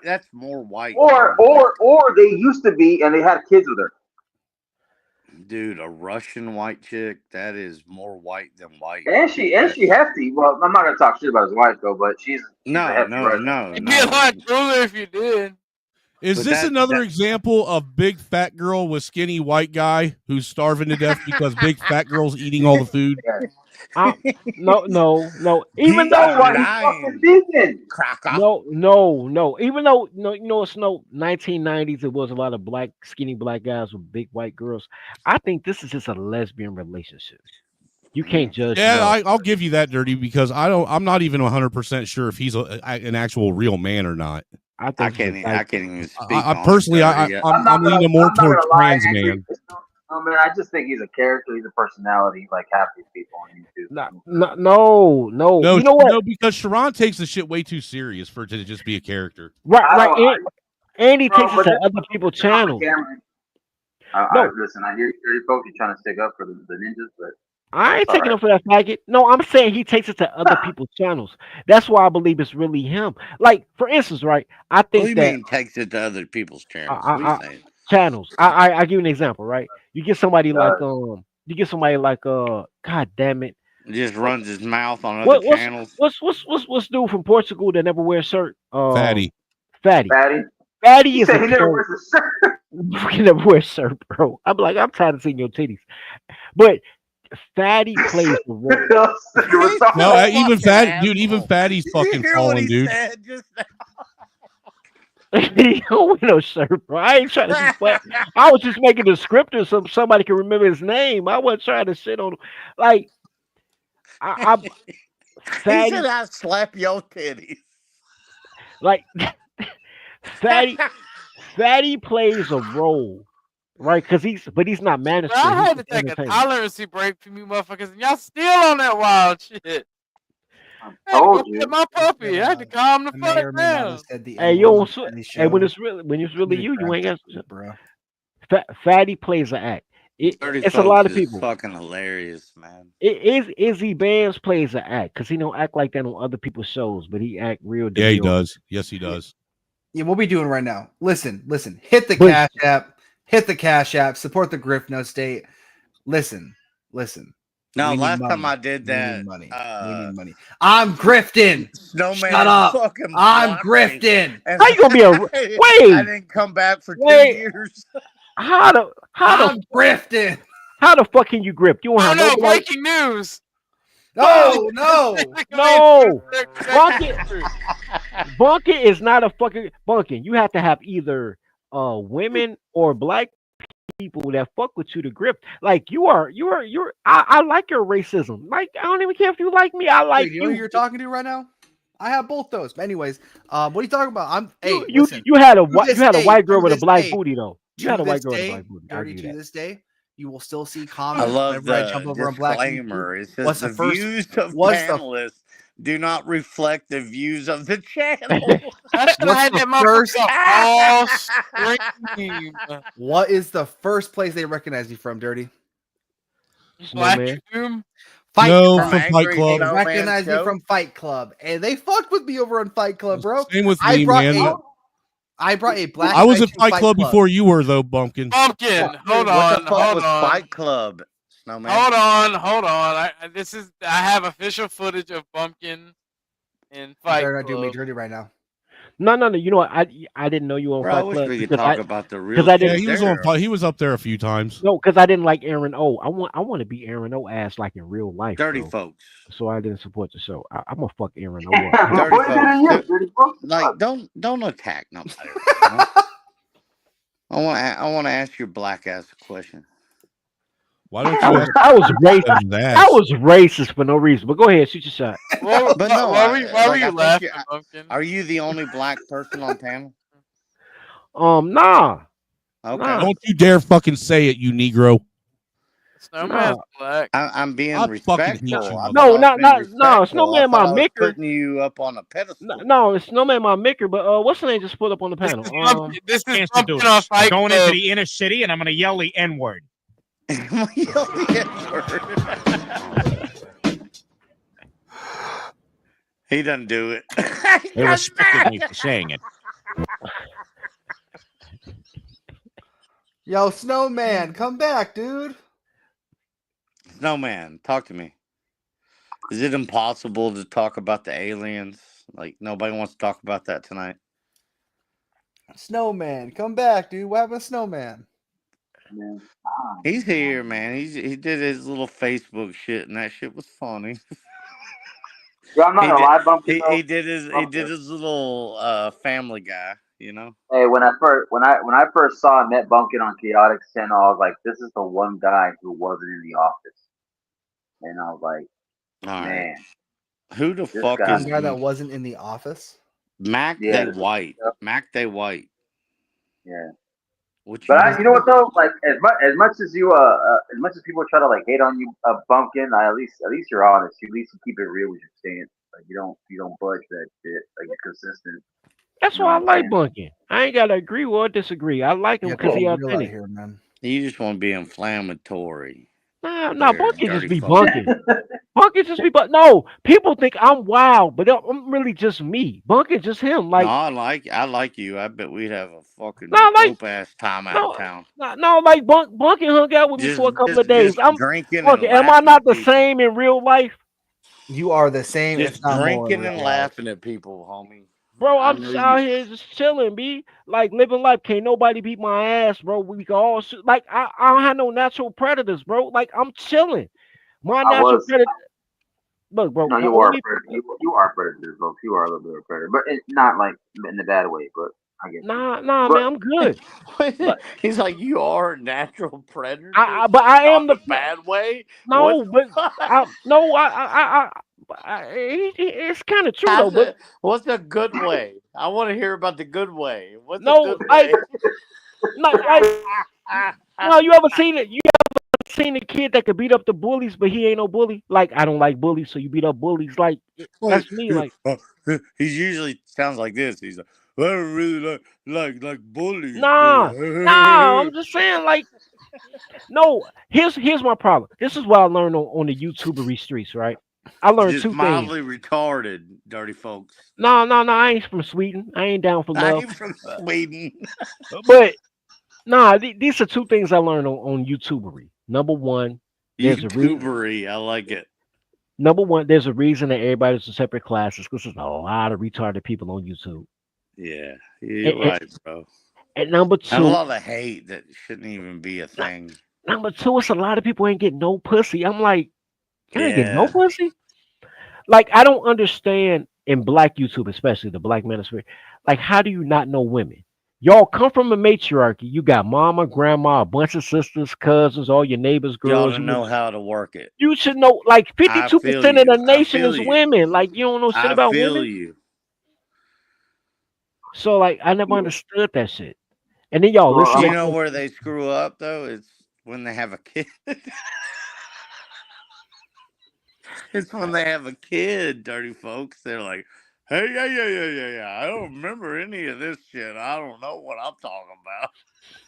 That's more white. Or they used to be, and they had kids with her. Dude, a Russian white chick, that is more white than white. And she hefty. Well, I'm not gonna talk shit about his wife though, but she's no. It'd be a lot cooler if you did. Is this another example of big fat girl with skinny white guy who's starving to death because big fat girl's eating all the food? No. Even though no. Even though it's no 1990s, it was a lot of skinny black guys with big white girls. I think this is just a lesbian relationship. You can't judge. Yeah, I'll give you that, Dirty, because I'm not even 100% sure if he's an actual real man or not. I can't even speak. I'm leaning more towards trans man. No, man, I just think he's a character. He's a personality, like half these people on YouTube. No. You know what? No, because Sharon takes the shit way too serious for it to just be a character. Right. And he takes it to other people's channels. Listen, I hear folks are trying to stick up for the ninjas, but I ain't taking up for that faggot. No, I'm saying he takes it to other people's channels. That's why I believe it's really him. Like, for instance, right? I think takes it to other people's channels. Channels. I give you an example, right? You get somebody like God damn it. Just runs his mouth on other What, channels. what's dude from Portugal that never wears shirt? Fatty. Fatty. Fatty. Fatty He is said a he never pimp. wears a shirt. He never wears shirt, bro. I'm like, I'm tired of seeing your titties. But Fatty plays the role. No, even Fatty, dude. Even Fatty's fucking falling, dude. He don't wear no shirt, bro. I ain't trying to be funny. I was just making a descriptor so somebody can remember his name. I wasn't trying to shit on him. Like, I'm He Fatty. said, "I slap your titties." Like, Fatty plays a role, right? Because he's not managed. Bro, I had to take a tolerancy break from you motherfuckers, and y'all still on that wild shit. I had to go get my puppy. I had to calm the fuck down. Hey, yo, hey, when it's really you, you ain't got bro. Fatty plays an act. Dirty It's a lot of Folks is people. fucking hilarious, man. Izzy Bands plays an act because he don't act like that on other people's shows, but he act real. Yeah, he demure. does. Yes, he does. Yeah, what we doing right now? Listen. Hit the Cash App. Hit the Cash App. Support the Grift No State. Listen. No, We need last time money. I did We need that, money. We need money. I'm grifting. Snowman Shut up. fucking I'm blocked me. grifting. And How you gonna be a wait? I didn't come back for 2 Wait. years. How I'm grifting. How the fuck can you grip? You don't Oh have no! nobody. Breaking news. No. No, Bunkin is not a fucking Bunkin. You have to have either women or black people that fuck with you to grip. Like you're. I like your racism. Like I don't even care if you like me. I like Wait, you know who you're talking to right now? I have both those. But anyways, what are you talking about? You had a To this day, white girl to with a this black day, booty though. You to had a white this girl with a day, black booty. I Dirty, give to you that. this day, you will still see I comments love whenever I jump the over on black disclaimer. It says What's the the first? views of What's the panelists do not reflect the views of the channel. I should have had the that first- motherfucker all stream. What is the first place they recognize you from, Dirty? Black man. Doom. Fight No, Club. from Fight Club. They recognize me from Fight Club, and they fucked with me over on Fight Club, bro. Same with I me, brought man. I brought a black. I was guy at to Fight Club before you were, though, Bumpkin. Bumpkin. Hold What on. the fuck Hold was on. Fight Club, Snowman? Hold on. I have official footage of Bumpkin in You Fight better not do me Club. dirty right now. No. You know what? I didn't know you were on Bro, I Fight wish Club we could because talk I- about the real. because I Yeah, didn't. he was on. He was up there a few times. No, because I didn't like Aaron O. I want to be Aaron O ass like in real life. Dirty bro. Folks. So I didn't support the show. I'm gonna fuck Aaron O. Dirty What did you Folks. do, Dirty Folks? Like, don't attack nobody. Right now. I want to ask your black ass a question. Why don't I you was, ask I was racist. that? I was racist for no reason. But go ahead, shoot your shot. Why But no, were you I think laughing, Bumpkin? Are you the only black person on panel? Nah. Okay. Nah. Don't you dare fucking say it, you Negro. Snowman's Nah. black. I'm being I fucking hate respectful. you, I No, thought I was being no. respectful. Snowman I my thought I was maker. putting you up on a pedestal. No, it's Snowman my maker. But what's the name just put up on the panel? This is Chance to do Bumpkin on it. Fight Going Club. into the inner city, and I'm going to yell the N word. He doesn't do it. They respected me for saying it. Yo, Snowman, come back, dude. Snowman, talk to me. Is it impossible to talk about the aliens? Like nobody wants to talk about that tonight. Snowman, come back, dude. What happened to Snowman? He's here, man. He did his little Facebook shit, and that shit was funny. Yo, I'm not gonna lie, Bumpkin. He did his little Family Guy, you know. Hey, when I first saw Net Bunkin on Chaotix channel, I was like, this is the one guy who wasn't in the office, and I was like, All right. man, Who the This fuck guy- is The guy that wasn't in the office. Mac Yeah. Day White? Mac Day White. yeah. What But you know what though? Like as much as people try to like hate on you, Bumpkin, at least you're honest. At least you keep it real with your stance. Like you don't budge that shit. Like you're consistent. That's why I like Bunkin. I ain't gotta agree or disagree. I like him because he authentic. Here, man. You just want to be inflammatory. Nah, You're Bunkin dirty just be fuck. bunking. Bunky just me, but no, people think I'm wild, but I'm really just me. Bunky just him. Like, no, I like you. I bet we'd have a fucking no, like, dope ass time out no, of town. no, like Bunky hung out with me for a couple of days. Just I'm drinking Bunky. and Am I laughing not at the people. same in real life, You are the same, Just if not more. in drinking real and life. laughing at people, homie. bro? I I'm know just you- out here just chilling, b. Like living life. Can't nobody beat my ass, bro. We can all like I don't have no natural predators, bro. Like I'm chilling. My I natural was. predator. Look, bro. No, the you are only- a predator. You are a predator, folks. You are a little bit of a predator, but it's not like in the bad way. But I guess. Nah, But- man, I'm good. But He's like, you are a natural predator. but I am Not the the bad way. No, What the but fuck? it's kind of true How's though. But what's the good way? I want to hear about the good way. What's no, the good like, way? no, you ever seen it? You ever seen a kid that could beat up the bullies, but he ain't no bully? Like, I don't like bullies, so you beat up bullies. Like, that's me. Like, He usually sounds like this. He's like, I don't really like bullies. nah, I'm just saying, like, no. Here's my problem. This is what I learned on the YouTubery streets, right? I learned Just two things. mildly retarded, dirty folks. No, I ain't from Sweden. I ain't down for I love. ain't from Sweden. But nah, these are two things I learned on YouTubery. Number one, there's a reason. YouTubery, I like it. Number one, there's a reason that everybody's in separate classes because there's a lot of retarded people on YouTube. Yeah, you're And- right, bro. And number And a two, lot of hate that shouldn't even be a thing. it's a lot of people ain't getting no pussy. I'm like, you ain't getting no Yeah. pussy. Like, I don't understand in black YouTube, especially the black manosphere. Like, how do you not know women? Y'all come from a matriarchy. You got mama, grandma, a bunch of sisters, cousins, all your neighbors, You ought girls. to know how to work it. You should know. Like I 52% feel of the you. I nation feel is you. women. Like, you don't know shit I about feel women. you. So, like, I never understood that shit. And then y'all listen. You to- know where they screw up though? It's when they have a kid. It's when they have a kid, dirty folks. They're like, hey, yeah. I don't remember any of this shit. I don't know what I'm talking about.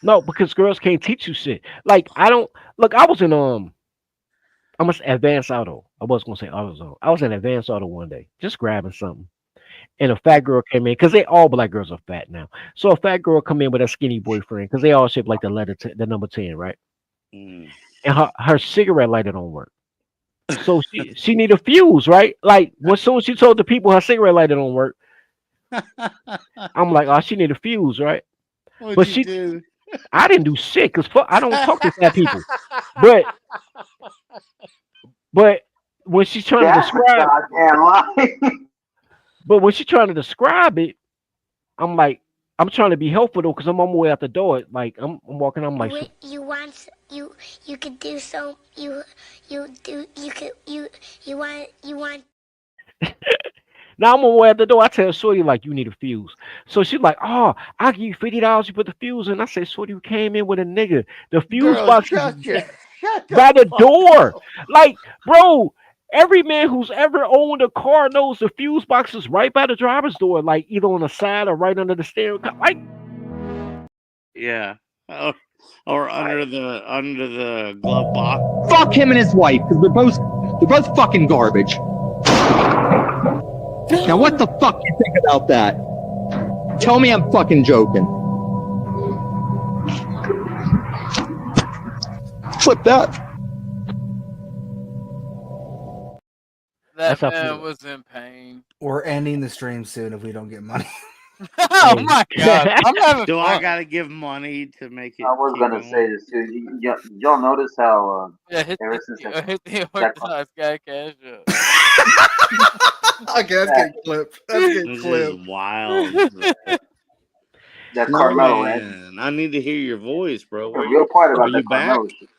No, because girls can't teach you shit. Like, I don't look. I was in I must advanced auto. I was gonna say AutoZone. I was in advanced auto one day, just grabbing something, and a fat girl came in because all black girls are fat now. So a fat girl come in with a skinny boyfriend because they all shaped like the number 10, right? Mm. And her cigarette lighter don't work. So she need a fuse, right? Like, as soon as she told the people her cigarette lighter don't work, I'm like, oh, she need a fuse, right? What'd But you do? I didn't do shit because I don't talk to fat people. But when she's trying to That's a describe, goddamn lie. but when she's trying to describe it, I'm like, I'm trying to be helpful though because I'm on my way out the door. Like, I'm walking. I'm like, You want you could do so you want now I'm on my way out the door. I tell Shorty like, you need a fuse. So she's like, oh, I'll give you $50. You put the fuse in. I say, Shorty, you came in with a nigga. The fuse Girl, box shut is your- shut by the fuck door. up. Like, bro, every man who's ever owned a car knows the fuse box is right by the driver's door, like either on the side or right under the steering column. Like, Yeah. Or under the glove box. Fuck him and his wife, because they're both fucking garbage. Now what the fuck you think about that? Tell me I'm fucking joking. Flip that. That That's how man feel. was in pain. We're ending the stream soon if we don't get money. Oh my god, I'm having Do fun. I gotta give money to make it? I was keep gonna going? say this too. Y'all notice how Yeah, hit ever the, since hit the that- Orthodox guy cash up. Okay, that's getting clipped. That's getting This clipped. is wild. that No, Carmelo, right? man. I need to hear your voice, bro. The real part about Are that you back? Carmelo shit.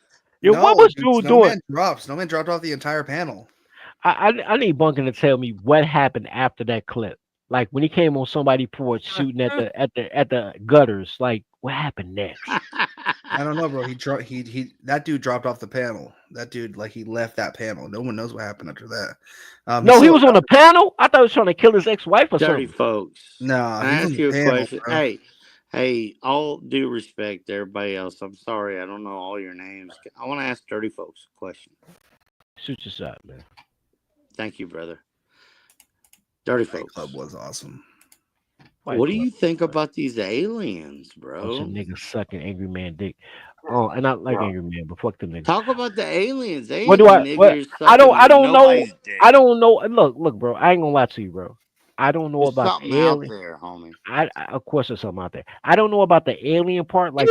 yo, what was dude doing? Snowman dropped off the entire panel. I need Bunkin to tell me what happened after that clip. Like when he came on somebody's porch shooting at the gutters. Like, what happened next? I don't know, bro. That dude dropped off the panel. That dude, like, he left that panel. No one knows what happened after that. No, he was on the panel. I thought he was trying to kill his ex-wife or Dirty something. folks. No, Can I ask you a question? Hey, all due respect to everybody else. I'm sorry, I don't know all your names. I want to ask dirty folks a question. Shoot your shot, man. Thank you, brother. Dirty Fight Folks. Club was awesome. What do you think about these aliens, Bunch bro? of niggas sucking Angry Man dick. Oh, and I like Angry Man, but fuck them niggas. Talk about the aliens. They What ain't do I? What? niggers I don't sucking know. nobody's dick. I don't know. Look, bro. I ain't gonna lie to you, bro. I don't know There's about something the out alien. there, homie. Of course, there's something out there. I don't know about the alien part, like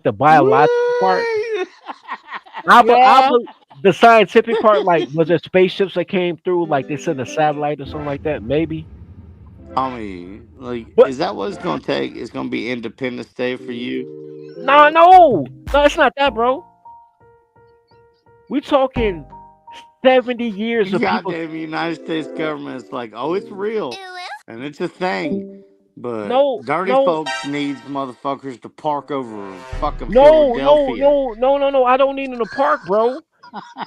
the biological part. The scientific part, like was there spaceships that came through, like they sent a satellite or something like that? Maybe. Homie, like, is that what it's gonna take? It's gonna be Independence Day for you? No, it's not that, bro. We talking 70 years of people. Goddamn United States government is like, oh, it's real and it's a thing, but Dirty Folks needs motherfuckers to park over fucking Philadelphia. No. I don't need them to park, bro.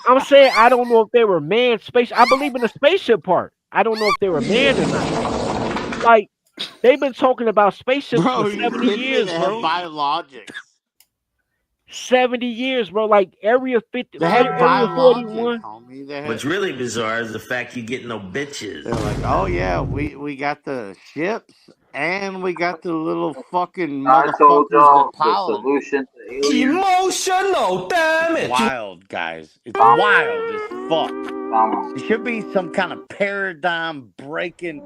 I'm saying I don't know if they were manned space. I believe in the spaceship part. I don't know if they were manned or not. Like they've been talking about spaceships for 70 years, bro. Biologics. 70 years, bro. Like Area 50, They have Area 41. Homie. They have, What's really bizarre is the fact you get no bitches. they're like, oh yeah, we got the ships and we got the little fucking I told motherfuckers y'all that the pilot. solution to aliens. Emotional damage. Wild, guys. It's wild as fuck. It should be some kind of paradigm breaking,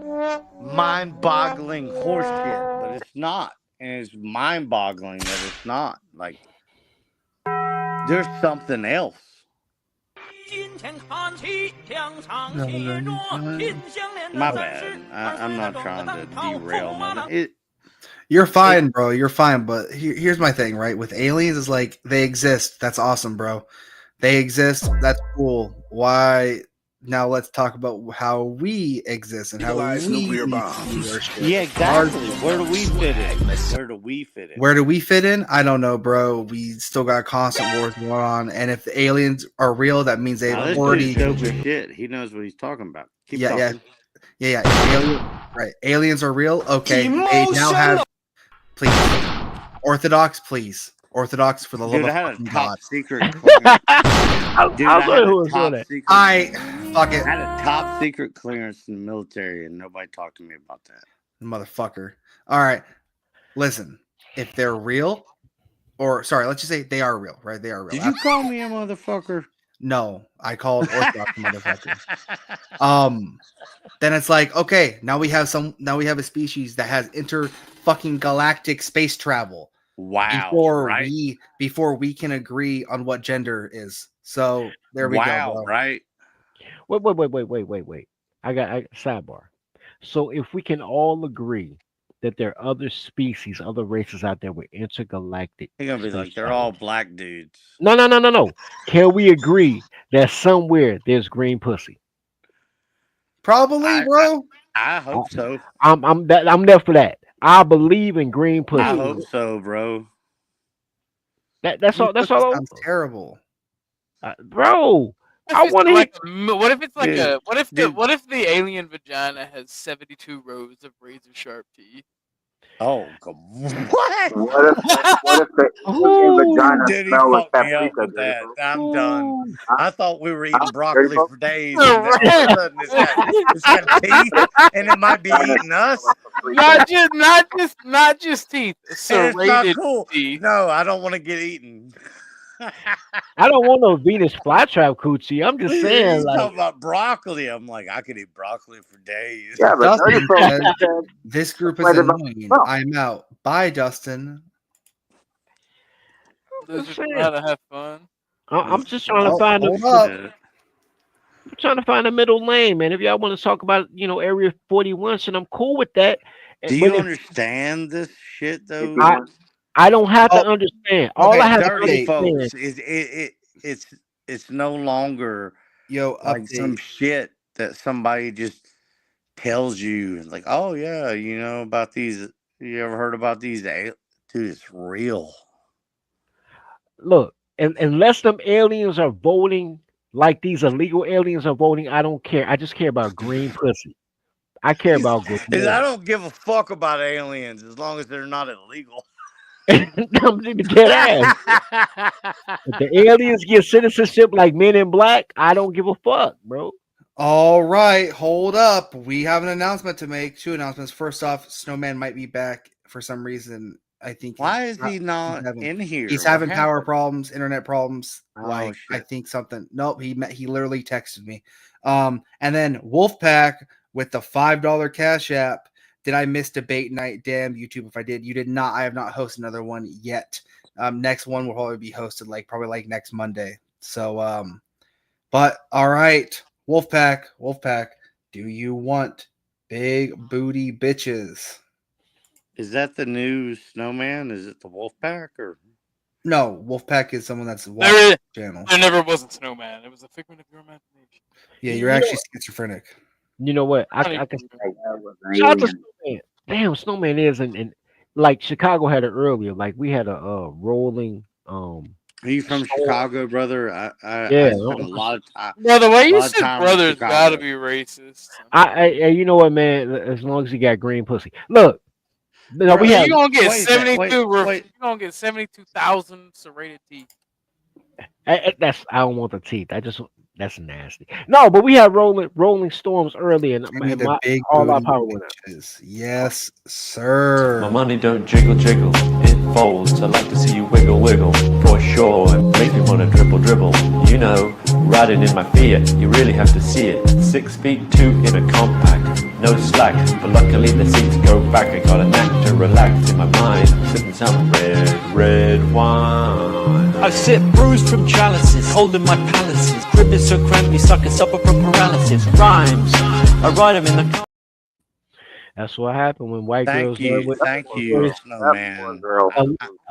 mind boggling horseshit, but it's not. And it's mind boggling that it's not. Like, there's something else. My bad. I'm not trying to derail nothing. You're fine, bro. You're fine. But here's my thing, right? With aliens, is like they exist. That's awesome, bro. They exist. That's cool. Why? Now let's talk about how we exist and how we nuclear Yeah, exactly. Where do we fit in? Where do we fit in? I don't know, bro. We still got constant wars going on, and if the aliens are real, that means they've This already. dude's dope as shit. He knows what he's talking about. Keep Yeah. talking. Right. Aliens are real. Okay. They now have. Please, Orthodox for the love Dude, of I had a fucking top God. secret clearance. Dude, I had who a was top doing secret. Fuck it, I had a top secret clearance in the military, and nobody talked to me about that. motherfucker. All right. Listen, if they're real, or sorry, let's just say they are real, right? They are real. Did you call me a motherfucker? No, I called Orthodox motherfucker. Then it's like, okay, now we have a species that has fucking galactic space travel. Wow. Before we can agree on what gender is. So there we go. Bro. Right? Wait. I got sidebar. So if we can all agree that there are other species, other races out there with intergalactic, They're gonna be like, they're all black dudes. No. Can we agree that somewhere there's green pussy? Probably, bro. I hope so. I'm there for that. I believe in green pussy. I hope so, bro. That's all. That's all. Sounds terrible, bro. I want to. What if it's like Dude, what if the alien vagina has 72 rows of razor sharp teeth? Oh, come on. What? What if the alien vagina Dude, he smell like fucked me up paprika? with that. I'm done. I thought we were eating Dirty broccoli Folks? for days. And then all of a sudden it's got teeth, and it might be eating us. Not just teeth. And it's not Serrated cool. teeth. No, I don't want to get eaten. I don't want no Venus flytrap coochie. I'm just saying, He's like, talking about broccoli. I'm like, I could eat broccoli for days. Yeah, but Dustin Dirty Folks said, said this group is Wait, about- annoying. no. I'm out. Bye, Dustin. Those just trying to have fun. I'm just trying to find hold up. I'm trying to find a middle lane, man. If y'all want to talk about, Area 41, shit, I'm cool with that. Do you understand this shit though? I don't have to understand. All I have to Dirty understand. Folks is it's no longer like some shit that somebody just tells you like, oh yeah, about these. You ever heard about these? Dude, it's real. Look, unless them aliens are voting like these illegal aliens are voting, I don't care. I just care about green pussy. I care about good. I don't give a fuck about aliens as long as they're not illegal. I'm dead ass. If the aliens get citizenship like Men in Black, I don't give a fuck, bro. All right, hold up. We have an announcement to make. 2 announcements. First off, Snowman might be back for some reason. I think. Why is he not in here? He's What having power happened? problems, internet problems. Oh, Like I shit. think something. Nope. He literally texted me. And then Wolfpack with the $5 Cash App. Did I miss debate night? Damn YouTube if I did. You did not. I have not hosted another one yet. Next one will probably be hosted probably like next Monday. So but all right, Wolfpack, do you want big booty bitches? Is that the new Snowman? Is it the Wolfpack or? No, Wolfpack is someone that's watching There, the channel. there never was a Snowman. It was a figment of your imagination. Yeah, you're actually schizophrenic. You know what? I can shout out to Snowman. Damn, Snowman is and like Chicago had it earlier. Like we had a rolling Are you from Chicago, brother? I Yeah. spent a lot of time. Bro, the way a you lot of said time in brother's Chicago. gotta be racist. I you know what, man? As long as he got green pussy. Look, no, Bro, we have you gonna get wait, 72. wait. You gonna get 72,000 serrated teeth. that's I don't want the teeth. That's nasty. No, but we had rolling storms early, and I need a big all our booty power went out. bitches. Yes, sir. My money don't jiggle jiggle, it folds. I like to see you wiggle wiggle, for sure. And make me wanna dribble dribble. You know, riding in my Fiat, you really have to see it. 6 feet 2 in a compact, no slack. But luckily the seats go back. I got a knack to relax in my mind, sipping some red wine. I sit bruised from chalices, holding my palaces. Crib is so cramped, you suckers suffer from paralysis. Rhymes, I write them in the. That's what happened when white girls. Thank you, Snowman.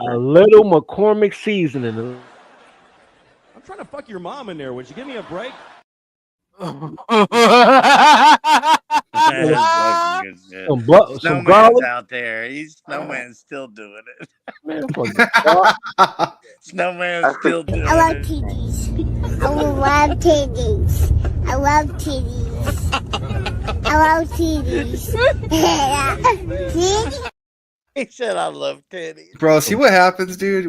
A little McCormick seasoning. I'm trying to fuck your mom in there. Would you give me a break? Some Snowman's garlic. out there. Snowman's still doing it. Man, Snowman's still doing I love it. titties. I love titties. I love titties. I love titties. Titties? He said, "I love titties." Bro, see what happens, dude?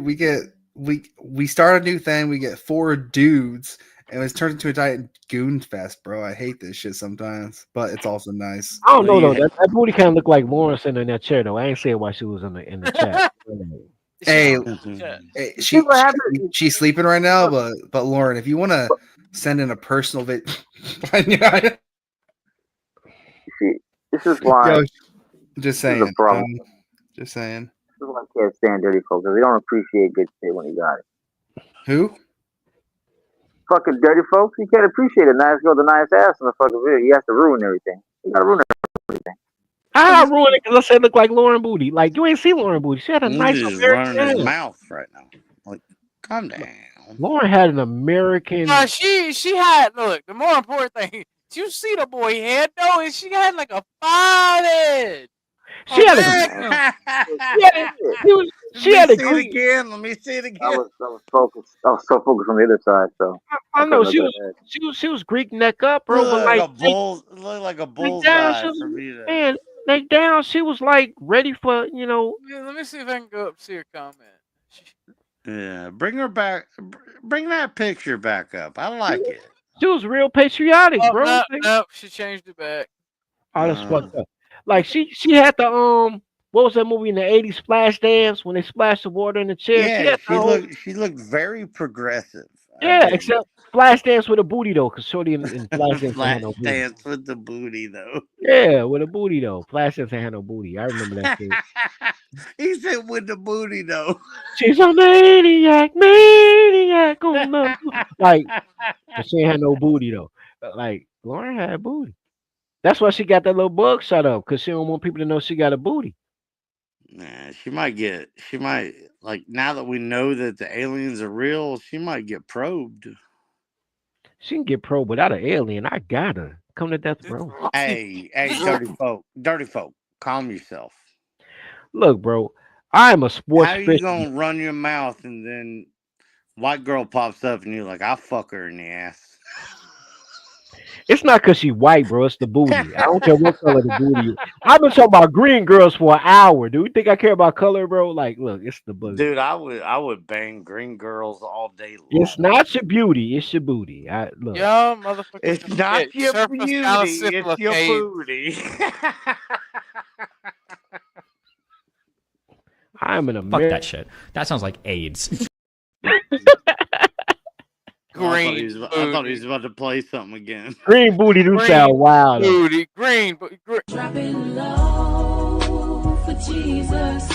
We start a new thing. We get 4 dudes, and it's turned into a giant goon fest, bro. I hate this shit sometimes, but it's also nice. I don't know though. That booty kind of looked like Lauren sitting in that chair though. I ain't saying why she was in the chat. Hey, she's sleeping right now, but Lauren, if you want to send in a personal vid, This is why. Yo, just saying. This is a problem. Just saying. This is why I can't stand dirty folks. They don't appreciate good shit when you got it. Who? Fucking dirty folks. You can't appreciate a nice girl with a nice ass in the fucking video. You have to ruin everything. You gotta ruin everything. I ruined it because I said it looked like Lauren Booty. Like you ain't see Lauren Booty. She had a nice He's just American running his ass. mouth right now. Like, calm down. Lauren had an American. She had look. The more important thing, you see the boy head though, and she had like a fine head. She had she had a see green. it again. Let me see it again. I was focused. I was so focused on the other side. So I know couldn't she look was at she was Greek neck up, bro. Look But like like a bull. Look like a bull's down, eye she was- for me to. man, neck down. She was like ready for Yeah, let me see if I can go up see her comment. Yeah, bring her back. Bring that picture back up. I like it. She was real patriotic, Oh, bro. no, Like, no, she changed it back. oh, that's fucked up. Like she had the what was that movie in the 80s, Splash Dance, when they splashed the water in the chair? Yeah, She had she looked very progressive. yeah, except Splash Dance with a booty though, because Shorty in Splash Dance ain't Flash had no booty. dance with the booty though. Yeah, with a booty though. Flash Dance ain't had no booty. I remember that shit. He said with the booty though. She's a maniac on the like, but she ain't had no booty though. Like Lauren had booty. That's why she got that little bug shot up, because she don't want people to know she got a booty. Nah, she might like now that we know that the aliens are real, she might get probed. She can get probed without an alien. I gotta come to death row. Hey, dirty folk, calm yourself. Look, bro, I'm a sports How you fisherman. gonna run your mouth and then white girl pops up and you're like, I'll fuck her in the ass. It's not because she white, bro. It's the booty. I don't care what color the booty is. I've been talking about green girls for an hour. Do you think I care about color, bro? Like, look, it's the booty. Dude, I would bang green girls all day long. It's not your beauty. It's your booty. Look. Yeah, motherfucker. It's not your surface beauty. calcific It's your AIDS. booty. I'm an Fuck American. that shit. That sounds like AIDS. Green I thought he was about to play something again. Green booty do sound wild. though. Booty, green, green. Drop it low for Jesus.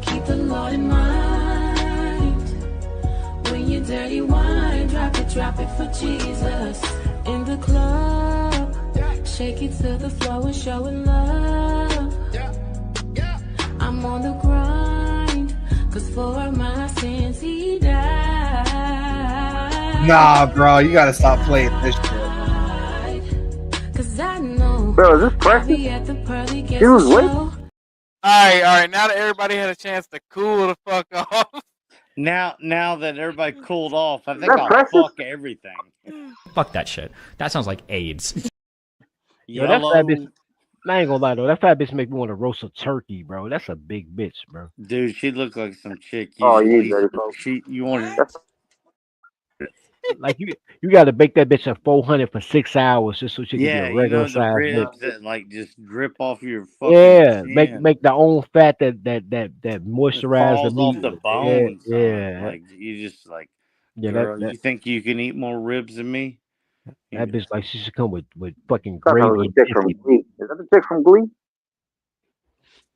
Keep the Lord in mind. When you dirty wine, drop it for Jesus. In the club, shake it to the floor and showing love. I'm on the grind, cause for my sins he died. Nah, bro, you gotta stop playing this shit. Cause I know Bro, is this I'll Preston? be at the pearly gates He was of late. show. Alright, now that everybody had a chance to cool the fuck off. Now that everybody cooled off, I think that I'll Precious? fuck everything. Fuck that shit. That sounds like AIDS. Yo, that fat bitch. I ain't gonna lie though. That fat bitch make me want to roast a turkey, bro. That's a big bitch, bro. Dude, she looked like some chick. Oh, you usually- dirty folks. you wanted. Like you got to bake that bitch at 400 for 6 hours just so she can Yeah, be a you regular know the size bitch. ribs that like just drip off your fucking Yeah, skin. make their own fat that moisturize the falls off meat. the bones. son. Yeah, Like you just like, yeah. girl, That you think you can eat more ribs than me? that bitch like she should come with fucking I thought that gravy. was and a chick from biscuit. Glee. Is that the chick from Glee?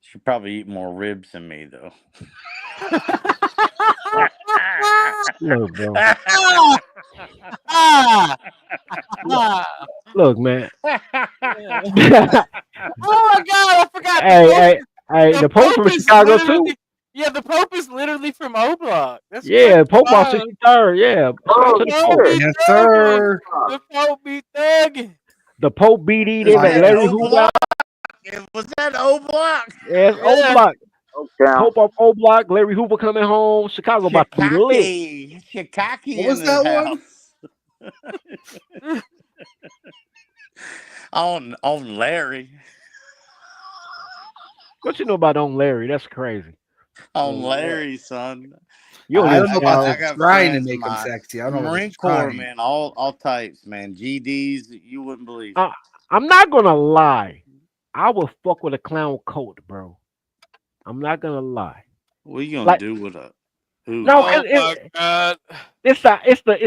She probably eat more ribs than me though. No, bro. Ah! Look, man. Oh my god, I forgot. Hey, the Pope from is Chicago too. literally- Yeah, the Pope is literally from O-Block. That's Yeah, crazy. Pope on Oh, 63rd. Yeah, shout out to the Pope Pope. be Yes, thugging. sir. The Pope be thugging. The Pope BD. They Was let that Larry Hoover. O-Block? Was that O-Block? Yes, Yeah. O Block. Okay. Pope off O Block. Larry Hoover coming home. Chicago about to be lit. Shikaki What was in that the one? house. on Larry. What you know about on Larry? That's crazy. On Larry, son. You don't I even don't know about I that. got Trying to friends, make them my sexy. I don't know. Marine Corps, man, all types, man. GDs, you wouldn't believe. I'm not gonna lie. I would fuck with a clown coat, bro. I'm not gonna lie. What are you gonna Like- do with a? Who? No, Oh my god. it's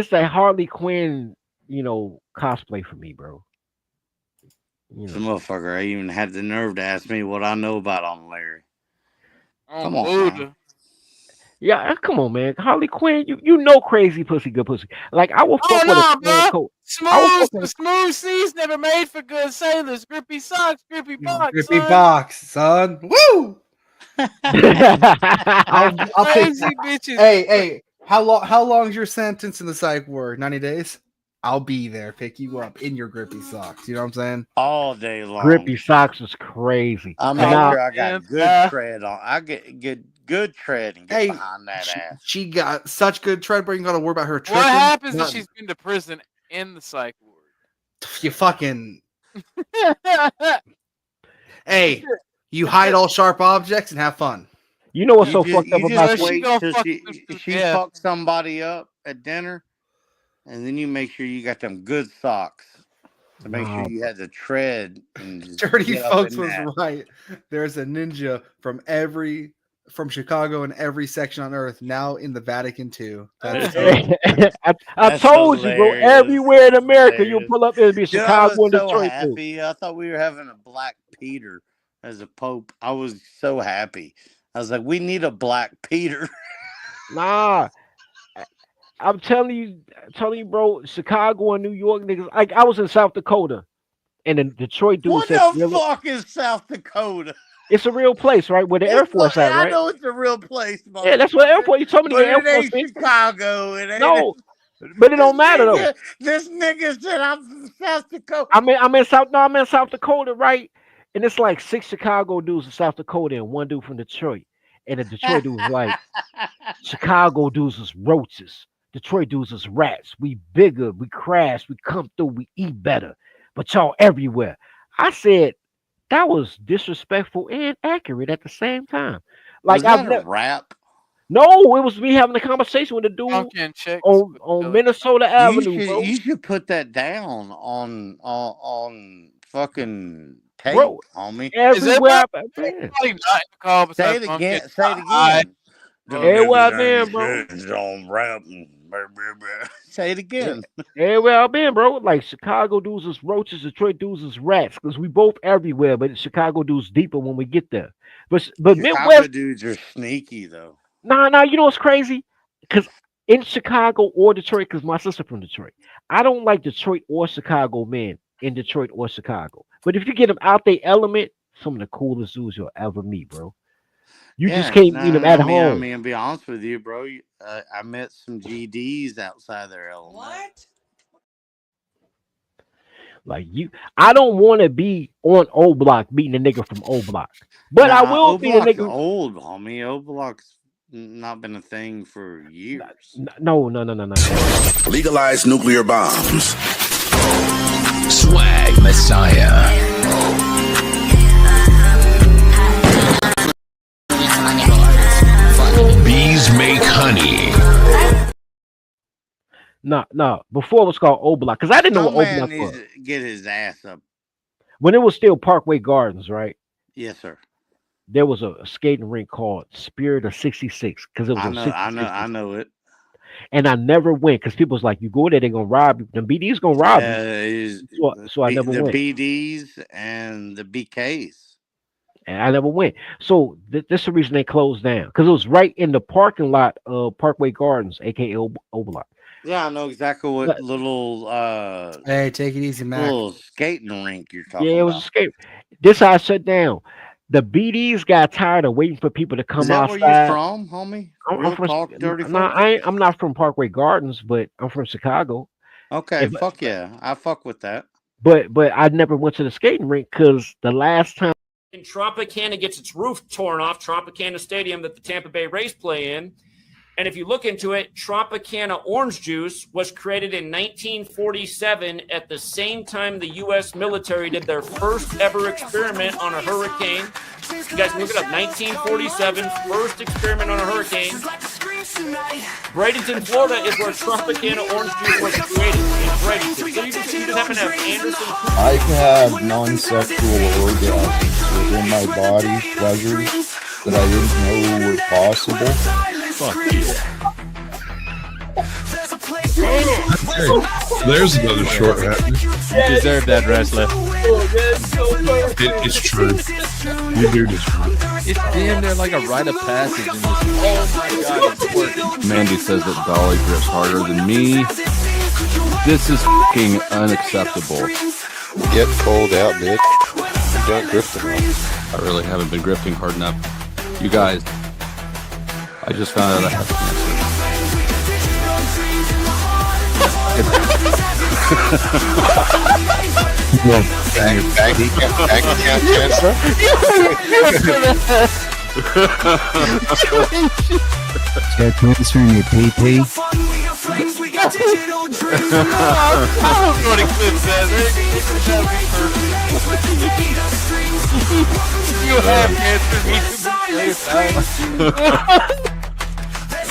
the Harley Quinn, cosplay for me, bro. You The know, motherfucker, I even had the nerve to ask me what I know about on Larry. Oh, Come on, Buddha. man. yeah, come on, man. Harley Quinn, you know, crazy pussy, good pussy. Like I will Oh, fuck with nah, a clown bro. coat. Smooth seas never made for good sailors. Grippy socks, grippy box. Grippy son. box, son. Woo! I'll take Crazy bitches. Hey, how long's your sentence in the psych ward? 90 days? I'll be there, pick you up in your grippy socks. You know what I'm saying? All day long. Grippy socks is crazy. I And make now- sure I got good tread on. I get good tread and get Hey, behind that ass. She got such good tread, but you gotta worry about her tripping. What happens if Nothing. she's been to prison in the psych ward? You fucking hey, you hide all sharp objects and have fun. You know what's so You fucked up just about wait gonna till fuck she yeah. fucks somebody up at dinner, and then you make sure you got them good socks to make sure you had the tread. And just Dirty get up folks in was that. right. There's a ninja from Chicago in every section on Earth now in the Vatican too. That's I That's told you, bro. hilarious. Everywhere in America, you'll Hilarious. pull up. It'll be Dude, I Chicago was and so Detroit too. happy. I thought we were having a Black Peter as a pope. I was so happy. I was like, we need a Black Peter. Nah, I'm telling you, bro. Chicago and New York niggas. Like I was in South Dakota, and the Detroit dude What said, the fuck is South Dakota? "It's a real place, right? Where the Air Force at, I right? know it's a real place, Yeah, that's what Air Force. You told me but the Air it Force. ain't Base. Chicago. It ain't. No, but it don't matter though. This nigga said I'm from South Dakota. I'm in South Dakota, right? And it's like 6 Chicago dudes in South Dakota and 1 dude from Detroit. And the Detroit dude was like, Chicago dudes is roaches. Detroit dudes is rats. We bigger, we crash, we come through, we eat better. But y'all everywhere. I said that was disrespectful and accurate at the same time. Like Was I've that a never. rap? No, it was me having a conversation with a dude Pumpkin chicks on Minnesota Avenue, bro. You should put that down on fucking tape, Bro, homie. everywhere I've been. Say it again. Say it again. Everywhere I've been, bro. Don't rap. Say it again. Everywhere I've been, bro. Like Chicago dudes is roaches, Detroit dudes is rats, because we both everywhere, but Chicago dudes deeper when we get there. But Chicago Midwest dudes are sneaky though. Nah, you know what's crazy? Because in Chicago or Detroit, because my sister from Detroit, I don't like Detroit or Chicago men in Detroit or Chicago. But if you get them out their element, some of the coolest dudes you'll ever meet, bro. You just can't meet them at home. I mean, to be honest with you, bro, I met some GDs outside their element. What? Like I don't want to be on O Block beating a nigga from O Block, but I will be a nigga. Old homie, O Block's not been a thing for years. No. Legalize nuclear bombs. Swag Messiah. Bees make honey. No. Before it was called O Block, because I didn't know what O Block was. Get his ass up. When it was still Parkway Gardens, right? Yes, sir. There was a skating rink called Spirit of 66 because it was I know it. And I never went because people was like, you go there, they're gonna rob you. The BD's gonna rob you. So I never went. The BDs and the BKs. And I never went. So this is the reason they closed down, because it was right in the parking lot of Parkway Gardens, aka Overlock. Yeah, I know exactly what little hey, take it easy, man. Little skating rink you're talking about. Yeah, it was a skate. This how I shut down. The BDs got tired of waiting for people to come Is that outside. where you from, homie? I'm from, I'm not from Parkway Gardens, but I'm from Chicago. Okay, fuck yeah. I fuck with that. But I never went to the skating rink because the last time Tropicana gets its roof torn off, Tropicana Stadium that the Tampa Bay Rays play in. And if you look into it, Tropicana orange juice was created in 1947 at the same time the U.S. military did their first ever experiment on a hurricane. You guys look it up, 1947, first experiment on a hurricane. Bradenton, Florida is where Tropicana orange juice was created, in Bradenton. So you just happen to have Anderson. I can have non-sexual orgasms within my body, pleasures that I didn't know were possible. Fuck you. There's another short hat. You deserve that, wrestler. It's true. You do deserve it. It's damn near like a rite of passage in this. Oh my god, it's working. Mandy says that Dolly grips harder than me. This is fucking unacceptable. Get cold out, bitch. Don't grift enough. I really haven't been grifting hard enough. You guys, I just found out I have cancer. Bank account cancer? They're transferring your PP. You have cancer.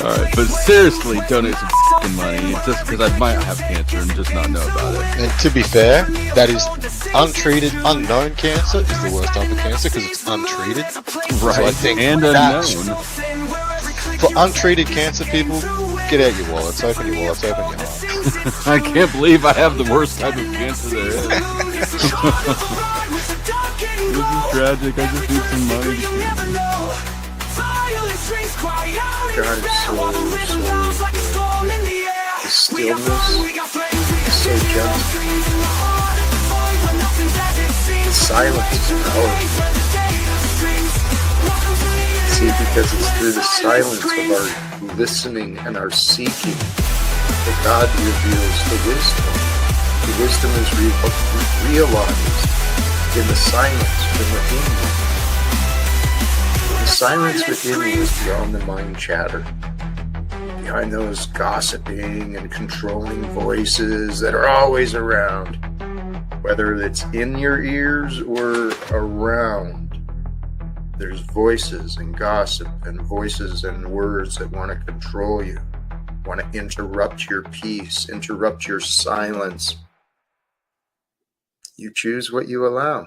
All right, but seriously, donate some fucking money just because I might have cancer and just not know about it. And to be fair, that is untreated, unknown cancer is the worst type of cancer because it's untreated. Right, so I think and unknown. For untreated cancer people, get out your wallets, open your wallets, open your heart. I can't believe I have the worst type of cancer there is. This is tragic. I just need some money. God is so good. The stillness is so gentle. The silence is powerful. See, because it's through the silence of our listening and our seeking that God reveals the wisdom. The wisdom is realized in the silence from within you. The silence within you is beyond the mind chatter, beyond behind those gossiping and controlling voices that are always around, whether it's in your ears or around. There's voices and gossip and voices and words that want to control you, want to interrupt your peace, interrupt your silence. You choose what you allow.